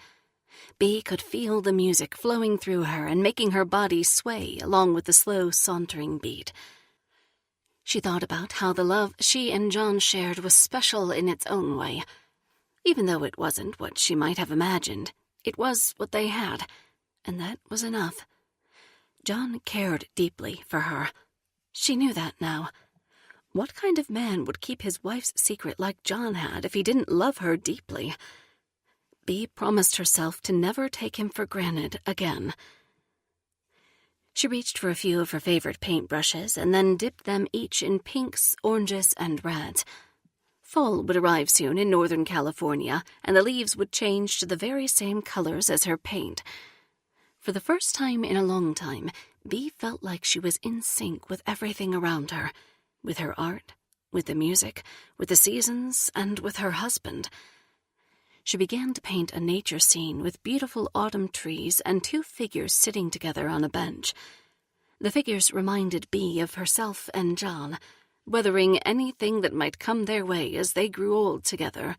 Bea could feel the music flowing through her and making her body sway along with the slow, sauntering beat. She thought about how the love she and John shared was special in its own way. Even though it wasn't what she might have imagined, it was what they had, and that was enough. John cared deeply for her. She knew that now. What kind of man would keep his wife's secret like John had if he didn't love her deeply? Bea promised herself to never take him for granted again. She reached for a few of her favorite paintbrushes and then dipped them each in pinks, oranges, and reds. Fall would arrive soon in Northern California, and the leaves would change to the very same colors as her paint. For the first time in a long time, Bea felt like she was in sync with everything around her, with her art, with the music, with the seasons, and with her husband. She began to paint a nature scene with beautiful autumn trees and two figures sitting together on a bench. The figures reminded Bea of herself and John, weathering anything that might come their way as they grew old together.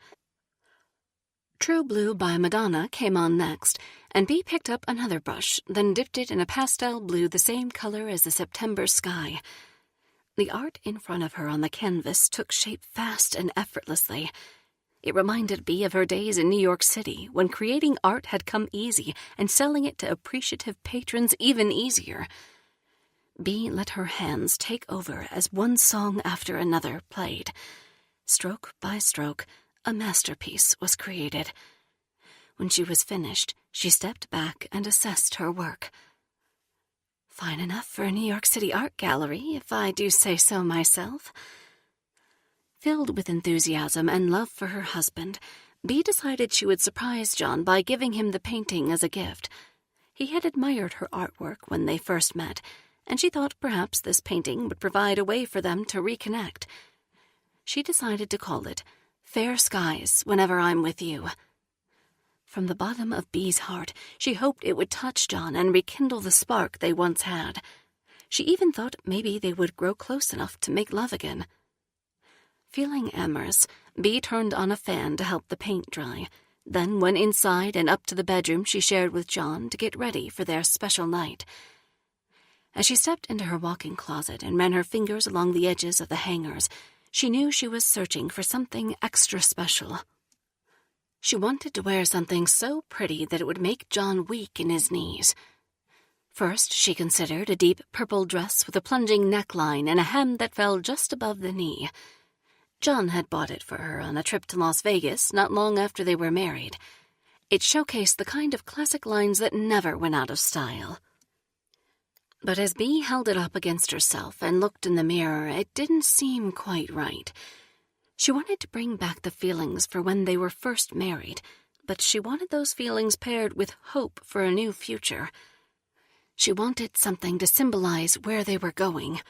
True Blue by Madonna came on next, and Bea picked up another brush, then dipped it in a pastel blue the same color as the September sky. The art in front of her on the canvas took shape fast and effortlessly. It reminded Bea of her days in New York City, when creating art had come easy and selling it to appreciative patrons even easier. Bea let her hands take over as one song after another played. Stroke by stroke, a masterpiece was created. When she was finished, she stepped back and assessed her work. Fine enough for a New York City art gallery, if I do say so myself. Filled with enthusiasm and love for her husband, Bea decided she would surprise John by giving him the painting as a gift. He had admired her artwork when they first met, and she thought perhaps this painting would provide a way for them to reconnect. She decided to call it Fair Skies Whenever I'm With You. From the bottom of Bea's heart, she hoped it would touch John and rekindle the spark they once had. She even thought maybe they would grow close enough to make love again. Feeling amorous, Bea turned on a fan to help the paint dry, then went inside and up to the bedroom she shared with John to get ready for their special night. As she stepped into her walk-in closet and ran her fingers along the edges of the hangers, she knew she was searching for something extra special. She wanted to wear something so pretty that it would make John weak in his knees. First, she considered a deep purple dress with a plunging neckline and a hem that fell just above the knee. John had bought it for her on a trip to Las Vegas not long after they were married. It showcased the kind of classic lines that never went out of style. But as Bea held it up against herself and looked in the mirror, it didn't seem quite right. She wanted to bring back the feelings for when they were first married, but she wanted those feelings paired with hope for a new future. She wanted something to symbolize where they were going.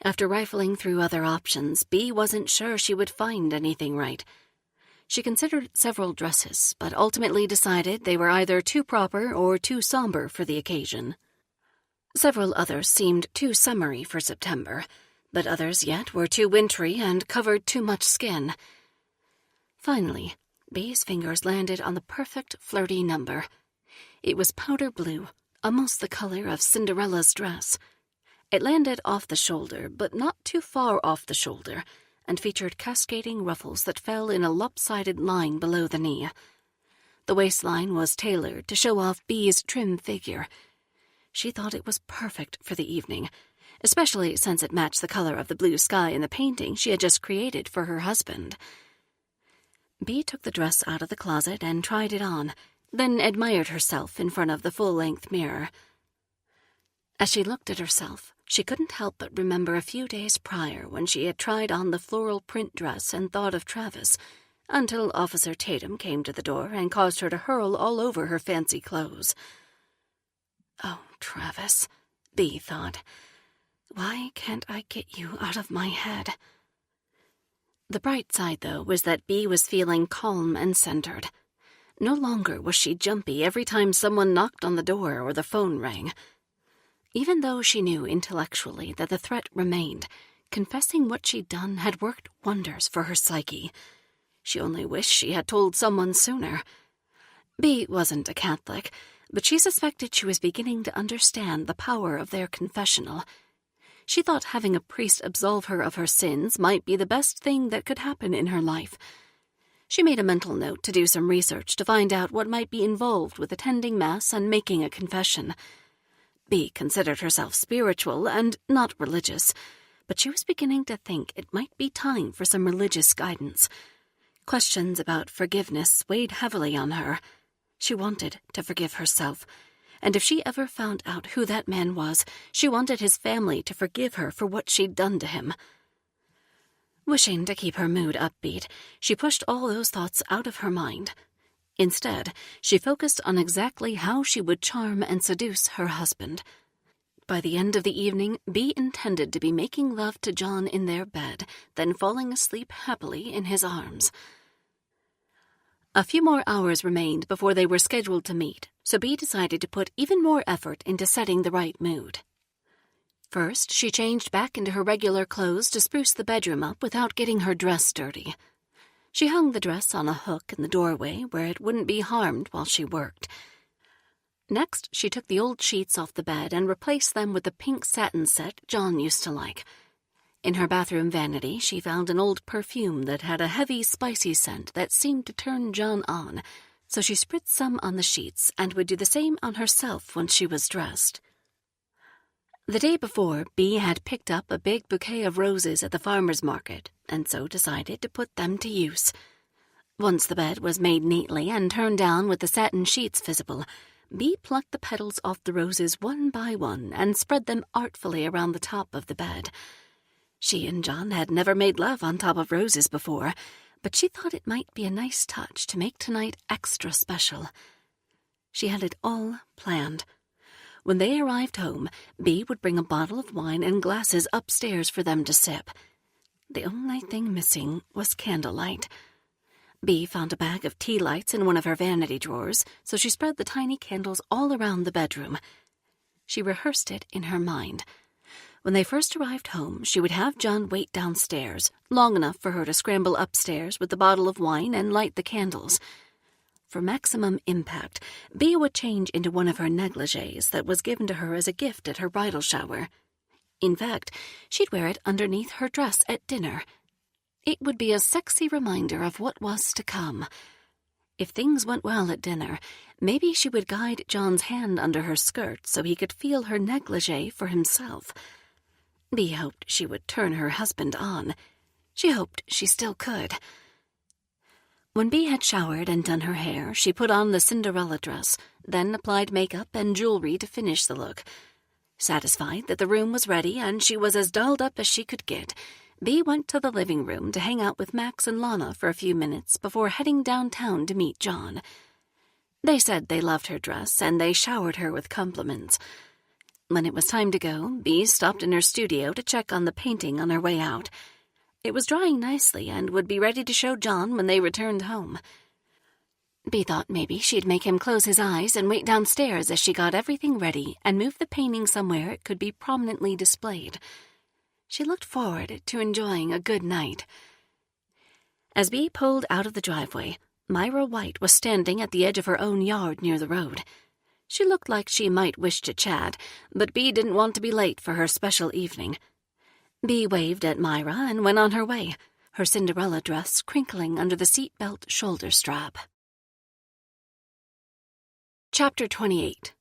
After rifling through other options, Bea wasn't sure she would find anything right. She considered several dresses, but ultimately decided they were either too proper or too somber for the occasion. Several others seemed too summery for September, but others yet were too wintry and covered too much skin. Finally, Bea's fingers landed on the perfect flirty number. It was powder blue, almost the color of Cinderella's dress. It landed off the shoulder, but not too far off the shoulder, and featured cascading ruffles that fell in a lopsided line below the knee. The waistline was tailored to show off Bea's trim figure. She thought it was perfect for the evening, especially since it matched the color of the blue sky in the painting she had just created for her husband. Bea took the dress out of the closet and tried it on, then admired herself in front of the full-length mirror. As she looked at herself, she couldn't help but remember a few days prior when she had tried on the floral print dress and thought of Travis, until Officer Tatum came to the door and caused her to hurl all over her fancy clothes. Oh, Travis, Bea thought. Why can't I get you out of my head? The bright side, though, was that Bea was feeling calm and centered. No longer was she jumpy every time someone knocked on the door or the phone rang. Even though she knew intellectually that the threat remained, confessing what she'd done had worked wonders for her psyche. She only wished she had told someone sooner. Bea wasn't a Catholic, but she suspected she was beginning to understand the power of their confessional. She thought having a priest absolve her of her sins might be the best thing that could happen in her life. She made a mental note to do some research to find out what might be involved with attending Mass and making a confession. Bea considered herself spiritual and not religious, but she was beginning to think it might be time for some religious guidance. Questions about forgiveness weighed heavily on her. She wanted to forgive herself, and if she ever found out who that man was, she wanted his family to forgive her for what she'd done to him. Wishing to keep her mood upbeat, she pushed all those thoughts out of her mind. Instead, she focused on exactly how she would charm and seduce her husband. By the end of the evening, Bea intended to be making love to John in their bed, then falling asleep happily in his arms. A few more hours remained before they were scheduled to meet, so Bea decided to put even more effort into setting the right mood. First, she changed back into her regular clothes to spruce the bedroom up without getting her dress dirty. She hung the dress on a hook in the doorway where it wouldn't be harmed while she worked. Next, she took the old sheets off the bed and replaced them with the pink satin set John used to like. In her bathroom vanity, she found an old perfume that had a heavy, spicy scent that seemed to turn John on, so she spritzed some on the sheets and would do the same on herself once she was dressed. The day before, Bea had picked up a big bouquet of roses at the farmer's market, and so decided to put them to use. Once the bed was made neatly and turned down with the satin sheets visible, Bea plucked the petals off the roses one by one and spread them artfully around the top of the bed. She and John had never made love on top of roses before, but she thought it might be a nice touch to make tonight extra special. She had it all planned. When they arrived home, Bea would bring a bottle of wine and glasses upstairs for them to sip. The only thing missing was candlelight. Bea found a bag of tea lights in one of her vanity drawers, so she spread the tiny candles all around the bedroom. She rehearsed it in her mind. When they first arrived home, she would have John wait downstairs, long enough for her to scramble upstairs with the bottle of wine and light the candles. For maximum impact, Bea would change into one of her negligées that was given to her as a gift at her bridal shower. In fact, she'd wear it underneath her dress at dinner. It would be a sexy reminder of what was to come. If things went well at dinner, maybe she would guide John's hand under her skirt so he could feel her negligée for himself. Bea hoped she would turn her husband on. She hoped she still could. When Bea had showered and done her hair, she put on the Cinderella dress, then applied makeup and jewelry to finish the look. Satisfied that the room was ready and she was as dolled up as she could get, Bea went to the living room to hang out with Max and Lana for a few minutes before heading downtown to meet John. They said they loved her dress, and they showered her with compliments. When it was time to go, Bea stopped in her studio to check on the painting on her way out. It was drying nicely and would be ready to show John when they returned home. Bea thought maybe she'd make him close his eyes and wait downstairs as she got everything ready and moved the painting somewhere it could be prominently displayed. She looked forward to enjoying a good night. As Bea pulled out of the driveway, Myra White was standing at the edge of her own yard near the road. She looked like she might wish to chat, but Bea didn't want to be late for her special evening. Bea waved at Myra and went on her way, her Cinderella dress crinkling under the seatbelt shoulder strap. Chapter 28.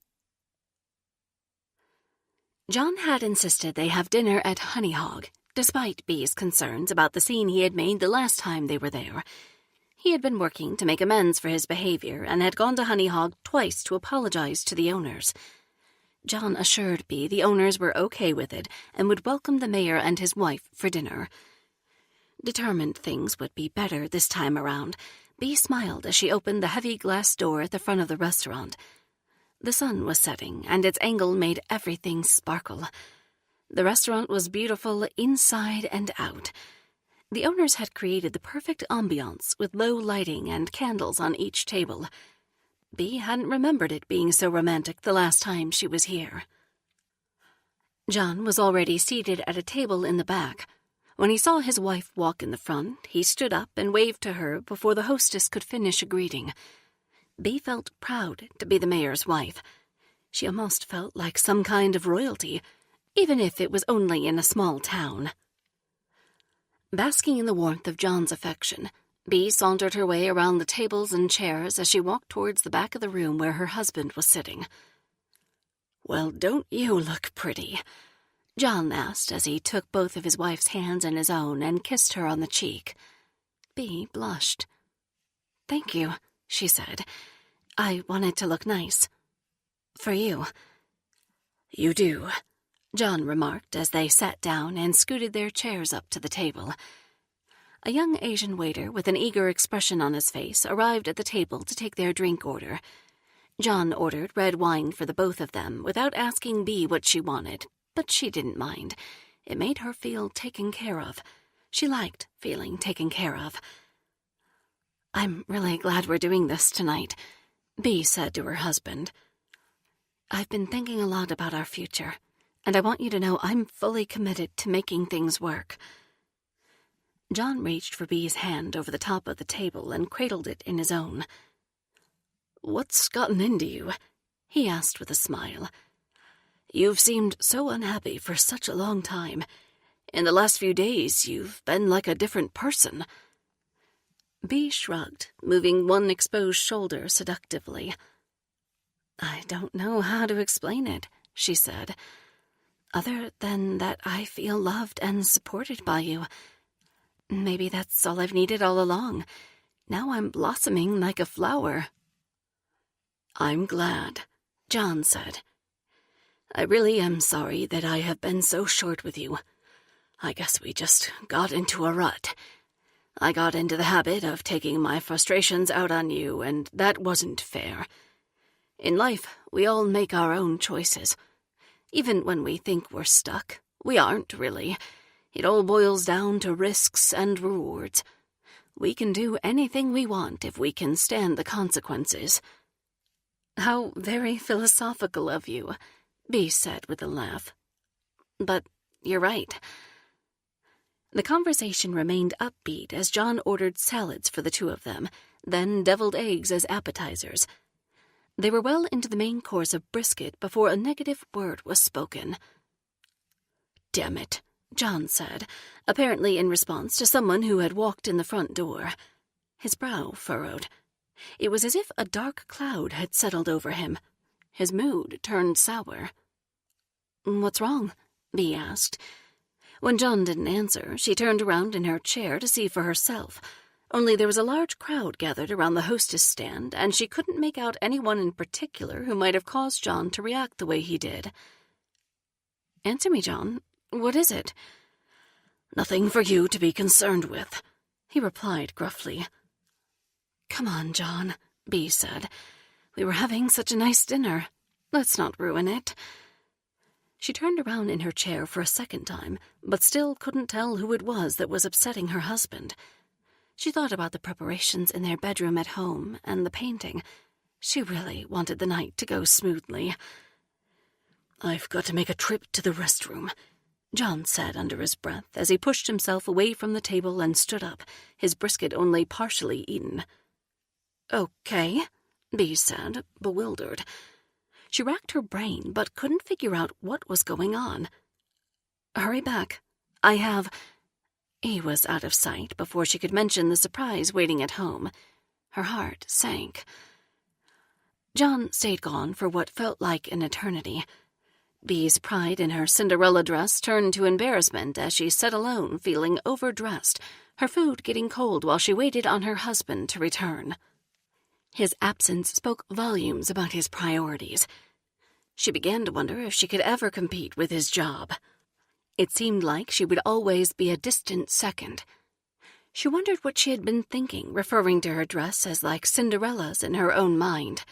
John had insisted they have dinner at Honey Hog, despite Bea's concerns about the scene he had made the last time they were there. He had been working to make amends for his behavior and had gone to Honey Hog twice to apologize to the owners. John assured Bea the owners were okay with it and would welcome the mayor and his wife for dinner. Determined things would be better this time around, Bea smiled as she opened the heavy glass door at the front of the restaurant. The sun was setting, and its angle made everything sparkle. The restaurant was beautiful inside and out. The owners had created the perfect ambiance with low lighting and candles on each table. Bea hadn't remembered it being so romantic the last time she was here. John was already seated at a table in the back. When he saw his wife walk in the front, he stood up and waved to her before the hostess could finish a greeting. Bea felt proud to be the mayor's wife. She almost felt like some kind of royalty, even if it was only in a small town. Basking in the warmth of John's affection, Bea sauntered her way around the tables and chairs as she walked towards the back of the room where her husband was sitting. "Well, don't you look pretty?" John asked as he took both of his wife's hands in his own and kissed her on the cheek. Bea blushed. Thank you, she said. I wanted to look nice. For you. You do, John remarked as they sat down and scooted their chairs up to the table. A young Asian waiter with an eager expression on his face arrived at the table to take their drink order. John ordered red wine for the both of them without asking Bea what she wanted, but she didn't mind. It made her feel taken care of. She liked feeling taken care of. I'm really glad we're doing this tonight, Bea said to her husband. I've been thinking a lot about our future, and I want you to know I'm fully committed to making things work. John reached for Bea's hand over the top of the table and cradled it in his own. What's gotten into you? He asked with a smile. You've seemed so unhappy for such a long time. In the last few days, you've been like a different person. Bea shrugged, moving one exposed shoulder seductively. I don't know how to explain it, she said, other than that I feel loved and supported by you. Maybe that's all I've needed all along. Now I'm blossoming like a flower. I'm glad, John said. I really am sorry that I have been so short with you. I guess we just got into a rut. I got into the habit of taking my frustrations out on you, and that wasn't fair. In life, we all make our own choices. Even when we think we're stuck, we aren't really. It all boils down to risks and rewards. We can do anything we want if we can stand the consequences. How very philosophical of you, Bea said with a laugh. But you're right. The conversation remained upbeat as John ordered salads for the two of them, then deviled eggs as appetizers. They were well into the main course of brisket before a negative word was spoken. Damn it, John said, apparently in response to someone who had walked in the front door. His brow furrowed. It was as if a dark cloud had settled over him. His mood turned sour. What's wrong? Bea asked. When John didn't answer, she turned around in her chair to see for herself. Only there was a large crowd gathered around the hostess stand, and she couldn't make out anyone in particular who might have caused John to react the way he did. Answer me, John. What is it? Nothing for you to be concerned with, he replied gruffly. Come on, John, Bea said. We were having such a nice dinner. Let's not ruin it. She turned around in her chair for a second time, but still couldn't tell who it was that was upsetting her husband. She thought about the preparations in their bedroom at home and the painting. She really wanted the night to go smoothly. I've got to make a trip to the restroom, John said under his breath as he pushed himself away from the table and stood up, his brisket only partially eaten. Okay, Bea said, bewildered. She racked her brain but couldn't figure out what was going on. Hurry back. I have... He was out of sight before she could mention the surprise waiting at home. Her heart sank. John stayed gone for what felt like an eternity. Bea's pride in her Cinderella dress turned to embarrassment as she sat alone feeling overdressed, her food getting cold while she waited on her husband to return. His absence spoke volumes about his priorities. She began to wonder if she could ever compete with his job. It seemed like she would always be a distant second. She wondered what she had been thinking, referring to her dress as like Cinderella's in her own mind.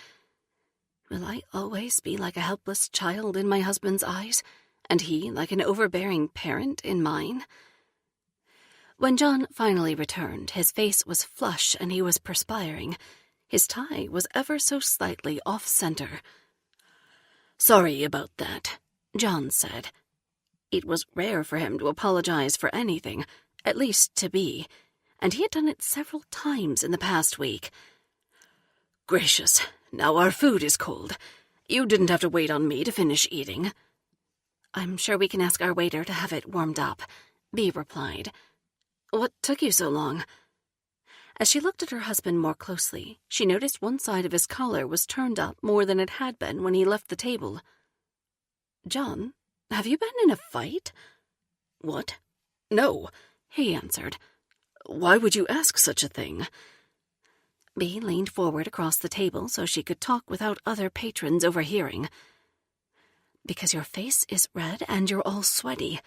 Will I always be like a helpless child in my husband's eyes, and he like an overbearing parent in mine? When John finally returned, his face was flush and he was perspiring. His tie was ever so slightly off-center. Sorry about that, John said. It was rare for him to apologize for anything, at least to Bea, and he had done it several times in the past week. Gracious, now our food is cold. You didn't have to wait on me to finish eating. I'm sure we can ask our waiter to have it warmed up, Bea replied. What took you so long? As she looked at her husband more closely, she noticed one side of his collar was turned up more than it had been when he left the table. John, have you been in a fight? What? No, he answered. Why would you ask such a thing? Bea leaned forward across the table so she could talk without other patrons overhearing. "Because your face is red and you're all sweaty."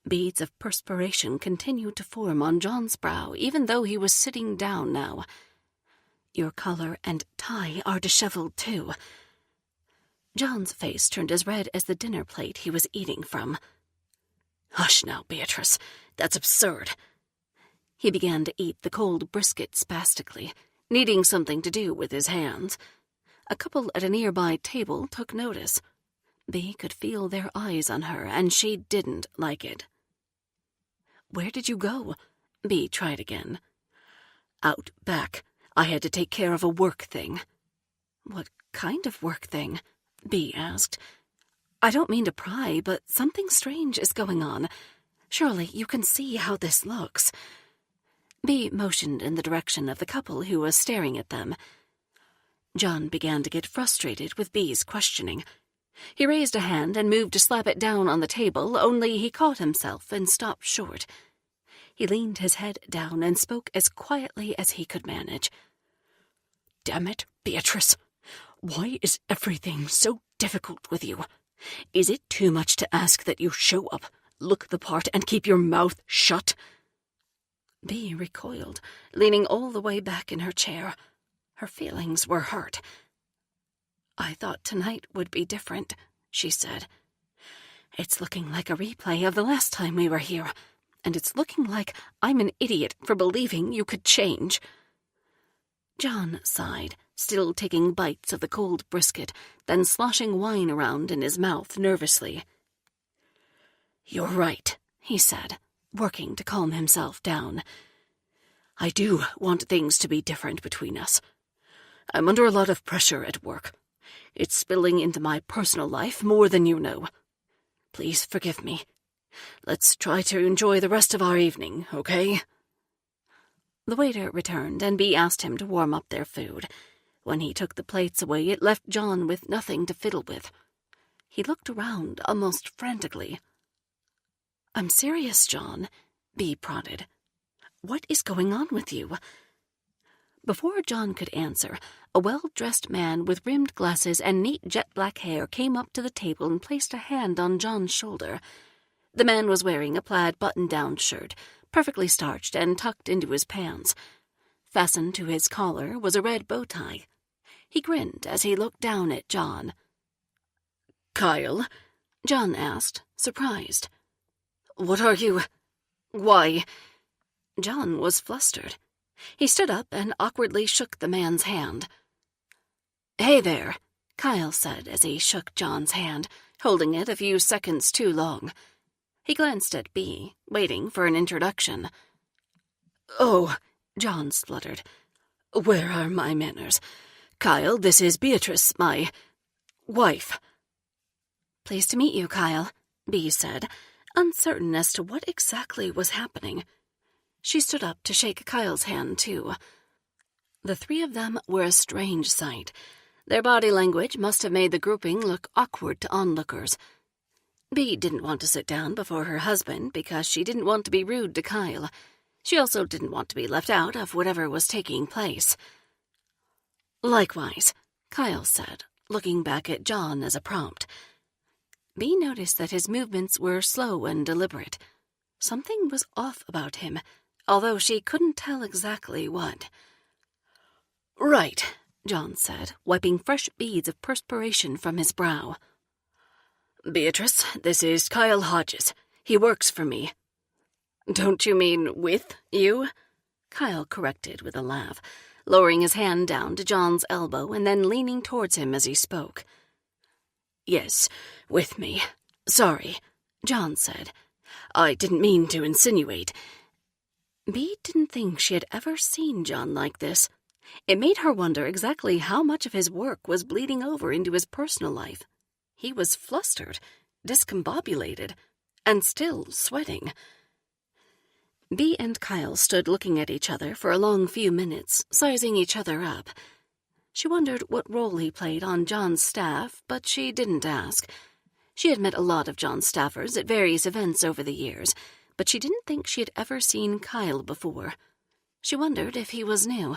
Beads of perspiration continued to form on John's brow, even though he was sitting down now. "Your collar and tie are disheveled, too." John's face turned as red as the dinner plate he was eating from. "Hush now, Beatrice. That's absurd." He began to eat the cold brisket spastically, needing something to do with his hands. A couple at a nearby table took notice. Bea could feel their eyes on her, and she didn't like it. "Where did you go?" Bea tried again. "Out back. I had to take care of a work thing." "What kind of work thing?" Bea asked. "I don't mean to pry, but something strange is going on. Surely you can see how this looks." Bea motioned in the direction of the couple who was staring at them. John began to get frustrated with Bea's questioning. He raised a hand and moved to slap it down on the table, only he caught himself and stopped short. He leaned his head down and spoke as quietly as he could manage. "Damn it, Beatrice. Why is everything so difficult with you? Is it too much to ask that you show up, look the part, and keep your mouth shut?" Bea recoiled, leaning all the way back in her chair. Her feelings were hurt. "I thought tonight would be different," she said. "It's looking like a replay of the last time we were here, and it's looking like I'm an idiot for believing you could change." John sighed, still taking bites of the cold brisket, then sloshing wine around in his mouth nervously. "You're right," he said, working to calm himself down. "I do want things to be different between us. I'm under a lot of pressure at work. It's spilling into my personal life more than you know. Please forgive me. Let's try to enjoy the rest of our evening, okay?" The waiter returned, and Bea asked him to warm up their food. When he took the plates away, it left John with nothing to fiddle with. He looked around almost frantically. "I'm serious, John," Bea prodded. "What is going on with you?" Before John could answer, a well-dressed man with rimmed glasses and neat jet-black hair came up to the table and placed a hand on John's shoulder. The man was wearing a plaid button-down shirt, perfectly starched and tucked into his pants. Fastened to his collar was a red bow tie. He grinned as he looked down at John. "Kyle?" John asked, surprised. "What are you... Why?" John was flustered. He stood up and awkwardly shook the man's hand. "Hey there," Kyle said as he shook John's hand, holding it a few seconds too long. He glanced at Bea, waiting for an introduction. "Oh," John spluttered. "Where are my manners? Kyle, this is Beatrice, my... wife." "Pleased to meet you, Kyle," Bea said, uncertain as to what exactly was happening. She stood up to shake Kyle's hand, too. The three of them were a strange sight. Their body language must have made the grouping look awkward to onlookers. Bea didn't want to sit down before her husband because she didn't want to be rude to Kyle. She also didn't want to be left out of whatever was taking place. "Likewise," Kyle said, looking back at John as a prompt. Bea noticed that his movements were slow and deliberate. Something was off about him, although she couldn't tell exactly what. "Right," John said, wiping fresh beads of perspiration from his brow. "Beatrice, this is Kyle Hodges. He works for me." "Don't you mean with you?" Kyle corrected with a laugh, lowering his hand down to John's elbow and then leaning towards him as he spoke. "Yes, with me. Sorry," John said. "I didn't mean to insinuate." Bea didn't think she had ever seen John like this. It made her wonder exactly how much of his work was bleeding over into his personal life. He was flustered, discombobulated, and still sweating. Bea and Kyle stood looking at each other for a long few minutes, sizing each other up. She wondered what role he played on John's staff, but she didn't ask. She had met a lot of John's staffers at various events over the years, but she didn't think she had ever seen Kyle before. She wondered if he was new.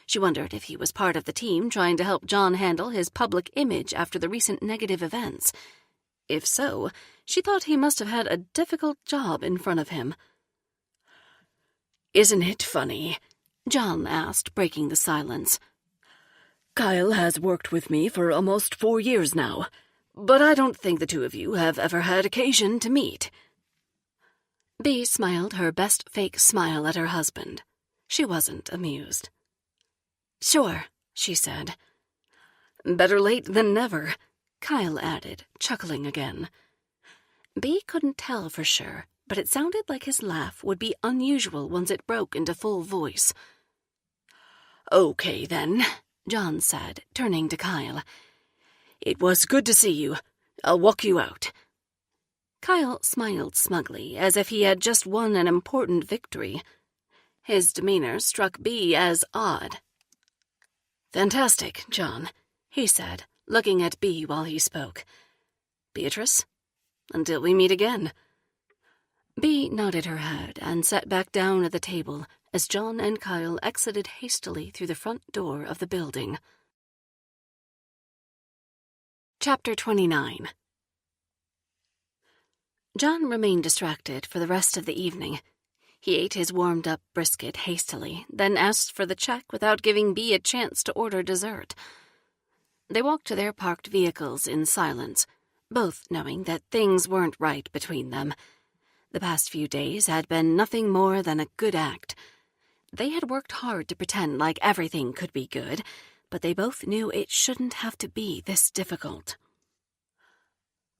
She wondered if he was part of the team trying to help John handle his public image after the recent negative events. If so, she thought he must have had a difficult job in front of him. "Isn't it funny?" John asked, breaking the silence. "Kyle has worked with me for almost 4 years now, but I don't think the two of you have ever had occasion to meet." Bea smiled her best fake smile at her husband. She wasn't amused. "Sure," she said. "Better late than never," Kyle added, chuckling again. Bea couldn't tell for sure, but it sounded like his laugh would be unusual once it broke into full voice. "Okay, then," John said, turning to Kyle. "It was good to see you. I'll walk you out." Kyle smiled smugly, as if he had just won an important victory. His demeanor struck Bea as odd. "Fantastic, John," he said, looking at Bea while he spoke. "Beatrice, until we meet again." Bea nodded her head and sat back down at the table as John and Kyle exited hastily through the front door of the building. Chapter 29. John remained distracted for the rest of the evening. He ate his warmed-up brisket hastily, then asked for the check without giving Bea a chance to order dessert. They walked to their parked vehicles in silence, both knowing that things weren't right between them. The past few days had been nothing more than a good act. They had worked hard to pretend like everything could be good, but they both knew it shouldn't have to be this difficult.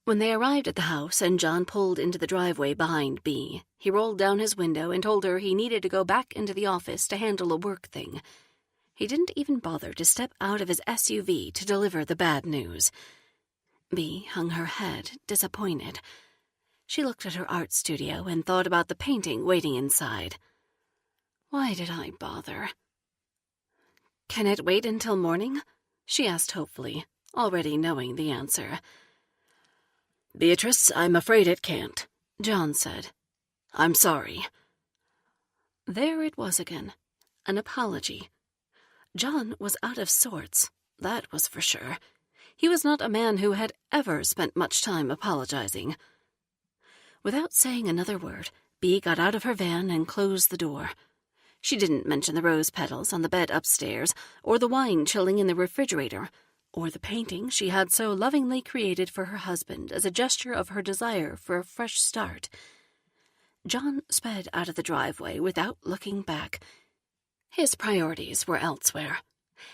When they arrived at the house and John pulled into the driveway behind Bea, he rolled down his window and told her he needed to go back into the office to handle a work thing. He didn't even bother to step out of his SUV to deliver the bad news. Bea hung her head, disappointed. She looked at her art studio and thought about the painting waiting inside. Why did I bother? "Can it wait until morning?" she asked hopefully, already knowing the answer. "Beatrice, I'm afraid it can't," John said. "I'm sorry." There it was again, an apology. John was out of sorts, that was for sure. He was not a man who had ever spent much time apologizing. Without saying another word, Bea got out of her van and closed the door. She didn't mention the rose petals on the bed upstairs, or the wine chilling in the refrigerator, or the painting she had so lovingly created for her husband as a gesture of her desire for a fresh start. John sped out of the driveway without looking back. His priorities were elsewhere.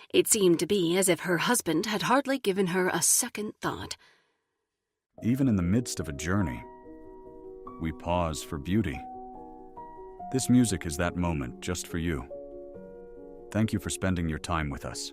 It seemed to be as if her husband had hardly given her a second thought. Even in the midst of a journey, we pause for beauty. This music is that moment just for you. Thank you for spending your time with us.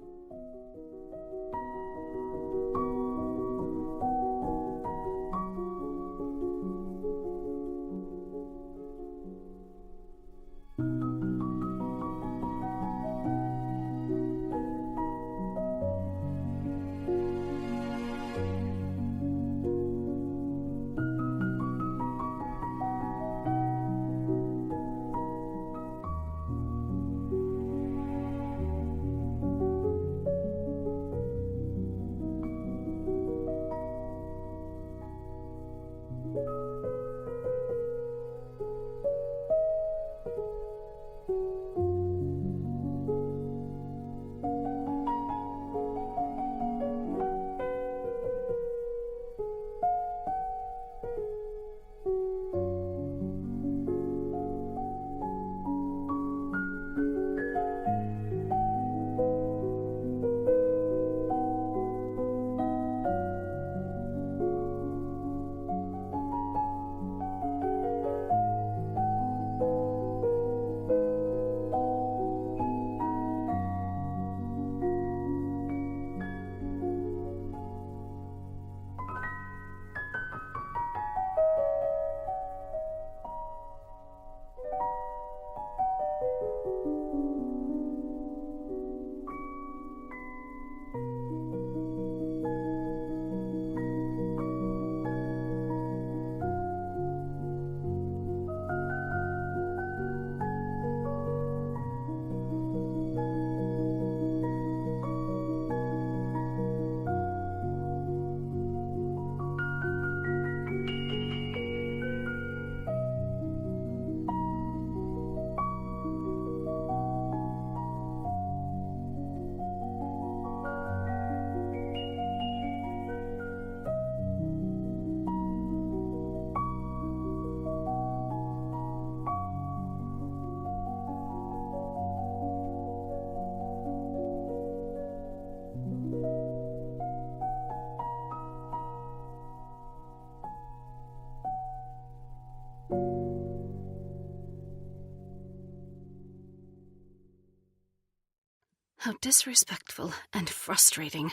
How disrespectful and frustrating.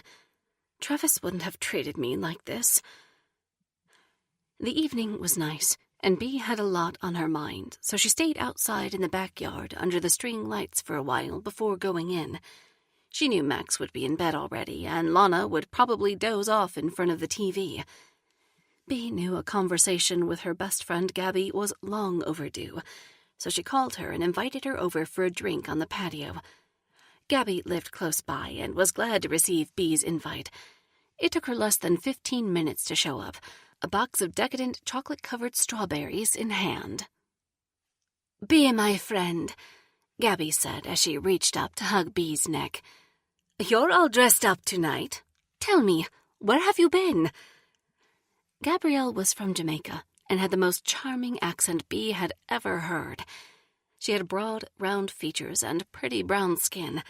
Travis wouldn't have treated me like this. The evening was nice, and Bea had a lot on her mind, so she stayed outside in the backyard under the string lights for a while before going in. She knew Max would be in bed already, and Lana would probably doze off in front of the TV. Bea knew a conversation with her best friend Gabby was long overdue, so she called her and invited her over for a drink on the patio. Gabby lived close by and was glad to receive Bea's invite. It took her less than 15 minutes to show up, a box of decadent chocolate-covered strawberries in hand. "Be my friend," Gabby said as she reached up to hug Bea's neck. "You're all dressed up tonight. Tell me, where have you been?" Gabrielle was from Jamaica and had the most charming accent Bea had ever heard. She had broad, round features and pretty brown skin.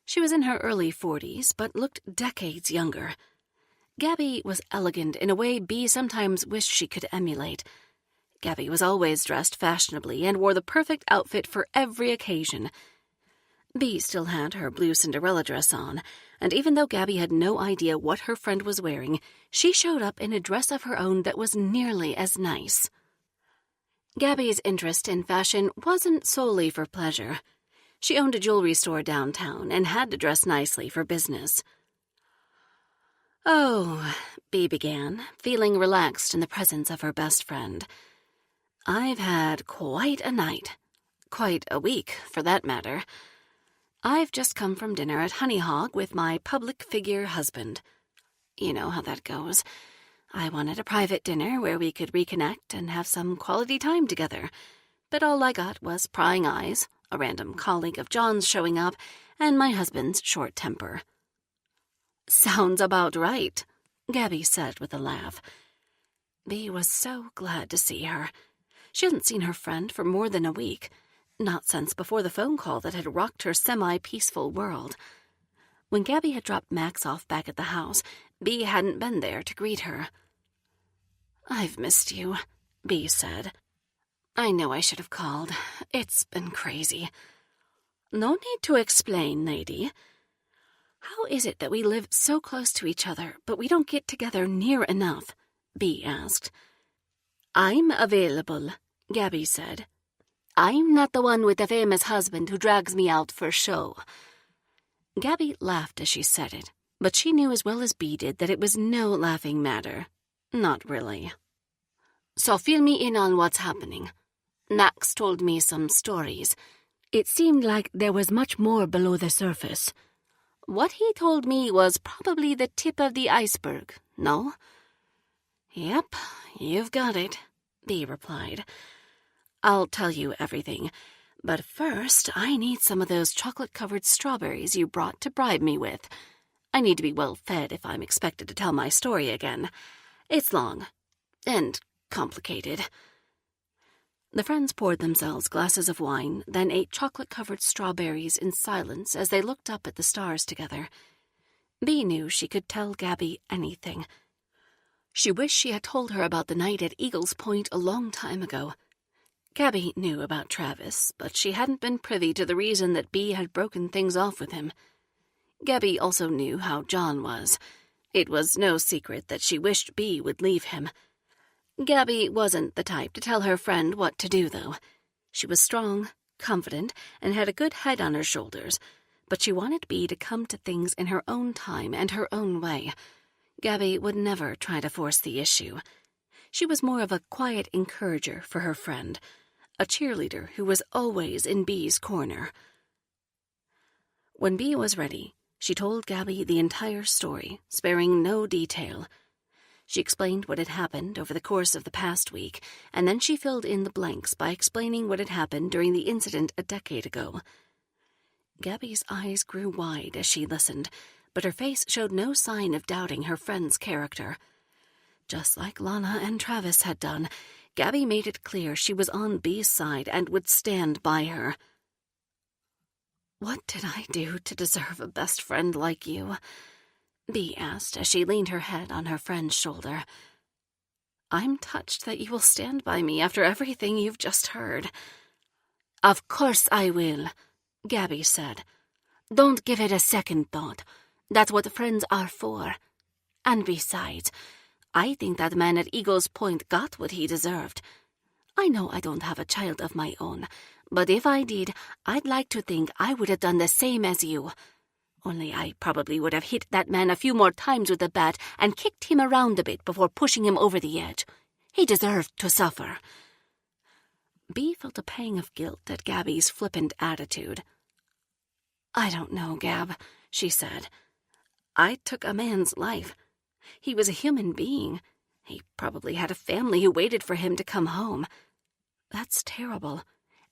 She was in her early 40s, but looked decades younger. Gabby was elegant in a way Bea sometimes wished she could emulate. Gabby was always dressed fashionably and wore the perfect outfit for every occasion. Bea still had her blue Cinderella dress on, and even though Gabby had no idea what her friend was wearing, she showed up in a dress of her own that was nearly as nice. Gabby's interest in fashion wasn't solely for pleasure. She owned a jewelry store downtown and had to dress nicely for business. "Oh," Bea began, feeling relaxed in the presence of her best friend. "I've had quite a night. Quite a week, for that matter. I've just come from dinner at Honey Hog with my public figure husband. You know how that goes. I wanted a private dinner where we could reconnect and have some quality time together. But all I got was prying eyes, a random colleague of John's showing up, and my husband's short temper." "Sounds about right," Gabby said with a laugh. Bea was so glad to see her. She hadn't seen her friend for more than a week, not since before the phone call that had rocked her semi-peaceful world. When Gabby had dropped Max off back at the house, Bea hadn't been there to greet her. "I've missed you," Bea said. "I know I should have called. It's been crazy." "No need to explain, lady. How is it that we live so close to each other, but we don't get together near enough?" Bea asked. "I'm available," Gabby said. "I'm not the one with the famous husband who drags me out for show." Gabby laughed as she said it, but she knew as well as Bea did that it was no laughing matter. Not really. "So fill me in on what's happening. Max told me some stories. It seemed like there was much more below the surface. What he told me was probably the tip of the iceberg, no?" "Yep, you've got it," Bea replied. "I'll tell you everything, but first I need some of those chocolate-covered strawberries you brought to bribe me with. I need to be well fed if I'm expected to tell my story again. It's long and complicated." The friends poured themselves glasses of wine, then ate chocolate-covered strawberries in silence as they looked up at the stars together. Bea knew she could tell Gabby anything. She wished she had told her about the night at Eagle's Point a long time ago. Gabby knew about Travis, but she hadn't been privy to the reason that Bea had broken things off with him. Gabby also knew how John was. It was no secret that she wished Bea would leave him. Gabby wasn't the type to tell her friend what to do, though. She was strong, confident, and had a good head on her shoulders, but she wanted Bea to come to things in her own time and her own way. Gabby would never try to force the issue. She was more of a quiet encourager for her friend, a cheerleader who was always in Bea's corner. When Bea was ready, she told Gabby the entire story, sparing no detail. She explained what had happened over the course of the past week, and then she filled in the blanks by explaining what had happened during the incident a decade ago. Gabby's eyes grew wide as she listened, but her face showed no sign of doubting her friend's character. Just like Lana and Travis had done, Gabby made it clear she was on Bea's side and would stand by her. "What did I do to deserve a best friend like you?" Bea asked as she leaned her head on her friend's shoulder. "I'm touched that you will stand by me after everything you've just heard." "Of course I will," Gabby said. Don't give it a second thought. That's what friends are for. And besides, I think that man at Eagle's Point got what he deserved. I know I don't have a child of my own, but if I did, I'd like to think I would have done the same as you. Only I probably would have hit that man a few more times with the bat and kicked him around a bit before pushing him over the edge. He deserved to suffer. Bea felt a pang of guilt at Gabby's flippant attitude. I don't know, Gab, she said. I took a man's life. He was a human being. He probably had a family who waited for him to come home. That's terrible.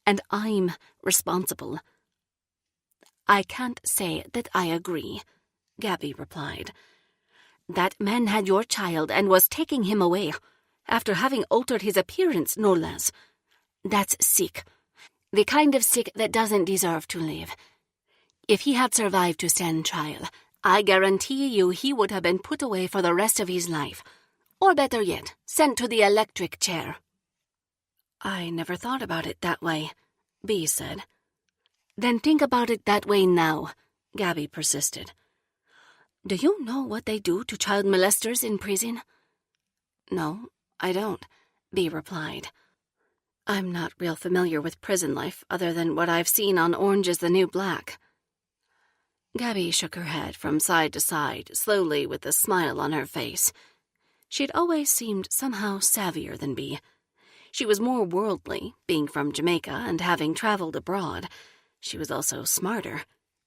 And I'm responsible. I can't say that I agree, Gabby replied. That man had your child and was taking him away, after having altered his appearance, no less. That's sick. The kind of sick that doesn't deserve to live. If he had survived to stand trial, I guarantee you he would have been put away for the rest of his life. Or better yet, sent to the electric chair. I never thought about it that way, Bea said. Then think about it that way now, Gabby persisted. Do you know what they do to child molesters in prison? No, I don't, Bea replied. I'm not real familiar with prison life other than what I've seen on Orange is the New Black. Gabby shook her head from side to side, slowly with a smile on her face. She'd always seemed somehow savvier than Bea. She was more worldly, being from Jamaica and having traveled abroad. She was also smarter,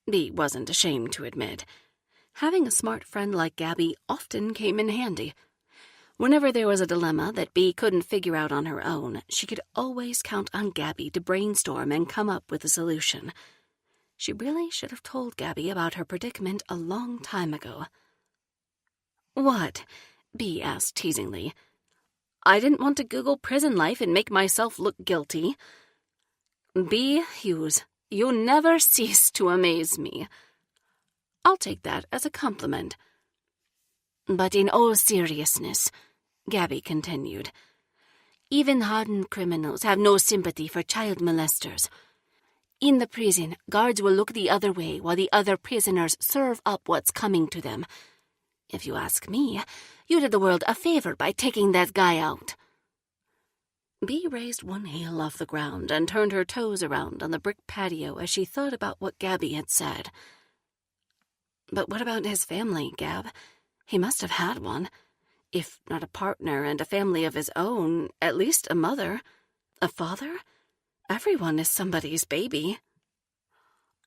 Bea wasn't ashamed to admit. Having a smart friend like Gabby often came in handy. Whenever there was a dilemma that Bea couldn't figure out on her own, she could always count on Gabby to brainstorm and come up with a solution. She really should have told Gabby about her predicament a long time ago. What? Bea asked teasingly. I didn't want to Google prison life and make myself look guilty. Bea Hughes, you never cease to amaze me. I'll take that as a compliment. But in all seriousness, Gabby continued, even hardened criminals have no sympathy for child molesters. In the prison, guards will look the other way while the other prisoners serve up what's coming to them. If you ask me, you did the world a favor by taking that guy out. Bea raised one heel off the ground and turned her toes around on the brick patio as she thought about what Gabby had said. But what about his family, Gab? He must have had one. If not a partner and a family of his own, at least a mother. A father? Everyone is somebody's baby.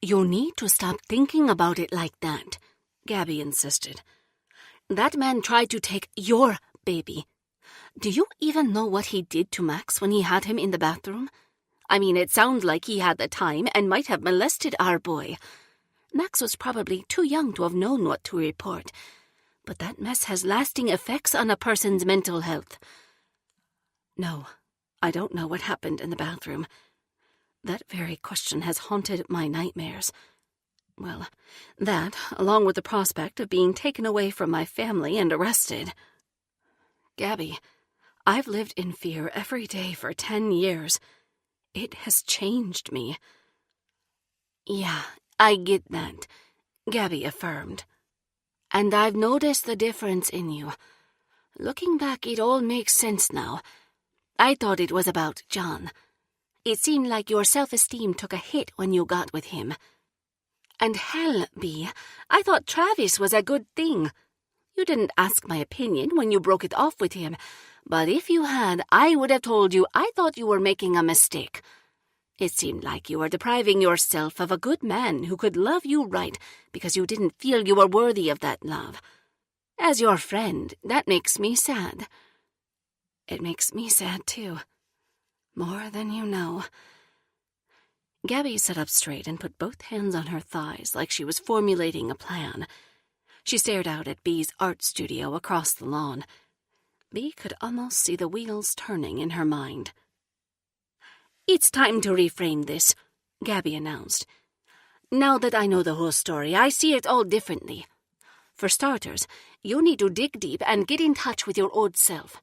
You need to stop thinking about it like that, Gabby insisted. That man tried to take your baby. Do you even know what he did to Max when he had him in the bathroom? I mean, it sounds like he had the time and might have molested our boy. Max was probably too young to have known what to report. But that mess has lasting effects on a person's mental health. No, I don't know what happened in the bathroom. That very question has haunted my nightmares. Well, that, along with the prospect of being taken away from my family and arrested. Gabby, I've lived in fear every day for 10 years. It has changed me. Yeah, I get that, Gabby affirmed. And I've noticed the difference in you. Looking back, it all makes sense now. I thought it was about John. It seemed like your self-esteem took a hit when you got with him. And hell, Bea, I thought Travis was a good thing. You didn't ask my opinion when you broke it off with him, but if you had, I would have told you I thought you were making a mistake. It seemed like you were depriving yourself of a good man who could love you right because you didn't feel you were worthy of that love. As your friend, that makes me sad. It makes me sad, too. More than you know. Gabby sat up straight and put both hands on her thighs like she was formulating a plan. She stared out at Bea's art studio across the lawn. Bea could almost see the wheels turning in her mind. It's time to reframe this, Gabby announced. Now that I know the whole story, I see it all differently. For starters, you need to dig deep and get in touch with your old self.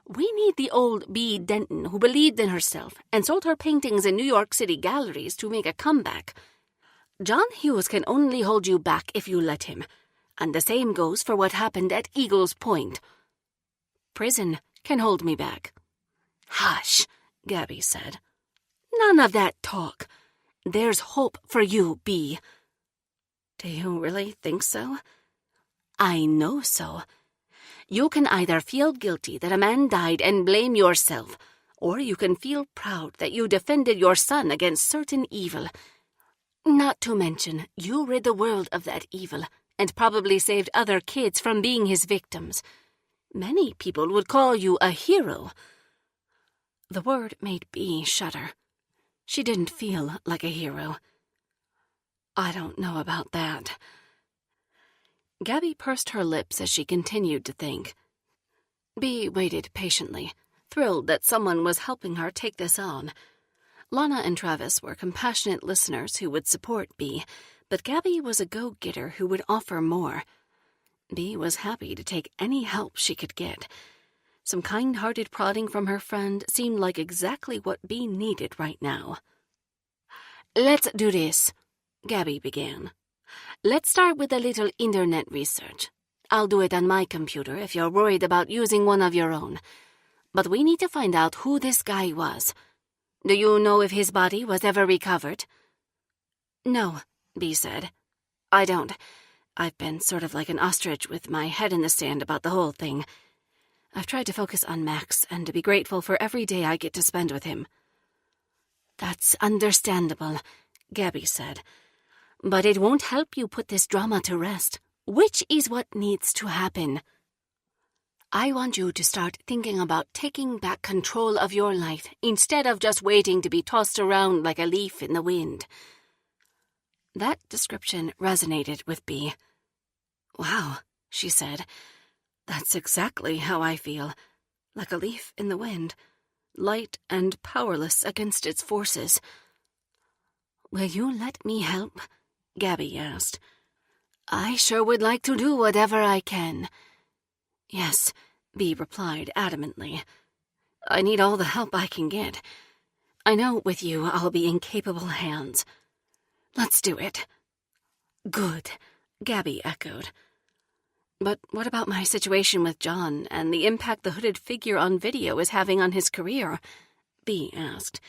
We need the old Bea Denton who believed in herself and sold her paintings in New York City galleries to make a comeback. John Hughes can only hold you back if you let him, and the same goes for what happened at Eagle's Point. Prison can hold me back." "Hush," Gabby said. "None of that talk. There's hope for you, Bee." "Do you really think so?" "I know so. You can either feel guilty that a man died and blame yourself, or you can feel proud that you defended your son against certain evil. Not to mention, you rid the world of that evil and probably saved other kids from being his victims. Many people would call you a hero." The word made Bee shudder. She didn't feel like a hero. "I don't know about that." Gabby pursed her lips as she continued to think. Bee waited patiently, thrilled that someone was helping her take this on. Lana and Travis were compassionate listeners who would support Bee, but Gabby was a go-getter who would offer more. Bee was happy to take any help she could get. Some kind-hearted prodding from her friend seemed like exactly what Bee needed right now. "Let's do this," Gabby began. "Let's start with a little internet research. I'll do it on my computer if you're worried about using one of your own. But we need to find out who this guy was. Do you know if his body was ever recovered?" "No," Bee said. "I don't. I've been sort of like an ostrich with my head in the sand about the whole thing. I've tried to focus on Max and to be grateful for every day I get to spend with him." "That's understandable," Gabby said. "But it won't help you put this drama to rest, which is what needs to happen. I want you to start thinking about taking back control of your life instead of just waiting to be tossed around like a leaf in the wind." That description resonated with Bee. "Wow," she said. "That's exactly how I feel, like a leaf in the wind, light and powerless against its forces." "Will you let me help?" Gabby asked. "I sure would like to do whatever I can." "Yes," Bee replied adamantly. "I need all the help I can get. I know with you I'll be in capable hands. Let's do it." "Good," Gabby echoed. "But what about my situation with John and the impact the hooded figure on video is having on his career?" Bee asked.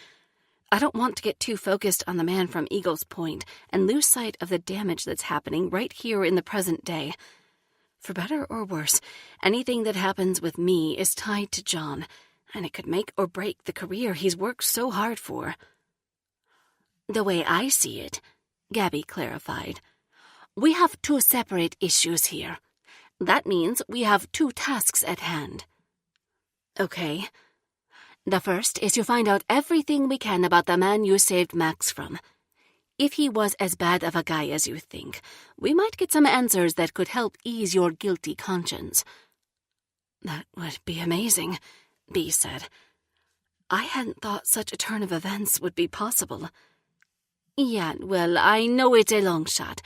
"I don't want to get too focused on the man from Eagle's Point and lose sight of the damage that's happening right here in the present day. For better or worse, anything that happens with me is tied to John, and it could make or break the career he's worked so hard for." "The way I see it," Gabby clarified, "we have two separate issues here. That means we have two tasks at hand." "Okay." "The first is to find out everything we can about the man you saved Max from. If he was as bad of a guy as you think, we might get some answers that could help ease your guilty conscience." "That would be amazing," Bee said. "I hadn't thought such a turn of events would be possible." "Yeah, well, I know it's a long shot,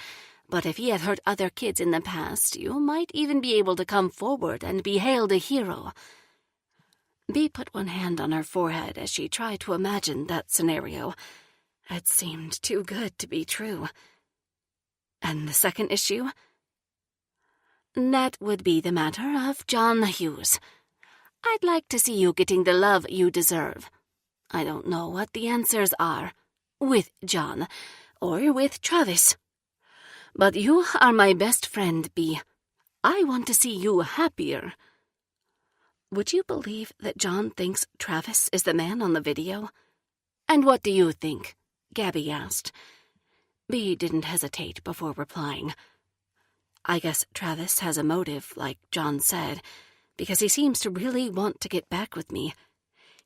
but if he had hurt other kids in the past, you might even be able to come forward and be hailed a hero." Bee put one hand on her forehead as she tried to imagine that scenario. It seemed too good to be true. "And the second issue?" "That would be the matter of John Hughes. I'd like to see you getting the love you deserve. I don't know what the answers are, with John, or with Travis. But you are my best friend, Bee. I want to see you happier." "Would you believe that John thinks Travis is the man on the video?" "And what do you think?" Gabby asked. Bee didn't hesitate before replying. "I guess Travis has a motive, like John said, because he seems to really want to get back with me.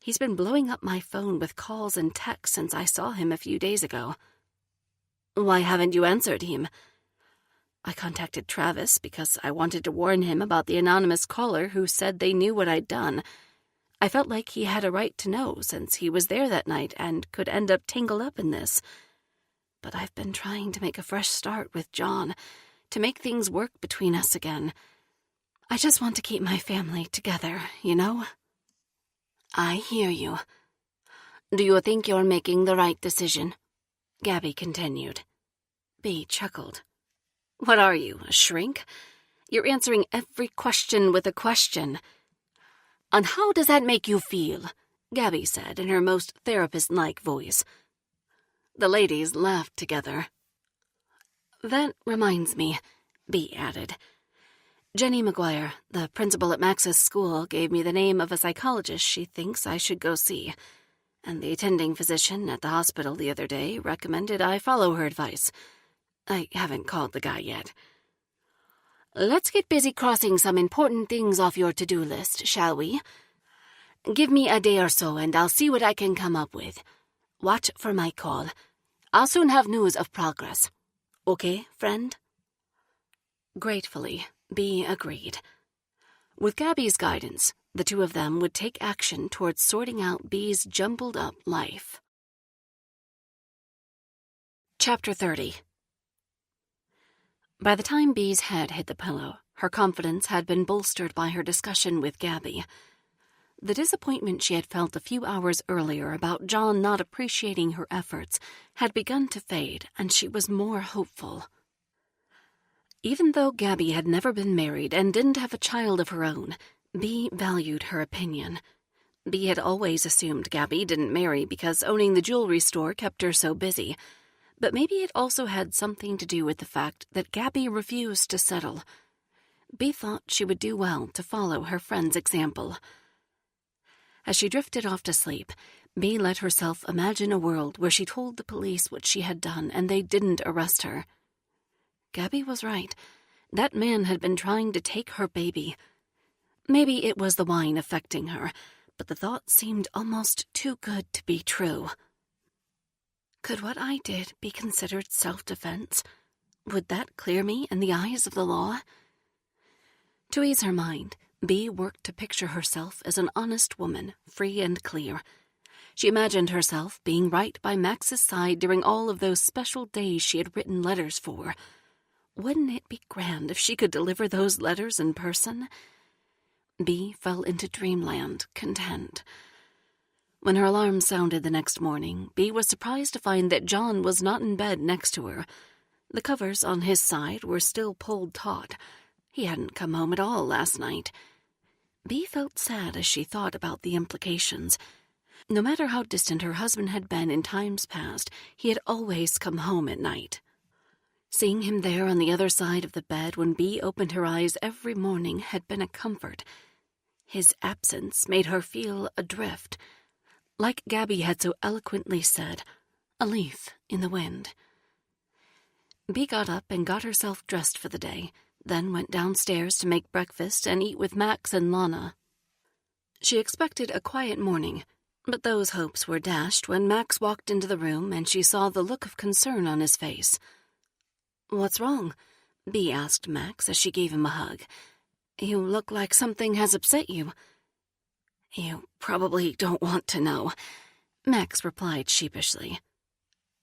He's been blowing up my phone with calls and texts since I saw him a few days ago." "Why haven't you answered him?" "I contacted Travis because I wanted to warn him about the anonymous caller who said they knew what I'd done. I felt like he had a right to know since he was there that night and could end up tangled up in this. But I've been trying to make a fresh start with John, to make things work between us again. I just want to keep my family together, you know?" "I hear you. Do you think you're making the right decision?" Gabby continued. Bea chuckled. What are you, a shrink? You're answering every question with a question. And how does that make you feel? Gabby said in her most therapist-like voice. The ladies laughed together. That reminds me, Bea added. Jenny McGuire, the principal at Max's school, gave me the name of a psychologist she thinks I should go see, and the attending physician at the hospital the other day recommended I follow her advice. I haven't called the guy yet. Let's get busy crossing some important things off your to-do list, shall we? Give me a day or so and I'll see what I can come up with. Watch for my call. I'll soon have news of progress. Okay, friend? Gratefully, Bea agreed. With Gabby's guidance, the two of them would take action towards sorting out Bea's jumbled-up life. Chapter 30. By the time Bea's head hit the pillow, her confidence had been bolstered by her discussion with Gabby. The disappointment she had felt a few hours earlier about John not appreciating her efforts had begun to fade, and she was more hopeful. Even though Gabby had never been married and didn't have a child of her own, Bea valued her opinion. Bea had always assumed Gabby didn't marry because owning the jewelry store kept her so busy, but maybe it also had something to do with the fact that Gabby refused to settle. Bea thought she would do well to follow her friend's example. As she drifted off to sleep, Bea let herself imagine a world where she told the police what she had done and they didn't arrest her. Gabby was right. That man had been trying to take her baby. Maybe it was the wine affecting her, but the thought seemed almost too good to be true. Could what I did be considered self-defense? Would that clear me in the eyes of the law? To ease her mind, Bea worked to picture herself as an honest woman, free and clear. She imagined herself being right by Max's side during all of those special days she had written letters for. Wouldn't it be grand if she could deliver those letters in person? Bea fell into dreamland, content. When her alarm sounded the next morning, Bea was surprised to find that John was not in bed next to her. The covers on his side were still pulled taut. He hadn't come home at all last night. Bea felt sad as she thought about the implications. No matter how distant her husband had been in times past, he had always come home at night. Seeing him there on the other side of the bed when Bea opened her eyes every morning had been a comfort. His absence made her feel adrift. Like Gabby had so eloquently said, a leaf in the wind. Bea got up and got herself dressed for the day, then went downstairs to make breakfast and eat with Max and Lana. She expected a quiet morning, but those hopes were dashed when Max walked into the room and she saw the look of concern on his face. "What's wrong?" Bea asked Max as she gave him a hug. "You look like something has upset you." "You probably don't want to know," Max replied sheepishly.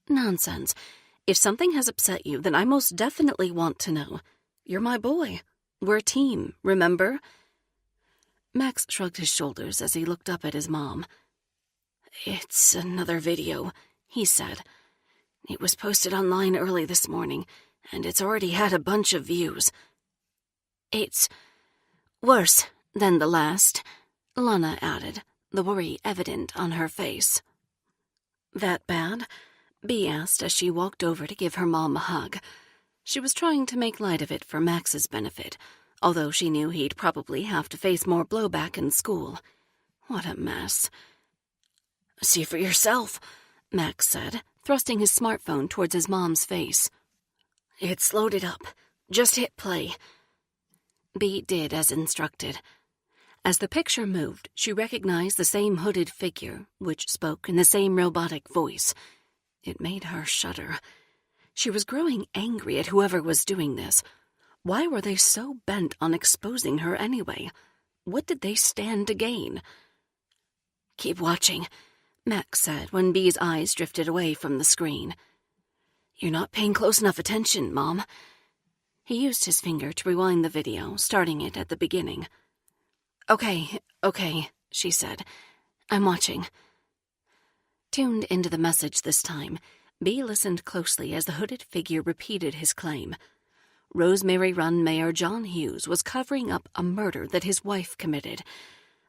"Nonsense. If something has upset you, then I most definitely want to know. You're my boy. We're a team, remember?" Max shrugged his shoulders as he looked up at his mom. "It's another video," he said. "It was posted online early this morning, and it's already had a bunch of views." "It's worse than the last," Lana added, the worry evident on her face. "That bad?" Bea asked as she walked over to give her mom a hug. She was trying to make light of it for Max's benefit, although she knew he'd probably have to face more blowback in school. What a mess. "See for yourself," Max said, thrusting his smartphone towards his mom's face. "It's loaded up. Just hit play." Bea did as instructed. As the picture moved, she recognized the same hooded figure, which spoke in the same robotic voice. It made her shudder. She was growing angry at whoever was doing this. Why were they so bent on exposing her anyway? What did they stand to gain? "Keep watching," Max said when Bea's eyes drifted away from the screen. "You're not paying close enough attention, Mom." He used his finger to rewind the video, starting it at the beginning. Okay, she said. "I'm watching." Tuned into the message this time, Bea listened closely as the hooded figure repeated his claim. Rosemary Run Mayor John Hughes was covering up a murder that his wife committed.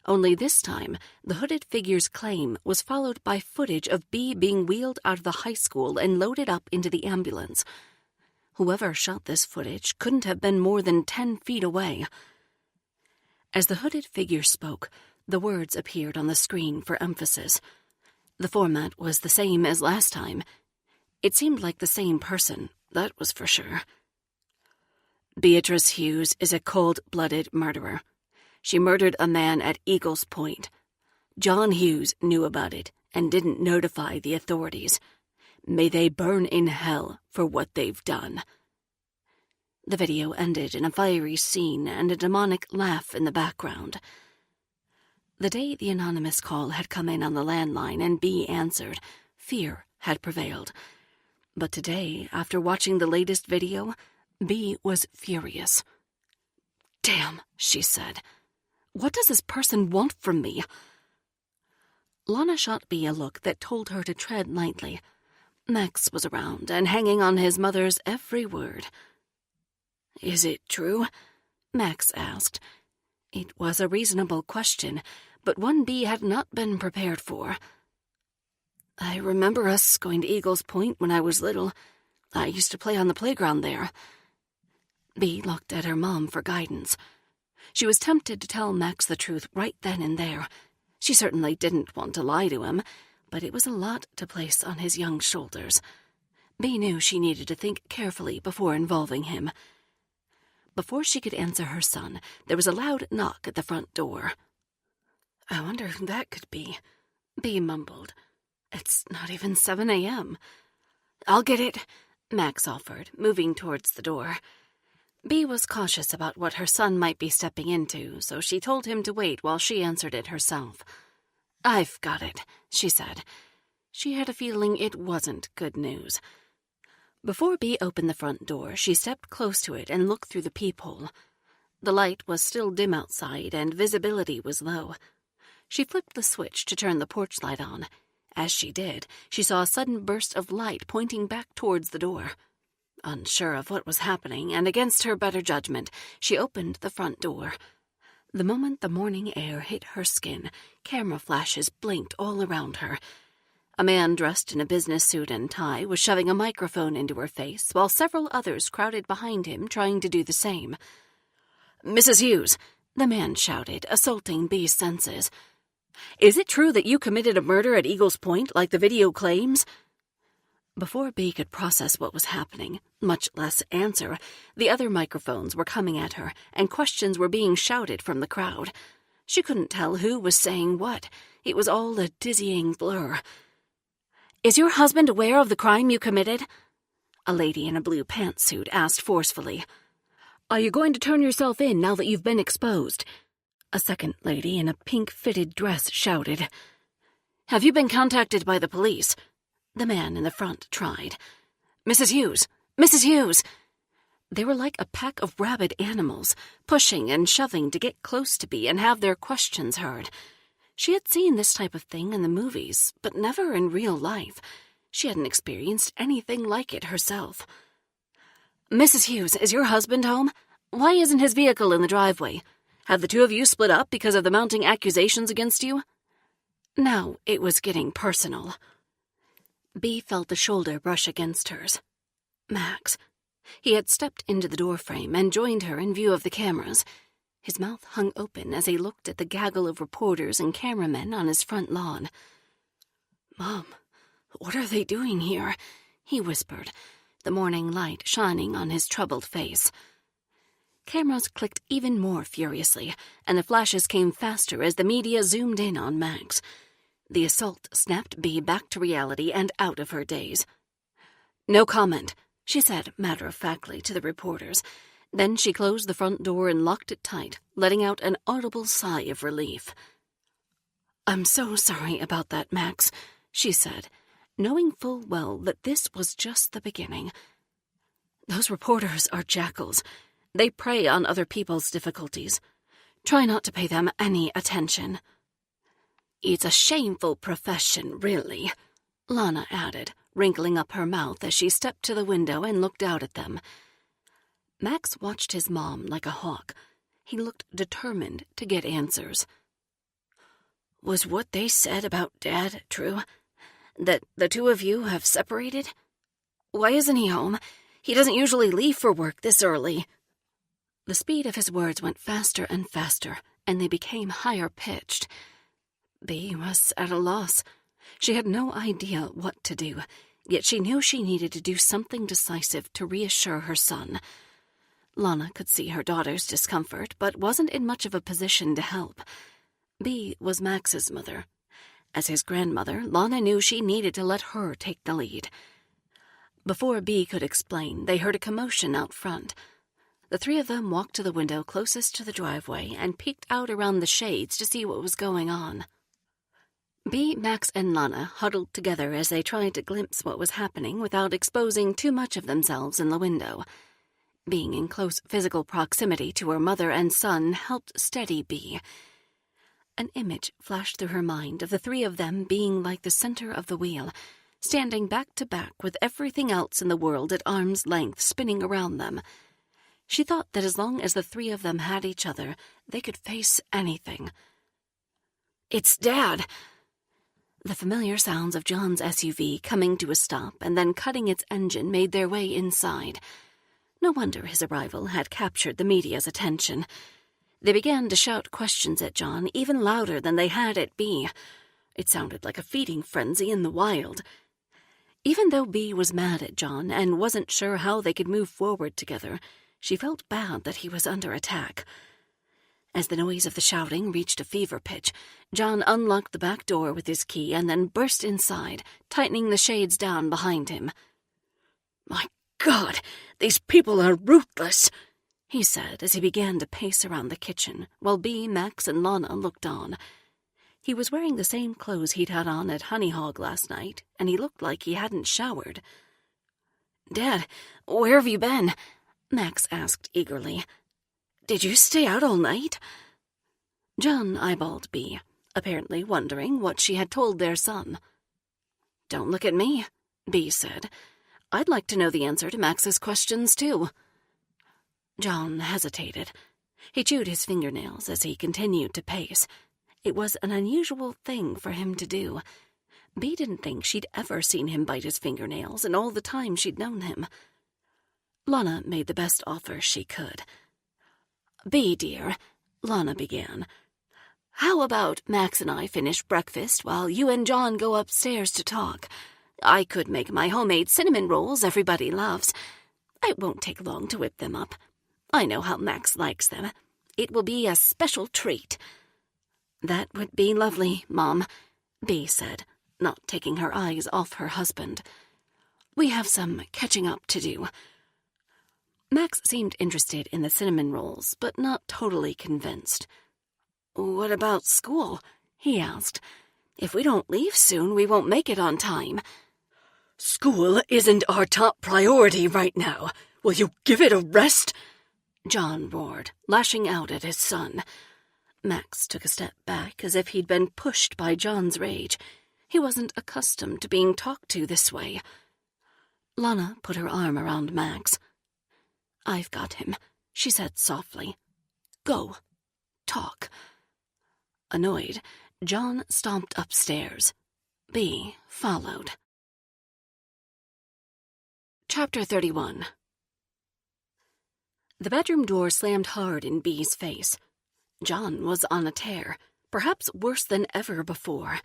Only this time, the hooded figure's claim was followed by footage of Bea being wheeled out of the high school and loaded up into the ambulance. Whoever shot this footage couldn't have been more than 10 feet away. As the hooded figure spoke, the words appeared on the screen for emphasis. The format was the same as last time. It seemed like the same person, that was for sure. Beatrice Hughes is a cold-blooded murderer. She murdered a man at Eagles Point. John Hughes knew about it and didn't notify the authorities. May they burn in hell for what they've done. The video ended in a fiery scene and a demonic laugh in the background. The day the anonymous call had come in on the landline and Bea answered, fear had prevailed. But today, after watching the latest video, Bea was furious. "Damn," she said. "What does this person want from me?" Lana shot Bea a look that told her to tread lightly. Max was around and hanging on his mother's every word. "Is it true?" Max asked. It was a reasonable question, but one Bea had not been prepared for. "I remember us going to Eagles Point when I was little. I used to play on the playground there." Bea looked at her mom for guidance. She was tempted to tell Max the truth right then and there. She certainly didn't want to lie to him, but it was a lot to place on his young shoulders. Bea knew she needed to think carefully before involving him. Before she could answer her son, there was a loud knock at the front door. "I wonder who that could be," Bea mumbled. "It's not even 7 a.m. "I'll get it," Max offered, moving towards the door. Bea was cautious about what her son might be stepping into, so she told him to wait while she answered it herself. "I've got it," she said. She had a feeling it wasn't good news. Before Bea opened the front door, she stepped close to it and looked through the peephole. The light was still dim outside, and visibility was low. She flipped the switch to turn the porch light on. As she did, she saw a sudden burst of light pointing back towards the door. Unsure of what was happening, and against her better judgment, she opened the front door. The moment the morning air hit her skin, camera flashes blinked all around her. A man dressed in a business suit and tie was shoving a microphone into her face, while several others crowded behind him trying to do the same. "Mrs. Hughes," the man shouted, assaulting Bea's senses. "Is it true that you committed a murder at Eagles Point, like the video claims?" Before Bea could process what was happening, much less answer, the other microphones were coming at her, and questions were being shouted from the crowd. She couldn't tell who was saying what. It was all a dizzying blur. "Is your husband aware of the crime you committed?" A lady in a blue pantsuit asked forcefully. "Are you going to turn yourself in now that you've been exposed?" A second lady in a pink-fitted dress shouted. "Have you been contacted by the police?" The man in the front tried. "Mrs. Hughes! Mrs. Hughes!" They were like a pack of rabid animals, pushing and shoving to get close to Bea and have their questions heard. She had seen this type of thing in the movies, but never in real life. She hadn't experienced anything like it herself. "Mrs. Hughes, is your husband home? Why isn't his vehicle in the driveway? Have the two of you split up because of the mounting accusations against you?" Now it was getting personal. Bea felt the shoulder brush against hers. Max. He had stepped into the doorframe and joined her in view of the cameras. His mouth hung open as he looked at the gaggle of reporters and cameramen on his front lawn. "Mom, what are they doing here?" he whispered, the morning light shining on his troubled face. Cameras clicked even more furiously, and the flashes came faster as the media zoomed in on Max. The assault snapped Bea back to reality and out of her daze. "No comment," she said matter-of-factly to the reporters. Then she closed the front door and locked it tight, letting out an audible sigh of relief. "I'm so sorry about that, Max," she said, knowing full well that this was just the beginning. "Those reporters are jackals. They prey on other people's difficulties. Try not to pay them any attention." "It's a shameful profession, really," Lana added, wrinkling up her mouth as she stepped to the window and looked out at them. Max watched his mom like a hawk. He looked determined to get answers. Was what they said about Dad true? That the two of you have separated? Why isn't he home? He doesn't usually leave for work this early. The speed of his words went faster and faster, and they became higher-pitched. Bea was at a loss. She had no idea what to do, yet she knew she needed to do something decisive to reassure her son. Lana could see her daughter's discomfort, but wasn't in much of a position to help. Bea was Max's mother. As his grandmother, Lana knew she needed to let her take the lead. Before Bea could explain, they heard a commotion out front. The three of them walked to the window closest to the driveway and peeked out around the shades to see what was going on. Bea, Max, and Lana huddled together as they tried to glimpse what was happening without exposing too much of themselves in the window. Being in close physical proximity to her mother and son helped steady Bea. An image flashed through her mind of the three of them being like the center of the wheel, standing back to back with everything else in the world at arm's length spinning around them. She thought that as long as the three of them had each other, they could face anything. It's Dad! The familiar sounds of John's SUV coming to a stop and then cutting its engine made their way inside. No wonder his arrival had captured the media's attention. They began to shout questions at John even louder than they had at Bea. It sounded like a feeding frenzy in the wild. Even though Bea was mad at John and wasn't sure how they could move forward together, she felt bad that he was under attack. As the noise of the shouting reached a fever pitch, John unlocked the back door with his key and then burst inside, tightening the shades down behind him. My God, these people are ruthless, he said as he began to pace around the kitchen, while Bea, Max, and Lana looked on. He was wearing the same clothes he'd had on at Honey Hog last night, and he looked like he hadn't showered. Dad, where have you been? Max asked eagerly. Did you stay out all night? John eyeballed Bea, apparently wondering what she had told their son. Don't look at me, Bea said. I'd like to know the answer to Max's questions, too. John hesitated. He chewed his fingernails as he continued to pace. It was an unusual thing for him to do. Bea didn't think she'd ever seen him bite his fingernails in all the time she'd known him. Lana made the best offer she could. Bea, dear, Lana began. How about Max and I finish breakfast while you and John go upstairs to talk? I could make my homemade cinnamon rolls everybody loves. It won't take long to whip them up. I know how Max likes them. It will be a special treat. That would be lovely, Mom, Bea said, not taking her eyes off her husband. We have some catching up to do. Max seemed interested in the cinnamon rolls, but not totally convinced. What about school? He asked. If we don't leave soon, we won't make it on time. School isn't our top priority right now. Will you give it a rest? John roared, lashing out at his son. Max took a step back as if he'd been pushed by John's rage. He wasn't accustomed to being talked to this way. Lana put her arm around Max. I've got him, she said softly. Go. Talk. Annoyed, John stomped upstairs. Bea followed. Chapter 31. The bedroom door slammed hard in Bea's face. John was on a tear, perhaps worse than ever before.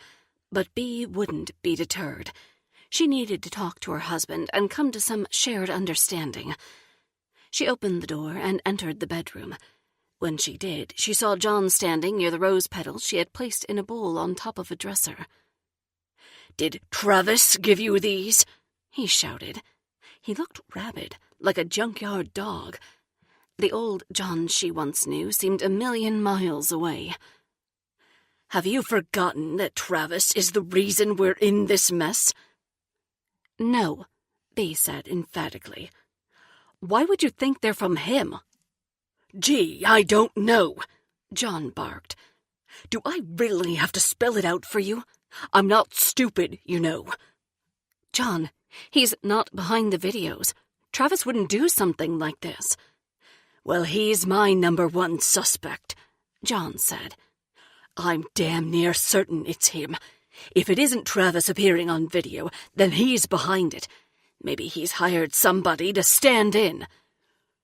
But Bea wouldn't be deterred. She needed to talk to her husband and come to some shared understanding. She opened the door and entered the bedroom. When she did, she saw John standing near the rose petals she had placed in a bowl on top of a dresser. "Did Travis give you these?" he shouted. He looked rabid, like a junkyard dog. The old John she once knew seemed a million miles away. "Have you forgotten that Travis is the reason we're in this mess?" "No," Bea said emphatically. "Why would you think they're from him?" "Gee, I don't know," John barked. "Do I really have to spell it out for you? I'm not stupid, you know." "John, He's not behind the videos. Travis wouldn't do something like this. Well, he's my #1 suspect, John said. I'm damn near certain it's him. If it isn't Travis appearing on video, then he's behind it. Maybe he's hired somebody to stand in.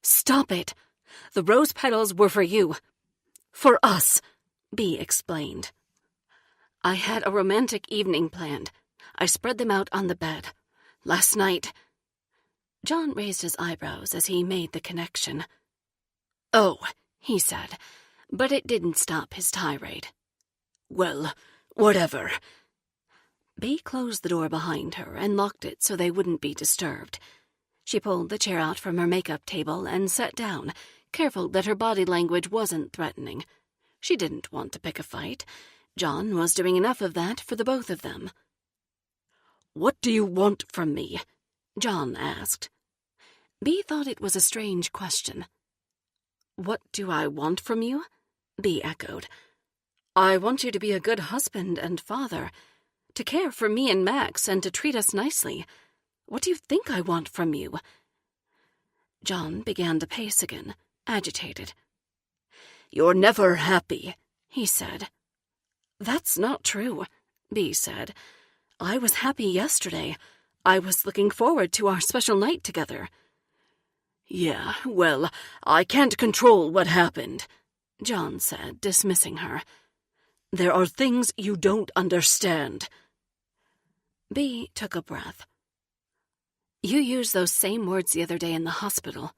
Stop it. The rose petals were for you. For us, Bea explained. I had a romantic evening planned. I spread them out on the bed. Last night... John raised his eyebrows as he made the connection. Oh, he said, but it didn't stop his tirade. Well, whatever. Bea closed the door behind her and locked it so they wouldn't be disturbed. She pulled the chair out from her makeup table and sat down, careful that her body language wasn't threatening. She didn't want to pick a fight. John was doing enough of that for the both of them. What do you want from me? John asked. Bea thought it was a strange question. What do I want from you? Bea echoed. I want you to be a good husband and father, to care for me and Max and to treat us nicely. What do you think I want from you? John began to pace again, agitated. You're never happy, he said. That's not true, Bea said. I was happy yesterday. I was looking forward to our special night together. Yeah, well, I can't control what happened, John said, dismissing her. There are things you don't understand. Bea took a breath. You used those same words the other day in the hospital.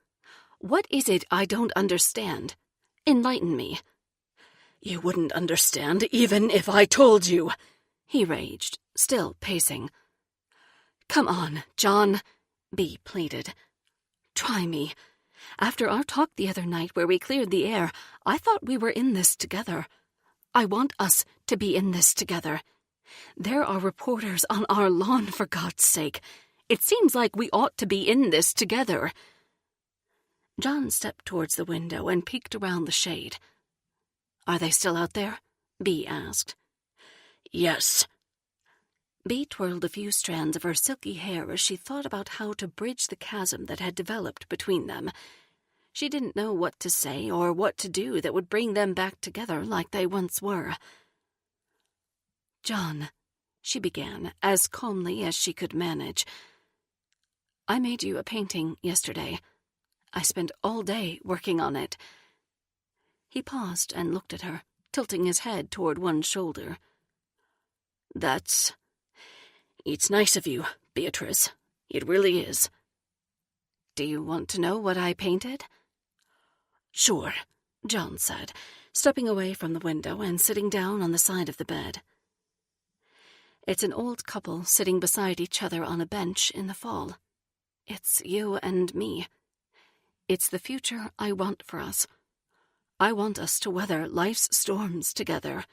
What is it I don't understand? Enlighten me. You wouldn't understand even if I told you, he raged, still pacing. Come on, John, Bea pleaded. Try me. After our talk the other night where we cleared the air, I thought we were in this together. I want us to be in this together. There are reporters on our lawn, for God's sake. It seems like we ought to be in this together. John stepped towards the window and peeked around the shade. Are they still out there? Bea asked. Yes. Bea twirled a few strands of her silky hair as she thought about how to bridge the chasm that had developed between them. She didn't know what to say or what to do that would bring them back together like they once were. John, she began, as calmly as she could manage. I made you a painting yesterday. I spent all day working on it. He paused and looked at her, tilting his head toward one shoulder. It's nice of you, Beatrice. It really is. Do you want to know what I painted? Sure, John said, stepping away from the window and sitting down on the side of the bed. It's an old couple sitting beside each other on a bench in the fall. It's you and me. It's the future I want for us. I want us to weather life's storms together.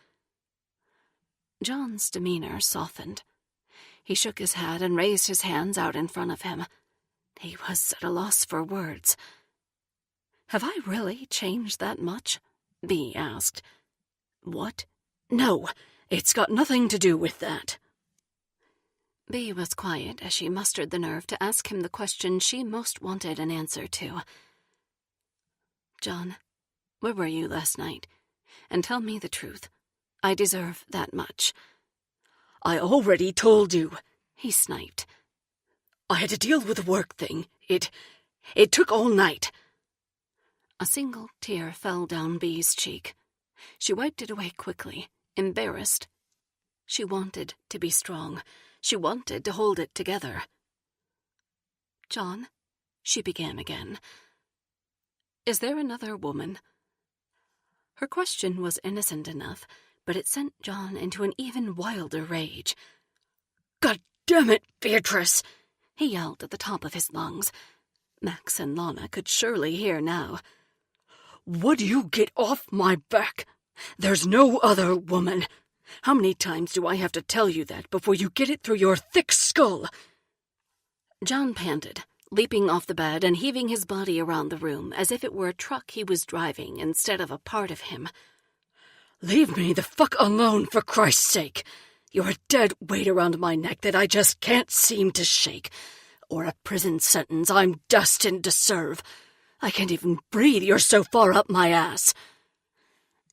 John's demeanor softened. He shook his head and raised his hands out in front of him. He was at a loss for words. Have I really changed that much? Bea asked. What? No, it's got nothing to do with that. Bea was quiet as she mustered the nerve to ask him the question she most wanted an answer to. John, where were you last night? And tell me the truth. I deserve that much. I already told you, he sniped. I had to deal with a work thing. It took all night. A single tear fell down Bea's cheek. She wiped it away quickly, embarrassed. She wanted to be strong. She wanted to hold it together. John, she began again. Is there another woman? Her question was innocent enough, but it sent John into an even wilder rage. God damn it, Beatrice! He yelled at the top of his lungs. Max and Lana could surely hear now. Would you get off my back? There's no other woman. How many times do I have to tell you that before you get it through your thick skull? John panted, leaping off the bed and heaving his body around the room as if it were a truck he was driving instead of a part of him. Leave me the fuck alone, for Christ's sake. You're a dead weight around my neck that I just can't seem to shake, or a prison sentence I'm destined to serve. I can't even breathe, you're so far up my ass."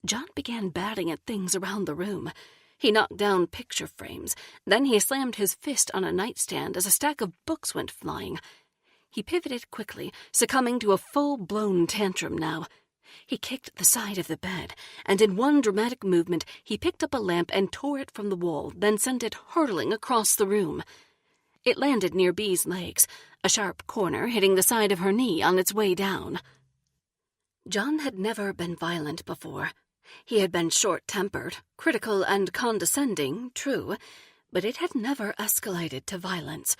John began batting at things around the room. He knocked down picture frames. Then he slammed his fist on a nightstand as a stack of books went flying. He pivoted quickly, succumbing to a full-blown tantrum now. He kicked the side of the bed, and in one dramatic movement he picked up a lamp and tore it from the wall, then sent it hurtling across the room. It landed near Bee's legs, a sharp corner hitting the side of her knee on its way down. John had never been violent before. He had been short-tempered, critical and condescending, true, but it had never escalated to violence.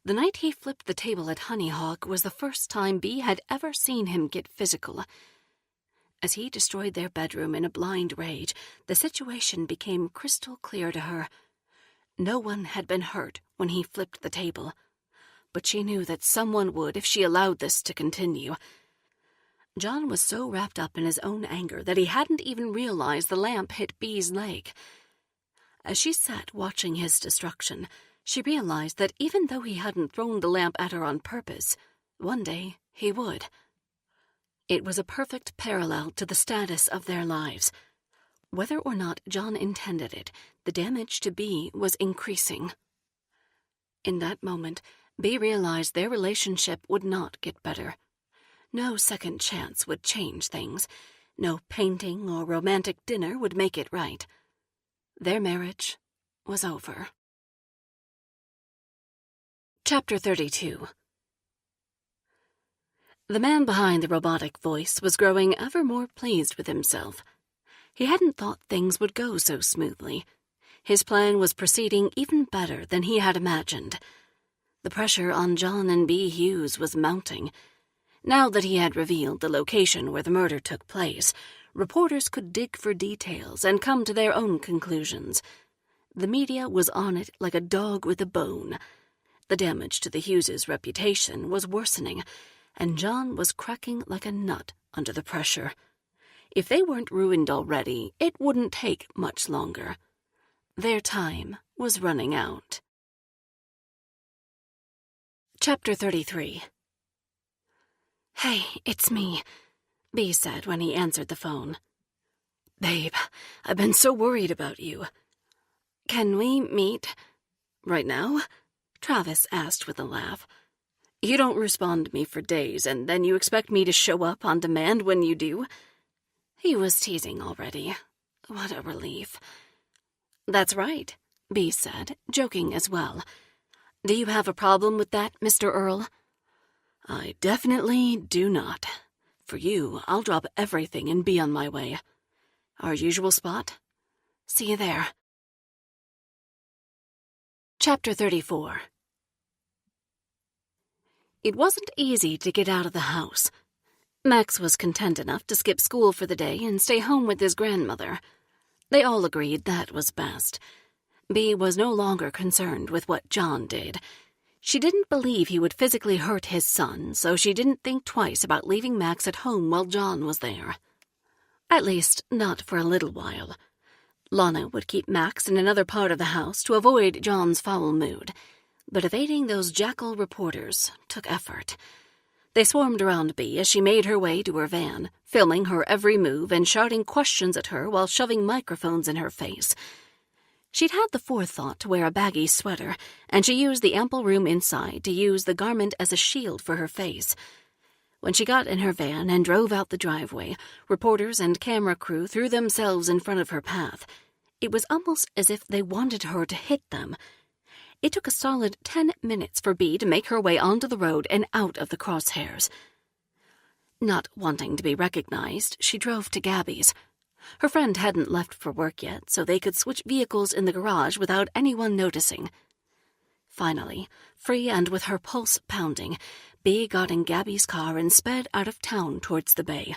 The night he flipped the table at Honeyhawk was the first time Bee had ever seen him get physical. As he destroyed their bedroom in a blind rage, the situation became crystal clear to her. No one had been hurt when he flipped the table, but she knew that someone would if she allowed this to continue. John was so wrapped up in his own anger that he hadn't even realized the lamp hit Bee's leg. As she sat watching his destruction, she realized that even though he hadn't thrown the lamp at her on purpose, one day he would. It was a perfect parallel to the status of their lives. Whether or not John intended it, the damage to Bee was increasing. In that moment, Bee realized their relationship would not get better. No second chance would change things. No painting or romantic dinner would make it right. Their marriage was over. Chapter 32. The man behind the robotic voice was growing ever more pleased with himself. He hadn't thought things would go so smoothly. His plan was proceeding even better than he had imagined. The pressure on John and Bee Hughes was mounting. Now that he had revealed the location where the murder took place, reporters could dig for details and come to their own conclusions. The media was on it like a dog with a bone. The damage to the Hughes' reputation was worsening, and John was cracking like a nut under the pressure. If they weren't ruined already, it wouldn't take much longer. Their time was running out. Chapter 33. "Hey, it's me," Bee said when he answered the phone. "Babe, I've been so worried about you." "Can we meet right now?" Travis asked with a laugh. "You don't respond to me for days, and then you expect me to show up on demand when you do?" He was teasing already. What a relief. "That's right," Bee said, joking as well. "Do you have a problem with that, Mr. Earl?" "I definitely do not. For you, I'll drop everything and be on my way. Our usual spot? See you there." Chapter 34. It wasn't easy to get out of the house. Max was content enough to skip school for the day and stay home with his grandmother. They all agreed that was best. Bee was no longer concerned with what John did. She didn't believe he would physically hurt his son, so she didn't think twice about leaving Max at home while John was there. At least, not for a little while. Lana would keep Max in another part of the house to avoid John's foul mood, but evading those jackal reporters took effort. They swarmed around Bee as she made her way to her van, filming her every move and shouting questions at her while shoving microphones in her face. She'd had the forethought to wear a baggy sweater, and she used the ample room inside to use the garment as a shield for her face. When she got in her van and drove out the driveway, reporters and camera crew threw themselves in front of her path. It was almost as if they wanted her to hit them. It took a solid 10 minutes for Bee to make her way onto the road and out of the crosshairs. Not wanting to be recognized, she drove to Gabby's. Her friend hadn't left for work yet, so they could switch vehicles in the garage without anyone noticing. Finally, free and with her pulse pounding, Bee got in Gabby's car and sped out of town towards the bay.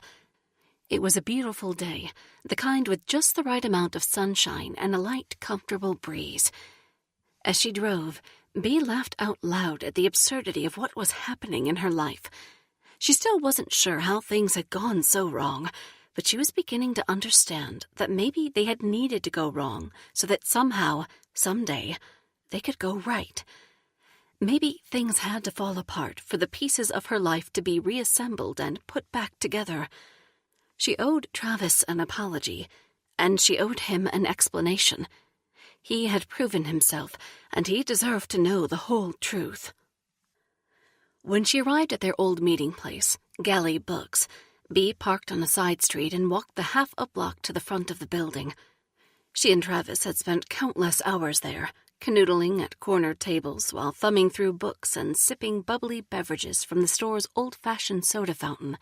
It was a beautiful day, the kind with just the right amount of sunshine and a light, comfortable breeze. As she drove, Bee laughed out loud at the absurdity of what was happening in her life. She still wasn't sure how things had gone so wrong, But she was beginning to understand that maybe they had needed to go wrong so that somehow, someday, they could go right. Maybe things had to fall apart for the pieces of her life to be reassembled and put back together. She owed Travis an apology, and she owed him an explanation. He had proven himself, and he deserved to know the whole truth. When she arrived at their old meeting place, Galley Books, Bea parked on a side street and walked the half a block to the front of the building. She and Travis had spent countless hours there, canoodling at corner tables while thumbing through books and sipping bubbly beverages from the store's old-fashioned soda fountain.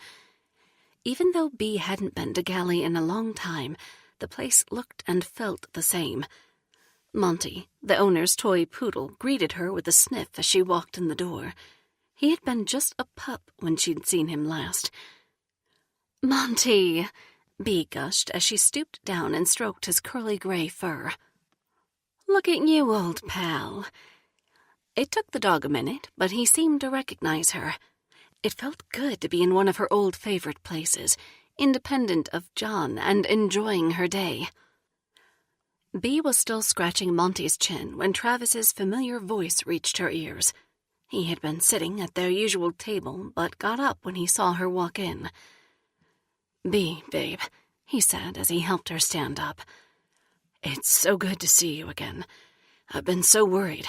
Even though Bea hadn't been to Galley in a long time, the place looked and felt the same. Monty, the owner's toy poodle, greeted her with a sniff as she walked in the door. He had been just a pup when she'd seen him last. "Monty," Bea gushed as she stooped down and stroked his curly gray fur. "Look at you, old pal." It took the dog a minute, but he seemed to recognize her. It felt good to be in one of her old favorite places, independent of John and enjoying her day. Bea was still scratching Monty's chin when Travis's familiar voice reached her ears. He had been sitting at their usual table, but got up when he saw her walk in. "Bea, babe," he said as he helped her stand up. "It's so good to see you again. I've been so worried.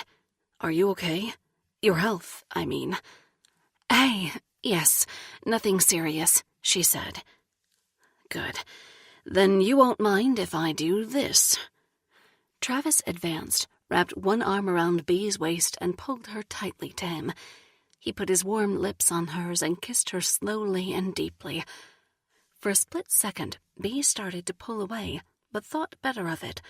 Are you okay? Your health, I mean." "Hey, yes, nothing serious," she said. "Good. Then you won't mind if I do this." Travis advanced, wrapped one arm around Bea's waist and pulled her tightly to him. He put his warm lips on hers and kissed her slowly and deeply. For a split second, Bea started to pull away, but thought better of it.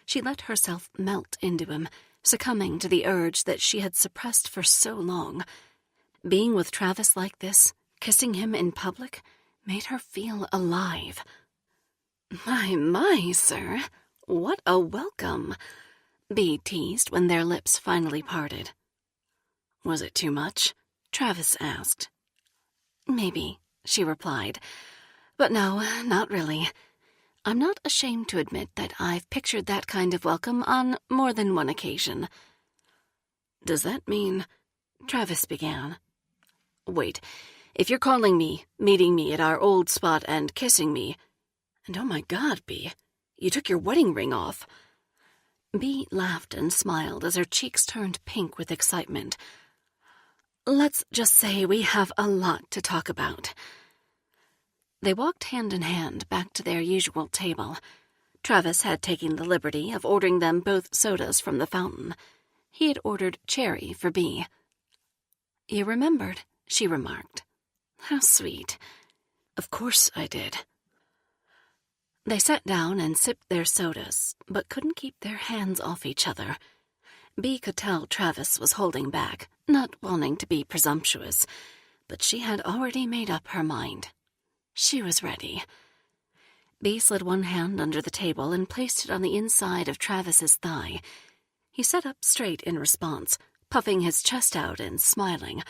She let herself melt into him, succumbing to the urge that she had suppressed for so long. Being with Travis like this, kissing him in public, made her feel alive. My, sir, what a welcome," Bea teased when their lips finally parted. "Was it too much?" Travis asked. "Maybe," she replied. "But no, not really. I'm not ashamed to admit that I've pictured that kind of welcome on more than one occasion." "Does that mean—" Travis began. "Wait, if you're calling me, meeting me at our old spot and kissing me— and oh my God, Bea, you took your wedding ring off." Bea laughed and smiled as her cheeks turned pink with excitement. "Let's just say we have a lot to talk about." They walked hand in hand back to their usual table. Travis had taken the liberty of ordering them both sodas from the fountain. He had ordered cherry for Bea. "You remembered," she remarked. "How sweet." "Of course I did." They sat down and sipped their sodas, but couldn't keep their hands off each other. Bea could tell Travis was holding back, not wanting to be presumptuous, but she had already made up her mind. She was ready. Bea slid one hand under the table and placed it on the inside of Travis's thigh. He sat up straight in response, puffing his chest out and smiling.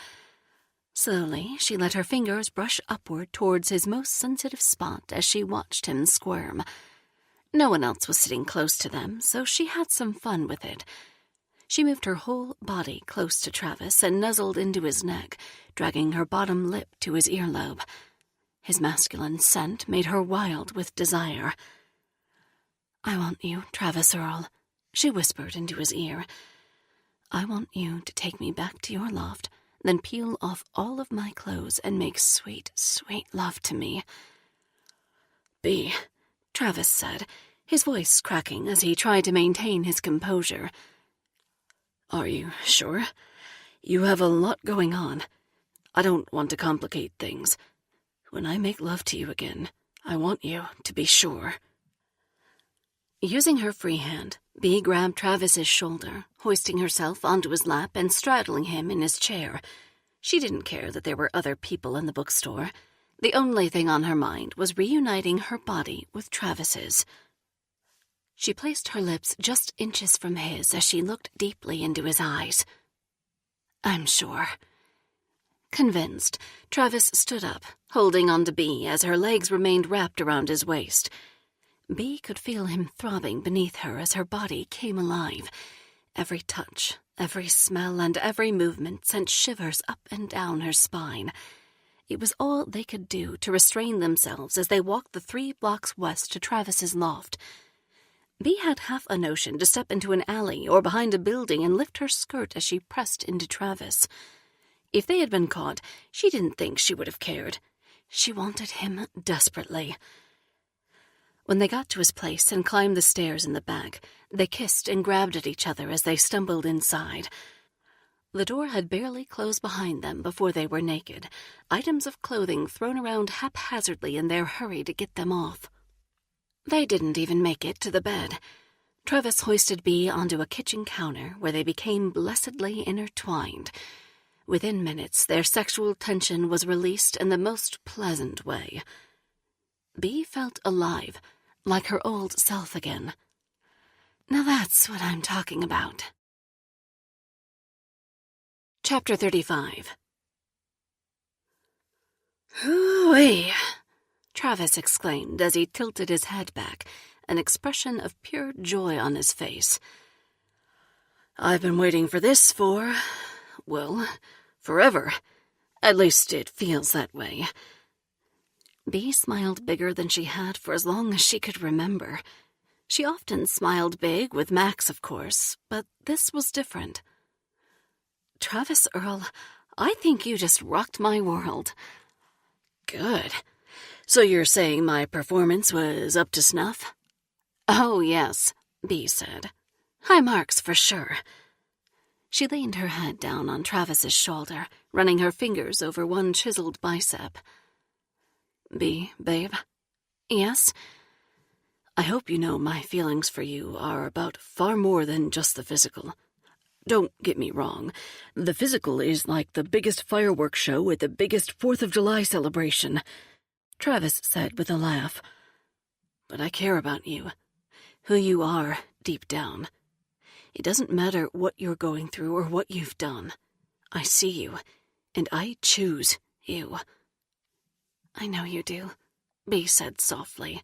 Slowly, she let her fingers brush upward towards his most sensitive spot as she watched him squirm. No one else was sitting close to them, so she had some fun with it. She moved her whole body close to Travis and nuzzled into his neck, dragging her bottom lip to his earlobe. His masculine scent made her wild with desire. "I want you, Travis Earl," she whispered into his ear. "I want you to take me back to your loft, then peel off all of my clothes and make sweet, sweet love to me." "Bea," Travis said, his voice cracking as he tried to maintain his composure. "Are you sure? You have a lot going on. I don't want to complicate things. When I make love to you again, I want you to be sure." Using her free hand, Bea grabbed Travis's shoulder, hoisting herself onto his lap and straddling him in his chair. She didn't care that there were other people in the bookstore. The only thing on her mind was reuniting her body with Travis's. She placed her lips just inches from his as she looked deeply into his eyes. "I'm sure." Convinced, Travis stood up, holding on to Bee as her legs remained wrapped around his waist. Bee could feel him throbbing beneath her as her body came alive. Every touch, every smell, and every movement sent shivers up and down her spine. It was all they could do to restrain themselves as they walked the 3 blocks west to Travis's loft. Bee had half a notion to step into an alley or behind a building and lift her skirt as she pressed into Travis. If they had been caught, she didn't think she would have cared. She wanted him desperately. When they got to his place and climbed the stairs in the back, they kissed and grabbed at each other as they stumbled inside. The door had barely closed behind them before they were naked, items of clothing thrown around haphazardly in their hurry to get them off. They didn't even make it to the bed. Travis hoisted Bee onto a kitchen counter where they became blessedly intertwined. Within minutes, their sexual tension was released in the most pleasant way. Bee felt alive, like her old self again. Now that's what I'm talking about. Chapter 35. "Hoo-wee!" Travis exclaimed as he tilted his head back, an expression of pure joy on his face. "I've been waiting for this for, well, forever. At least it feels that way." Bee smiled bigger than she had for as long as she could remember. She often smiled big with Max, of course, but this was different. "Travis Earl, I think you just rocked my world." "Good. So you're saying my performance was up to snuff?" "Oh, yes," Bee said. "High marks for sure." She leaned her head down on Travis's shoulder, running her fingers over one chiseled bicep. "Bee, babe." "Yes?" "I hope you know my feelings for you are about far more than just the physical. Don't get me wrong. The physical is like the biggest fireworks show at the biggest 4th of July celebration," Travis said with a laugh. "But I care about you, who you are deep down. It doesn't matter what you're going through or what you've done. I see you, and I choose you." "I know you do," Bee said softly.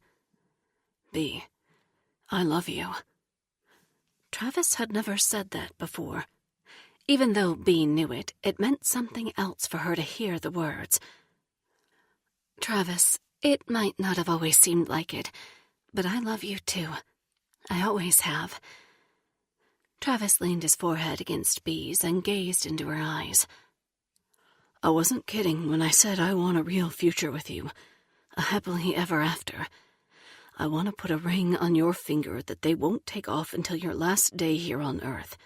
"Bee, I love you." Travis had never said that before. Even though Bee knew it, it meant something else for her to hear the words. "Travis, it might not have always seemed like it, but I love you too. I always have." Travis leaned his forehead against Bee's and gazed into her eyes. "I wasn't kidding when I said I want a real future with you, a happily ever after. I want to put a ring on your finger that they won't take off until your last day here on Earth,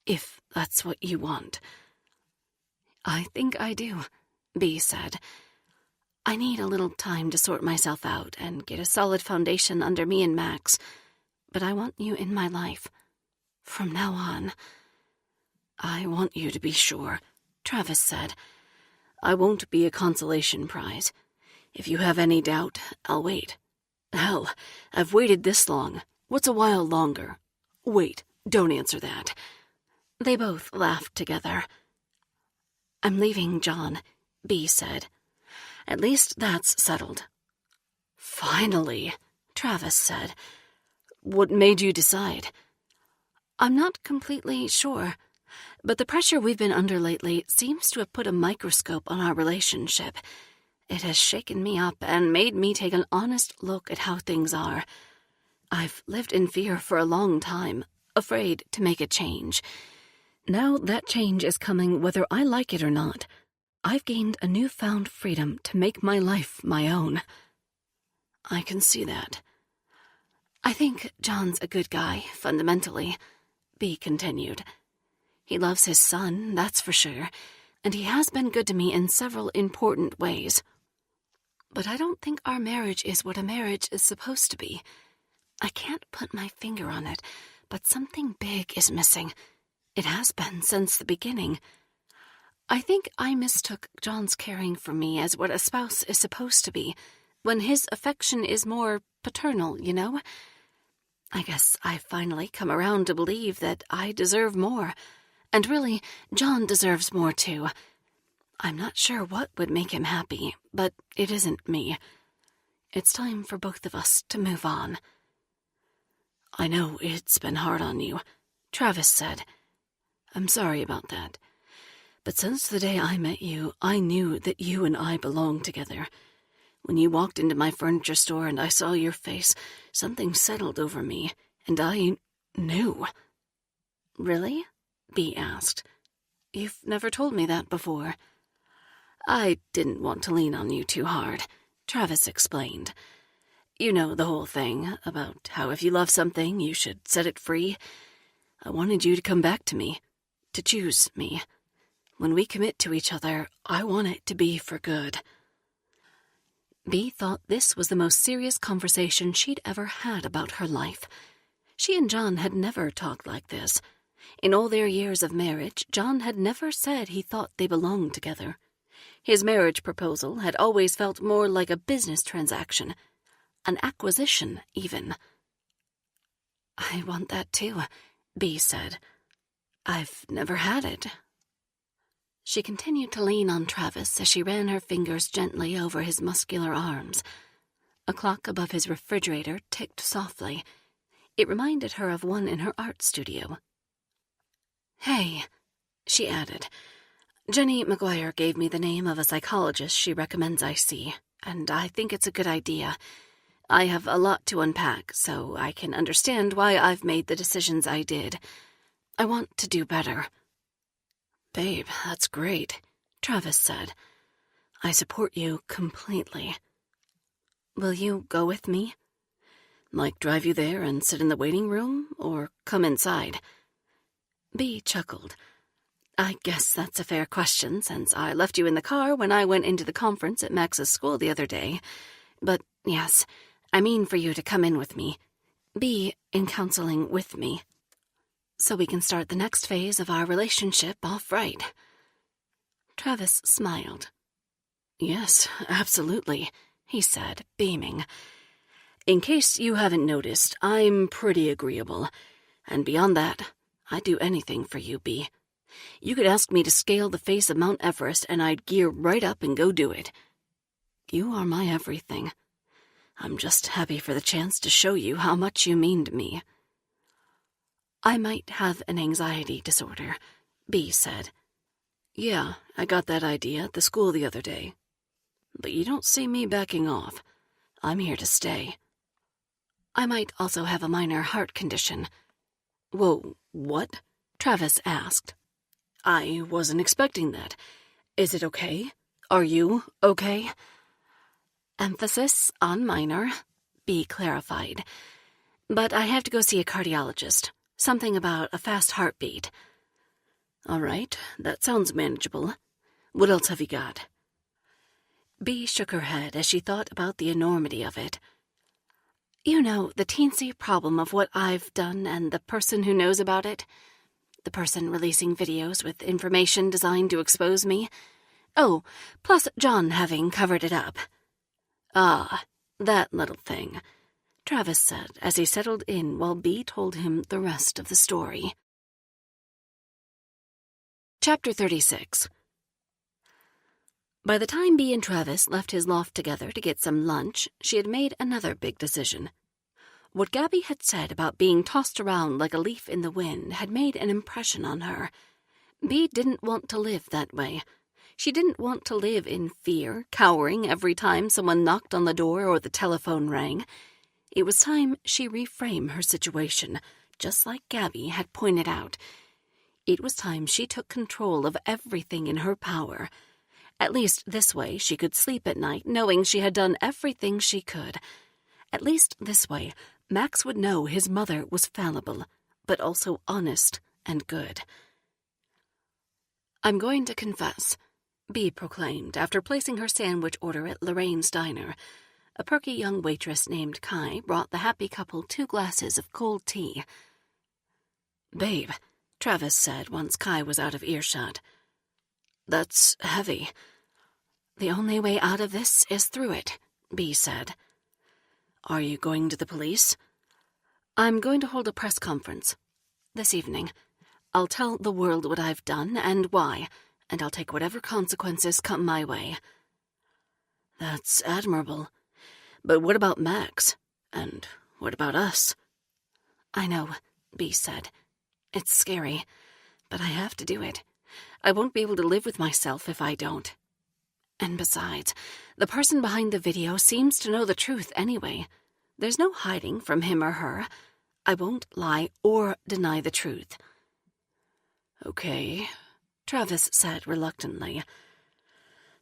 if that's what you want." "I think I do," Bee said. "I need a little time to sort myself out and get a solid foundation under me and Max, but I want you in my life. From now on." "I want you to be sure," Travis said. "I won't be a consolation prize. If you have any doubt, I'll wait. Hell, I've waited this long. What's a while longer? Wait, don't answer that." They both laughed together. "I'm leaving John," Bee said. "At least that's settled." "Finally," Travis said. "What made you decide?" "I'm not completely sure, but the pressure we've been under lately seems to have put a microscope on our relationship. It has shaken me up and made me take an honest look at how things are. I've lived in fear for a long time, afraid to make a change. Now that change is coming whether I like it or not. I've gained a newfound freedom to make my life my own." "I can see that." "I think John's a good guy, fundamentally," Bee continued. "He loves his son, that's for sure, and he has been good to me in several important ways. But I don't think our marriage is what a marriage is supposed to be. I can't put my finger on it, but something big is missing. It has been since the beginning. I think I mistook John's caring for me as what a spouse is supposed to be, when his affection is more paternal, you know? I guess I've finally come around to believe that I deserve more, and really, John deserves more too. I'm not sure what would make him happy, but it isn't me. It's time for both of us to move on. I know it's been hard on you, Travis said. I'm sorry about that. But since the day I met you, I knew that you and I belonged together. When you walked into my furniture store and I saw your face, something settled over me, and I knew. Really? Bea asked. You've never told me that before. I didn't want to lean on you too hard, Travis explained. You know the whole thing about how if you love something, you should set it free. I wanted you to come back to me, to choose me. When we commit to each other, I want it to be for good. Bea thought this was the most serious conversation she'd ever had about her life. She and John had never talked like this. In all their years of marriage, John had never said he thought they belonged together. His marriage proposal had always felt more like a business transaction, an acquisition, even. I want that too, Bea said. I've never had it. She continued to lean on Travis as she ran her fingers gently over his muscular arms. A clock above his refrigerator ticked softly. It reminded her of one in her art studio. Hey, she added. Jenny McGuire gave me the name of a psychologist she recommends I see, and I think it's a good idea. I have a lot to unpack, so I can understand why I've made the decisions I did. I want to do better. Babe, that's great, Travis said. I support you completely. Will you go with me? Like drive you there and sit in the waiting room, or come inside? Bea chuckled. I guess that's a fair question, since I left you in the car when I went into the conference at Max's school the other day. But yes, I mean for you to come in with me. Be in counseling with me. So we can start the next phase of our relationship off right. Travis smiled. Yes, absolutely, he said, beaming. In case you haven't noticed, I'm pretty agreeable. And beyond that, I'd do anything for you, Bea. You could ask me to scale the face of Mount Everest and I'd gear right up and go do it. You are my everything. I'm just happy for the chance to show you how much you mean to me. I might have an anxiety disorder, Bea said. Yeah, I got that idea at the school the other day. But you don't see me backing off. I'm here to stay. I might also have a minor heart condition. Whoa, what? Travis asked. I wasn't expecting that. Is it okay? Are you okay? Emphasis on minor, Bea clarified. But I have to go see a cardiologist. Something about a fast heartbeat. All right, that sounds manageable. What else have you got? Bea shook her head as she thought about the enormity of it. You know, the teensy problem of what I've done and the person who knows about it? The person releasing videos with information designed to expose me? Oh, plus John having covered it up. Ah, that little thing, Travis said as he settled in while Bea told him the rest of the story. Chapter 36. By the time Bea and Travis left his loft together to get some lunch, she had made another big decision. What Gabby had said about being tossed around like a leaf in the wind had made an impression on her. Bea didn't want to live that way. She didn't want to live in fear, cowering every time someone knocked on the door or the telephone rang. It was time she reframe her situation, just like Gabby had pointed out. It was time she took control of everything in her power. At least this way she could sleep at night knowing she had done everything she could. At least this way Max would know his mother was fallible, but also honest and good. I'm going to confess, Bea proclaimed after placing her sandwich order at Lorraine's diner. A perky young waitress named Kai brought the happy couple 2 glasses of cold tea. Babe, Travis said once Kai was out of earshot. That's heavy. The only way out of this is through it, Bea said. Are you going to the police? I'm going to hold a press conference this evening. I'll tell the world what I've done and why. and I'll take whatever consequences come my way." "That's admirable. But what about Max? And what about us?" "I know," B said. "It's scary, but I have to do it. I won't be able to live with myself if I don't. And besides, the person behind the video seems to know the truth anyway. There's no hiding from him or her. I won't lie or deny the truth." "Okay," Travis said reluctantly.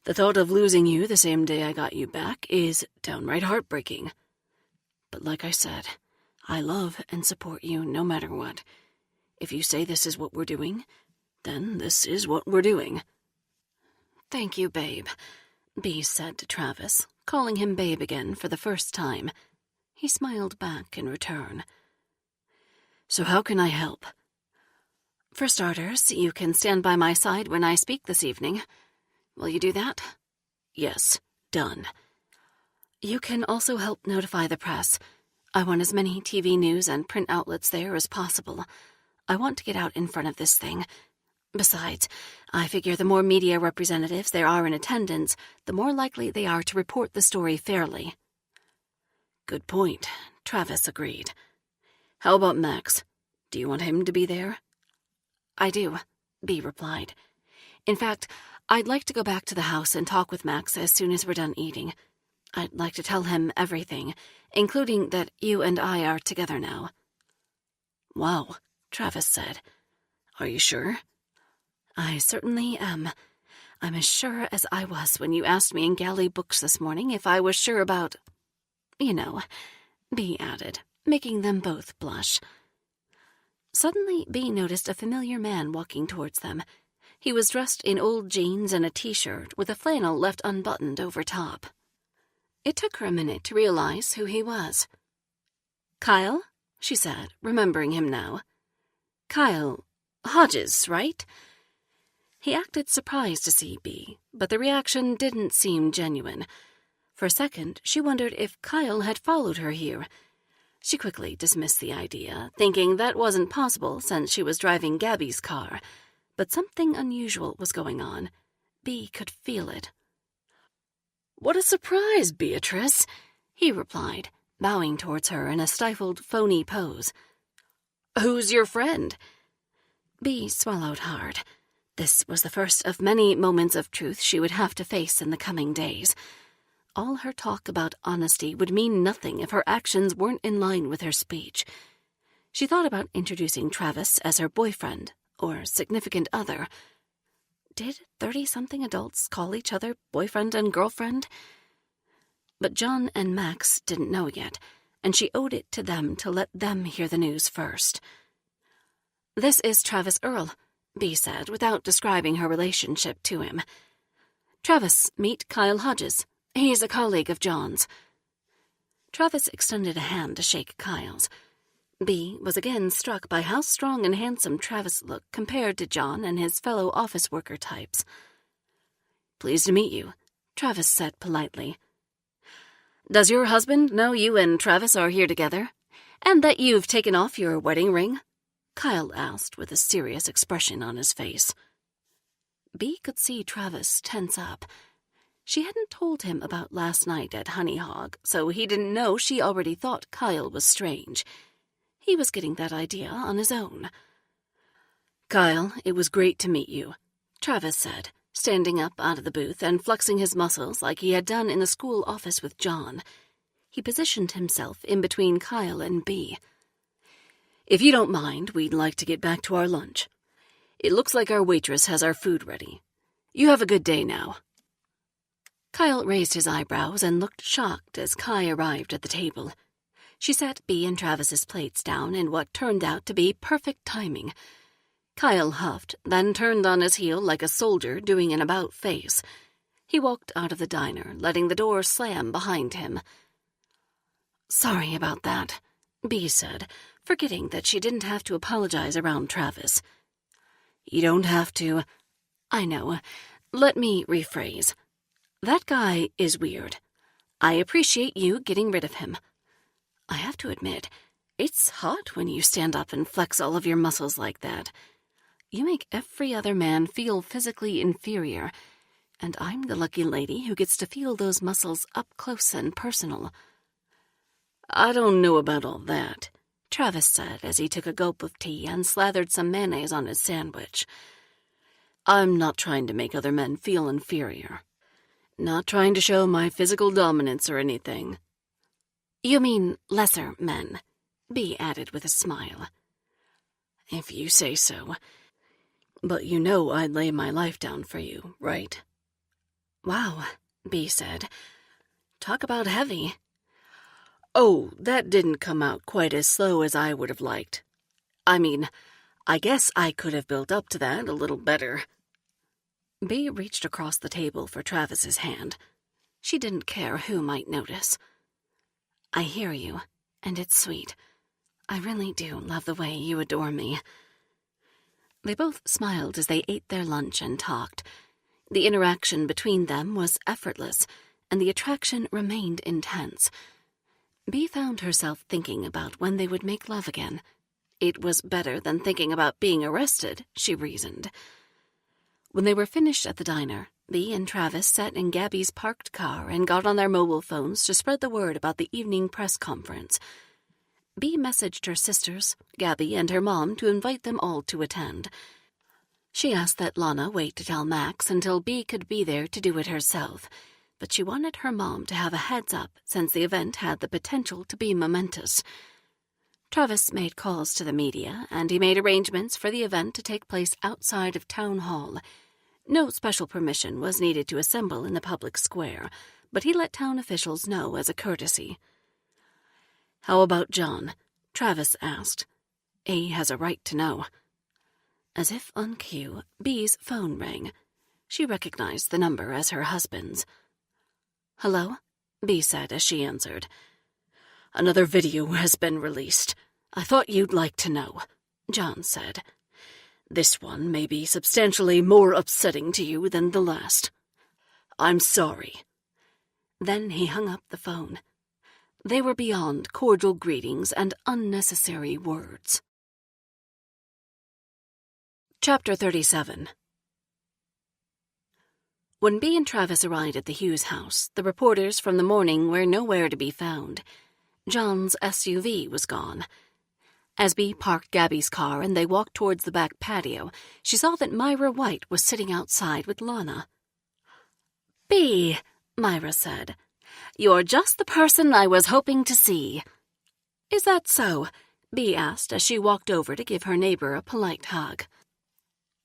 "The thought of losing you the same day I got you back is downright heartbreaking. But like I said, I love and support you no matter what. If you say this is what we're doing, then this is what we're doing." "Thank you, babe," B said to Travis, calling him babe again for the first time. He smiled back in return. "So how can I help?" "For starters, you can stand by my side when I speak this evening. Will you do that?" "Yes, done." "You can also help notify the press. I want as many TV news and print outlets there as possible. I want to get out in front of this thing. Besides, I figure the more media representatives there are in attendance, the more likely they are to report the story fairly." "Good point," Travis agreed. "How about Max? Do you want him to be there?" "I do," B replied. "In fact, I'd like to go back to the house and talk with Max as soon as we're done eating. I'd like to tell him everything, including that you and I are together now." "Wow," Travis said. "Are you sure?" "I certainly am. I'm as sure as I was when you asked me in Galley Books this morning if I was sure about... you know," B added, making them both blush. Suddenly, B noticed a familiar man walking towards them. He was dressed in old jeans and a t-shirt with a flannel left unbuttoned over top. It took her a minute to realize who he was. "Kyle?" she said, remembering him now. "Kyle Hodges, right?" He acted surprised to see B, but the reaction didn't seem genuine. For a second, she wondered if Kyle had followed her here. She quickly dismissed the idea, thinking that wasn't possible since she was driving Gabby's car. But something unusual was going on. B could feel it. "What a surprise, Beatrice," he replied, bowing towards her in a stifled, phony pose. "Who's your friend?" B swallowed hard. This was the first of many moments of truth she would have to face in the coming days. All her talk about honesty would mean nothing if her actions weren't in line with her speech. She thought about introducing Travis as her boyfriend or significant other. Did 30-something adults call each other boyfriend and girlfriend? But John and Max didn't know yet, and she owed it to them to let them hear the news first. "This is Travis Earle," B said, without describing her relationship to him. "Travis, meet Kyle Hodges. He's a colleague of John's." Travis extended a hand to shake Kyle's. B was again struck by how strong and handsome Travis looked compared to John and his fellow office worker types. "Pleased to meet you," Travis said politely. "Does your husband know you and Travis are here together? And that you've taken off your wedding ring?" Kyle asked with a serious expression on his face. B could see Travis tense up. She hadn't told him about last night at Honey Hog, so he didn't know she already thought Kyle was strange. He was getting that idea on his own. "Kyle, it was great to meet you," Travis said, standing up out of the booth and flexing his muscles like he had done in the school office with John. He positioned himself in between Kyle and B. "If you don't mind, we'd like to get back to our lunch. It looks like our waitress has our food ready. You have a good day now." Kyle raised his eyebrows and looked shocked as Kai arrived at the table. She set B and Travis's plates down in what turned out to be perfect timing. Kyle huffed, then turned on his heel like a soldier doing an about-face. He walked out of the diner, letting the door slam behind him. "Sorry about that," B said, forgetting that she didn't have to apologize around Travis. "You don't have to." "I know. Let me rephrase. That guy is weird. I appreciate you getting rid of him. I have to admit, it's hot when you stand up and flex all of your muscles like that. You make every other man feel physically inferior, and I'm the lucky lady who gets to feel those muscles up close and personal." "I don't know about all that," Travis said as he took a gulp of tea and slathered some mayonnaise on his sandwich. "I'm not trying to make other men feel inferior. Not trying to show my physical dominance or anything." "You mean lesser men," Bea added with a smile. "If you say so. But you know I'd lay my life down for you, right?" "Wow," Bea said. "Talk about heavy." "Oh, that didn't come out quite as slow as I would have liked. I mean, I guess I could have built up to that a little better." Bea reached across the table for Travis's hand. She didn't care who might notice. "I hear you, and it's sweet. I really do love the way you adore me." They both smiled as they ate their lunch and talked. The interaction between them was effortless, and the attraction remained intense. Bea found herself thinking about when they would make love again. It was better than thinking about being arrested, she reasoned. When they were finished at the diner, Bea and Travis sat in Gabby's parked car and got on their mobile phones to spread the word about the evening press conference. Bea messaged her sisters, Gabby, and her mom to invite them all to attend. She asked that Lana wait to tell Max until Bea could be there to do it herself, but she wanted her mom to have a heads-up since the event had the potential to be momentous. Travis made calls to the media, and he made arrangements for the event to take place outside of Town Hall. No special permission was needed to assemble in the public square, but he let town officials know as a courtesy. "How about John?" Travis asked. "He has a right to know." As if on cue, Bea's phone rang. She recognized the number as her husband's. "Hello?" Bea said as she answered. "Another video has been released. I thought you'd like to know," John said. "This one may be substantially more upsetting to you than the last. I'm sorry." Then he hung up the phone. They were beyond cordial greetings and unnecessary words. Chapter 37. When Bea and Travis arrived at the Hughes house, the reporters from the morning were nowhere to be found. John's SUV was gone. As Bea parked Gabby's car and they walked towards the back patio, she saw that Myra White was sitting outside with Lana. "Bea," Myra said, "you're just the person I was hoping to see." "Is that so?" Bea asked as she walked over to give her neighbor a polite hug.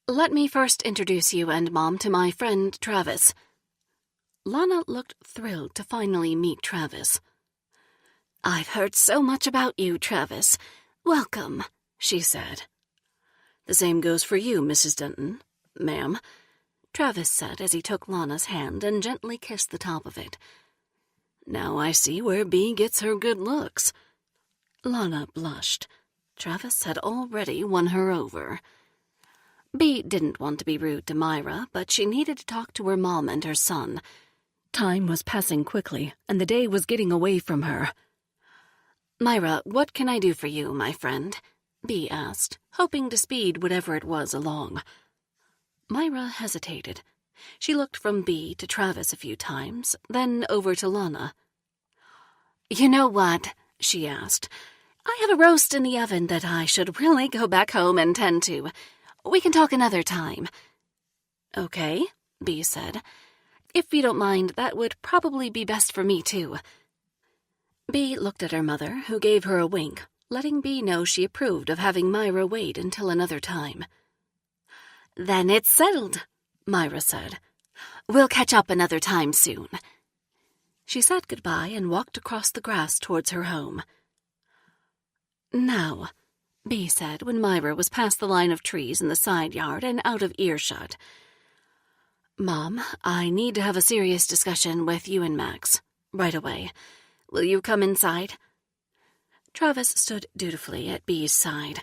"Let me first introduce you and Mom to my friend Travis." Lana looked thrilled to finally meet Travis. "I've heard so much about you, Travis. Welcome," she said. "The same goes for you, Mrs. Denton, ma'am," Travis said as he took Lana's hand and gently kissed the top of it. "Now I see where Bea gets her good looks." Lana blushed. Travis had already won her over. Bea didn't want to be rude to Myra, but she needed to talk to her mom and her son. Time was passing quickly, and the day was getting away from her. "Myra, what can I do for you, my friend?" Bea asked, hoping to speed whatever it was along. Myra hesitated. She looked from Bea to Travis a few times, then over to Lana. "You know what?" she asked. "I have a roast in the oven that I should really go back home and tend to. We can talk another time." "Okay," Bea said. "If you don't mind, that would probably be best for me, too." Bea looked at her mother, who gave her a wink, letting Bea know she approved of having Myra wait until another time. "Then it's settled," Myra said. "We'll catch up another time soon." She said goodbye and walked across the grass towards her home. "Now," Bea said when Myra was past the line of trees in the side yard and out of earshot. "Mom, I need to have a serious discussion with you and Max. Right away. Will you come inside?" Travis stood dutifully at Bea's side.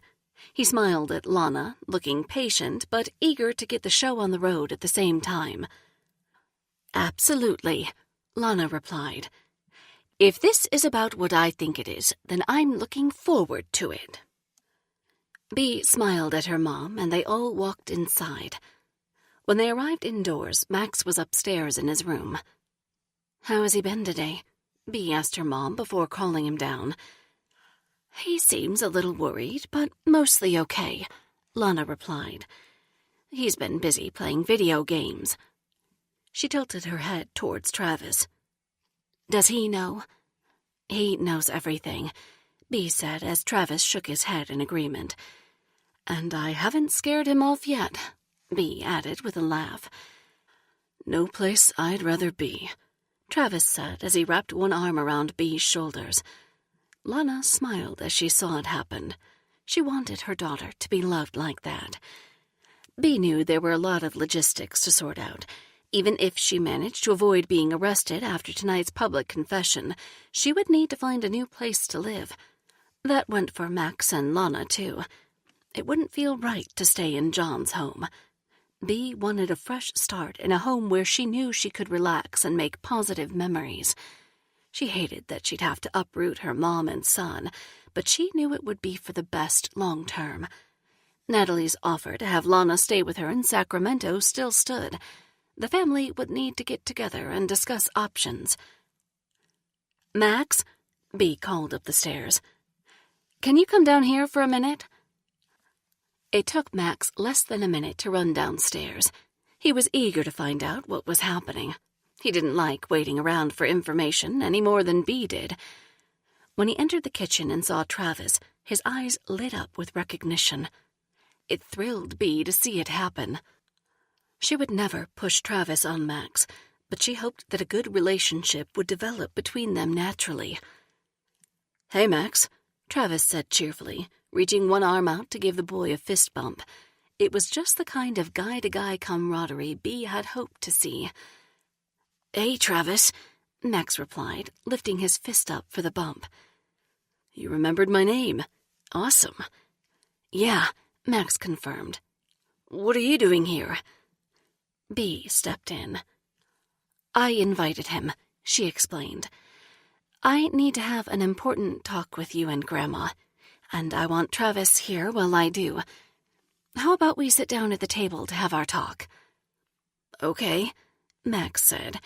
He smiled at Lana, looking patient but eager to get the show on the road at the same time. "Absolutely," Lana replied. "If this is about what I think it is, then I'm looking forward to it." Bea smiled at her mom, and they all walked inside. When they arrived indoors, Max was upstairs in his room. "How has he been today?" Bea asked her mom before calling him down. "He seems a little worried, but mostly okay," Lana replied. "He's been busy playing video games." She tilted her head towards Travis. "Does he know?" "He knows everything," Bea said as Travis shook his head in agreement. "And I haven't scared him off yet," Bea added with a laugh. "No place I'd rather be," Travis said as he wrapped one arm around Bea's shoulders. Lana smiled as she saw it happen. She wanted her daughter to be loved like that. Bea knew there were a lot of logistics to sort out. Even if she managed to avoid being arrested after tonight's public confession, she would need to find a new place to live. That went for Max and Lana, too. It wouldn't feel right to stay in John's home. Bea wanted a fresh start in a home where she knew she could relax and make positive memories. She hated that she'd have to uproot her mom and son, but she knew it would be for the best long term. Natalie's offer to have Lana stay with her in Sacramento still stood. The family would need to get together and discuss options. "Max," Bea called up the stairs. "Can you come down here for a minute?" It took Max less than a minute to run downstairs. He was eager to find out what was happening. He didn't like waiting around for information any more than Bea did. When he entered the kitchen and saw Travis, his eyes lit up with recognition. It thrilled Bea to see it happen. She would never push Travis on Max, but she hoped that a good relationship would develop between them naturally. "Hey, Max," Travis said cheerfully, reaching one arm out to give the boy a fist bump. It was just the kind of guy-to-guy camaraderie Bea had hoped to see. "Hey, Travis," Max replied, lifting his fist up for the bump. "You remembered my name. Awesome." "Yeah," Max confirmed. "What are you doing here?" Bea stepped in. "I invited him," she explained. "I need to have an important talk with you and Grandma, and I want Travis here while I do. How about we sit down at the table to have our talk?" "Okay," Max said.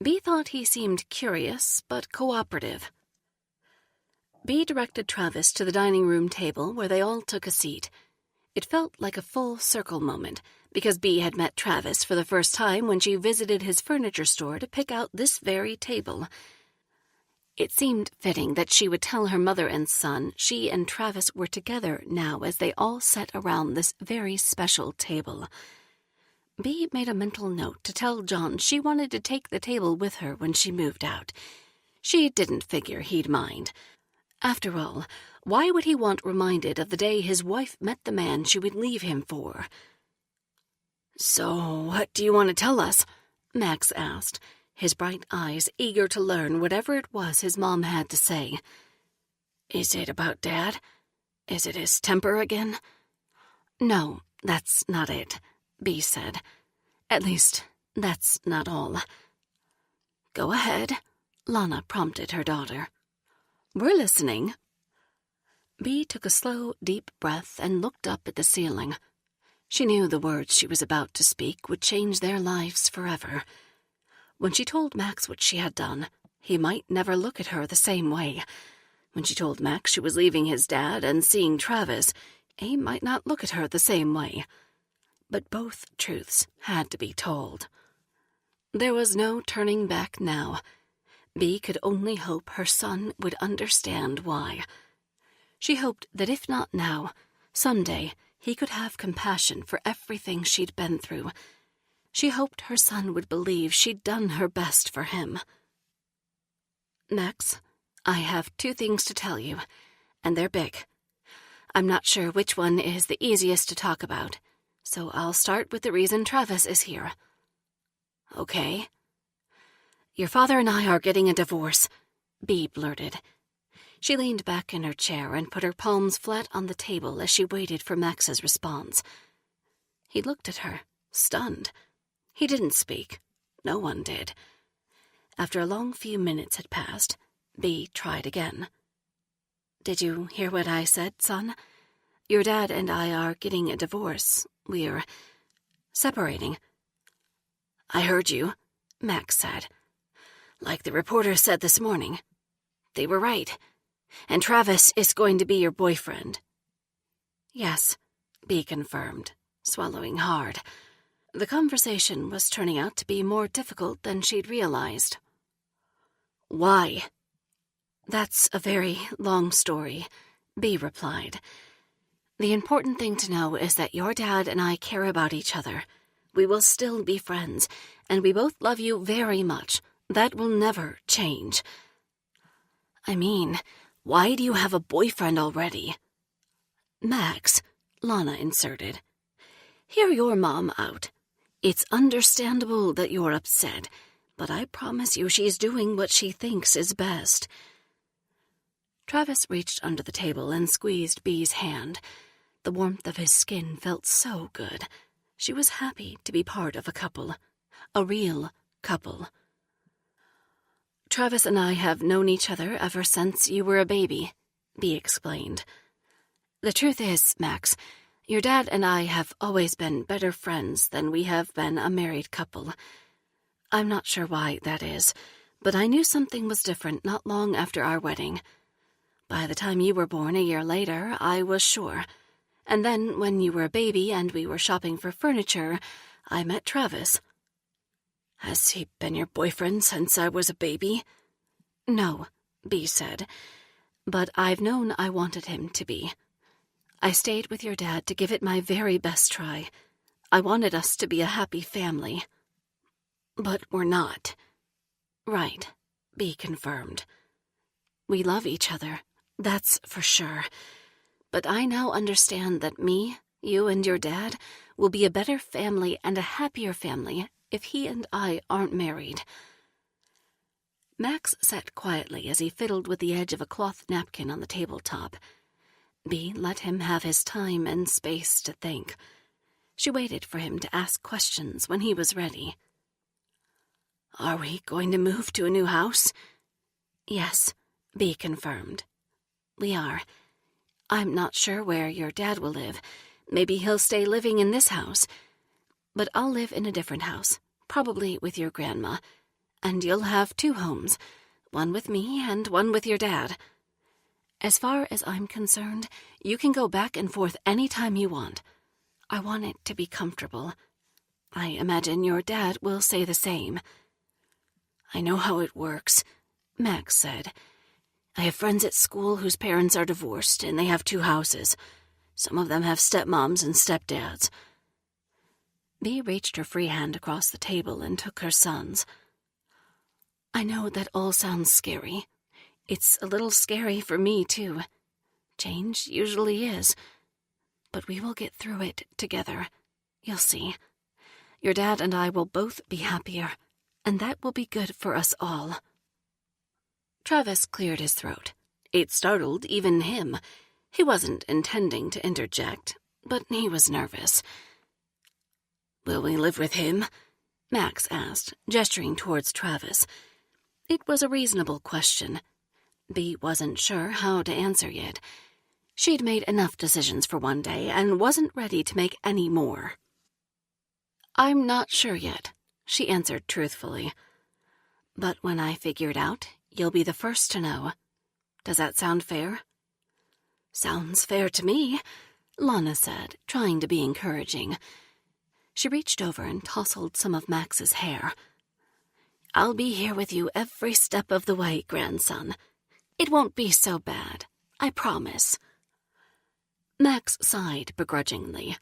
Bea thought he seemed curious but cooperative. Bea directed Travis to the dining room table where they all took a seat. It felt like a full circle moment, because Bea had met Travis for the first time when she visited his furniture store to pick out this very table. It seemed fitting that she would tell her mother and son she and Travis were together now as they all sat around this very special table. Bea made a mental note to tell John she wanted to take the table with her when she moved out. She didn't figure he'd mind. After all, why would he want reminded of the day his wife met the man she would leave him for? "So, what do you want to tell us?" Max asked, his bright eyes eager to learn whatever it was his mom had to say. "Is it about Dad? Is it his temper again?" "No, that's not it," Bea said. "At least, that's not all." "Go ahead," Lana prompted her daughter. "We're listening." Bea took a slow, deep breath and looked up at the ceiling. She knew the words she was about to speak would change their lives forever. When she told Max what she had done, he might never look at her the same way. When she told Max she was leaving his dad and seeing Travis, he might not look at her the same way. But both truths had to be told. There was no turning back now. Bea could only hope her son would understand why. She hoped that if not now, someday he could have compassion for everything she'd been through. She hoped her son would believe she'd done her best for him. "Max, I have 2 things to tell you, and they're big. I'm not sure which one is the easiest to talk about, so I'll start with the reason Travis is here." "Okay." "Your father and I are getting a divorce," Bea blurted. She leaned back in her chair and put her palms flat on the table as she waited for Max's response. He looked at her, stunned. He didn't speak. No one did. After a long few minutes had passed, Bea tried again. "Did you hear what I said, son? Your dad and I are getting a divorce. We're separating." "I heard you," Max said. "Like the reporter said this morning. They were right. And Travis is going to be your boyfriend." "Yes," Bea confirmed, swallowing hard. The conversation was turning out to be more difficult than she'd realized. "Why?" "That's a very long story," Bea replied. "The important thing to know is that your dad and I care about each other. We will still be friends, and we both love you very much. That will never change." "I mean, why do you have a boyfriend already?" "Max," Lana inserted. "Hear your mom out. It's understandable that you're upset, but I promise you she's doing what she thinks is best." Travis reached under the table and squeezed Bea's hand. The warmth of his skin felt so good. She was happy to be part of a couple. A real couple. "Travis and I have known each other ever since you were a baby," Bea explained. "The truth is, Max, your dad and I have always been better friends than we have been a married couple. I'm not sure why that is, but I knew something was different not long after our wedding. By the time you were born a year later, I was sure. And then, when you were a baby and we were shopping for furniture, I met Travis." "Has he been your boyfriend since I was a baby?" "No," Bea said, "but I've known I wanted him to be. I stayed with your dad to give it my very best try. I wanted us to be a happy family." "But we're not." "Right," Bea confirmed. "We love each other, that's for sure. But I now understand that me, you, and your dad will be a better family and a happier family if he and I aren't married." Max sat quietly as he fiddled with the edge of a cloth napkin on the tabletop. Bea let him have his time and space to think. She waited for him to ask questions when he was ready. "Are we going to move to a new house?" "Yes," Bea confirmed. "We are. I'm not sure where your dad will live. Maybe he'll stay living in this house. But I'll live in a different house, probably with your grandma. And you'll have 2 homes, one with me and one with your dad. As far as I'm concerned, you can go back and forth any time you want. I want it to be comfortable. I imagine your dad will say the same." "I know how it works," Max said. "I have friends at school whose parents are divorced, and they have 2 houses. Some of them have stepmoms and stepdads." Bea reached her free hand across the table and took her son's. "I know that all sounds scary. It's a little scary for me, too. Change usually is. But we will get through it together. You'll see. Your dad and I will both be happier, and that will be good for us all." Travis cleared his throat. It startled even him. He wasn't intending to interject, but he was nervous. "Will we live with him?" Max asked, gesturing towards Travis. It was a reasonable question. Bea wasn't sure how to answer yet. She'd made enough decisions for one day and wasn't ready to make any more. "I'm not sure yet," she answered truthfully. "But when I figure it out, you'll be the first to know. Does that sound fair?" "Sounds fair to me," Lana said, trying to be encouraging. She reached over and tousled some of Max's hair. "I'll be here with you every step of the way, grandson. It won't be so bad, I promise." Max sighed begrudgingly.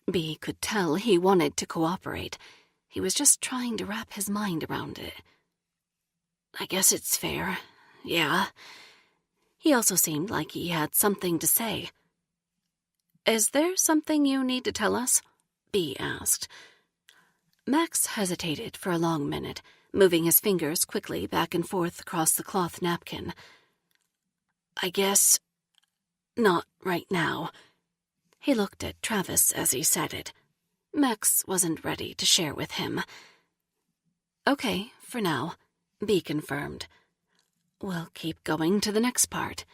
Bea could tell he wanted to cooperate. He was just trying to wrap his mind around it. "I guess it's fair. Yeah." He also seemed like he had something to say. "Is there something you need to tell us?" Bea asked. Max hesitated for a long minute, moving his fingers quickly back and forth across the cloth napkin. "I guess not right now." He looked at Travis as he said it. Max wasn't ready to share with him. "Okay, for now," Bea confirmed. "We'll keep going to the next part."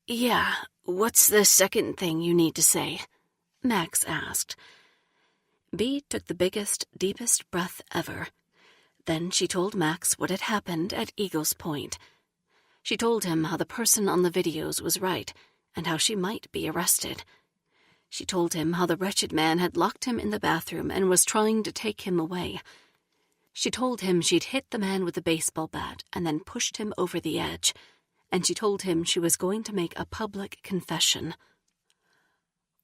"Yeah, What's the second thing you need to say? Max asked. Bea took the biggest, deepest breath ever. Then she told Max what had happened at Eagle's Point. She told him how the person on the videos was right, and how she might be arrested. She told him how the wretched man had locked him in the bathroom and was trying to take him away. She told him she'd hit the man with the baseball bat and then pushed him over the edge, and she told him she was going to make a public confession.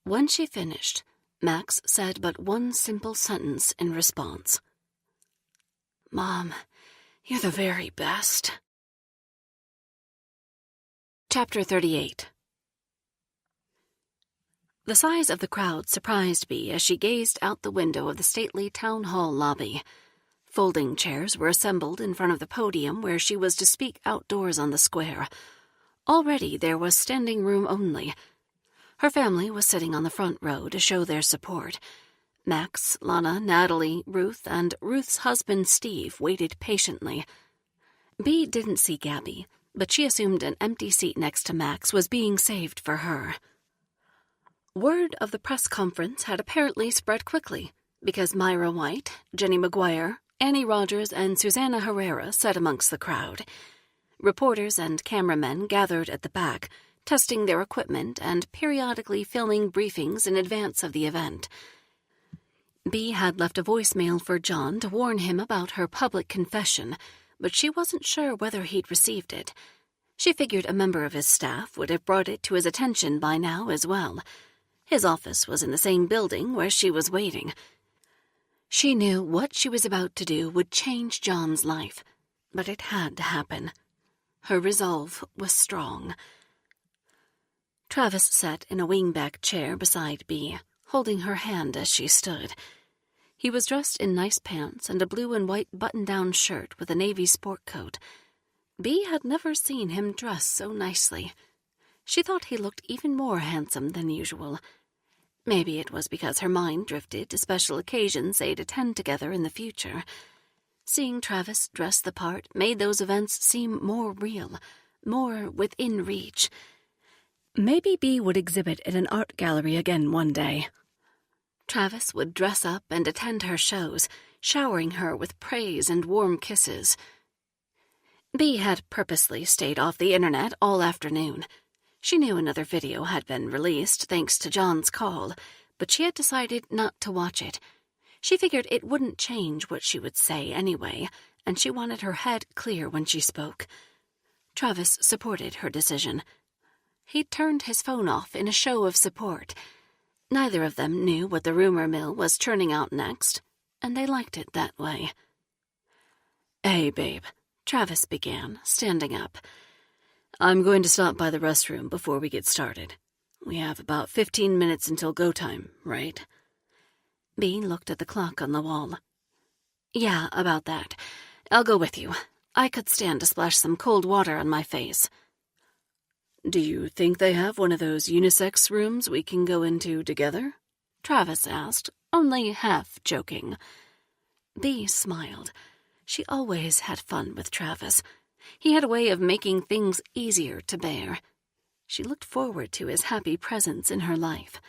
When she finished, Max said but one simple sentence in response. Mom, you're the very best. Chapter 38. The size of the crowd surprised Bea as she gazed out the window of the stately town hall lobby. Folding chairs were assembled in front of the podium where she was to speak outdoors on the square. Already there was standing room only. Her family was sitting on the front row to show their support. Max, Lana, Natalie, Ruth, and Ruth's husband Steve waited patiently. Bea didn't see Gabby, but she assumed an empty seat next to Max was being saved for her. Word of the press conference had apparently spread quickly, because Myra White, Jenny McGuire, Annie Rogers, and Susanna Herrera sat amongst the crowd. Reporters and cameramen gathered at the back, testing their equipment and periodically filming briefings in advance of the event. Bea had left a voicemail for John to warn him about her public confession, but she wasn't sure whether he'd received it. She figured a member of his staff would have brought it to his attention by now as well. His office was in the same building where she was waiting. She knew what she was about to do would change John's life, but it had to happen. Her resolve was strong. Travis sat in a wingback chair beside Bea, holding her hand as she stood. He was dressed in nice pants and a blue and white button-down shirt with a navy sport coat. Bea had never seen him dress so nicely. She thought he looked even more handsome than usual. Maybe it was because her mind drifted to special occasions they'd attend together in the future. Seeing Travis dress the part made those events seem more real, more within reach. Maybe Bea would exhibit at an art gallery again one day. Travis would dress up and attend her shows, showering her with praise and warm kisses. Bea had purposely stayed off the internet all afternoon. She knew another video had been released thanks to John's call, but she had decided not to watch it. She figured it wouldn't change what she would say anyway, and she wanted her head clear when she spoke. Travis supported her decision. He turned his phone off in a show of support. Neither of them knew what the rumor mill was churning out next, and they liked it that way. "Hey, babe," Travis began, standing up. "I'm going to stop by the restroom before we get started. We have about 15 minutes until go time, right?" Bea looked at the clock on the wall. "Yeah, about that. I'll go with you. I could stand to splash some cold water on my face." "Do you think they have one of those unisex rooms we can go into together?" Travis asked, only half joking. Bea smiled. She always had fun with Travis. He had a way of making things easier to bear. She looked forward to his happy presence in her life.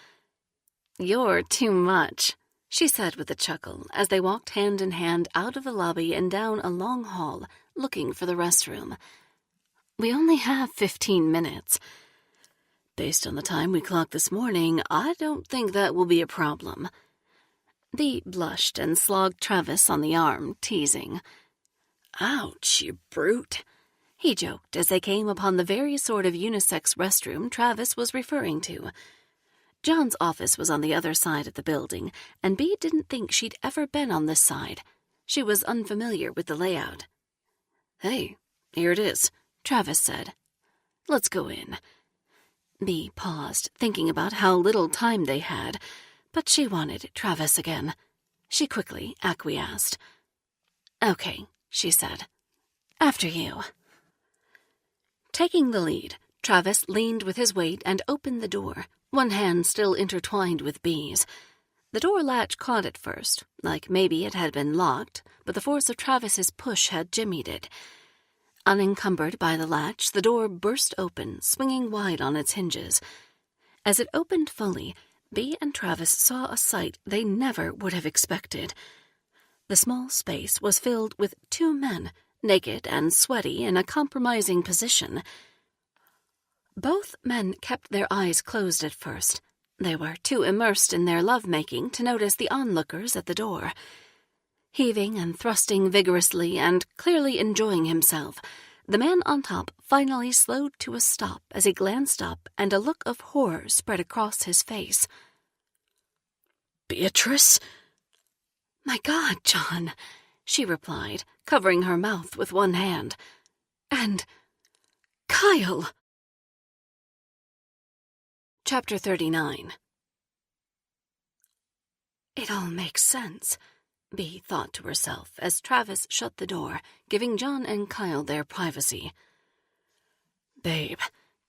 "You're too much," she said with a chuckle as they walked hand in hand out of the lobby and down a long hall, looking for the restroom. "We only have 15 minutes. Based on the time we clocked this morning, I don't think that will be a problem." Bea blushed and slogged Travis on the arm, teasing. "Ouch, you brute," he joked as they came upon the very sort of unisex restroom Travis was referring to. John's office was on the other side of the building, and Bea didn't think she'd ever been on this side. She was unfamiliar with the layout. "Hey, here it is," Travis said. "Let's go in." Bea paused, thinking about how little time they had, but she wanted Travis again. She quickly acquiesced. "Okay," she said. "After you." Taking the lead, Travis leaned with his weight and opened the door, one hand still intertwined with Bea's. The door latch caught at first, like maybe it had been locked, but the force of Travis's push had jimmied it. Unencumbered by the latch, the door burst open, swinging wide on its hinges. As it opened fully, Bea and Travis saw a sight they never would have expected. The small space was filled with two men, naked and sweaty in a compromising position. Both men kept their eyes closed at first. They were too immersed in their love-making to notice the onlookers at the door. Heaving and thrusting vigorously and clearly enjoying himself, the man on top finally slowed to a stop as he glanced up, and a look of horror spread across his face. "Beatrice?" "My God, John," she replied, covering her mouth with one hand. "And Kyle!" Chapter 39. It all makes sense, Bea thought to herself as Travis shut the door, giving John and Kyle their privacy. "Babe,"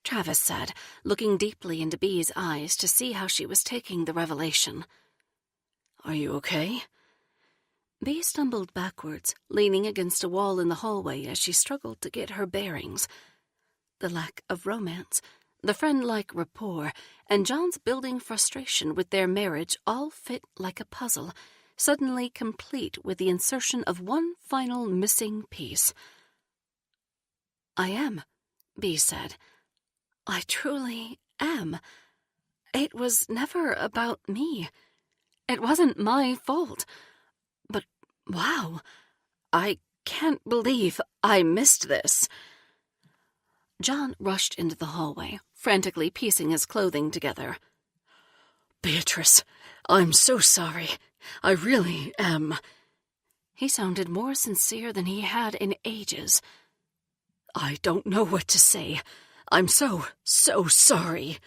Travis said, looking deeply into Bea's eyes to see how she was taking the revelation. "Are you okay?" Bea stumbled backwards, leaning against a wall in the hallway as she struggled to get her bearings. The lack of romance, the friend-like rapport, and John's building frustration with their marriage all fit like a puzzle, suddenly complete with the insertion of one final missing piece. "I am," Bea said. "I truly am. It was never about me. It wasn't my fault. But, wow, I can't believe I missed this." John rushed into the hallway, frantically piecing his clothing together. "Beatrice, I'm so sorry. I really am." He sounded more sincere than he had in ages. "I don't know what to say. I'm so sorry."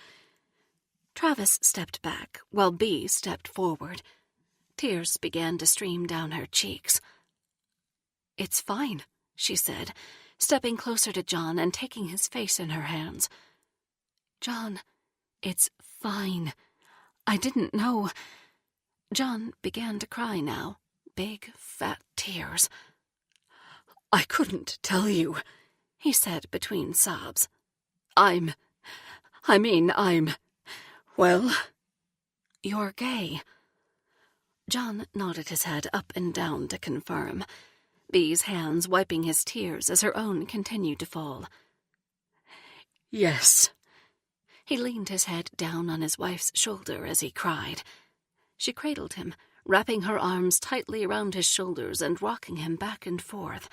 Travis stepped back, while Bea stepped forward. Tears began to stream down her cheeks. "It's fine," she said, stepping closer to John and taking his face in her hands. "John, it's fine. I didn't know." John began to cry now, big, fat tears. "I couldn't tell you," he said between sobs. Well, "You're gay." John nodded his head up and down to confirm, Bea's hands wiping his tears as her own continued to fall. "Yes." He leaned his head down on his wife's shoulder as he cried. She cradled him, wrapping her arms tightly around his shoulders and rocking him back and forth.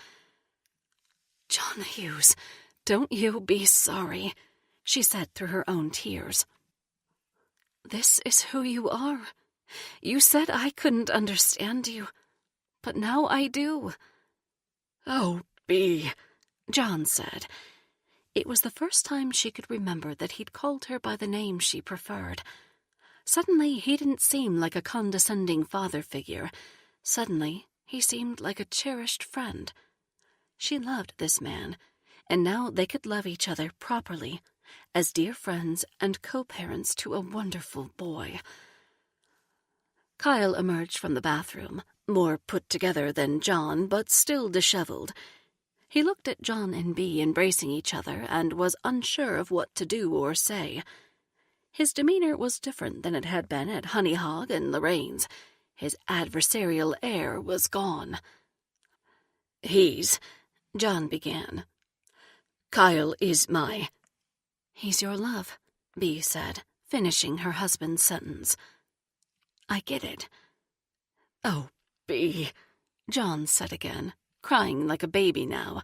"John Hughes, don't you be sorry," she said through her own tears. "This is who you are. You said I couldn't understand you, but now I do." "Oh, Bea," John said. It was the first time she could remember that he'd called her by the name she preferred. Suddenly, he didn't seem like a condescending father figure. Suddenly, he seemed like a cherished friend. She loved this man, and now they could love each other properly, as dear friends and co-parents to a wonderful boy. Kyle emerged from the bathroom, more put together than John, but still disheveled. He looked at John and Bea embracing each other and was unsure of what to do or say. His demeanor was different than it had been at Honey Hog and Lorraine's. His adversarial air was gone. John began. "Kyle is my—" "He's your love," Bea said, finishing her husband's sentence. "I get it." "Oh, Bea," John said again, crying like a baby now.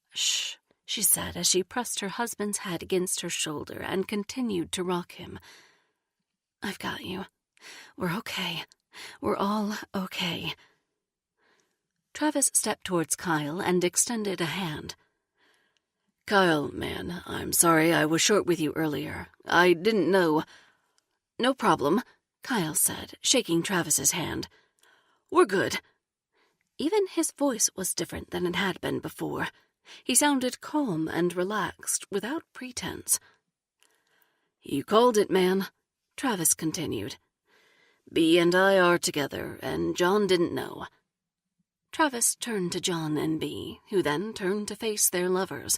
"Shh," she said as she pressed her husband's head against her shoulder and continued to rock him. "I've got you. We're okay. We're all okay." Travis stepped towards Kyle and extended a hand. "Kyle, man, I'm sorry I was short with you earlier. I didn't know—" "No problem," Kyle said, shaking Travis's hand. "We're good." Even his voice was different than it had been before. He sounded calm and relaxed, without pretense. "You called it, man," Travis continued. "Bea and I are together, and John didn't know." Travis turned to John and Bea, who then turned to face their lovers.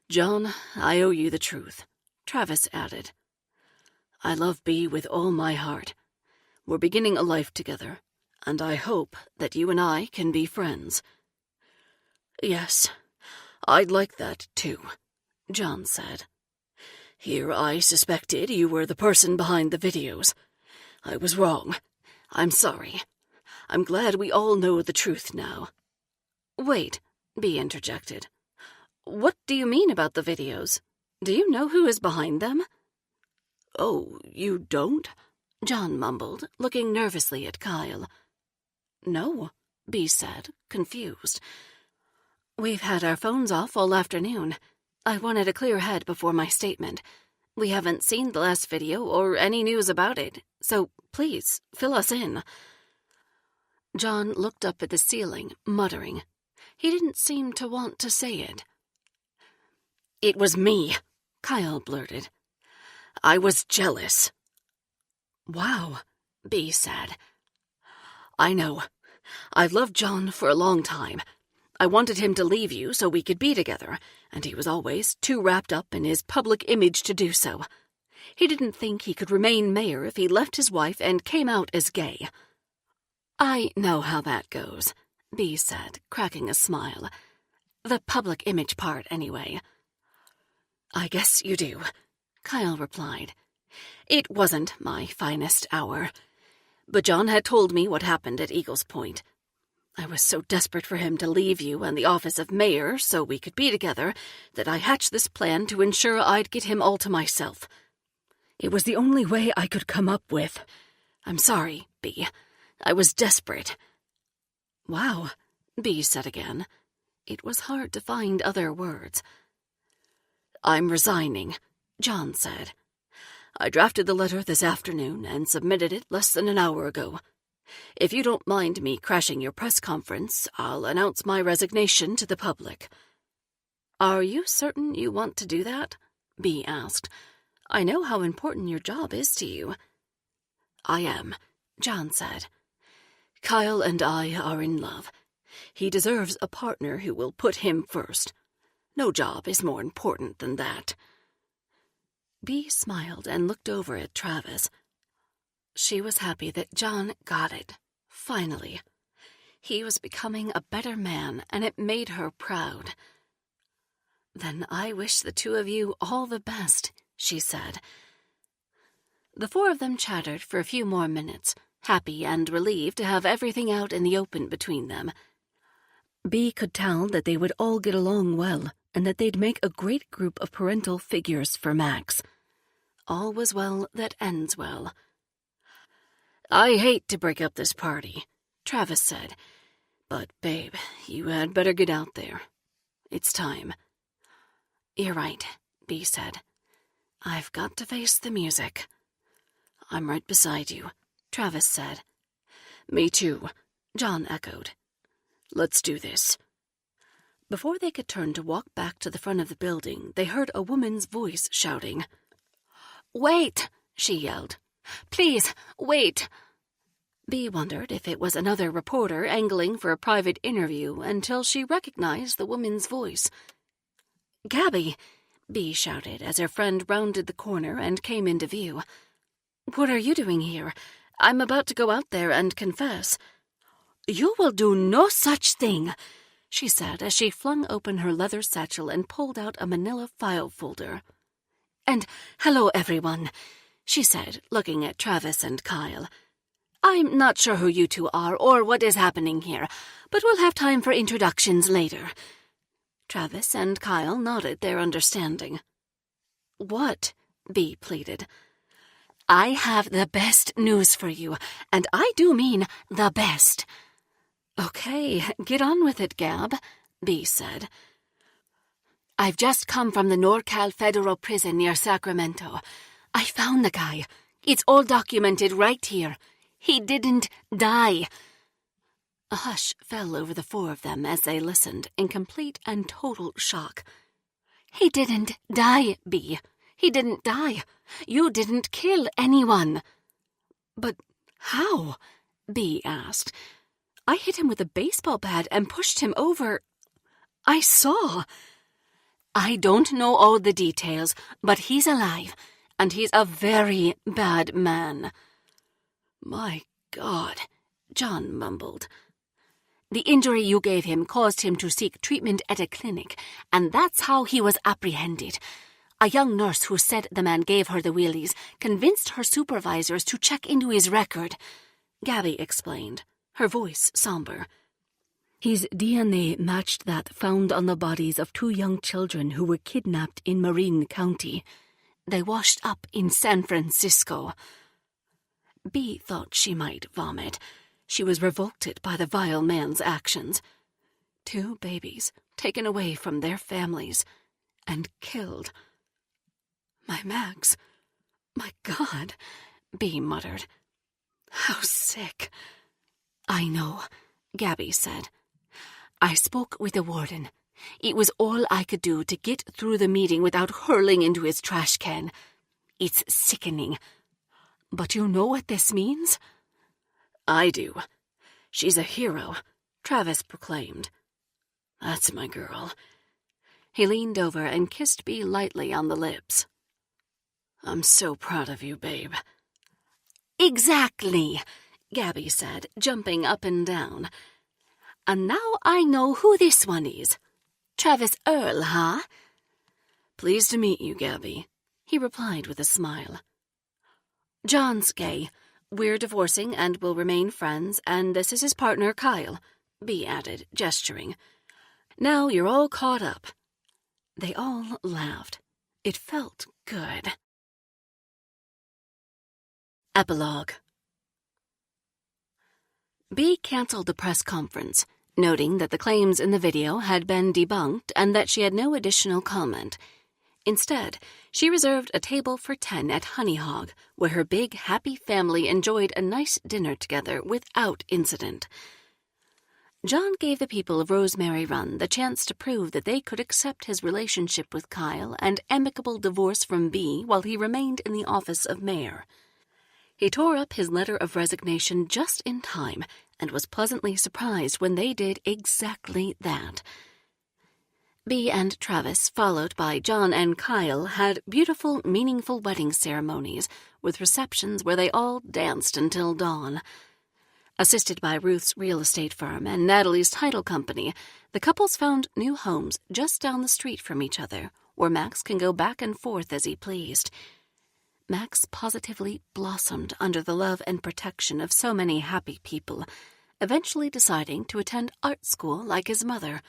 John, I owe you the truth, Travis added. I love Bea with all my heart. We're beginning a life together, and I hope that you and I can be friends. Yes, I'd like that too, John said. Here I suspected you were the person behind the videos. I was wrong. I'm sorry. I'm glad we all know the truth now. Wait, Bea interjected. What do you mean about the videos? Do you know who is behind them? Oh, you don't? John mumbled, looking nervously at Kyle. No, Bea said, confused. We've had our phones off all afternoon. I wanted a clear head before my statement. We haven't seen the last video or any news about it, so please, fill us in. John looked up at the ceiling, muttering. He didn't seem to want to say it. It was me, Kyle blurted. I was jealous. Wow, Bea said. I know. I've loved John for a long time. I wanted him to leave you so we could be together, and he was always too wrapped up in his public image to do so. He didn't think he could remain mayor if he left his wife and came out as gay. I know how that goes, Bea said, cracking a smile. The public image part, anyway. I guess you do, Kyle replied. It wasn't my finest hour. But John had told me what happened at Eagles Point. I was so desperate for him to leave you and the office of mayor so we could be together that I hatched this plan to ensure I'd get him all to myself. It was the only way I could come up with. I'm sorry, Bea. I was desperate. Wow, Bea said again. It was hard to find other words. I'm resigning, John said. I drafted the letter this afternoon and submitted it less than an hour ago. If you don't mind me crashing your press conference, I'll announce my resignation to the public. Are you certain you want to do that? Bea asked. I know how important your job is to you. I am, John said. Kyle and I are in love. He deserves a partner who will put him first. No job is more important than that. Bea smiled and looked over at Travis. She was happy that John got it, finally. He was becoming a better man, and it made her proud. Then I wish the two of you all the best, she said. The four of them chattered for a few more minutes, happy and relieved to have everything out in the open between them. Bea could tell that they would all get along well, and that they'd make a great group of parental figures for Max. All was well that ends well. I hate to break up this party, Travis said. But, babe, you had better get out there. It's time. You're right, Bea said. I've got to face the music. I'm right beside you, Travis said. Me too, John echoed. Let's do this. Before they could turn to walk back to the front of the building, they heard a woman's voice shouting. Wait, she yelled. Please, wait. Bea wondered if it was another reporter angling for a private interview until she recognized the woman's voice. Gabby, Bea shouted as her friend rounded the corner and came into view. What are you doing here? I'm about to go out there and confess. You will do no such thing, she said as she flung open her leather satchel and pulled out a manila file folder. And hello, everyone, she said, looking at Travis and Kyle. I'm not sure who you two are or what is happening here, but we'll have time for introductions later. Travis and Kyle nodded their understanding. What? Bea pleaded. I have the best news for you, and I do mean the best. Okay, get on with it, Gab, Bea said. I've just come from the NorCal Federal Prison near Sacramento. I found the guy. It's all documented right here. He didn't die. A hush fell over the four of them as they listened in complete and total shock. He didn't die, Bea. He didn't die. You didn't kill anyone. But how? Bea asked. I hit him with a baseball bat and pushed him over. I saw. I don't know all the details, but he's alive, and he's a very bad man. My God, John mumbled. The injury you gave him caused him to seek treatment at a clinic, and that's how he was apprehended. A young nurse who said the man gave her the wheelies convinced her supervisors to check into his record, Gabby explained, her voice somber. His DNA matched that found on the bodies of 2 young children who were kidnapped in Marin County. They washed up in San Francisco. Bea thought she might vomit. She was revolted by the vile man's actions. 2 babies taken away from their families and killed. My Max, my God, Bea muttered. How sick. I know, Gabby said. I spoke with the warden. It was all I could do to get through the meeting without hurling into his trash can. It's sickening. But you know what this means? I do. She's a hero, Travis proclaimed. That's my girl. He leaned over and kissed Bea lightly on the lips. I'm so proud of you, babe. Exactly, Gabby said, jumping up and down. And now I know who this one is. Travis Earle, huh? Pleased to meet you, Gabby, he replied with a smile. John's gay. We're divorcing and will remain friends, and this is his partner, Kyle, Bea added, gesturing. Now you're all caught up. They all laughed. It felt good. Epilogue. Bea canceled the press conference, noting that the claims in the video had been debunked and that she had no additional comment. Instead, she reserved a table for 10 at Honey Hog, where her big, happy family enjoyed a nice dinner together without incident. John gave the people of Rosemary Run the chance to prove that they could accept his relationship with Kyle and amicable divorce from Bea while he remained in the office of mayor. He tore up his letter of resignation just in time and was pleasantly surprised when they did exactly that. Bea and Travis, followed by John and Kyle, had beautiful, meaningful wedding ceremonies with receptions where they all danced until dawn. Assisted by Ruth's real estate firm and Natalie's title company, the couples found new homes just down the street from each other, where Max can go back and forth as he pleased. Max positively blossomed under the love and protection of so many happy people, eventually deciding to attend art school like his mother.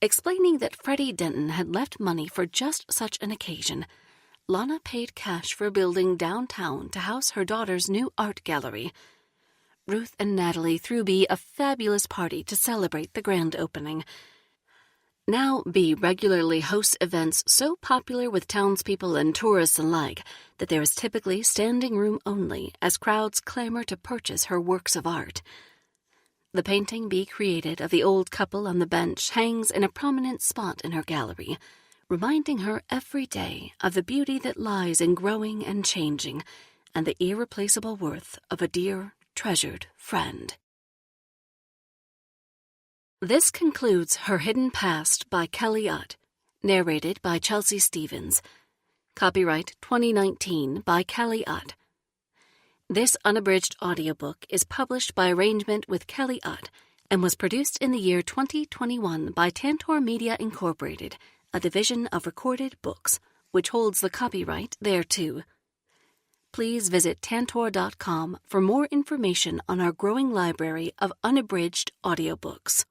Explaining that Freddie Denton had left money for just such an occasion, Lana paid cash for a building downtown to house her daughter's new art gallery. Ruth and Natalie threw Bea a fabulous party to celebrate the grand opening. Now Bea regularly hosts events so popular with townspeople and tourists alike that there is typically standing room only as crowds clamor to purchase her works of art. The painting Bea created of the old couple on the bench hangs in a prominent spot in her gallery, reminding her every day of the beauty that lies in growing and changing and the irreplaceable worth of a dear, treasured friend. This concludes Her Hidden Past by Kelly Ott, narrated by Chelsea Stevens. Copyright 2019 by Kelly Ott. This unabridged audiobook is published by arrangement with Kelly Ott and was produced in the year 2021 by Tantor Media Incorporated, a division of Recorded Books, which holds the copyright thereto. Please visit Tantor.com for more information on our growing library of unabridged audiobooks.